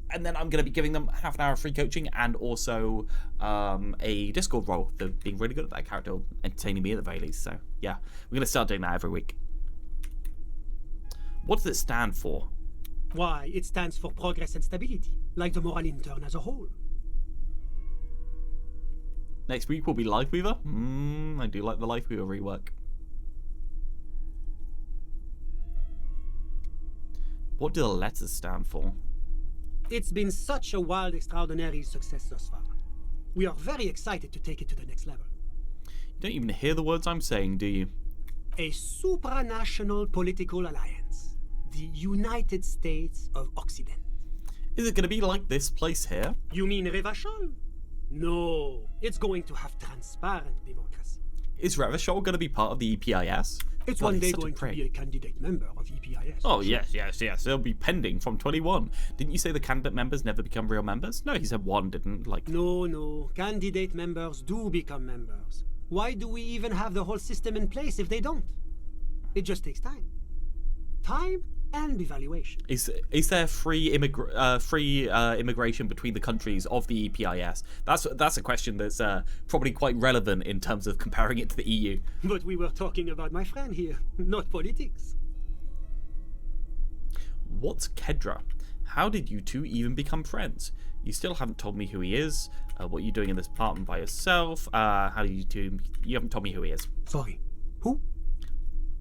And then I'm going to be giving them half an hour of free coaching and also a Discord role. They're being really good at that character, entertaining me at the very least. So, yeah, we're going to start doing that every week. What does it stand for? Why, it stands for progress and stability, like the Moral Intern as a whole. Next week will be Lifeweaver. I do like the Lifeweaver rework. What do the letters stand for? It's been such a wild, extraordinary success thus far. We are very excited to take it to the next level. You don't even hear the words I'm saying, do you? A supranational political alliance. The United States of Occident. Is it going to be like this place here? You mean Revachol? No, it's going to have transparent democracy. Is Revachol going to be part of the EPIS? It's one day going to be a candidate member of EPIS. Oh, yes. They'll be pending from 21. Didn't you say the candidate members never become real members? No, he said one didn't. No. Candidate members do become members. Why do we even have the whole system in place if they don't? It just takes time. Time and evaluation. Is there free immigration between the countries of the EPIS? That's a question that's probably quite relevant in terms of comparing it to the EU. But we were talking about my friend here, not politics. What's Kedra? How did you two even become friends? You still haven't told me who he is. What are you doing in this apartment by yourself? How do you two? You haven't told me who he is. Sorry. Who?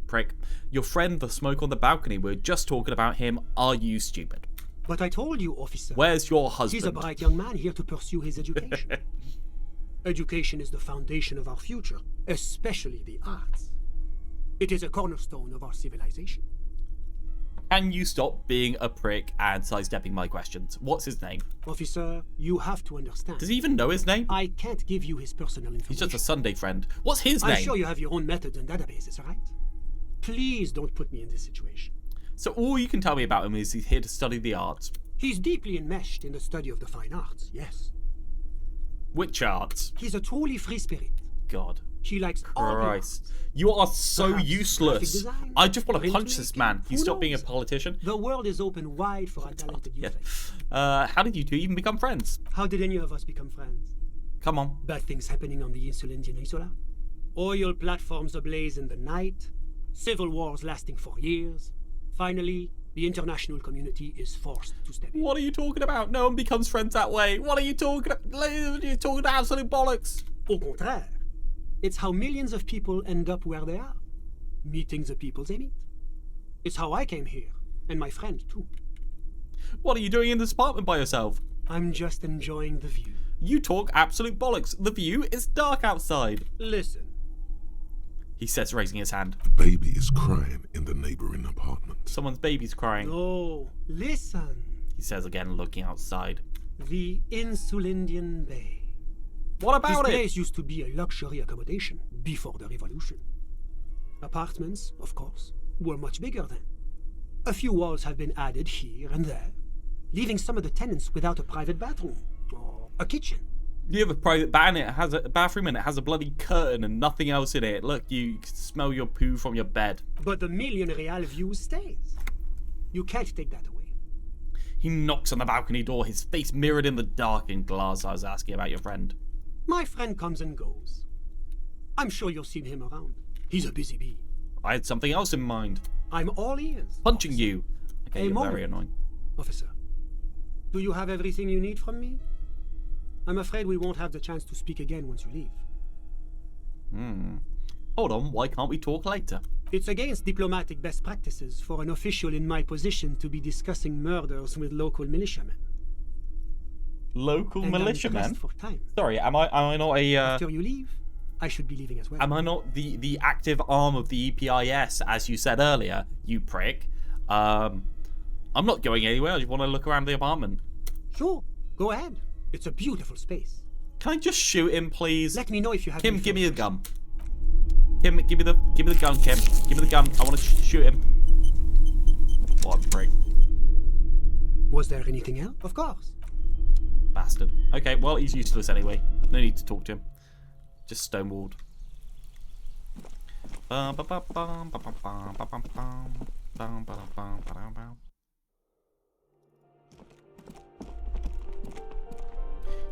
Prick. Your friend, the smoke on the balcony. We're just talking about him. Are you stupid? But I told you, officer. Where's your husband? He's a bright young man here to pursue his education. Education is the foundation of our future, especially the arts. It is a cornerstone of our civilization. Can you stop being a prick and sidestepping my questions? What's his name? Officer, you have to understand. Does he even know his name? I can't give you his personal information. He's just a Sunday friend. What's his name? I'm sure you have your own methods and databases, right? Please don't put me in this situation. So all you can tell me about him is he's here to study the arts. He's deeply enmeshed in the study of the fine arts, yes. Which arts? He's a truly free spirit. God. He likes all the arts. Christ. You are so Perhaps useless. design, I just want to punch printmaking, this man. He who stopped being a knows? politician. The world is open wide for our talented youth. How did you two even become friends? How did any of us become friends? Come on. Bad things happening on the Insulindian Peninsula. Oil platforms ablaze in the night. Civil wars lasting for years. Finally, the international community is forced to step in. What are you talking about? No one becomes friends that way. What are you talking about? You're talking about absolute bollocks. Au contraire. It's how millions of people end up where they are. Meeting the people they meet. It's how I came here. And my friend, too. What are you doing in this apartment by yourself? I'm just enjoying the view. You talk absolute bollocks. The view is dark outside. Listen. He says, raising his hand. A baby is crying in the neighboring apartment. Someone's baby's crying. Oh, listen. He says again, looking outside. The Insulindian Bay. What about this it? This place used to be a luxury accommodation before the revolution. Apartments, of course, were much bigger then. A few walls have been added here and there, leaving some of the tenants without a private bathroom or a kitchen. You have a private bathroom and it has a bloody curtain and nothing else in it. Look, you can smell your poo from your bed. But the million real view stays. You can't take that away. He knocks on the balcony door, his face mirrored in the darkened glass. I was asking about your friend. My friend comes and goes. I'm sure you'll see him around. He's a busy bee. I had something else in mind. I'm all ears. Punching you. Okay, you're very annoying. Officer, do you have everything you need from me? I'm afraid we won't have the chance to speak again once you leave. Hold on, why can't we talk later? It's against diplomatic best practices for an official in my position to be discussing murders with local militiamen. Local militiamen? I'm pressed for time. Sorry, am I not a... After you leave, I should be leaving as well. Am I not the active arm of the EPIS, as you said earlier, you prick? I'm not going anywhere, I just want to look around the apartment. Sure, go ahead. It's a beautiful space. Can I just shoot him, please? Let me know if you have Kim, give me the gun. Kim, give me the gun, Kim. Give me the gun. I want to shoot him. What a prick. Was there anything else? Of course. Bastard. Okay, well, he's useless anyway. No need to talk to him. Just stonewalled.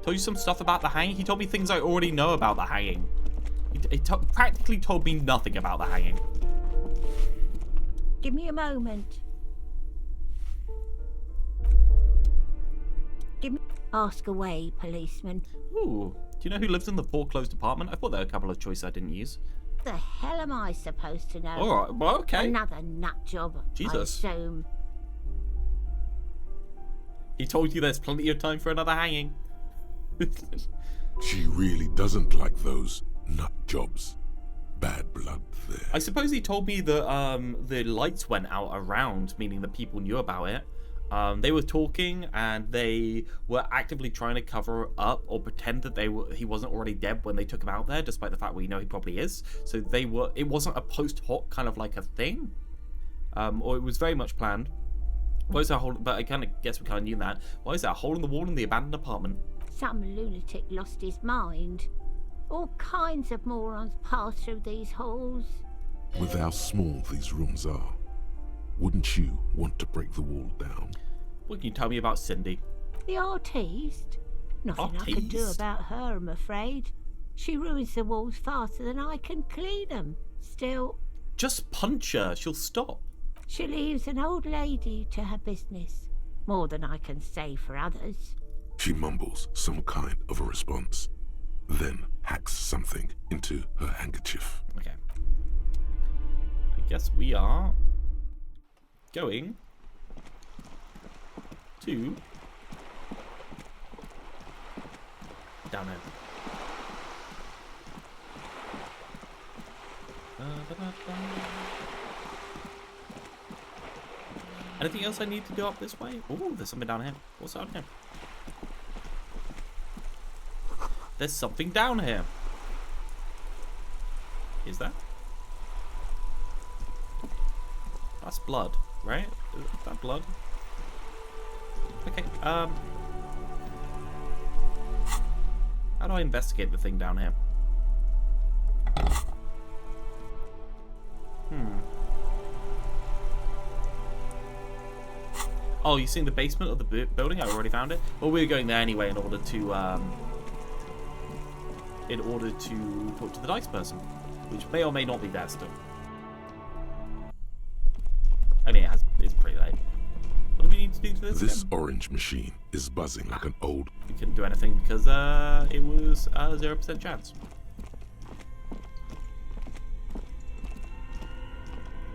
Told you some stuff about the hanging? He told me things I already know about the hanging. He practically told me nothing about the hanging. Give me a moment. Ask away, policeman. Ooh. Do you know who lives in the foreclosed apartment? I thought there were a couple of choices I didn't use. The hell am I supposed to know? Alright, well, okay. Another nut job, Jesus. I assume. He told you there's plenty of time for another hanging. She really doesn't like those nut jobs. Bad blood there. I suppose he told me that the lights went out around, meaning that people knew about it. They were talking and they were actively trying to cover up or pretend that he wasn't already dead when they took him out there, despite the fact we know he probably is. So it wasn't a post hoc kind of like a thing, or it was very much planned. Why is there a hole? But I kind of guess we kind of knew that. Why is there a hole in the wall in the abandoned apartment? Some lunatic lost his mind. All kinds of morons pass through these halls. With how small these rooms are, wouldn't you want to break the wall down? What can you tell me about Cindy? The artiste? Nothing I can do about her, I'm afraid. She ruins the walls faster than I can clean them. Still... Just punch her, she'll stop. She leaves an old lady to her business. More than I can say for others. She mumbles some kind of a response, then hacks something into her handkerchief. Okay. I guess we are going to down here. Anything else I need to do up this way? Oh, there's something down here. What's down here? There's something down here. Is that? That's blood. Right? Is that blood? Okay, how do I investigate the thing down here? Oh, you seen the basement of the building? I already found it. Well, we're going there anyway in order to talk to the dice person, which may or may not be there still. I mean, it's pretty late. What do we need to do to this? This again? orange machine is buzzing like an old... We couldn't do anything because it was 0% chance.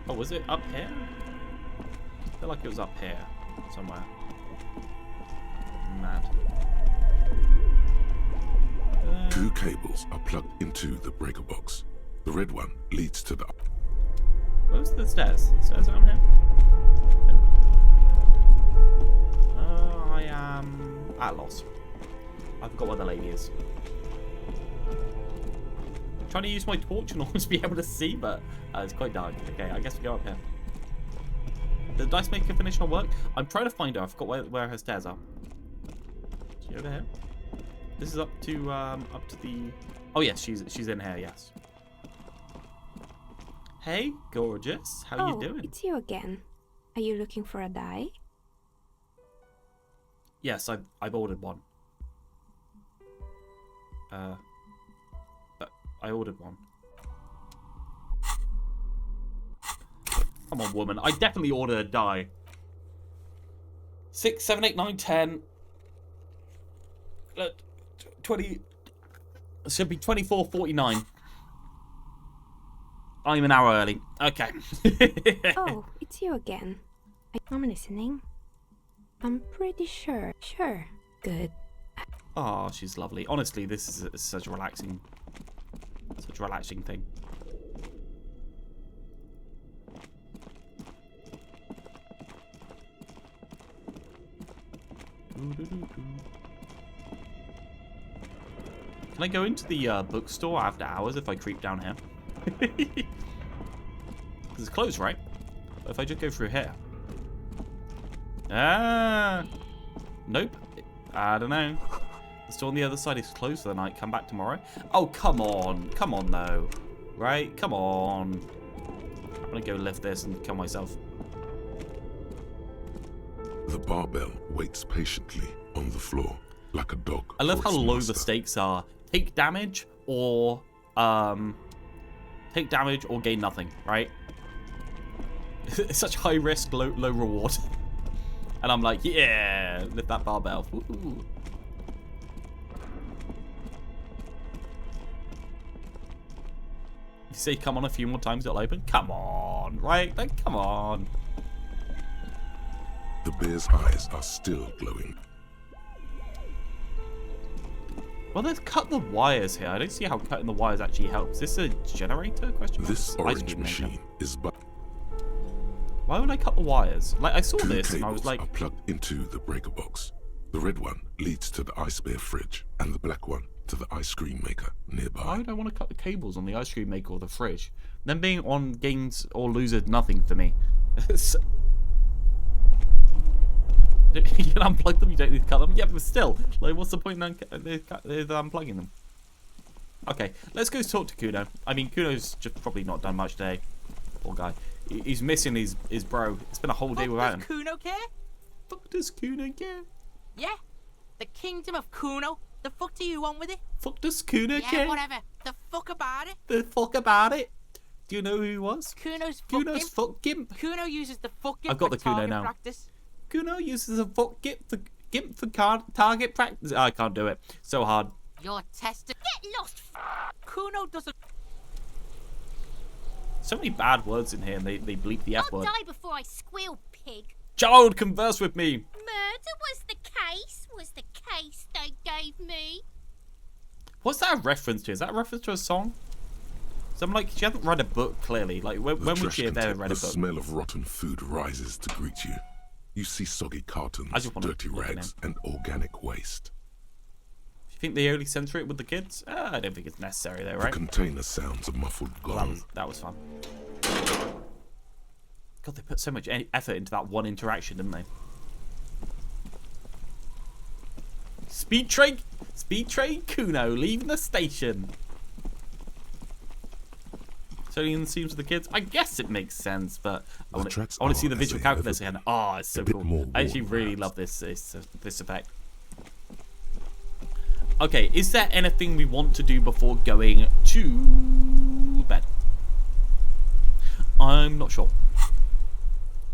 Oh, was it up here? I feel like it was up here somewhere. Mad. Two cables are plugged into the breaker box. The red one leads to the... Where's the stairs? The stairs down here? I am at loss. I forgot where the lady is. I'm trying to use my torch in order to be able to see, but it's quite dark. Okay, I guess we go up here. Did the dice maker finish her work? I'm trying to find her. I forgot where her stairs are. Is she over here? This is up to the... Oh yes, she's in here. Yes. Hey, gorgeous. How you doing? It's you again. Are you looking for a die? Yes, I've ordered one. I ordered one. Come on, woman. I definitely ordered a die. 6, 7, 8, 9, 10. 20. It should be 24.49. I'm an hour early. Okay. Oh, it's you again. I'm listening. I'm pretty sure. Sure. Good. Oh, she's lovely. Honestly, this is such a relaxing thing. Can I go into the bookstore after hours if I creep down here? Because it's closed, right? But if I just go through here. Ah! Nope. I don't know. The store on the other side is closed for the night. Come back tomorrow. Oh, come on. Come on, though. Right? Come on. I'm going to go lift this and kill myself. The barbell waits patiently on the floor, like a dog. I love how low the stakes are. Take damage or gain nothing, right? It's such high risk, low reward. And I'm like, yeah, lift that barbell. Ooh. You say come on a few more times, it'll open. Come on, right? Like, come on. The bear's eyes are still glowing. Well, they've cut the wires here. I don't see how cutting the wires actually helps. Is this a generator? Question mark? This orange machine is but. Why would I cut the wires? Like, I saw this and I was like... Are plugged into the breaker box. The red one leads to the ice bear fridge, and the black one to the ice cream maker nearby. Why would I want to cut the cables on the ice cream maker or the fridge? Them being on gains or losers, nothing for me. You can unplug them, you don't need to cut them. Yeah, but still, like, what's the point in unplugging them? Okay, let's go talk to Kuno. I mean, Kuno's just probably not done much today. Poor guy. He's missing his bro. It's been a whole day without him. Does Kuno care? Fuck does Kuno care? Yeah. The kingdom of Kuno. The fuck do you want with it? Fuck does Kuno care? Yeah, whatever. The fuck about it. The fuck about it? Do you know who he was? Kuno's fuck gimp. Kuno uses the fuck gimp I've got for the Kuno target now. practice. Kuno uses a fuck gimp for target practice. I can't do it. So hard. You're tested. Get lost. Kuno doesn't. So many bad words in here, and they bleep the F word. I'll die before I squeal, pig. Child, converse with me. Murder was the case they gave me. What's that a reference to? Is that a reference to a song? So I'm like, she hasn't read a book, clearly. Like, when would she have ever read a book? The smell of rotten food rises to greet you. You see soggy cartons, dirty rags, and organic waste. Do you think they only censor it with the kids? I don't think it's necessary, though, right? The container sounds a muffled gong. That was fun. God, they put so much effort into that one interaction, didn't they? Speed train Kuno leaving the station. So he seems with the kids. I guess it makes sense, but I want to see the visual calculus again. Oh, it's so cool. I actually really love this effect. Okay, is there anything we want to do before going to bed? I'm not sure.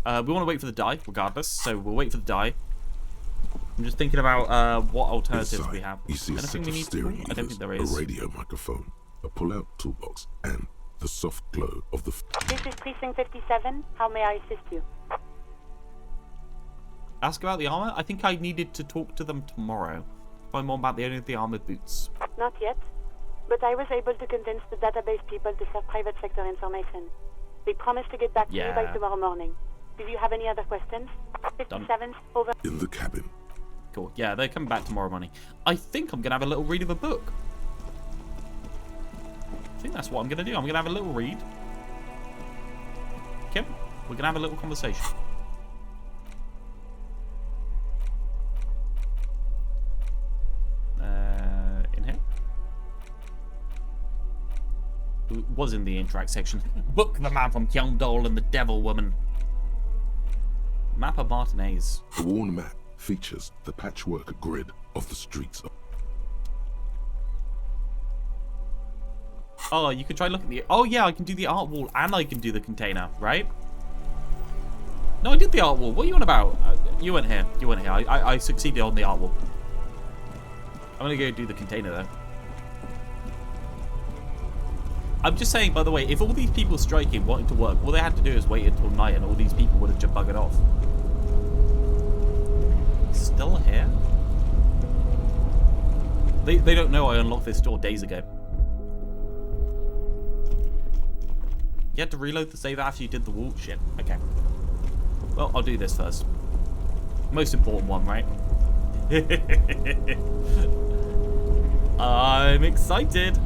We want to wait for the die, regardless, so we'll wait for the die. I'm just thinking about what alternatives we have. You see a Anything set we of need to steering do? I don't think there is. a radio microphone, a pull-out toolbox, and the soft glow of the... This is Precinct 57. How may I assist you? Ask about the armor? I think I needed to talk to them tomorrow. Find more about the armored boots. Not yet, but I was able to convince the database people to share private sector information. They promised to get back to you by tomorrow morning. Do you have any other questions? 57, over. In the cabin. Cool. Yeah, they're coming back tomorrow morning. I think I'm going to have a little read of a book. I think that's what I'm going to do. I'm going to have a little read. Okay. We're going to have a little conversation. In here. It was in the interact section. Book the man from Kyungdol and the Devil Woman. Map of Martinez. The worn map features the patchwork grid of the streets. Oh, you could try look at the... Oh, yeah, I can do the art wall and I can do the container, right? No, I did the art wall. What are you on about? You weren't here. You weren't here. I succeeded on the art wall. I'm going to go do the container, though. I'm just saying, by the way, if all these people striking, wanting to work, all they had to do is wait until night and all these people would have just buggered off. Still here? They don't know I unlocked this door days ago. You had to reload the save after you did the wall? Shit. Okay. Well, I'll do this first. Most important one, right? I'm excited.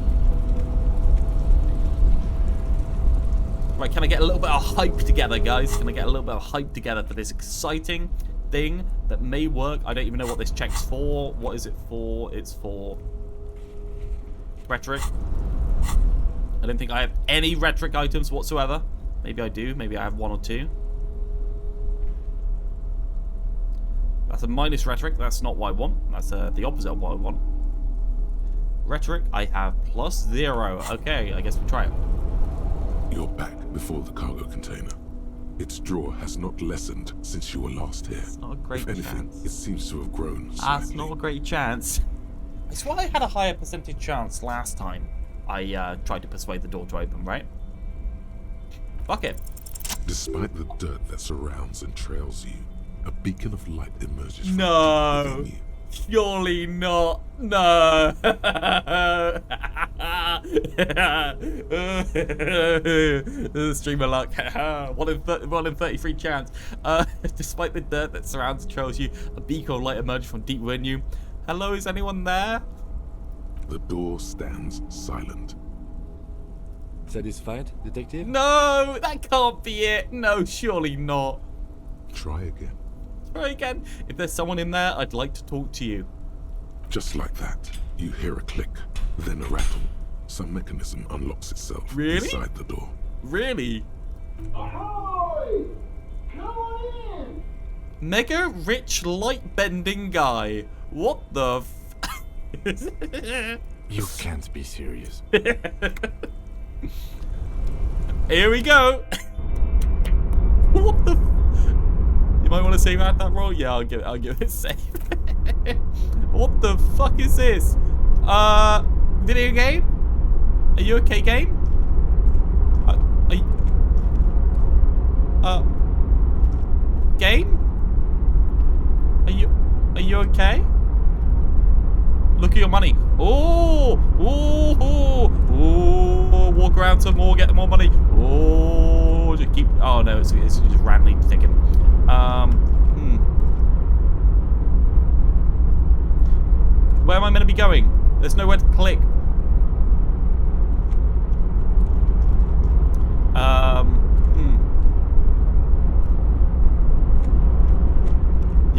Right, can I get a little bit of hype together, guys? Can I get a little bit of hype together for this exciting thing that may work? I don't even know what this check's for. What is it for? It's for rhetoric. I don't think I have any rhetoric items whatsoever. Maybe I do. Maybe I have one or two. That's a minus rhetoric. That's not what I want. That's the opposite of what I want. Rhetoric, I have +0. Okay, I guess we try it. You're back before the cargo container. Its draw has not lessened since you were last here. That's not a great chance. If anything, it seems to have grown slightly. That's not a great chance. I swear I had a higher percentage chance last time I tried to persuade the door to open, right? Fuck it. Despite the dirt that surrounds and trails you, a beacon of light emerges from no, deep within you. Surely not. No. Streamer luck. 1 in 33 chance. Despite the dirt that surrounds and trails you, a beacon of light emerges from deep within you. Hello, is anyone there? The door stands silent. Satisfied, detective? No, that can't be it. No, surely not. Try again. Try again. If there's someone in there, I'd like to talk to you. Just like that, you hear a click, then a rattle. Some mechanism unlocks itself inside the door. Really? Ahoy! Come on in! Mega rich light bending guy. What the f... You can't be serious. Here we go. What the f... You might want to save out that roll? Yeah, I'll give it a save. What the fuck is this? Video game? Are you okay, game? Game? Are you okay? Look at your money. Oh, walk around some more, get more money. Oh, just keep. Oh no, it's just randomly ticking. Where am I meant to be going? There's nowhere to click.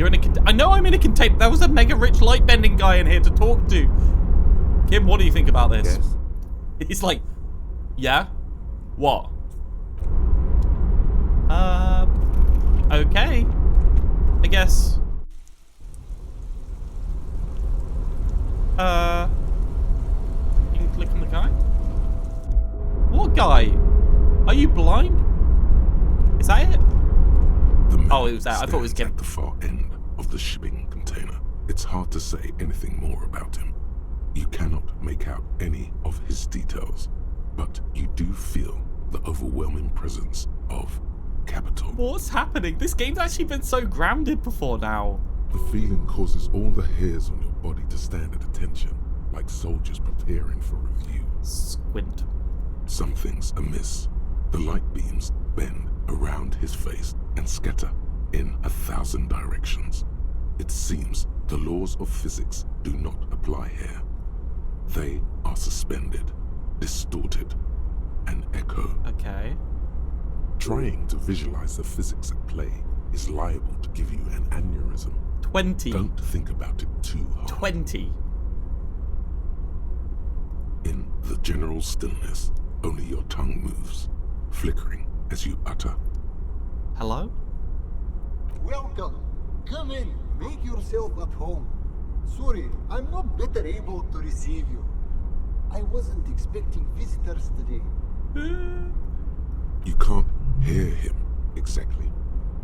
You're in a I know I'm in a container. There was a mega rich light bending guy in here to talk to. Kim, what do you think about this? Yes. He's like, yeah? What? Okay. I guess. You can click on the guy? What guy? Are you blind? Is that it? Oh, it was that. I thought it was Kim. At the far end of the shipping container. It's hard to say anything more about him. You cannot make out any of his details, but you do feel the overwhelming presence of capital. What's happening? This game's actually been so grounded before now. The feeling causes all the hairs on your body to stand at attention, like soldiers preparing for review. Squint. Something's amiss. The light beams bend around his face and scatter in 1,000 directions. It seems the laws of physics do not apply here. They are suspended, distorted, and echo. Okay. Trying to visualize the physics at play is liable to give you an aneurysm. 20. Don't think about it too hard. 20. In the general stillness, only your tongue moves, flickering as you utter. Hello? Welcome. Come in. Make yourself at home. Sorry, I'm not better able to receive you. I wasn't expecting visitors today. You can't hear him exactly,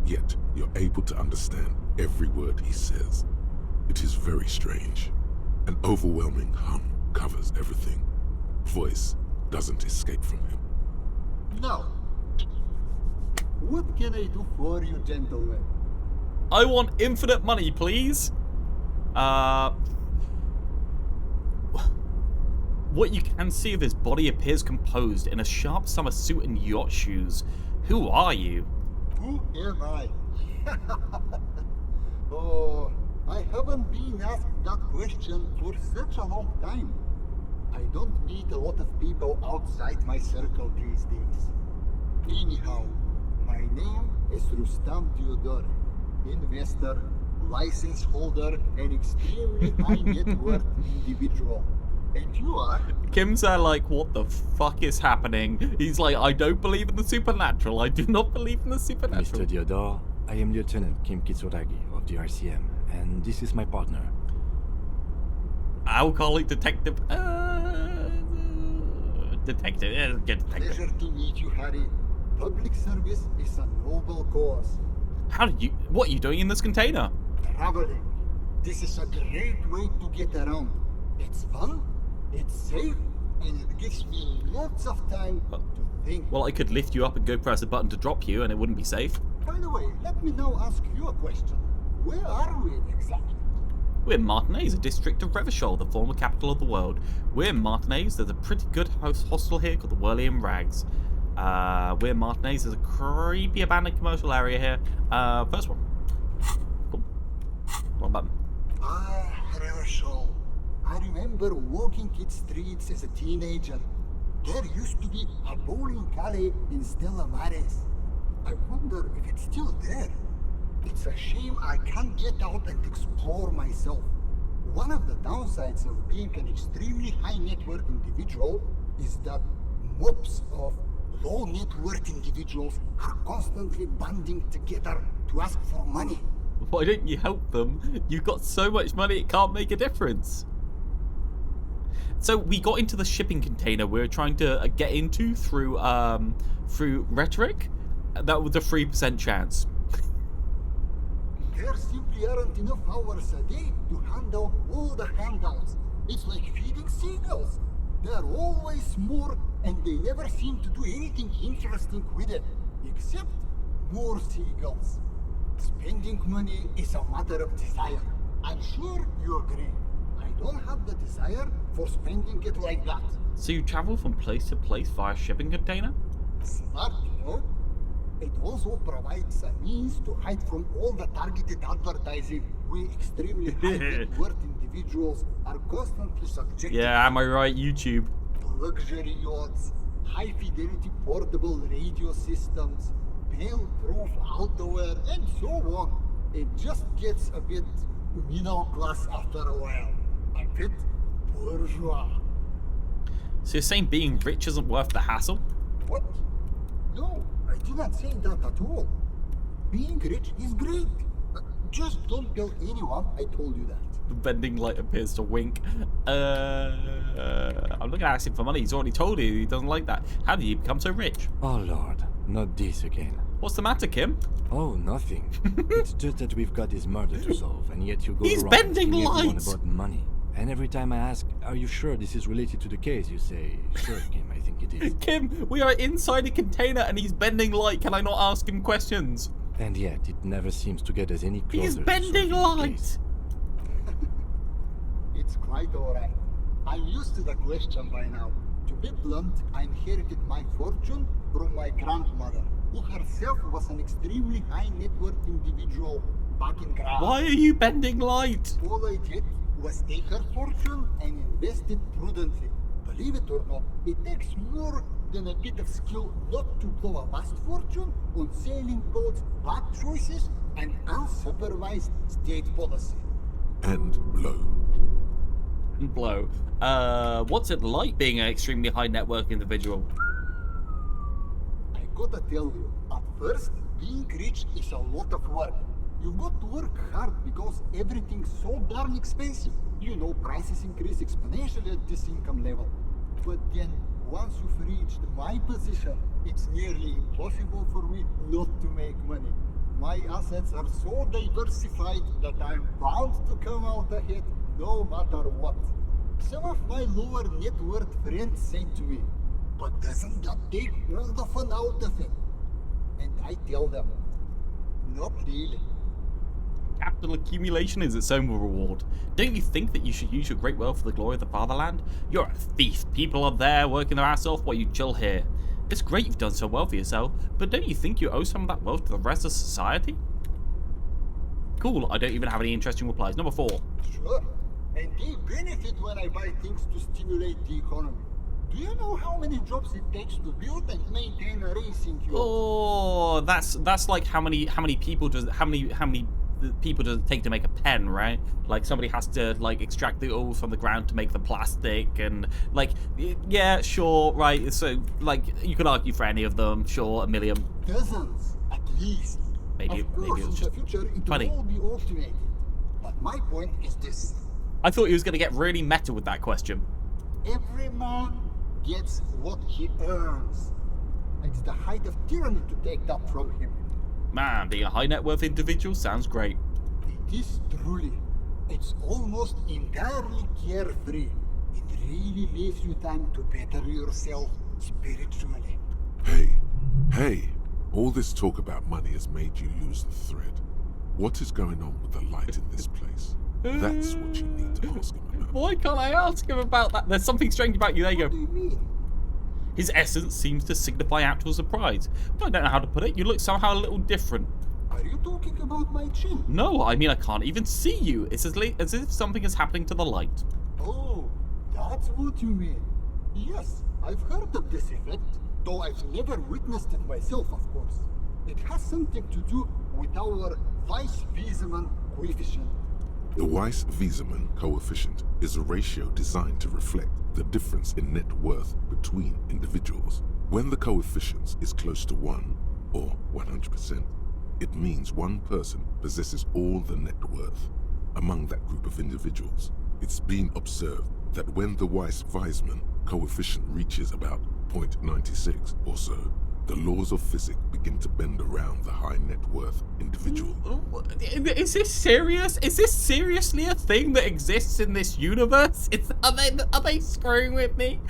yet you're able to understand every word he says. It is very strange. An overwhelming hum covers everything. Voice doesn't escape from him. Now, what can I do for you, gentlemen? I want infinite money, please. What you can see of his body appears composed in a sharp summer suit and yacht shoes. Who are you? Who am I? Oh, I haven't been asked that question for such a long time. I don't meet a lot of people outside my circle these days. Anyhow, my name is Rustam Theodore, investor, license holder, and extremely high net worth individual. And you are? Kim's like, what the fuck is happening? He's like, I don't believe in the supernatural. I do not believe in the supernatural. Mr. Theodore, I am Lieutenant Kim Kitsuragi of the RCM, and this is my partner. Alcoholic detective. Detective. Pleasure to meet you, Harry. Public service is a noble cause. How did you... What are you doing in this container? Traveling. This is a great way to get around. It's fun, it's safe, and it gives me lots of time to think. Well, I could lift you up and go press a button to drop you, and it wouldn't be safe. By the way, let me now ask you a question. Where are we exactly? We're in Martinez, a district of Revachol, the former capital of the world. We're in Martinez. There's a pretty good hostel here called the Whirlium Rags. We're in Martinez. There's a creepy abandoned commercial area here. First one. Cool. Wrong button. Revachol. I remember walking its streets as a teenager. There used to be a bowling alley in Stella Maris. I wonder if it's still there. It's a shame I can't get out and explore myself. One of the downsides of being an extremely high net worth individual is that mobs of low net worth individuals are constantly banding together to ask for money. Why don't you help them? You've got so much money it can't make a difference. So we got into the shipping container we were trying to get into through rhetoric. That was a 3% chance. There simply aren't enough hours a day to handle all the handouts. It's like feeding seagulls. There are always more, and they never seem to do anything interesting with it, except more seagulls. Spending money is a matter of desire. I'm sure you agree. I don't have the desire for spending it like that. So you travel from place to place via shipping container? Smart, you know? It also provides a means to hide from all the targeted advertising we extremely high net worth individuals are constantly subjected to. Yeah, am I right, YouTube? Luxury yachts, high fidelity portable radio systems, bail-proof outerwear, and so on. It just gets a bit middle class after a while. A bit bourgeois. So you're saying being rich isn't worth the hassle? What? No, I didn't say that at all. Being rich is great. Just don't tell anyone I told you that. The bending light appears to wink. I'm looking at asking for money. He's already told you he doesn't like that. How did you become so rich? Oh lord, not this again. What's the matter, Kim? Oh, nothing. It's just that we've got this murder to solve, and yet you go He's around bending asking everyone lights! about money. And every time I ask, are you sure this is related to the case, you say, sure, Kim, I think it is. Kim, we are inside a container and he's bending light. Can I not ask him questions? And yet, it never seems to get us any closer. He's to bending solving the light! case. It's quite alright. I'm used to the question by now. To be blunt, I inherited my fortune from my grandmother, who herself was an extremely high net worth individual back in Ghana. Why are you bending light? All I did was take her fortune and invest it prudently. Believe it or not, it takes more than a bit of skill not to blow a vast fortune on sailing boats, bad choices, and unsupervised state policy. And blow. Blow. What's it like being an extremely high net worth individual? I gotta tell you, at first, being rich is a lot of work. You've got to work hard because everything's so darn expensive. You know, prices increase exponentially at this income level. But then, once you've reached my position, it's nearly impossible for me not to make money. My assets are so diversified that I'm bound to come out ahead no matter what. Some of my lower net worth friends say to me, but doesn't that take all the fun out of it? And I tell them, not really. Capital accumulation is its own reward. Don't you think that you should use your great wealth for the glory of the fatherland? You're a thief. People are there working their ass off while you chill here. It's great you've done so well for yourself, but don't you think you owe some of that wealth to the rest of society? Cool, I don't even have any interesting replies. Number 4. Sure. And they benefit when I buy things to stimulate the economy. Do you know how many jobs it takes to build and maintain a racing yacht? Oh, that's like how many people does it take to make a pen, right? Like somebody has to like extract the oil from the ground to make the plastic, and like yeah, sure, right. So like you could argue for any of them, sure, a million. Dozens, at least. Maybe of course, maybe it was just in the future it 20. will all be automated. But my point is this. I thought he was gonna get really meta with that question. Every man gets what he earns. It's the height of tyranny to take that from him. Man, being a high net worth individual sounds great. It is truly. It's almost entirely carefree. It really leaves you time to better yourself spiritually. Hey, all this talk about money has made you lose the thread. What is going on with the light in this place? That's what you need to ask him about. Why can't I ask him about that? There's something strange about you. There you go. What do you mean? His essence seems to signify actual surprise. I don't know how to put it. You look somehow a little different. Are you talking about my chin? No, I mean I can't even see you. It's as if something is happening to the light. Oh, that's what you mean. Yes, I've heard of this effect, though I've never witnessed it myself, of course. It has something to do with our Weiss-Wiesemann coefficient. The Weiss-Wiesemann coefficient is a ratio designed to reflect the difference in net worth between individuals. When the coefficient is close to 1, or 100%, it means one person possesses all the net worth. Among that group of individuals, it's been observed that when the Weiss-Wiesemann coefficient reaches about 0.96 or so, the laws of physics begin to bend around the high net worth individual. Is this serious? Is this seriously a thing that exists in this universe? Are they screwing with me?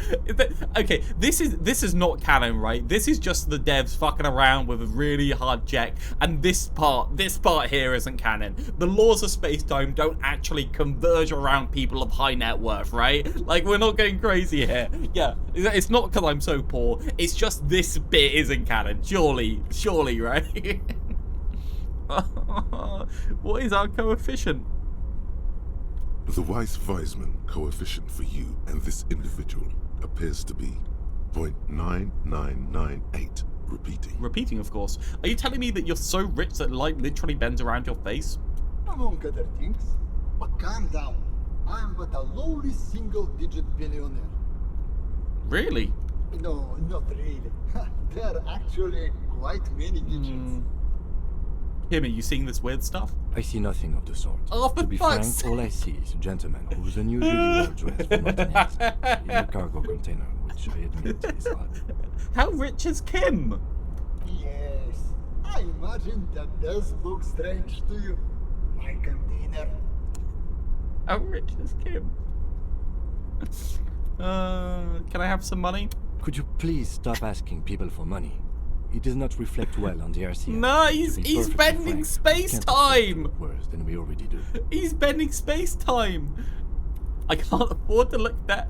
Okay, this is not canon, right? This is just the devs fucking around with a really hard check, and this part here isn't canon. The laws of space-time don't actually converge around people of high net worth, right? Like, we're not going crazy here. Yeah, it's not because I'm so poor. It's just this bit isn't canon. Surely, right? What is our coefficient? The Weiss-Wiesemann coefficient for you and this individual appears to be 0.9998 repeating. Repeating, of course. Are you telling me that you're so rich that light literally bends around your face? Among other things. But calm down. I am but a lowly single-digit billionaire. Really? No, not really. There are actually quite many digits. Kim, are you seeing this weird stuff? I see nothing of the sort. Oh, for to be frank, all I see is a gentleman who's unusually well dressed for Martinez in a cargo container, which I admit is odd. How rich is Kim? Yes, I imagine that does look strange to you. My container. How rich is Kim? Can I have some money? Could you please stop asking people for money? It does not reflect well on the RCM. No, he's spending space time. Worse than we already do. He's spending space time. I can't afford to look that.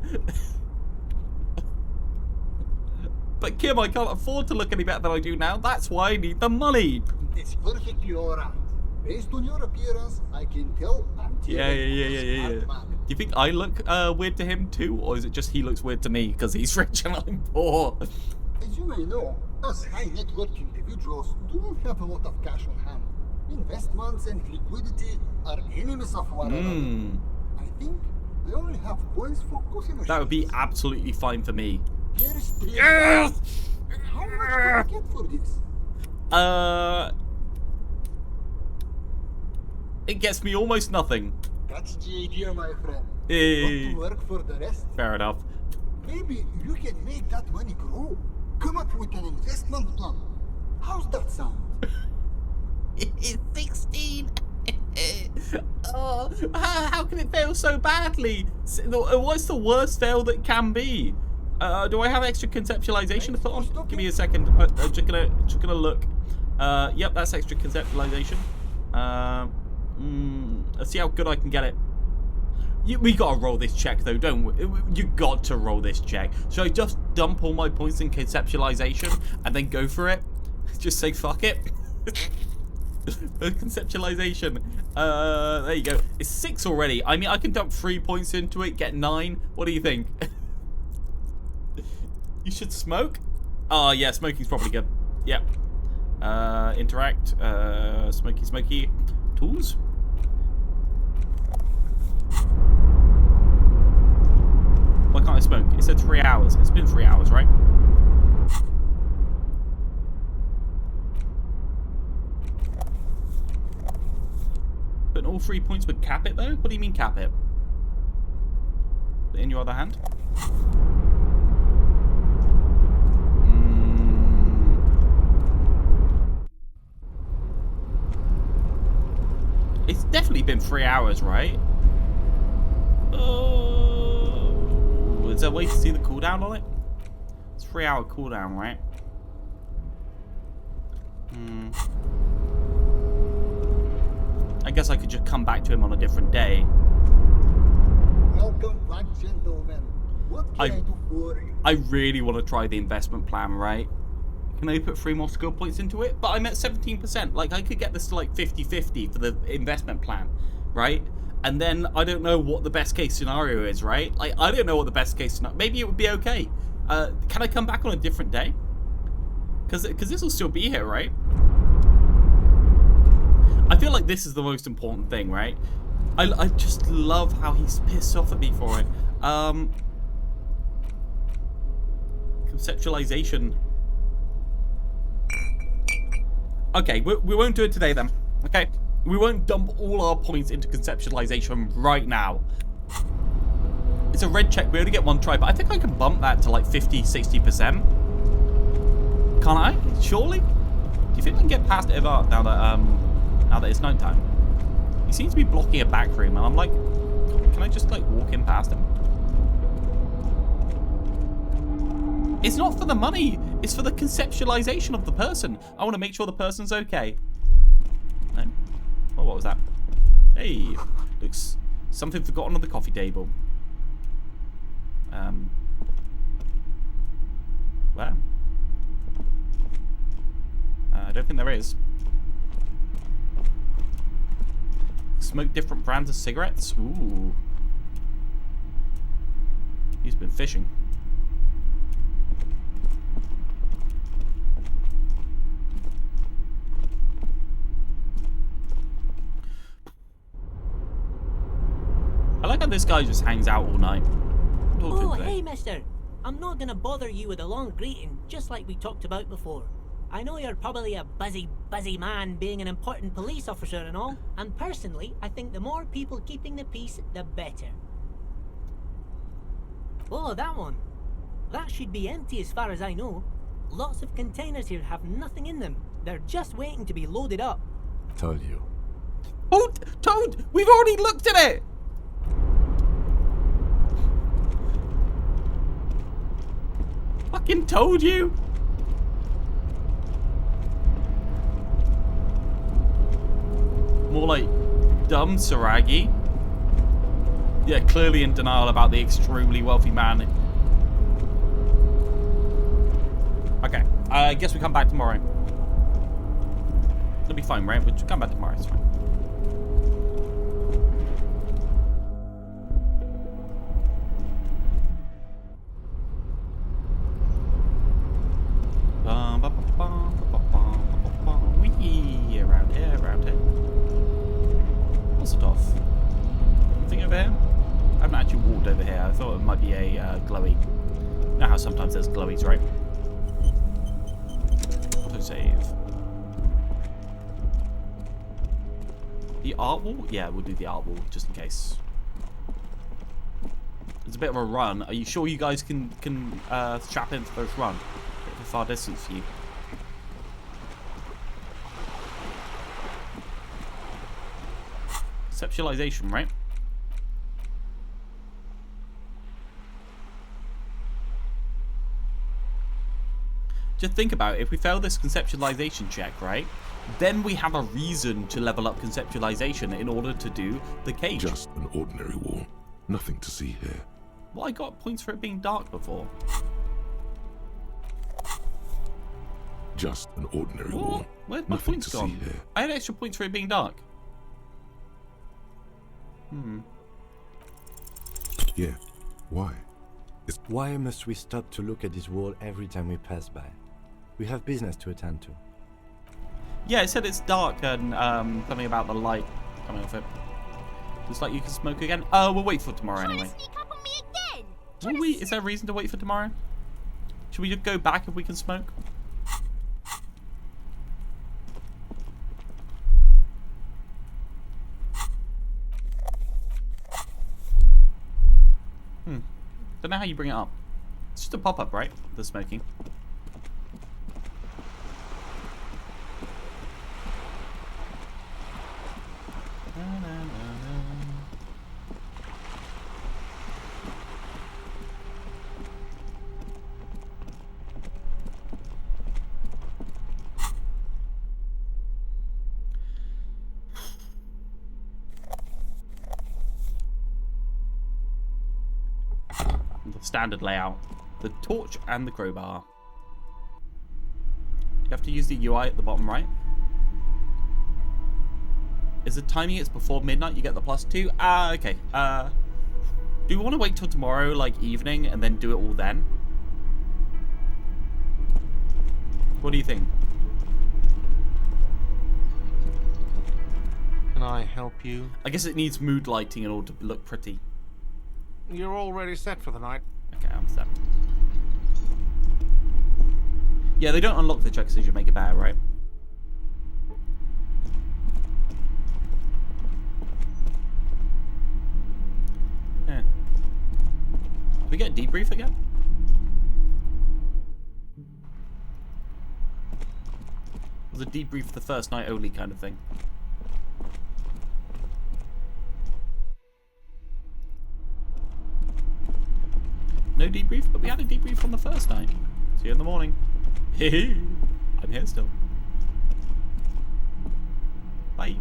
But Kim, I can't afford to look any better than I do now. That's why I need the money. It's perfectly alright. Based on your appearance, I can tell I'm Yeah. Do you think I look weird to him too, or is it just he looks weird to me because he's rich and I'm poor? As you may know, us high net worth individuals do not have a lot of cash on hand. Investments and liquidity are enemies of one another. I think they only have coins for coffee machines. That would be absolutely fine for me. Here is 3. Yes! How much do I get for this? It gets me almost nothing. That's the idea, my friend. Hey. Not to work for the rest. Fair enough. Maybe you can make that money grow. Come up with an investment plan. How's that sound? It's 16. Oh, how can it fail so badly? What's the worst fail that can be? Do I have extra conceptualization to put on? Give me a second. I'm just gonna look. Yep, that's extra conceptualization. Let's see how good I can get it. We gotta roll this check though, don't we? You got to roll this check. Should I just dump all my points in conceptualization and then go for it? Just say fuck it. Conceptualization. There you go. It's 6 already. I mean, I can dump 3 points into it, get 9. What do you think? You should smoke? Oh yeah, smoking's probably good. Yep. Interact. Smoky. Tools. Why can't I smoke? It said 3 hours. It's been 3 hours, right? But all 3 points would cap it, though? What do you mean cap it? In your other hand? It's definitely been 3 hours, right? Oh, is there a way to see the cooldown on it? It's 3 hour cooldown, right? I guess I could just come back to him on a different day. Welcome back, gentlemen. What can I do for you? I really want to try the investment plan, right? Can I put 3 more skill points into it? But I'm at 17%. Like, I could get this to like 50-50 for the investment plan, right? And then I don't know what the best case scenario is, right? Like, I don't know what the best case scenario... Maybe it would be okay. Can I come back on a different day? Because this will still be here, right? I feel like this is the most important thing, right? I just love how he's pissed off at me for it. Conceptualization. Okay, we won't do it today then. Okay? We won't dump all our points into conceptualization right now. It's a red check. We only get 1 try, but I think I can bump that to like 50-60%. Can't I? Surely? Do you think I can get past Ivart now that it's nighttime? He seems to be blocking a back room, and I'm like, can I just like walk in past him? It's not for the money. It's for the conceptualization of the person. I want to make sure the person's okay. No? Oh, what was that? Hey, looks something forgotten on the coffee table. Where? I don't think there is. Smoke different brands of cigarettes? Ooh. He's been fishing. I like how this guy just hangs out all night. Oh, hey, mister. I'm not gonna bother you with a long greeting, just like we talked about before. I know you're probably a busy man being an important police officer and all, and personally, I think the more people keeping the peace, the better. Oh, that one. That should be empty as far as I know. Lots of containers here have nothing in them. They're just waiting to be loaded up. Told you. Oh, Toad! We've already looked at it! Fucking told you! More like dumb Saragi. Yeah, clearly in denial about the extremely wealthy man. Okay, I guess we come back tomorrow. It'll be fine, right? We'll come back tomorrow, it's fine. Wee, around here, around here. What's it off? Anything over here? I haven't actually walked over here. I thought it might be a glowy. You know how sometimes there's glowies, right? Auto-save. The art wall? Yeah, we'll do the art wall, just in case. It's a bit of a run. Are you sure you guys can strap in for this run? Bit of a far distance for you. Conceptualization, right? Just think about it. If we fail this conceptualization check, right? Then we have a reason to level up conceptualization in order to do the cage. Just an ordinary wall. Nothing to see here. Well, I got points for it being dark before. Just an ordinary wall. Where'd my Nothing points to gone? see here. I had extra points for it being dark. Yeah. Why? Why must we stop to look at this wall every time we pass by? We have business to attend to. Yeah, it said it's dark and something about the light coming off it. Looks like you can smoke again. Oh, we'll wait for tomorrow anyway. Will we? Is there a reason to wait for tomorrow? Should we just go back if we can smoke? Don't know how you bring it up. It's just a pop-up, right? The smoking. The standard layout. The torch and the crowbar. You have to use the UI at the bottom right. Is the timing it's before midnight you get the +2? Ah, okay. Do you want to wait till tomorrow, like evening, and then do it all then? What do you think? Can I help you? I guess it needs mood lighting in order to look pretty. You're already set for the night. Okay, I'm set. Yeah, they don't unlock the checks as you make it better, right? Yeah. Did we get a debrief again? It was a debrief the first night only kind of thing. No debrief, but we had a debrief on the first night. See you in the morning. Hehe. I'm here still. Bye.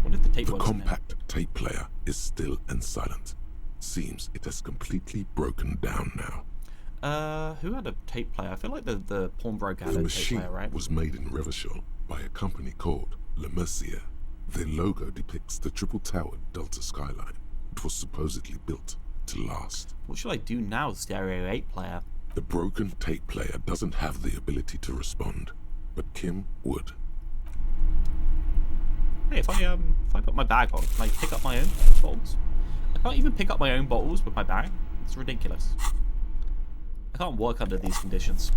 What did the tape The work in there? compact tape player is still and silent. Seems it has completely broken down now. Who had a tape player? I feel like the pawnbroker had The a tape machine player, right? was made in Revachol by a company called Elysium. Their logo depicts the triple-towered Delta skyline. It was supposedly built to last. What should I do now, Stereo 8 player? The broken tape player doesn't have the ability to respond, but Kim would. Hey, if I put my bag on, can I pick up my own bottles? I can't even pick up my own bottles with my bag. It's ridiculous. I can't work under these conditions.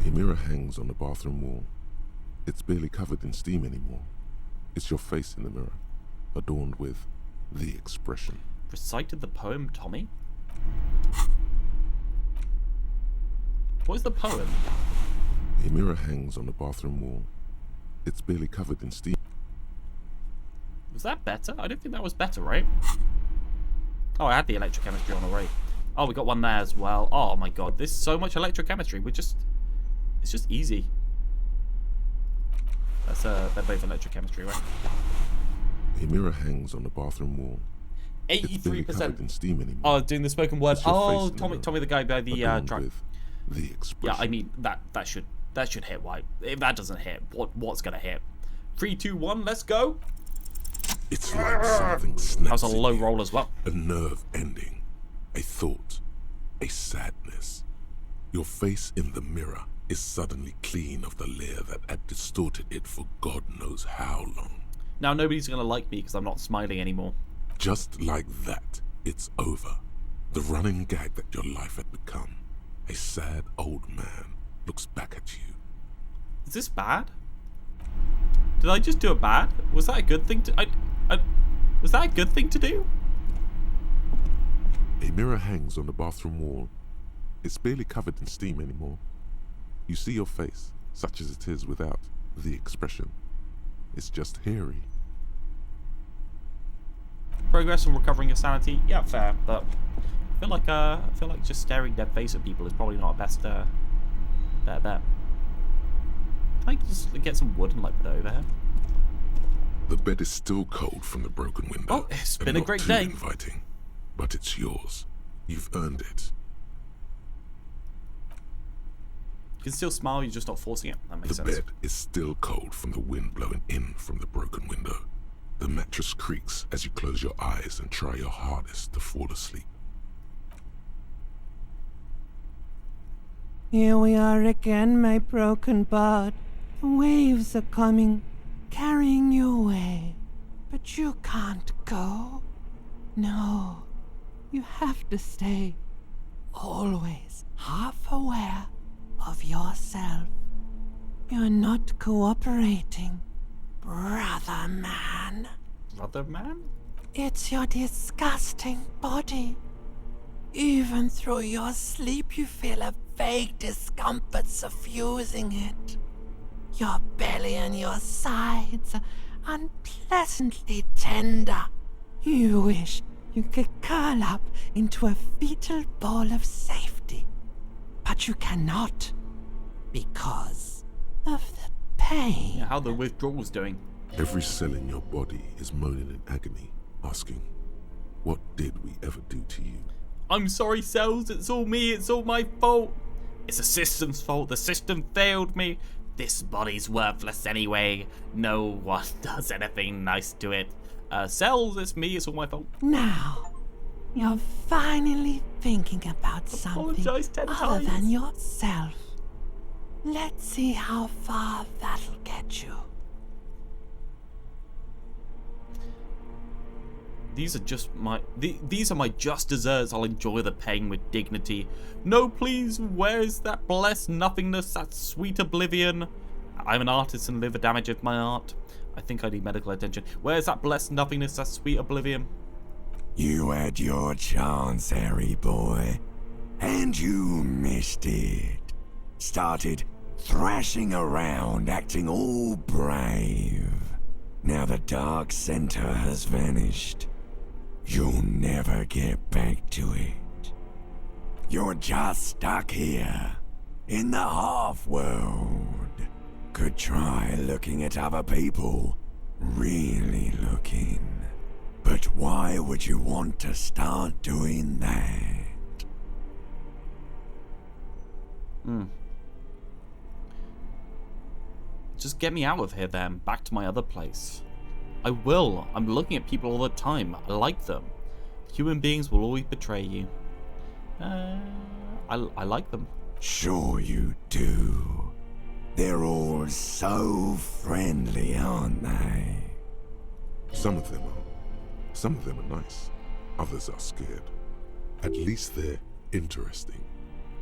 A mirror hangs on the bathroom wall. It's barely covered in steam anymore. It's your face in the mirror, adorned with the expression. Recited the poem, Tommy? What is the poem? A mirror hangs on the bathroom wall. It's barely covered in steam. Was that better? I don't think that was better, right? Oh, I had the electrochemistry on already. Oh, we got one there as well. Oh my god, there's so much electrochemistry. It's just easy. That's they're both electrochemistry, right? A mirror hangs on the bathroom wall. 83%. In steam anymore. Oh, doing the spoken word. Oh, Tommy, the guy by the truck. The expression. Yeah, I mean that should hit. Why? If that doesn't hit, what's gonna hit? 3, 2, 1, let's go. It's like something snaps. That was a low roll as well. A nerve ending, a thought, a sadness. Your face in the mirror is suddenly clean of the layer that had distorted it for God knows how long. Now nobody's gonna like me because I'm not smiling anymore. Just like that, it's over. The running gag that your life had become. A sad old man looks back at you. Is this bad? Did I just do a bad? Was that a good thing to... was that a good thing to do? A mirror hangs on the bathroom wall. It's barely covered in steam anymore. You see your face, such as it is without the expression. It's just hairy. Progress on recovering your sanity, yeah, fair, but I feel like just staring dead face at people is probably not a best bet. Can I just get some wood and like put it over here? The bed is still cold from the broken window. Oh, it's been a great day. Inviting, but it's yours. You've earned it. You can still smile, you're just not forcing it. That makes sense. The bed is still cold from the wind blowing in from the broken window. The mattress creaks as you close your eyes and try your hardest to fall asleep. Here we are again, my broken bud. The waves are coming, carrying you away. But you can't go. No, you have to stay. Always half aware of yourself. You're not cooperating, brother man. Brother man? It's your disgusting body. Even through your sleep you feel a vague discomfort suffusing it. Your belly and your sides are unpleasantly tender. You wish you could curl up into a fetal ball of safety. But you cannot, because of the pain. Yeah, how the withdrawal's doing. Every cell in your body is moaning in agony, asking, what did we ever do to you? I'm sorry, cells, it's all me, it's all my fault. It's the system's fault, the system failed me. This body's worthless anyway. No one does anything nice to it. Cells, it's me, it's all my fault. Now, you're finally thinking about something other than yourself. Let's see how far that'll get you. These are my just desserts. I'll enjoy the pain with dignity. No, please, where's that blessed nothingness, that sweet oblivion? I'm an artist and live a damage of my art. I think I need medical attention. Where's that blessed nothingness, that sweet oblivion? You had your chance, Harry boy, and you missed it. Started thrashing around, acting all brave. Now the dark center has vanished. You'll never get back to it. You're just stuck here, in the half-world. Could try looking at other people, really looking. But why would you want to start doing that? Just get me out of here then, back to my other place. I will. I'm looking at people all the time. I like them. Human beings will always betray you. I like them. Sure you do. They're all so friendly, aren't they? Some of them are. Some of them are nice. Others are scared. At least they're interesting.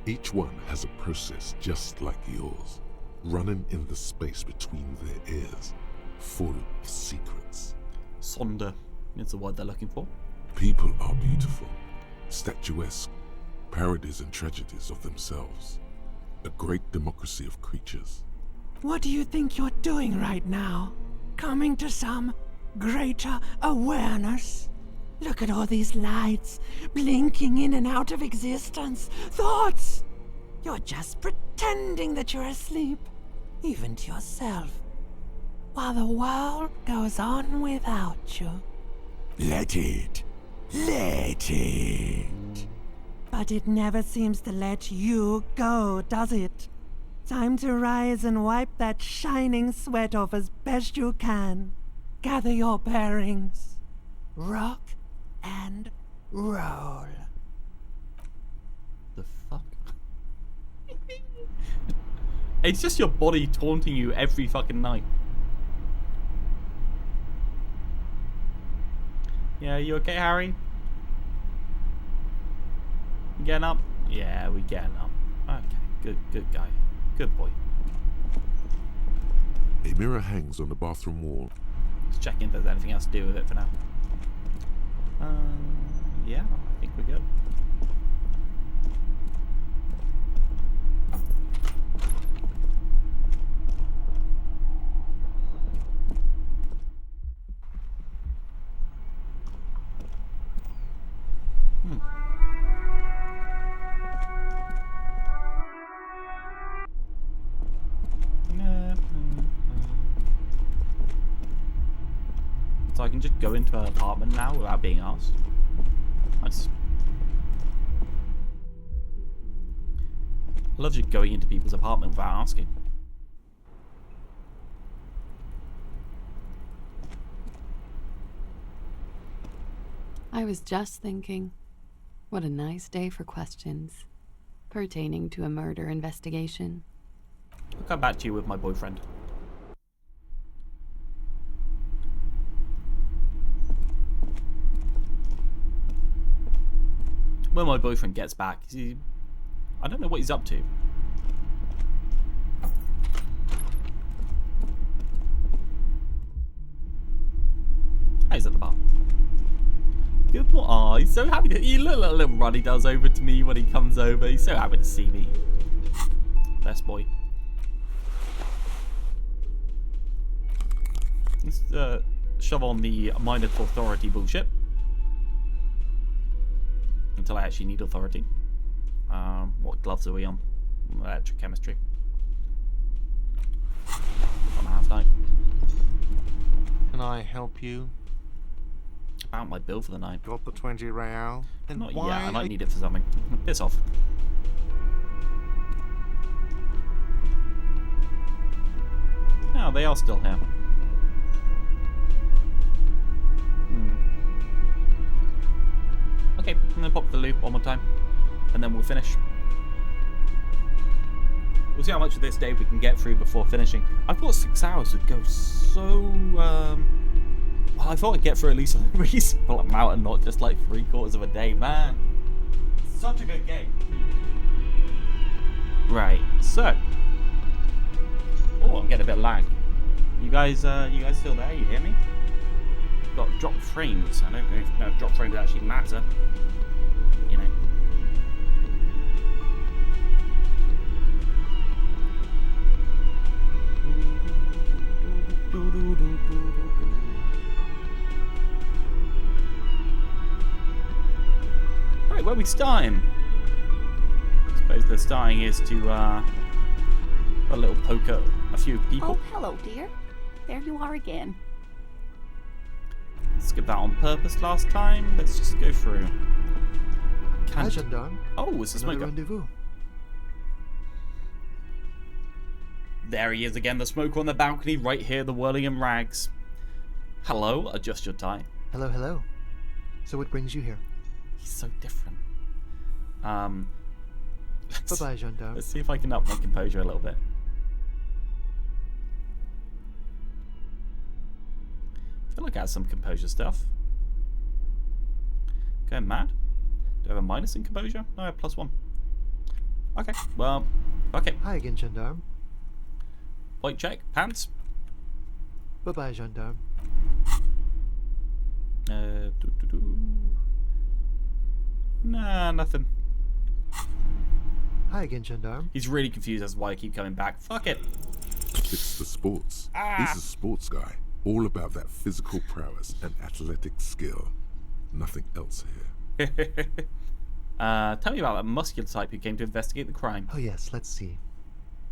Each one has a process just like yours, running in the space between their ears, full of secrets. Sonder is the word they're looking for. People are beautiful, statuesque, parodies and tragedies of themselves. A great democracy of creatures. What do you think you're doing right now? Coming to some greater awareness? Look at all these lights, blinking in and out of existence. Thoughts! You're just pretending that you're asleep, even to yourself, while the world goes on without you. Let it. Let it. But it never seems to let you go, does it? Time to rise and wipe that shining sweat off as best you can. Gather your bearings. Rock and roll. The fuck? It's just your body taunting you every fucking night. Yeah, you okay, Harry? You getting up? Yeah, we getting up. Okay, good guy. Good boy. A mirror hangs on the bathroom wall. Let's check in if there's anything else to do with it for now. Yeah, I think we're good. So I can just go into an apartment now without being asked. Nice. I love just going into people's apartment without asking. I was just thinking, what a nice day for questions pertaining to a murder investigation. I'll come back to you with my boyfriend. When my boyfriend gets back, I don't know what he's up to. He's at the bar. Good boy. Oh, he's so happy to. He little run he does over to me when he comes over. He's so happy to see me. Best boy. Let's shove on the minor authority bullshit. Until I actually need authority. What gloves are we on? Electrochemistry. On half night. Can I help you? About my bill for the night. Got the 20 real? Then Not why? yet. I might need it for something. Piss off. No, they are still here. Okay, I'm gonna pop the loop one more time, and then we'll finish. We'll see how much of this day we can get through before finishing. I thought 6 hours would go so, well, I thought I'd get through at least a reasonable amount and not just like 3/4 of a day, man. Such a good game. Right, so. Oh, I'm getting a bit of lag. You guys still there? You hear me? Got drop frames. I don't know if drop frames actually matter. You know. Right, where are we starting? I suppose the starting is to a little poke at a few people. Oh, hello, dear. There you are again. Skip that on purpose last time. Let's just go through. Hi, gendarme. Oh, it's a smoker. Rendezvous. There he is again, the smoker on the balcony, right here, the whirling in rags. Hello, adjust your tie. Hello, hello. So what brings you here? He's so different. Bye-bye, gendarme. Let's see if I can up my composure a little bit. got some composure stuff. Going mad? Do I have a minus in composure? No, I have +1. Okay, well, okay. Hi again, gendarme. White check, pants. Bye-bye, gendarme. Nah, nothing. Hi again, gendarme. He's really confused as to why I keep coming back. Fuck it. It's the sports. He's a sports guy. All about that physical prowess and athletic skill. Nothing else here. Tell me about that muscular type who came to investigate the crime. Oh yes, let's see.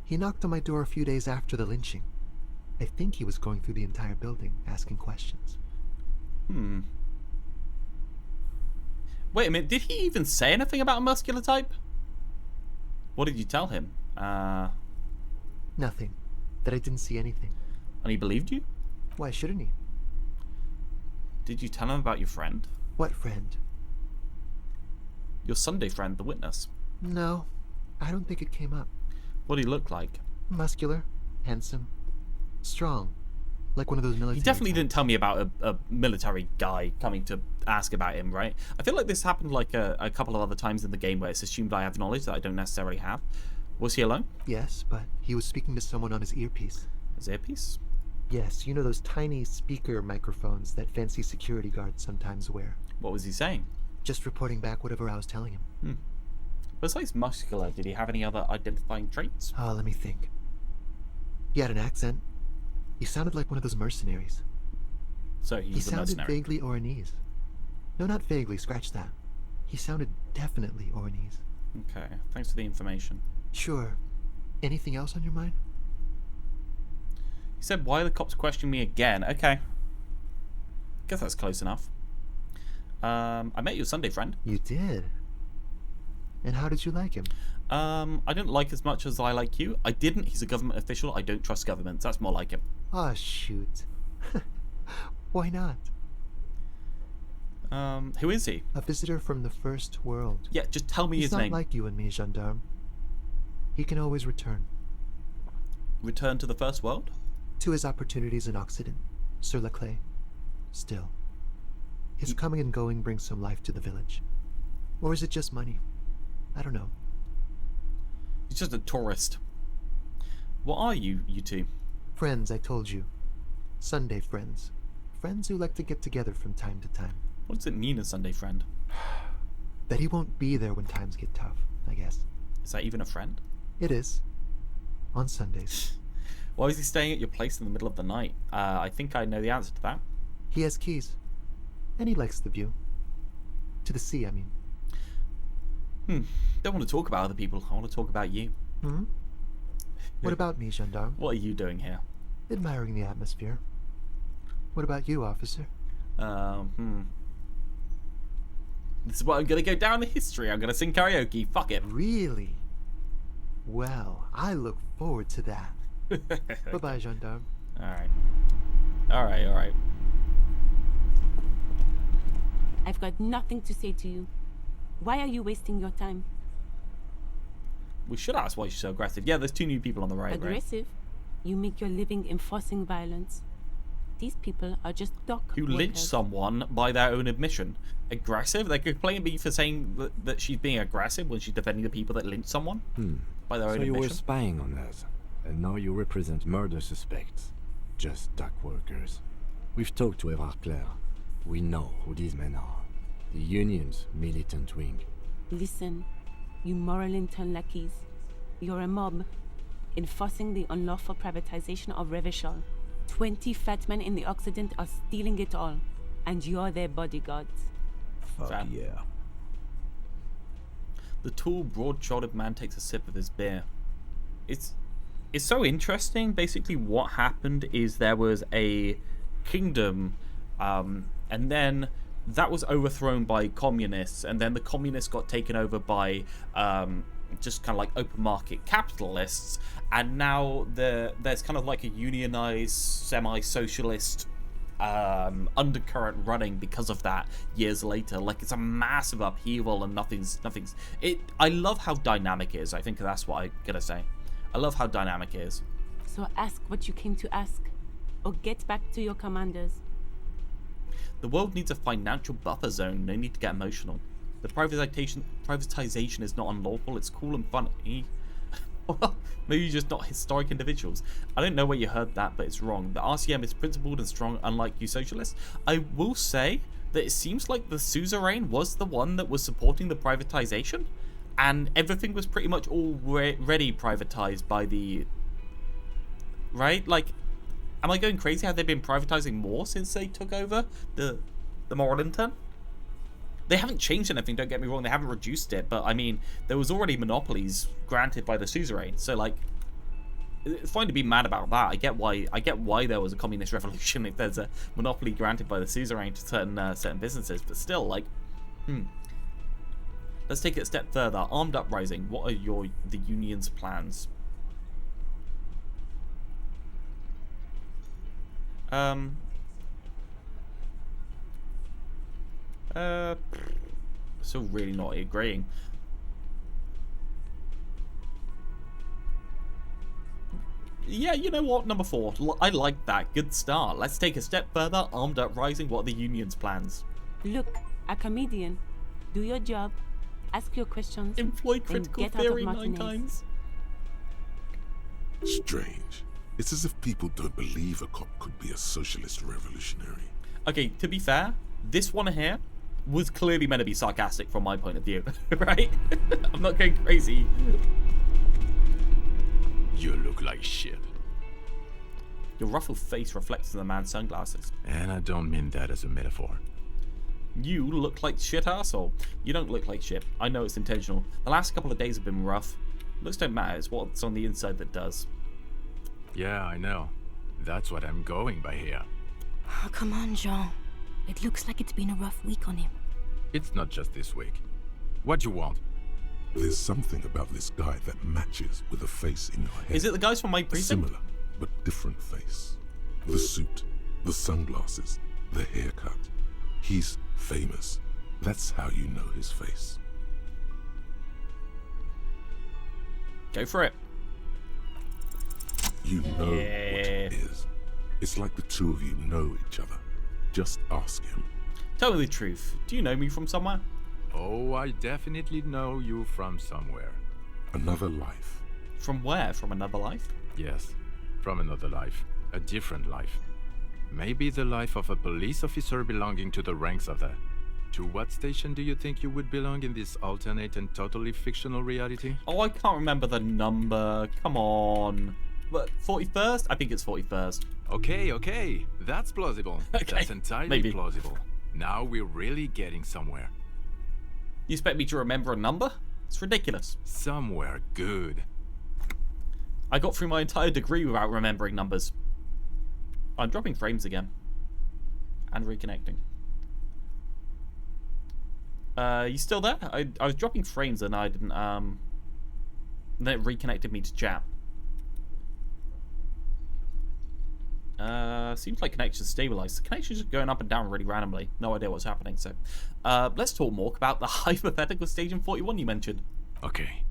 He knocked on my door a few days after the lynching. I think he was going through the entire building, asking questions. Wait a minute, did he even say anything about a muscular type? What did you tell him? Nothing. That I didn't see anything. And he believed you? Why shouldn't he? Did you tell him about your friend? What friend? Your Sunday friend, the witness. No, I don't think it came up. What did he look like? Muscular, handsome, strong, like one of those military. He definitely types. didn't tell me about a military guy coming to ask about him, right? I feel like this happened like a couple of other times in the game where it's assumed I have knowledge that I don't necessarily have. Was he alone? Yes, but he was speaking to someone on his earpiece. His earpiece? Yes, you know those tiny speaker microphones that fancy security guards sometimes wear. What was he saying? Just reporting back whatever I was telling him. Besides muscular, did he have any other identifying traits? Oh, let me think. He had an accent. He sounded like one of those mercenaries. So he was a sounded mercenary. vaguely Oranese. No, not vaguely, scratch that. He sounded definitely Oranese. Okay, thanks for the information. Sure. Anything else on your mind? He said, why are the cops questioning me again? Okay. Guess that's close enough. I met your Sunday friend. You did? And how did you like him? I didn't like as much as I like you. I didn't. He's a government official. I don't trust governments. That's more like him. Ah, shoot. Why not? Who is he? A visitor from the first world. Yeah, just tell me his name. He's not like you and me, gendarme. He can always return. Return to the first world? To his opportunities in Occident, Sur la Clé. Still. His coming and going brings some life to the village. Or is it just money? I don't know. He's just a tourist. What are you two? Friends, I told you. Sunday friends. Friends who like to get together from time to time. What does it mean, a Sunday friend? That he won't be there when times get tough, I guess. Is that even a friend? It is. On Sundays. Why is he staying at your place in the middle of the night? I think I know the answer to that. He has keys. And he likes the view. To the sea, I mean. Don't want to talk about other people. I want to talk about you. What about me, gendarme? What are you doing here? Admiring the atmosphere. What about you, officer? This is what I'm going to go down the history. I'm going to sing karaoke. Fuck it. Really? Well, I look forward to that. Bye-bye, gendarme. Alright. I've got nothing to say to you. Why are you wasting your time? We should ask why she's so aggressive. Yeah, there's 2 new people on the right, Aggressive? You make your living enforcing violence. These people are just dock who workers. lynched someone by their own admission. Aggressive? They're complaining me for saying that she's being aggressive when she's defending the people that lynched someone by their own So admission. you were spying on us, and now you represent murder suspects. Just dock workers. We've talked to Everclair. We know who these men are. The Union's militant wing. Listen, you moral intern lackeys. You're a mob, enforcing the unlawful privatization of Revachol. 20 fat men in the Occident are stealing it all, and you're their bodyguards. Fuck yeah. The tall, broad-shouldered man takes a sip of his beer. It's so interesting. Basically, what happened is there was a kingdom, and then that was overthrown by communists, and then the communists got taken over by just kind of like open market capitalists, and now there's kind of like a unionized semi-socialist undercurrent running because of that years later. Like, it's a massive upheaval, and nothing's I love how dynamic it is. I think that's what I'm gonna say. I love how dynamic it is. So ask what you came to ask, or get back to your commanders. The world needs a financial buffer zone. No need to get emotional. The privatization is not unlawful. It's cool and funny. Well, maybe you're just not historic individuals. I don't know where you heard that, but it's wrong. The RCM is principled and strong, unlike you socialists. I will say that it seems like the suzerain was the one that was supporting the privatization, and everything was pretty much already privatized by the... Right? Like, am I going crazy? Have they been privatizing more since they took over the moral intern? They haven't changed anything, don't get me wrong, they haven't reduced it, but I mean, there was already monopolies granted by the suzerain, so like, it's fine to be mad about that. I get why there was a communist revolution if there's a monopoly granted by the suzerain to certain businesses, but still, like, Let's take it a step further. Armed uprising, what are the union's plans? Still really not agreeing. Yeah, you know what? Number 4. I like that. Good start. Let's take a step further. Armed uprising. What are the union's plans? Look, a comedian. Do your job. Ask your questions. Employ critical theory 9 times. Strange. It's as if people don't believe a cop could be a socialist revolutionary. Okay, to be fair, this one here was clearly meant to be sarcastic from my point of view, right? I'm not going crazy. You look like shit. Your ruffled face reflects in the man's sunglasses. And I don't mean that as a metaphor. You look like shit, asshole. You don't look like shit. I know it's intentional. The last couple of days have been rough. Looks don't matter. It's what's on the inside that does. Yeah, I know. That's what I'm going by here. Oh, come on, Jean. It looks like it's been a rough week on him. It's not just this week. What you want? There's something about this guy that matches with a face in your head. Is it the guys from my precinct? Similar, but different face. The suit, the sunglasses, the haircut. He's famous. That's how you know his face. Go for it. You know what it is. It's like the two of you know each other. Just ask him. Tell me the truth. Do you know me from somewhere? Oh, I definitely know you from somewhere. Another life. From where? From another life? Yes, from another life. A different life. Maybe the life of a police officer belonging to the ranks of the... To what station do you think you would belong in this alternate and totally fictional reality? Oh, I can't remember the number. Come on. But 41st? I think it's 41st. Okay. That's plausible. Okay, that's entirely plausible. Now we're really getting somewhere. You expect me to remember a number? It's ridiculous. Somewhere good. I got through my entire degree without remembering numbers. I'm dropping frames again. And reconnecting. You still there? I was dropping frames and I didn't, then it reconnected me to chat. Seems like connection's stabilized. The connection's just going up and down really randomly. No idea what's happening, so. Let's talk more about the hypothetical stage in 41 you mentioned. Okay.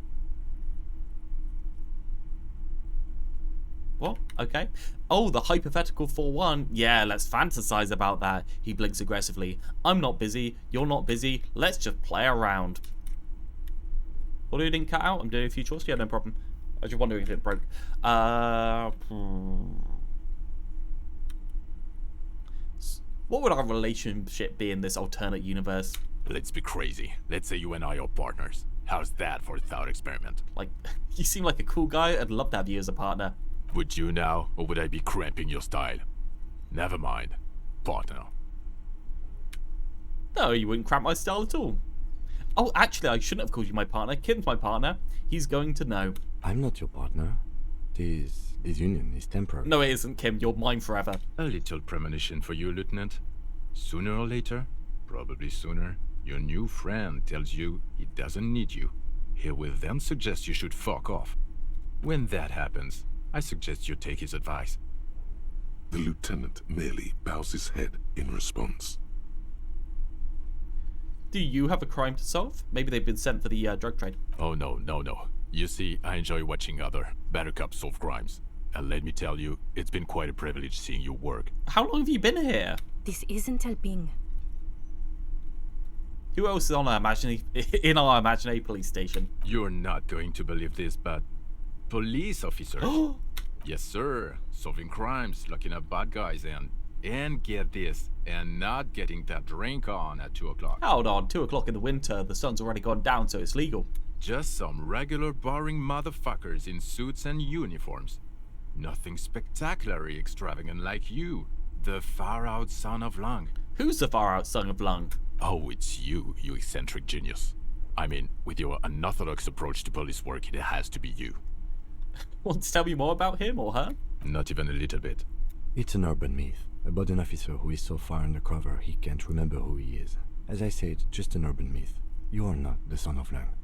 What? Okay. Oh, the hypothetical 41. Yeah, let's fantasize about that. He blinks aggressively. I'm not busy. You're not busy. Let's just play around. Audio didn't cut out. I'm doing a few chores. Yeah, no problem. I was just wondering if it broke. What would our relationship be in this alternate universe? Let's be crazy. Let's say you and I are partners. How's that for a thought experiment? Like, you seem like a cool guy. I'd love to have you as a partner. Would you now, or would I be cramping your style? Never mind. Partner. No, you wouldn't cramp my style at all. Oh, actually, I shouldn't have called you my partner. Kim's my partner. He's going to know. I'm not your partner. This union is temporary. No, it isn't, Kim. You're mine forever. A little premonition for you, Lieutenant. Sooner or later, probably sooner, your new friend tells you he doesn't need you. He will then suggest you should fuck off. When that happens, I suggest you take his advice. The lieutenant merely bows his head in response. Do you have a crime to solve? Maybe they've been sent for the drug trade. Oh, no. You see, I enjoy watching other better cops solve crimes. And let me tell you, it's been quite a privilege seeing you work. How long have you been here? This isn't helping. Who else is on our in our imaginary police station? You're not going to believe this, but police officers. Yes, sir. Solving crimes, locking up bad guys, and get this, and not getting that drink on at 2 o'clock. Hold on, 2 o'clock in the winter. The sun's already gone down, so it's legal. Just some regular boring motherfuckers in suits and uniforms. Nothing spectacularly extravagant like you, the far-out son of Lung. Who's the far-out son of Lung? Oh, it's you, you eccentric genius. I mean, with your unorthodox approach to police work, it has to be you. Want to tell me more about him or her? Not even a little bit. It's an urban myth about an officer who is so far undercover he can't remember who he is. As I said, just an urban myth. You are not the son of Lang.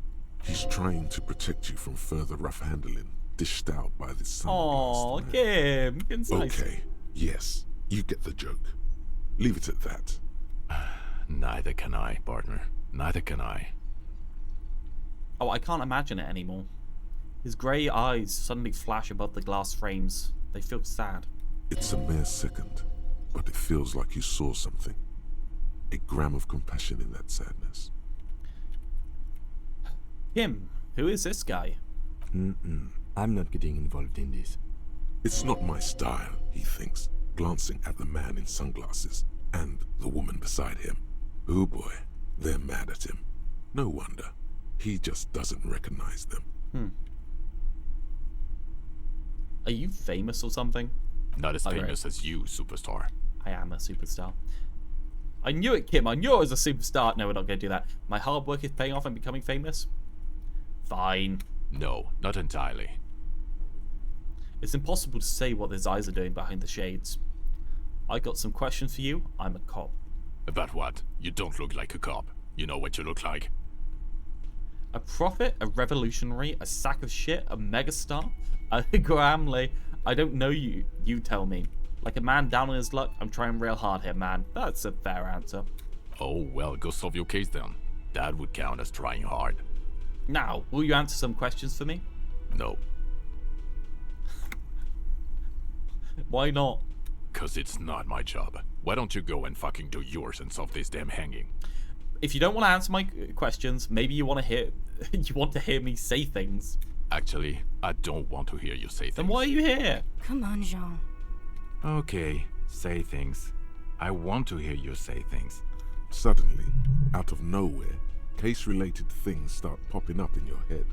He's trying to protect you from further rough handling, dished out by this sunglass. Aw, Kim, concise. Okay, yes, you get the joke. Leave it at that. Neither can I, partner. Neither can I. Oh, I can't imagine it anymore. His grey eyes suddenly flash above the glass frames. They feel sad. It's a mere second, but it feels like you saw something. A gram of compassion in that sadness. Kim, who is this guy? I'm not getting involved in this. It's not my style, he thinks, glancing at the man in sunglasses and the woman beside him. Oh boy, they're mad at him. No wonder. He just doesn't recognize them. Are you famous or something? Not as famous as you, superstar. I am a superstar. I knew it, Kim. I knew I was a superstar. No, we're not going to do that. My hard work is paying off and becoming famous? Fine. No, not entirely. It's impossible to say what his eyes are doing behind the shades. I got some questions for you. I'm a cop. About what? You don't look like a cop. You know what you look like. A prophet, a revolutionary, a sack of shit, a megastar, a Gramley. I don't know you. You tell me. Like a man down on his luck, I'm trying real hard here, man. That's a fair answer. Oh, well, go solve your case then. That would count as trying hard. Now, will you answer some questions for me? No. Why not? 'Cause it's not my job. Why don't you go and fucking do yours and solve this damn hanging? If you don't want to answer my questions, maybe you want to hear me say things. Actually, I don't want to hear you say things. Then why are you here? Come on, Jean. Okay, say things. I want to hear you say things. Suddenly, out of nowhere, case-related things start popping up in your head.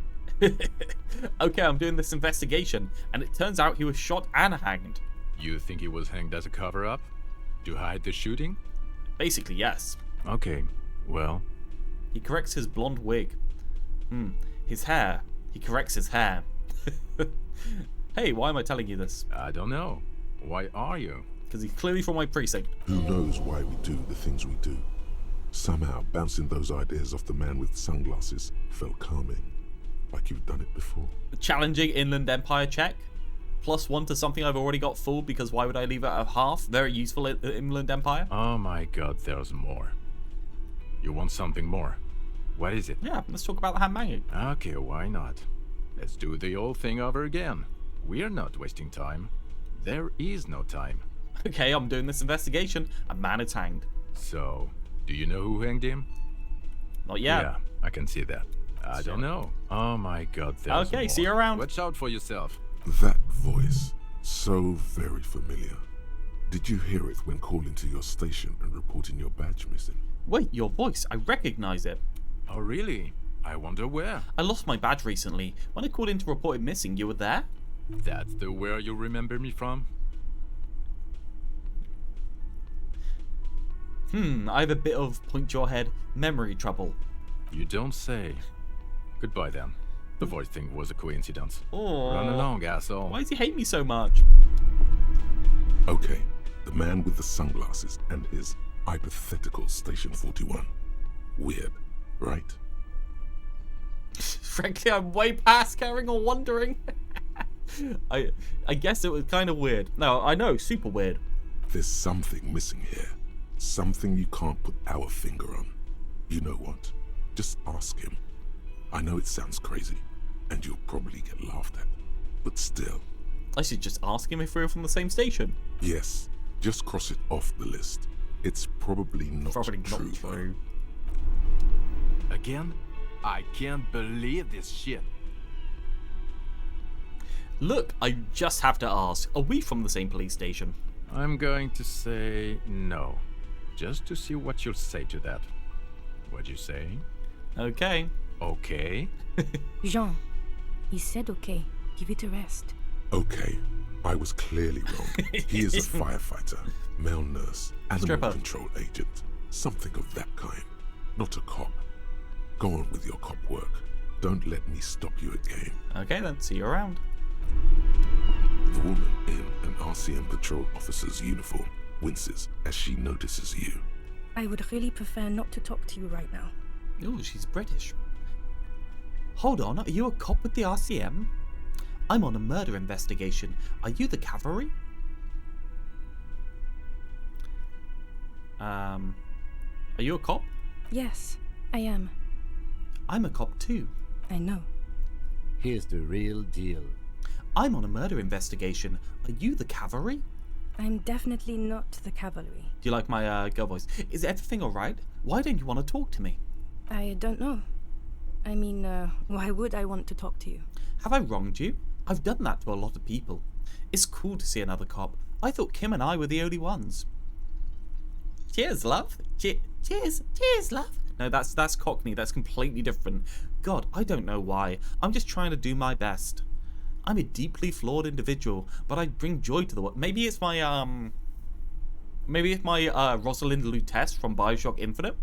Okay, I'm doing this investigation, and it turns out he was shot and hanged. You think he was hanged as a cover-up? To hide the shooting? Basically, yes. Okay, well... He corrects his blonde wig. His hair. He corrects his hair. Hey, why am I telling you this? I don't know. Why are you? Because he's clearly from my precinct. Who knows why we do the things we do? Somehow, bouncing those ideas off the man with sunglasses felt calming. Like you've done it before. The challenging Inland Empire check. +1 to something I've already got full, because why would I leave it at half? Very useful Inland Empire. Oh my god, there's more. You want something more? What is it? Yeah, let's talk about the hand banging. Okay, why not? Let's do the old thing over again. We're not wasting time. There is no time. Okay, I'm doing this investigation. A man is hanged. So, do you know who hanged him? Not yet. Yeah, I can see that. I don't know. Oh my god, there's Okay, more. see you around. Watch out for yourself. That voice, so very familiar. Did you hear it when calling to your station and reporting your badge missing? Wait, your voice. I recognize it. Oh really? I wonder where. I lost my badge recently. When I called in to report it missing, you were there? That's the where you remember me from? I have a bit of point your head memory trouble. You don't say. Goodbye then. The voice thing was a coincidence. Oh. Run along, asshole. Why does he hate me so much? Okay, the man with the sunglasses and his hypothetical Station 41. Weird, right? Frankly, I'm way past caring or wondering. I guess it was kind of weird. No, I know, super weird. There's something missing here. Something you can't put our finger on. You know what? Just ask him. I know it sounds crazy, and you'll probably get laughed at. But still. I should just ask him if we were from the same station. Yes, just cross it off the list. It's probably not true. Again? I can't believe this shit. Look, I just have to ask, are we from the same police station? I'm going to say no. Just to see what you'll say to that. What'd you say? Okay. Okay? Jean, he said okay. Give it a rest. Okay, I was clearly wrong. He is a firefighter, male nurse, animal control agent, something of that kind. Not a cop. Go on with your cop work. Don't let me stop you again. Okay then, see you around. The woman in an RCM patrol officer's uniform winces as she notices you. I would really prefer not to talk to you right now. Oh, she's British. Hold on, are you a cop with the RCM? I'm on a murder investigation. Are you the cavalry? Are you a cop? Yes, I am. I'm a cop too. I know. Here's the real deal. I'm on a murder investigation. Are you the cavalry? I'm definitely not the cavalry. Do you like my girl voice? Is everything alright? Why don't you want to talk to me? I don't know. I mean, why would I want to talk to you? Have I wronged you? I've done that to a lot of people. It's cool to see another cop. I thought Kim and I were the only ones. Cheers, love. Cheers, love. No, that's Cockney. That's completely different. God, I don't know why. I'm just trying to do my best. I'm a deeply flawed individual, but I bring joy to the world. Maybe it's my Rosalind Lutece from Bioshock Infinite.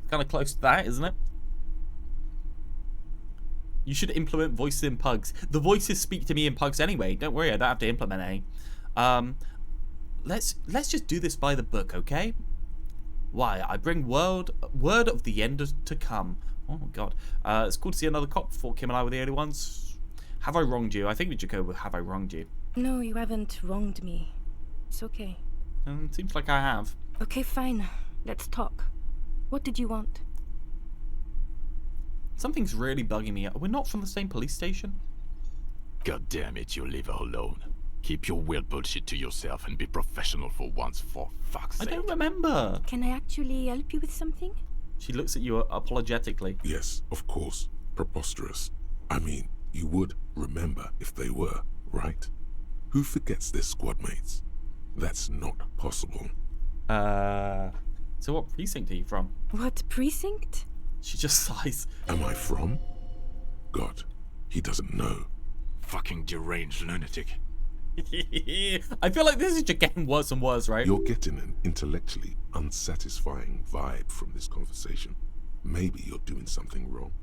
Kind of close to that, isn't it? You should implement voices in pugs. The voices speak to me in pugs anyway. Don't worry, I don't have to implement any. Let's just do this by the book, okay? Why? I bring word of the end to come. Oh my god. It's cool to see another cop before Kim and I were the only ones. Have I wronged you? I think we should go with have I wronged you. No, you haven't wronged me. It's okay. Seems like I have. Okay, fine. Let's talk. What did you want? Something's really bugging me. We're not from the same police station? God damn it, you leave her alone. Keep your weird bullshit to yourself and be professional for once, for fuck's sake. I don't remember. Can I actually help you with something? She looks at you apologetically. Yes, of course. Preposterous. I mean, you would remember if they were, right? Who forgets their squad mates? That's not possible. So what precinct are you from? What precinct? She just sighs. Am I from? God, he doesn't know. Fucking deranged lunatic. I feel like this is just getting worse and worse, right? You're getting an intellectually unsatisfying vibe from this conversation. Maybe you're doing something wrong.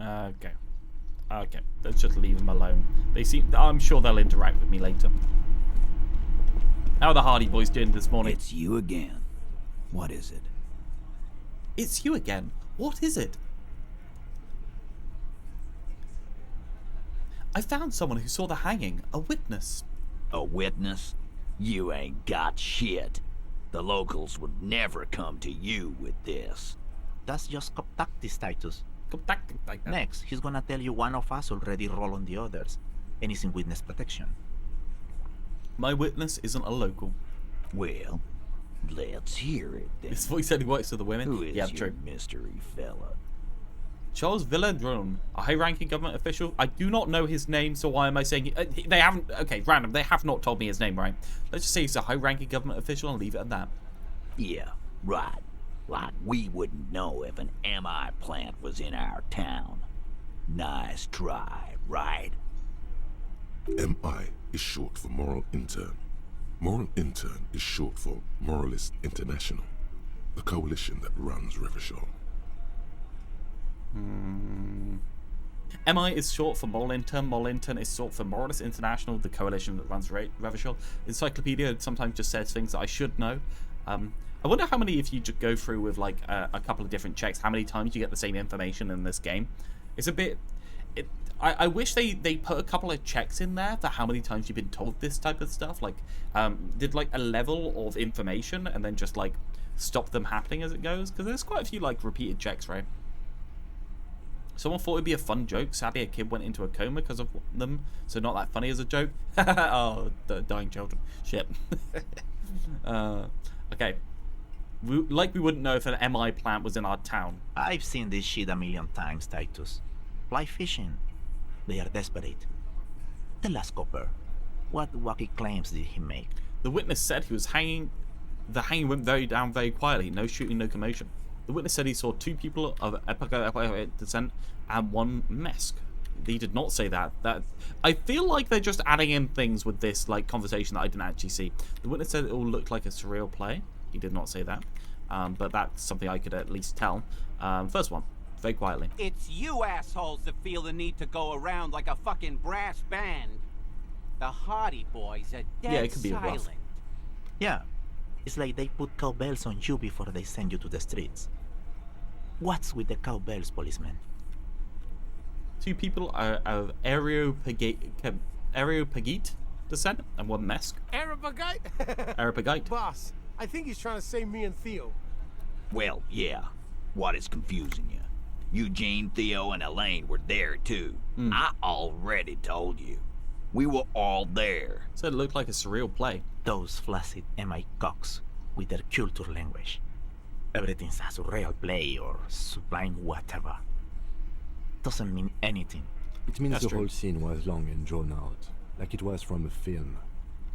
Okay. Let's just leave them alone. I'm sure they'll interact with me later. How are the Hardy Boys doing this morning? It's you again. What is it? It's you again. What is it? I found someone who saw the hanging. A witness. A witness? You ain't got shit. The locals would never come to you with this. That's just contactee status. Like that. Next, he's gonna tell you one of us already roll on the others, and he's in witness protection. My witness isn't a local. Well, let's hear it then. This voice only works for the women. Who is your true. mystery fella? Charles Villadron, a high-ranking government official. I do not know his name, so why am I saying it? They haven't. Okay, random. They have not told me his name, right? Let's just say he's a high-ranking government official and leave it at that. Yeah, right. Like we wouldn't know if an MI plant was in our town. Nice try, right? MI is short for Moral Intern. Moral Intern is short for Moralist International, the coalition that runs Revachol. MI is short for Moral Intern. Moral Intern is short for Moralist International, the coalition that runs Revachol. Encyclopedia sometimes just says things that I should know. I wonder how many, if you just go through with like a couple of different checks, how many times you get the same information in this game. It's a bit... I wish they put a couple of checks in there for how many times you've been told this type of stuff. Like, did like a level of information and then just like stop them happening as it goes. Because there's quite a few like repeated checks, right? Someone thought it'd be a fun joke. Sadly, a kid went into a coma because of them. So not that funny as a joke. Oh, the dying children. Shit. Okay. Like we wouldn't know if an MI plant was in our town. I've seen this shit a million times, Titus. Fly fishing. They are desperate. The last copper. What wacky claims did he make? The witness said he was hanging. The hanging went very quietly. No shooting, no commotion. The witness said he saw 2 people of epic descent and 1 Mesk. He did not say that. I feel like they're just adding in things with this like conversation that I didn't actually see. The witness said it all looked like a surreal play. He did not say that, but that's something I could at least tell. First one, very quietly. It's you assholes that feel the need to go around like a fucking brass band. The Hardy Boys are dead it could be silent. rough. Yeah, it's like they put cowbells on you before they send you to the streets. What's with the cowbells, policeman? 2 people are of Areopagite descent and 1 Mesk. Areopagite? Boss, I think he's trying to say me and Theo. Well, yeah. What is confusing you? Eugene, Theo, and Elaine were there too. I already told you. We were all there. Said it looked like a surreal play. Those flaccid MI cocks with their culture language. Everything's a surreal play or sublime whatever. Doesn't mean anything. It means the whole scene was long and drawn out, like it was from a film.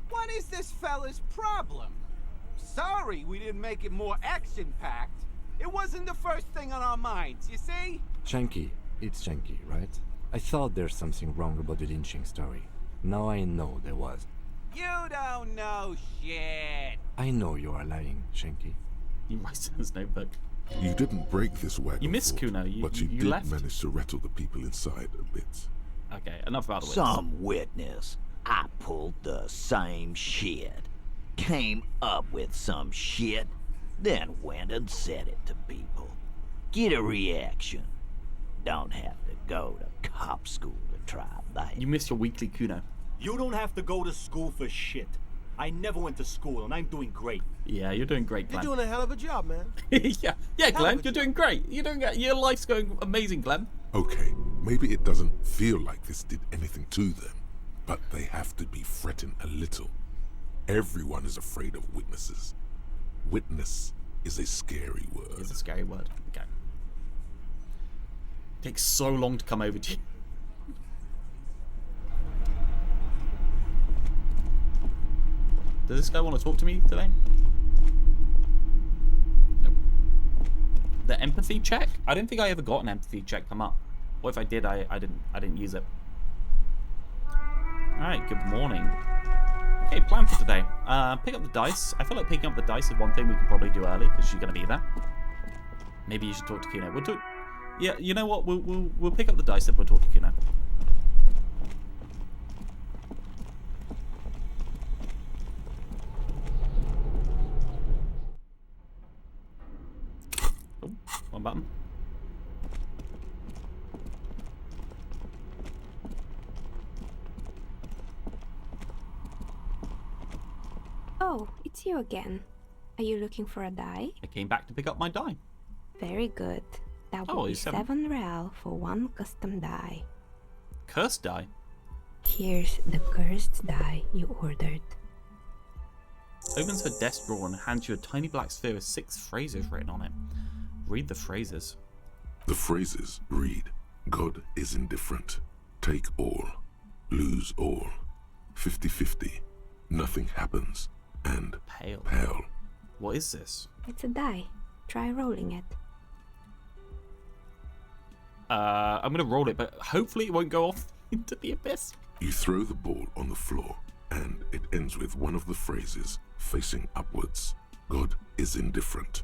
What is this fella's problem? Sorry we didn't make it more action-packed. It wasn't the first thing on our minds, you see? Shanky. It's Shanky, right? I thought there's something wrong about the lynching story. Now I know there was. You don't know shit. I know you are lying, Shanky. He writes in his notebook. You didn't break this wagon. You missed fort, Kuno. But you did left. manage to rattle the people inside a bit. Okay, enough about the witness. Some witness. I pulled the same shit. Came up with some shit, then went and said it to people. Get a reaction. Don't have to go to cop school to try that. You missed your weekly Kuno. You don't have to go to school for shit. I never went to school, and I'm doing great. Yeah, you're doing great, Glenn. You're doing a hell of a job, man. yeah, Glenn, you're doing great. Your life's going amazing, Glenn. Okay, maybe it doesn't feel like this did anything to them, but they have to be fretting a little. Everyone is afraid of witnesses. Witness is a scary word. It's a scary word. Okay. Takes so long to come over to you. Does this guy want to talk to me today? Nope. The empathy check? I don't think I ever got an empathy check come up. What if I did? I didn't use it. Alright, good morning. Okay, plan for today. Pick up the dice. I feel like picking up the dice is one thing we could probably do early because she's gonna be there. Maybe you should talk to Kuno. We'll talk. Yeah, you know what? We'll pick up the dice and we'll talk to Kuno. Oh, one button. Oh, it's you again. Are you looking for a die? I came back to pick up my die. Very good. That will be 7 real for 1 custom die. Cursed die? Here's the cursed die you ordered. Opens her desk drawer and hands you a tiny black sphere with 6 phrases written on it. Read the phrases. The phrases read, God is indifferent. Take all. Lose all. 50-50. Nothing happens. And pale. What is this? It's a die. Try rolling it. I'm gonna roll it, but hopefully it won't go off into the abyss. You throw the ball on the floor, and it ends with one of the phrases facing upwards. God is indifferent.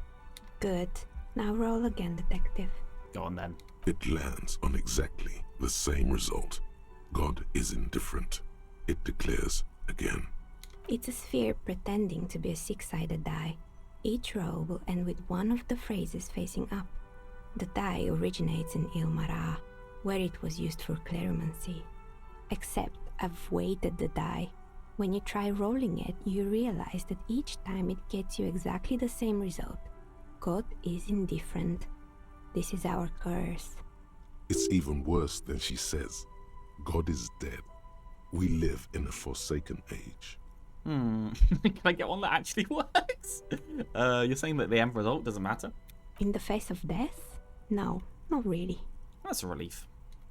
Good. Now roll again, detective. Go on then. It lands on exactly the same result. God is indifferent. It declares again. It's a sphere pretending to be a 6-sided die. Each row will end with one of the phrases facing up. The die originates in Ilmara, where it was used for cleromancy. Except I've weighted the die. When you try rolling it, you realize that each time it gets you exactly the same result. God is indifferent. This is our curse. It's even worse than she says. God is dead. We live in a forsaken age. Can I get one that actually works? You're saying that the end result doesn't matter? In the face of death? No, not really. That's a relief.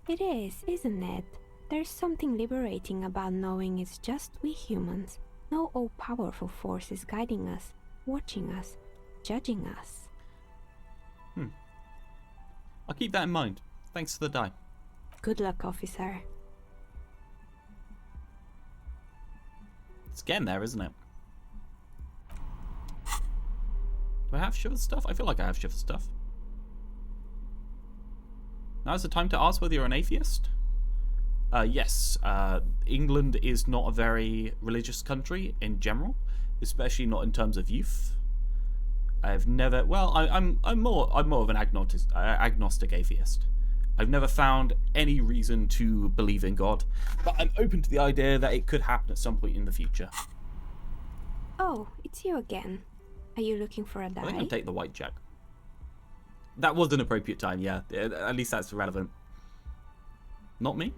It is, isn't it? There's something liberating about knowing it's just we humans. No all-powerful forces guiding us, watching us, judging us. I'll keep that in mind. Thanks for the die. Good luck, officer. It's getting there, isn't it? Do I have shiver stuff? I feel like I have shiver stuff. Now's the time to ask whether you're an atheist. Yes. England is not a very religious country in general, especially not in terms of youth. I've never. Well, I'm more of an agnostic atheist. I've never found any reason to believe in God, but I'm open to the idea that it could happen at some point in the future. Oh, it's you again. Are you looking for a die? I think I'll take the white check. That was an appropriate time, yeah. At least that's relevant. Not me.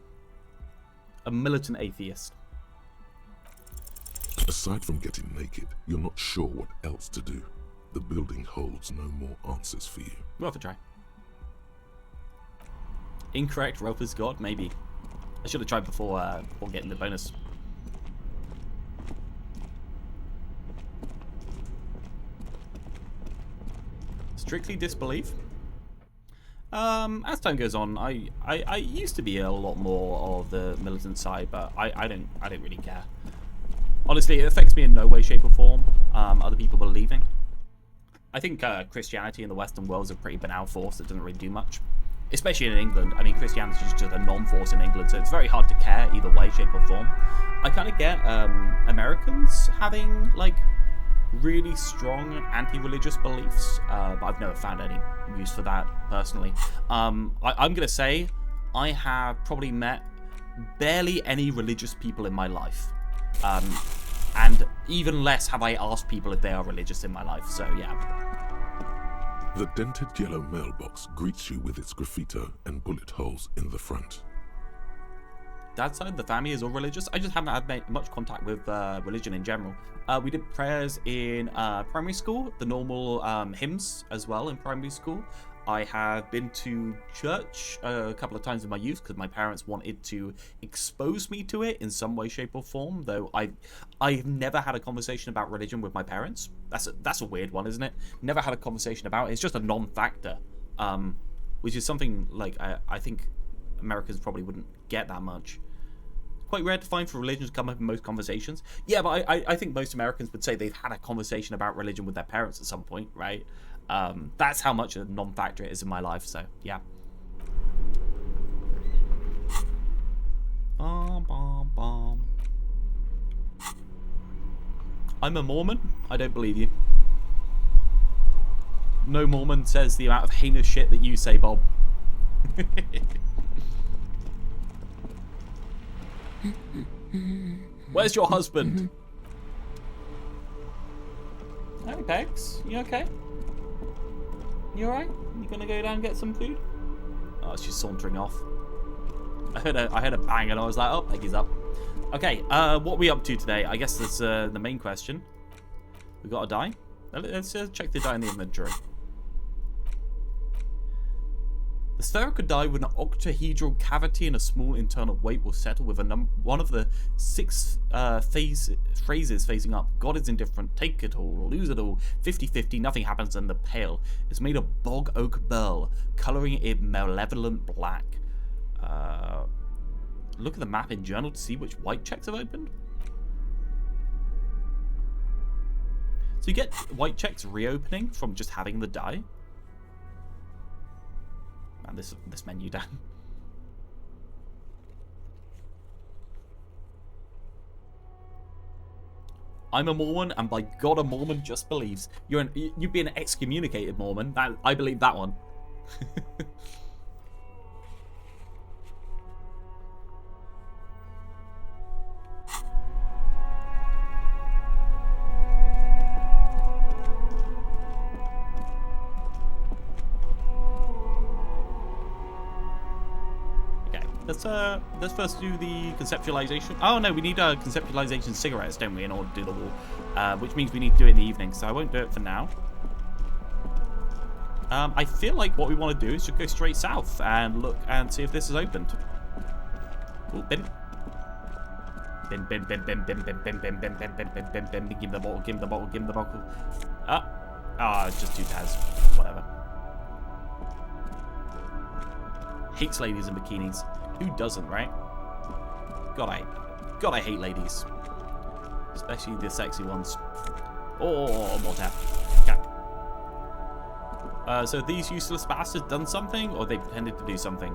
A militant atheist. Aside from getting naked, you're not sure what else to do. The building holds no more answers for you. Worth a try. Incorrect, Roper's God? Maybe. I should have tried before getting the bonus. Strictly disbelief. As time goes on, I used to be a lot more of the militant side, but I don't really care. Honestly, it affects me in no way, shape, or form. Other people believing. I think Christianity in the Western world is a pretty banal force that doesn't really do much. Especially in England. I mean, Christianity is just a non-force in England, so it's very hard to care either way, shape, or form. I kind of get Americans having, like, really strong anti-religious beliefs, but I've never found any use for that, personally. I'm going to say I have probably met barely any religious people in my life. And even less have I asked people if they are religious in my life, so yeah. The dented yellow mailbox greets you with its graffito and bullet holes in the front. Dad's side of the family is all religious. I just haven't had much contact with religion in general. We did prayers in primary school, the normal hymns as well in primary school. I have been to church a couple of times in my youth because my parents wanted to expose me to it in some way, shape, or form. Though I've never had a conversation about religion with my parents. That's a weird one, isn't it? Never had a conversation about it. It's just a non-factor, which is something like I think Americans probably wouldn't get that much. It's quite rare to find for religion to come up in most conversations. Yeah, but I think most Americans would say they've had a conversation about religion with their parents at some point, right? That's how much a non-factor it is in my life, so yeah. I'm a Mormon. I don't believe you. No Mormon says the amount of heinous shit that you say, Bob. Where's your husband? Hey, Pegs. You okay? You alright? You gonna go down and get some food? Oh, she's sauntering off. I heard a bang and I was like, oh, Peggy's up. Okay, what are we up to today? I guess that's the main question. We got a die? Let's check the die in the inventory. The spherical die with an octahedral cavity and a small internal weight will settle with one of the 6 phrases facing up. God is indifferent, take it all, lose it all, 50-50, nothing happens in the pale. It's made of bog oak burl, colouring it malevolent black. Look at the map in journal to see which white checks have opened. So you get white checks reopening from just having the die. Man, this menu down. I'm a Mormon, and by God, a Mormon just believes. You'd be an excommunicated Mormon. I believe that one. let's first do the conceptualization. Oh no, we need conceptualization cigarettes, don't we, in order to do the wall? Which means we need to do it in the evening. So I won't do it for now. I feel like what we want to do is just go straight south and look and see if this is opened. Oh, bin. Bin. Give me the bottle, give me the bottle, give me the bottle. It's just 2 pairs. Whatever. Hates ladies in bikinis. Who doesn't, right? God, I hate ladies. Especially the sexy ones. Oh, more tap. Okay. So these useless bastards done something, or they pretended to do something?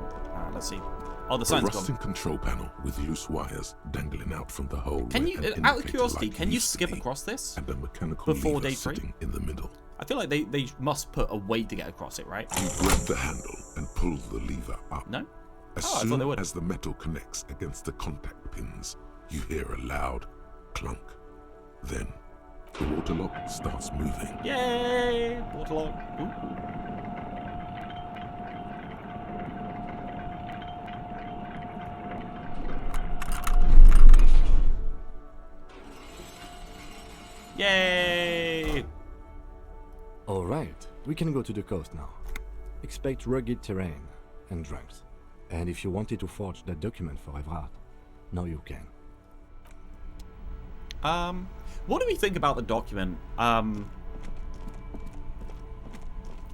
Let's see. Oh, the A sign's rusting gone. control panel with loose wires dangling out from the hole. Can you, out of curiosity, can you skip across this and a mechanical before lever day 3? sitting in the middle. I feel like they must put a way to get across it, right? You grab the handle and pull the lever up. No? As I thought soon they would. as the metal connects against the contact pins, you hear a loud clunk. Then, the water lock starts moving. Yay! Water lock. Ooh. Yay! Alright, we can go to the coast now. Expect rugged terrain and drunks. And if you wanted to forge that document for Evrard, now you can. What do we think about the document? I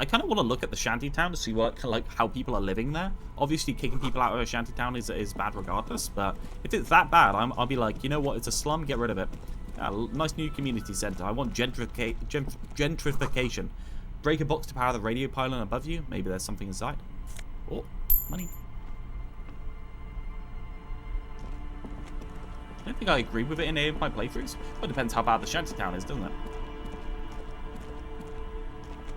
kind of want to look at the shantytown to see what, like, how people are living there. Obviously, kicking people out of a shantytown is bad regardless, but if it's that bad, I'll be like, you know what, it's a slum, get rid of it. Nice new community center. I want gentrification. Break a box to power the radio pylon above you. Maybe there's something inside. Oh, money. I don't think I agree with it in any of my playthroughs. But it depends how bad the shantytown is, doesn't it?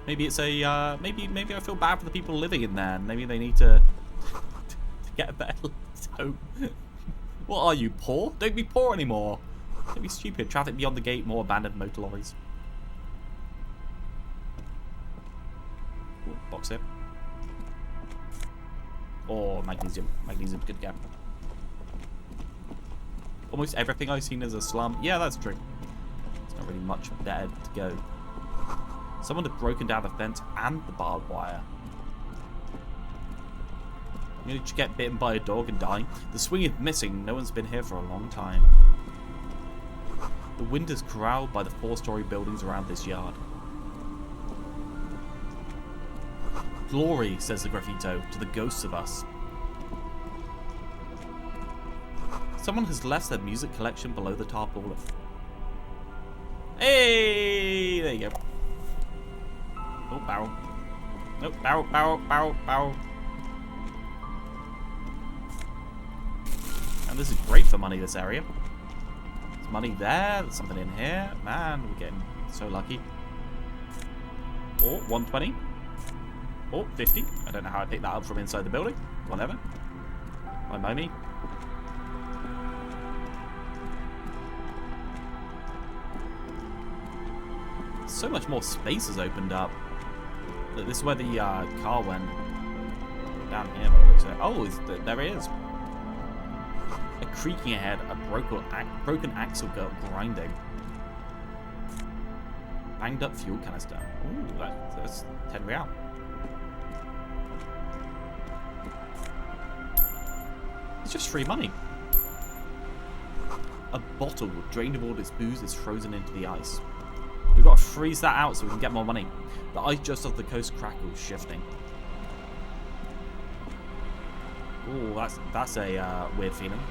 Maybe it's a maybe I feel bad for the people living in there. Maybe they need to get a better home. What are you, poor? Don't be poor anymore. Don't be stupid. Traffic beyond the gate, more abandoned motor lorries. Ooh, box here. Or magnesium. Magnesium's good to go. Almost everything I've seen is a slum. Yeah, that's true. It's not really much better to go. Someone had broken down the fence and the barbed wire. You just get bitten by a dog and die. The swing is missing. No one's been here for a long time. The wind is corralled by the 4-story buildings around this yard. Glory, says the graffito, to the ghosts of us. Someone has left their music collection below the tarpaulin. Hey! There you go. Oh, barrel. Nope, barrel. And this is great for money, this area. There's money there, there's something in here. Man, we're getting so lucky. Oh, 120. Oh, 50. I don't know how I picked that up from inside the building. Whatever. My me. So much more space has opened up. Look, this is where the car went. Down here, by the looks of it. Oh, there it is. A creaking ahead, a broken axle grinding. Banged up fuel canister. Ooh, that's 10 real. It's just free money. A bottle drained of all its booze is frozen into the ice. We've got to freeze that out so we can get more money. The ice just off the coast crackles, shifting. Ooh, that's a weird feeling.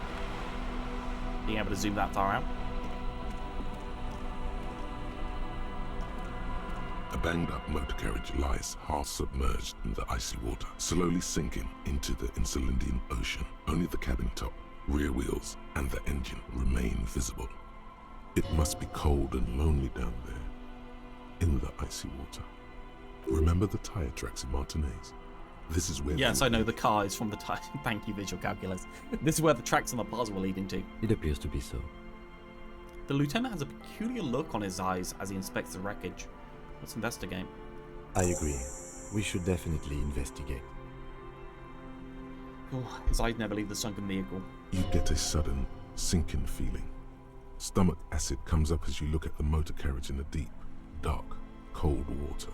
Being able to zoom that far out. A banged-up motor carriage lies half submerged in the icy water, slowly sinking into the Insulindian Ocean. Only the cabin top, rear wheels, and the engine remain visible. It must be cold and lonely down there, in the icy water. Remember the tire tracks in Martinez? This is where... Yes, I know the car is from the tire. Thank you, visual calculus. This is where the tracks on the plaza were leading to. It appears to be so. The lieutenant has a peculiar look on his eyes as he inspects the wreckage. Let's investigate. I agree. We should definitely investigate. vehicle. His eyes never leave the sunken vehicle. You get a sudden, sinking feeling. Stomach acid comes up as you look at the motor carriage in the deep, dark, cold water.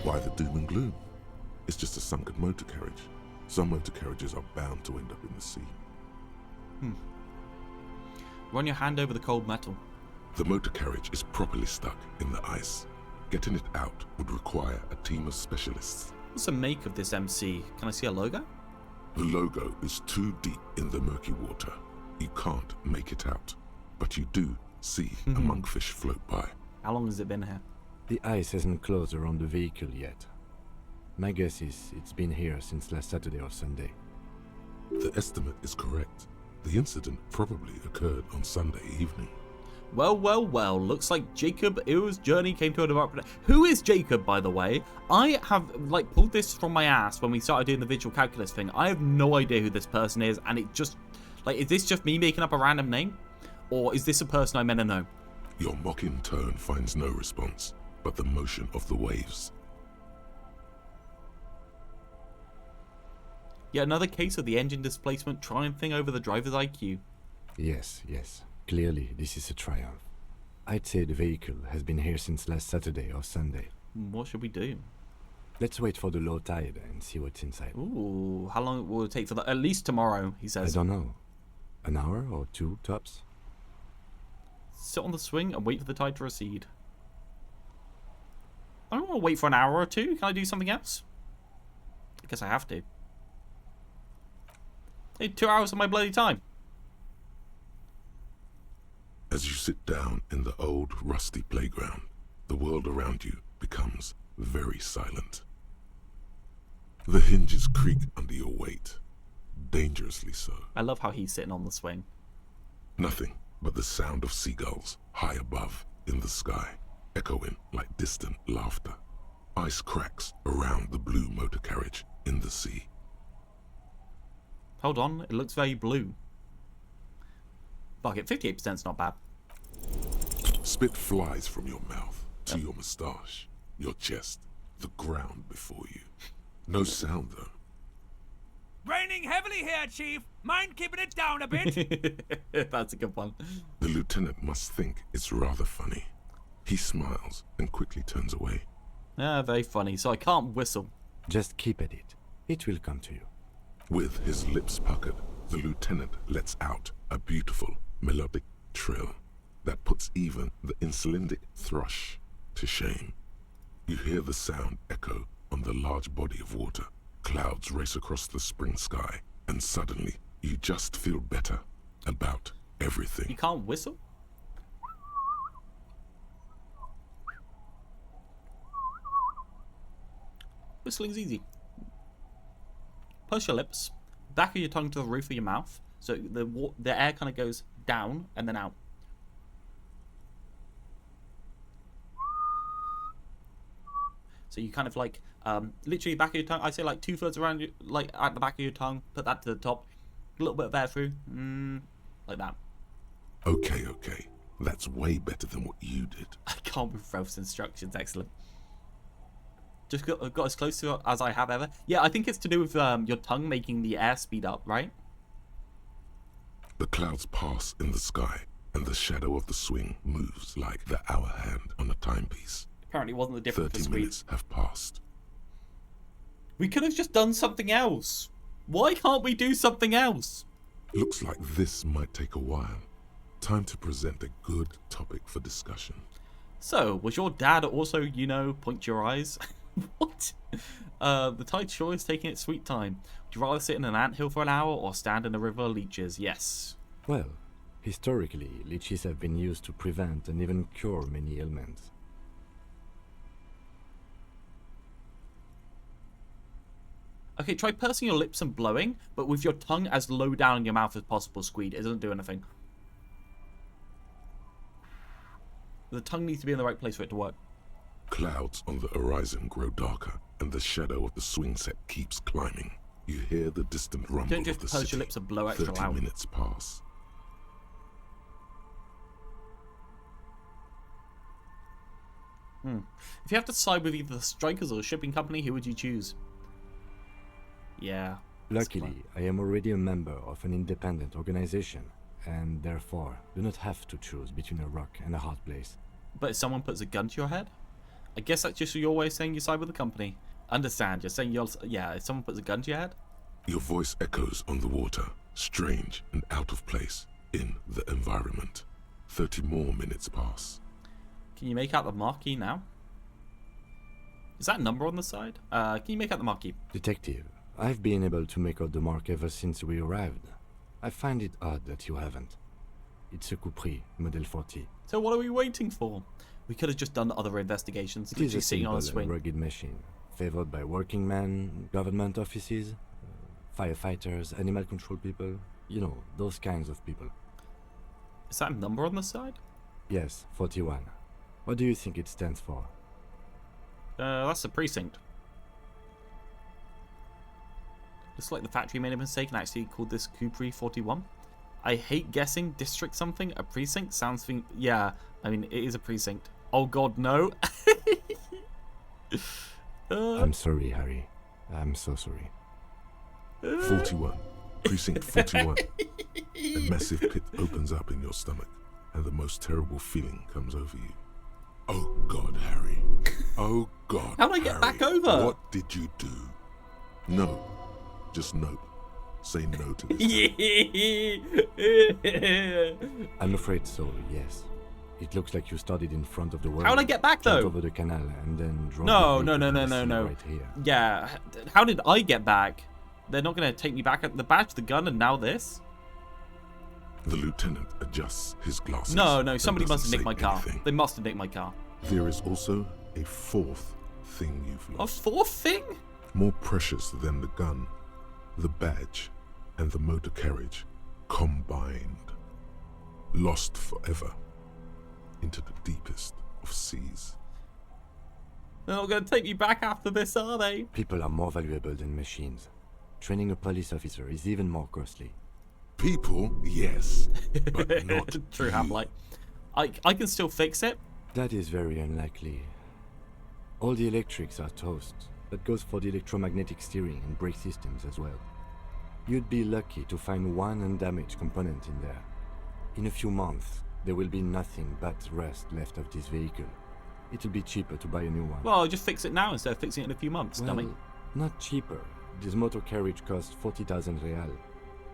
Why the doom and gloom? It's just a sunken motor carriage. Some motor carriages are bound to end up in the sea. Run your hand over the cold metal. The motor carriage is properly stuck in the ice. Getting it out would require a team of specialists. What's the make of this MC? Can I see a logo? The logo is too deep in the murky water. You can't make it out. But you do see a monkfish float by. How long has it been here? The ice hasn't closed around the vehicle yet. My guess is it's been here since last Saturday or Sunday. The estimate is correct. The incident probably occurred on Sunday evening. Well, well, well. Looks like Jacob Ear's journey came to an abrupt. Who is Jacob, by the way? I have, pulled this from my ass when we started doing the visual calculus thing. I have no idea who this person is, and it just... is this just me making up a random name? Or is this a person I meant to know? Your mocking tone finds no response, but the motion of the waves. Yet another case of the engine displacement triumphing over the driver's IQ. Yes. Clearly, this is a triumph. I'd say the vehicle has been here since last Saturday or Sunday. What should we do? Let's wait for the low tide and see what's inside. Ooh, how long will it take for that? At least tomorrow, he says. I don't know. An hour or two, tops? Sit on the swing and wait for the tide to recede. I don't want to wait for an hour or two. Can I do something else? I guess I have to. Hey, 2 hours of my bloody time. As you sit down in the old, rusty playground, the world around you becomes very silent. The hinges creak under your weight, dangerously so. I love how he's sitting on the swing. Nothing but the sound of seagulls high above in the sky, echoing like distant laughter. Ice cracks around the blue motor carriage in the sea. Hold on, it looks very blue. Fuck it, 58%'s not bad. Spit flies from your mouth to your moustache, your chest, the ground before you. No sound though. Raining heavily here, Chief. Mind keeping it down a bit? That's a good one. The lieutenant must think it's rather funny. He smiles and quickly turns away. Yeah, very funny, so I can't whistle. Just keep at it. It will come to you. With his lips puckered, the lieutenant lets out a beautiful, melodic trill that puts even the insulindic thrush to shame. You hear the sound echo on the large body of water. Clouds race across the spring sky, and suddenly you just feel better about everything. You can't whistle? Whistling's easy. Push your lips, back of your tongue to the roof of your mouth, so the air kind of goes down and then out. So you kind of literally back of your tongue. I say 2/3 around you, at the back of your tongue. Put that to the top. A little bit of air through, like that. Okay. That's way better than what you did. I can't with Ralph's instructions. Excellent. Just got as close to it as I have ever. Yeah, I think it's to do with your tongue making the air speed up, right? The clouds pass in the sky, and the shadow of the swing moves like the hour hand on a timepiece. Apparently, it wasn't the difference for 30 speed. minutes have passed. We could have just done something else. Why can't we do something else? Looks like this might take a while. Time to present a good topic for discussion. So, was your dad also, point your eyes? What? The tide sure is taking its sweet time. Would you rather sit in an anthill for an hour or stand in a river of leeches? Yes. Well, historically, leeches have been used to prevent and even cure many ailments. Okay, try pursing your lips and blowing, but with your tongue as low down in your mouth as possible, Squeed. It doesn't do anything. The tongue needs to be in the right place for it to work. Clouds on the horizon grow darker, and the shadow of the swing set keeps climbing. You hear the distant rumble Don't just of the purse city. your lips and blow extra 30 loud. minutes pass. If you have to side with either the strikers or the shipping company, who would you choose? Yeah. Luckily, I am already a member of an independent organization, and therefore do not have to choose between a rock and a hard place. But if someone puts a gun to your head, I guess that's just your way of saying you side with the company. Understand? You're saying yeah. If someone puts a gun to your head, Your voice echoes on the water, strange and out of place in the environment. 30 more minutes pass. can you make out the marquee now? Is that a number on the side? Can you make out the marquee? Detective, I've been able to make out the mark ever since we arrived. I find it odd that you haven't. It's a Coupri, Model 40. So what are we waiting for? We could have just done other investigations. It is a sitting on a simple swing. rugged machine, favored by working men, government offices, firefighters, animal control people. You know, those kinds of people. Is that a number on the side? Yes, 41. What do you think it stands for? That's the precinct. Looks like the factory made a mistake and actually called this Coupri 41. I hate guessing. District something? A precinct? Sounds thing. Yeah, I mean, it is a precinct. Oh god, no. I'm sorry, Harry. I'm so sorry. 41. Precinct 41. A massive pit opens up in your stomach, and the most terrible feeling comes over you. Oh God, Harry. Oh God, How do I get back over? What did you do? No. Just no. Say no to this. I'm afraid so, yes. It looks like you started in front of the world. How would I get back, jumped though? over the canal and then drove No, the no, vehicle no, to no, the no, sea no. right here. Yeah, how did I get back? They're not going to take me back at the badge, the gun, and now this? The lieutenant adjusts his glasses. No, and somebody must have doesn't nicked my say car. anything. They must have nicked my car. There is also a fourth thing you've A lost. fourth thing? More precious than the gun, the badge, and the motor carriage combined. Lost forever into the deepest of seas. They're not going to take me back after this, are they? People are more valuable than machines. Training a police officer is even more costly. People, yes, but not True, you. Hamlet. I can still fix it. That is very unlikely. All the electrics are toast. That goes for the electromagnetic steering and brake systems as well. You'd be lucky to find one undamaged component in there. In a few months, there will be nothing but rust left of this vehicle. It'll be cheaper to buy a new one. Well, I'll just fix it now instead of fixing it in a few months, Well, dummy. not cheaper. This motor carriage costs 40,000 real.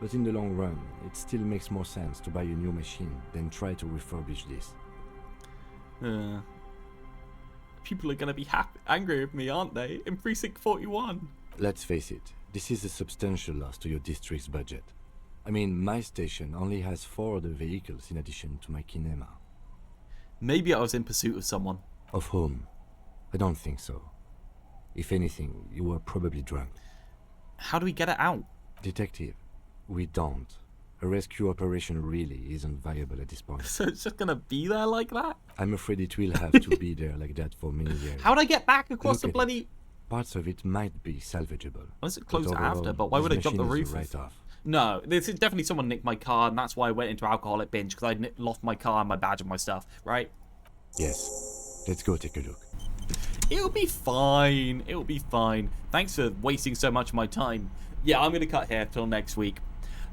But in the long run, it still makes more sense to buy a new machine than try to refurbish this. People are going to be angry with me, aren't they? In Precinct 41. Let's face it, this is a substantial loss to your district's budget. I mean, my station only has 4 other vehicles in addition to my kinema. Maybe I was in pursuit of someone. Of whom? I don't think so. If anything, you were probably drunk. How do we get it out? Detective, we don't. A rescue operation really isn't viable at this point. So it's just going to be there like that? I'm afraid it will have to be there like that for many years. How'd I get back across the Look at bloody... it. Parts of it might be salvageable. Unless it closed But after, overall, but why would I this jump the machine is roof? a write-off. No, this is definitely someone nicked my car, and that's why I went into alcoholic binge, because I lost my car and my badge and my stuff, right? Yes. Let's go take a look. It'll be fine. It'll be fine. Thanks for wasting so much of my time. Yeah, I'm going to cut here till next week.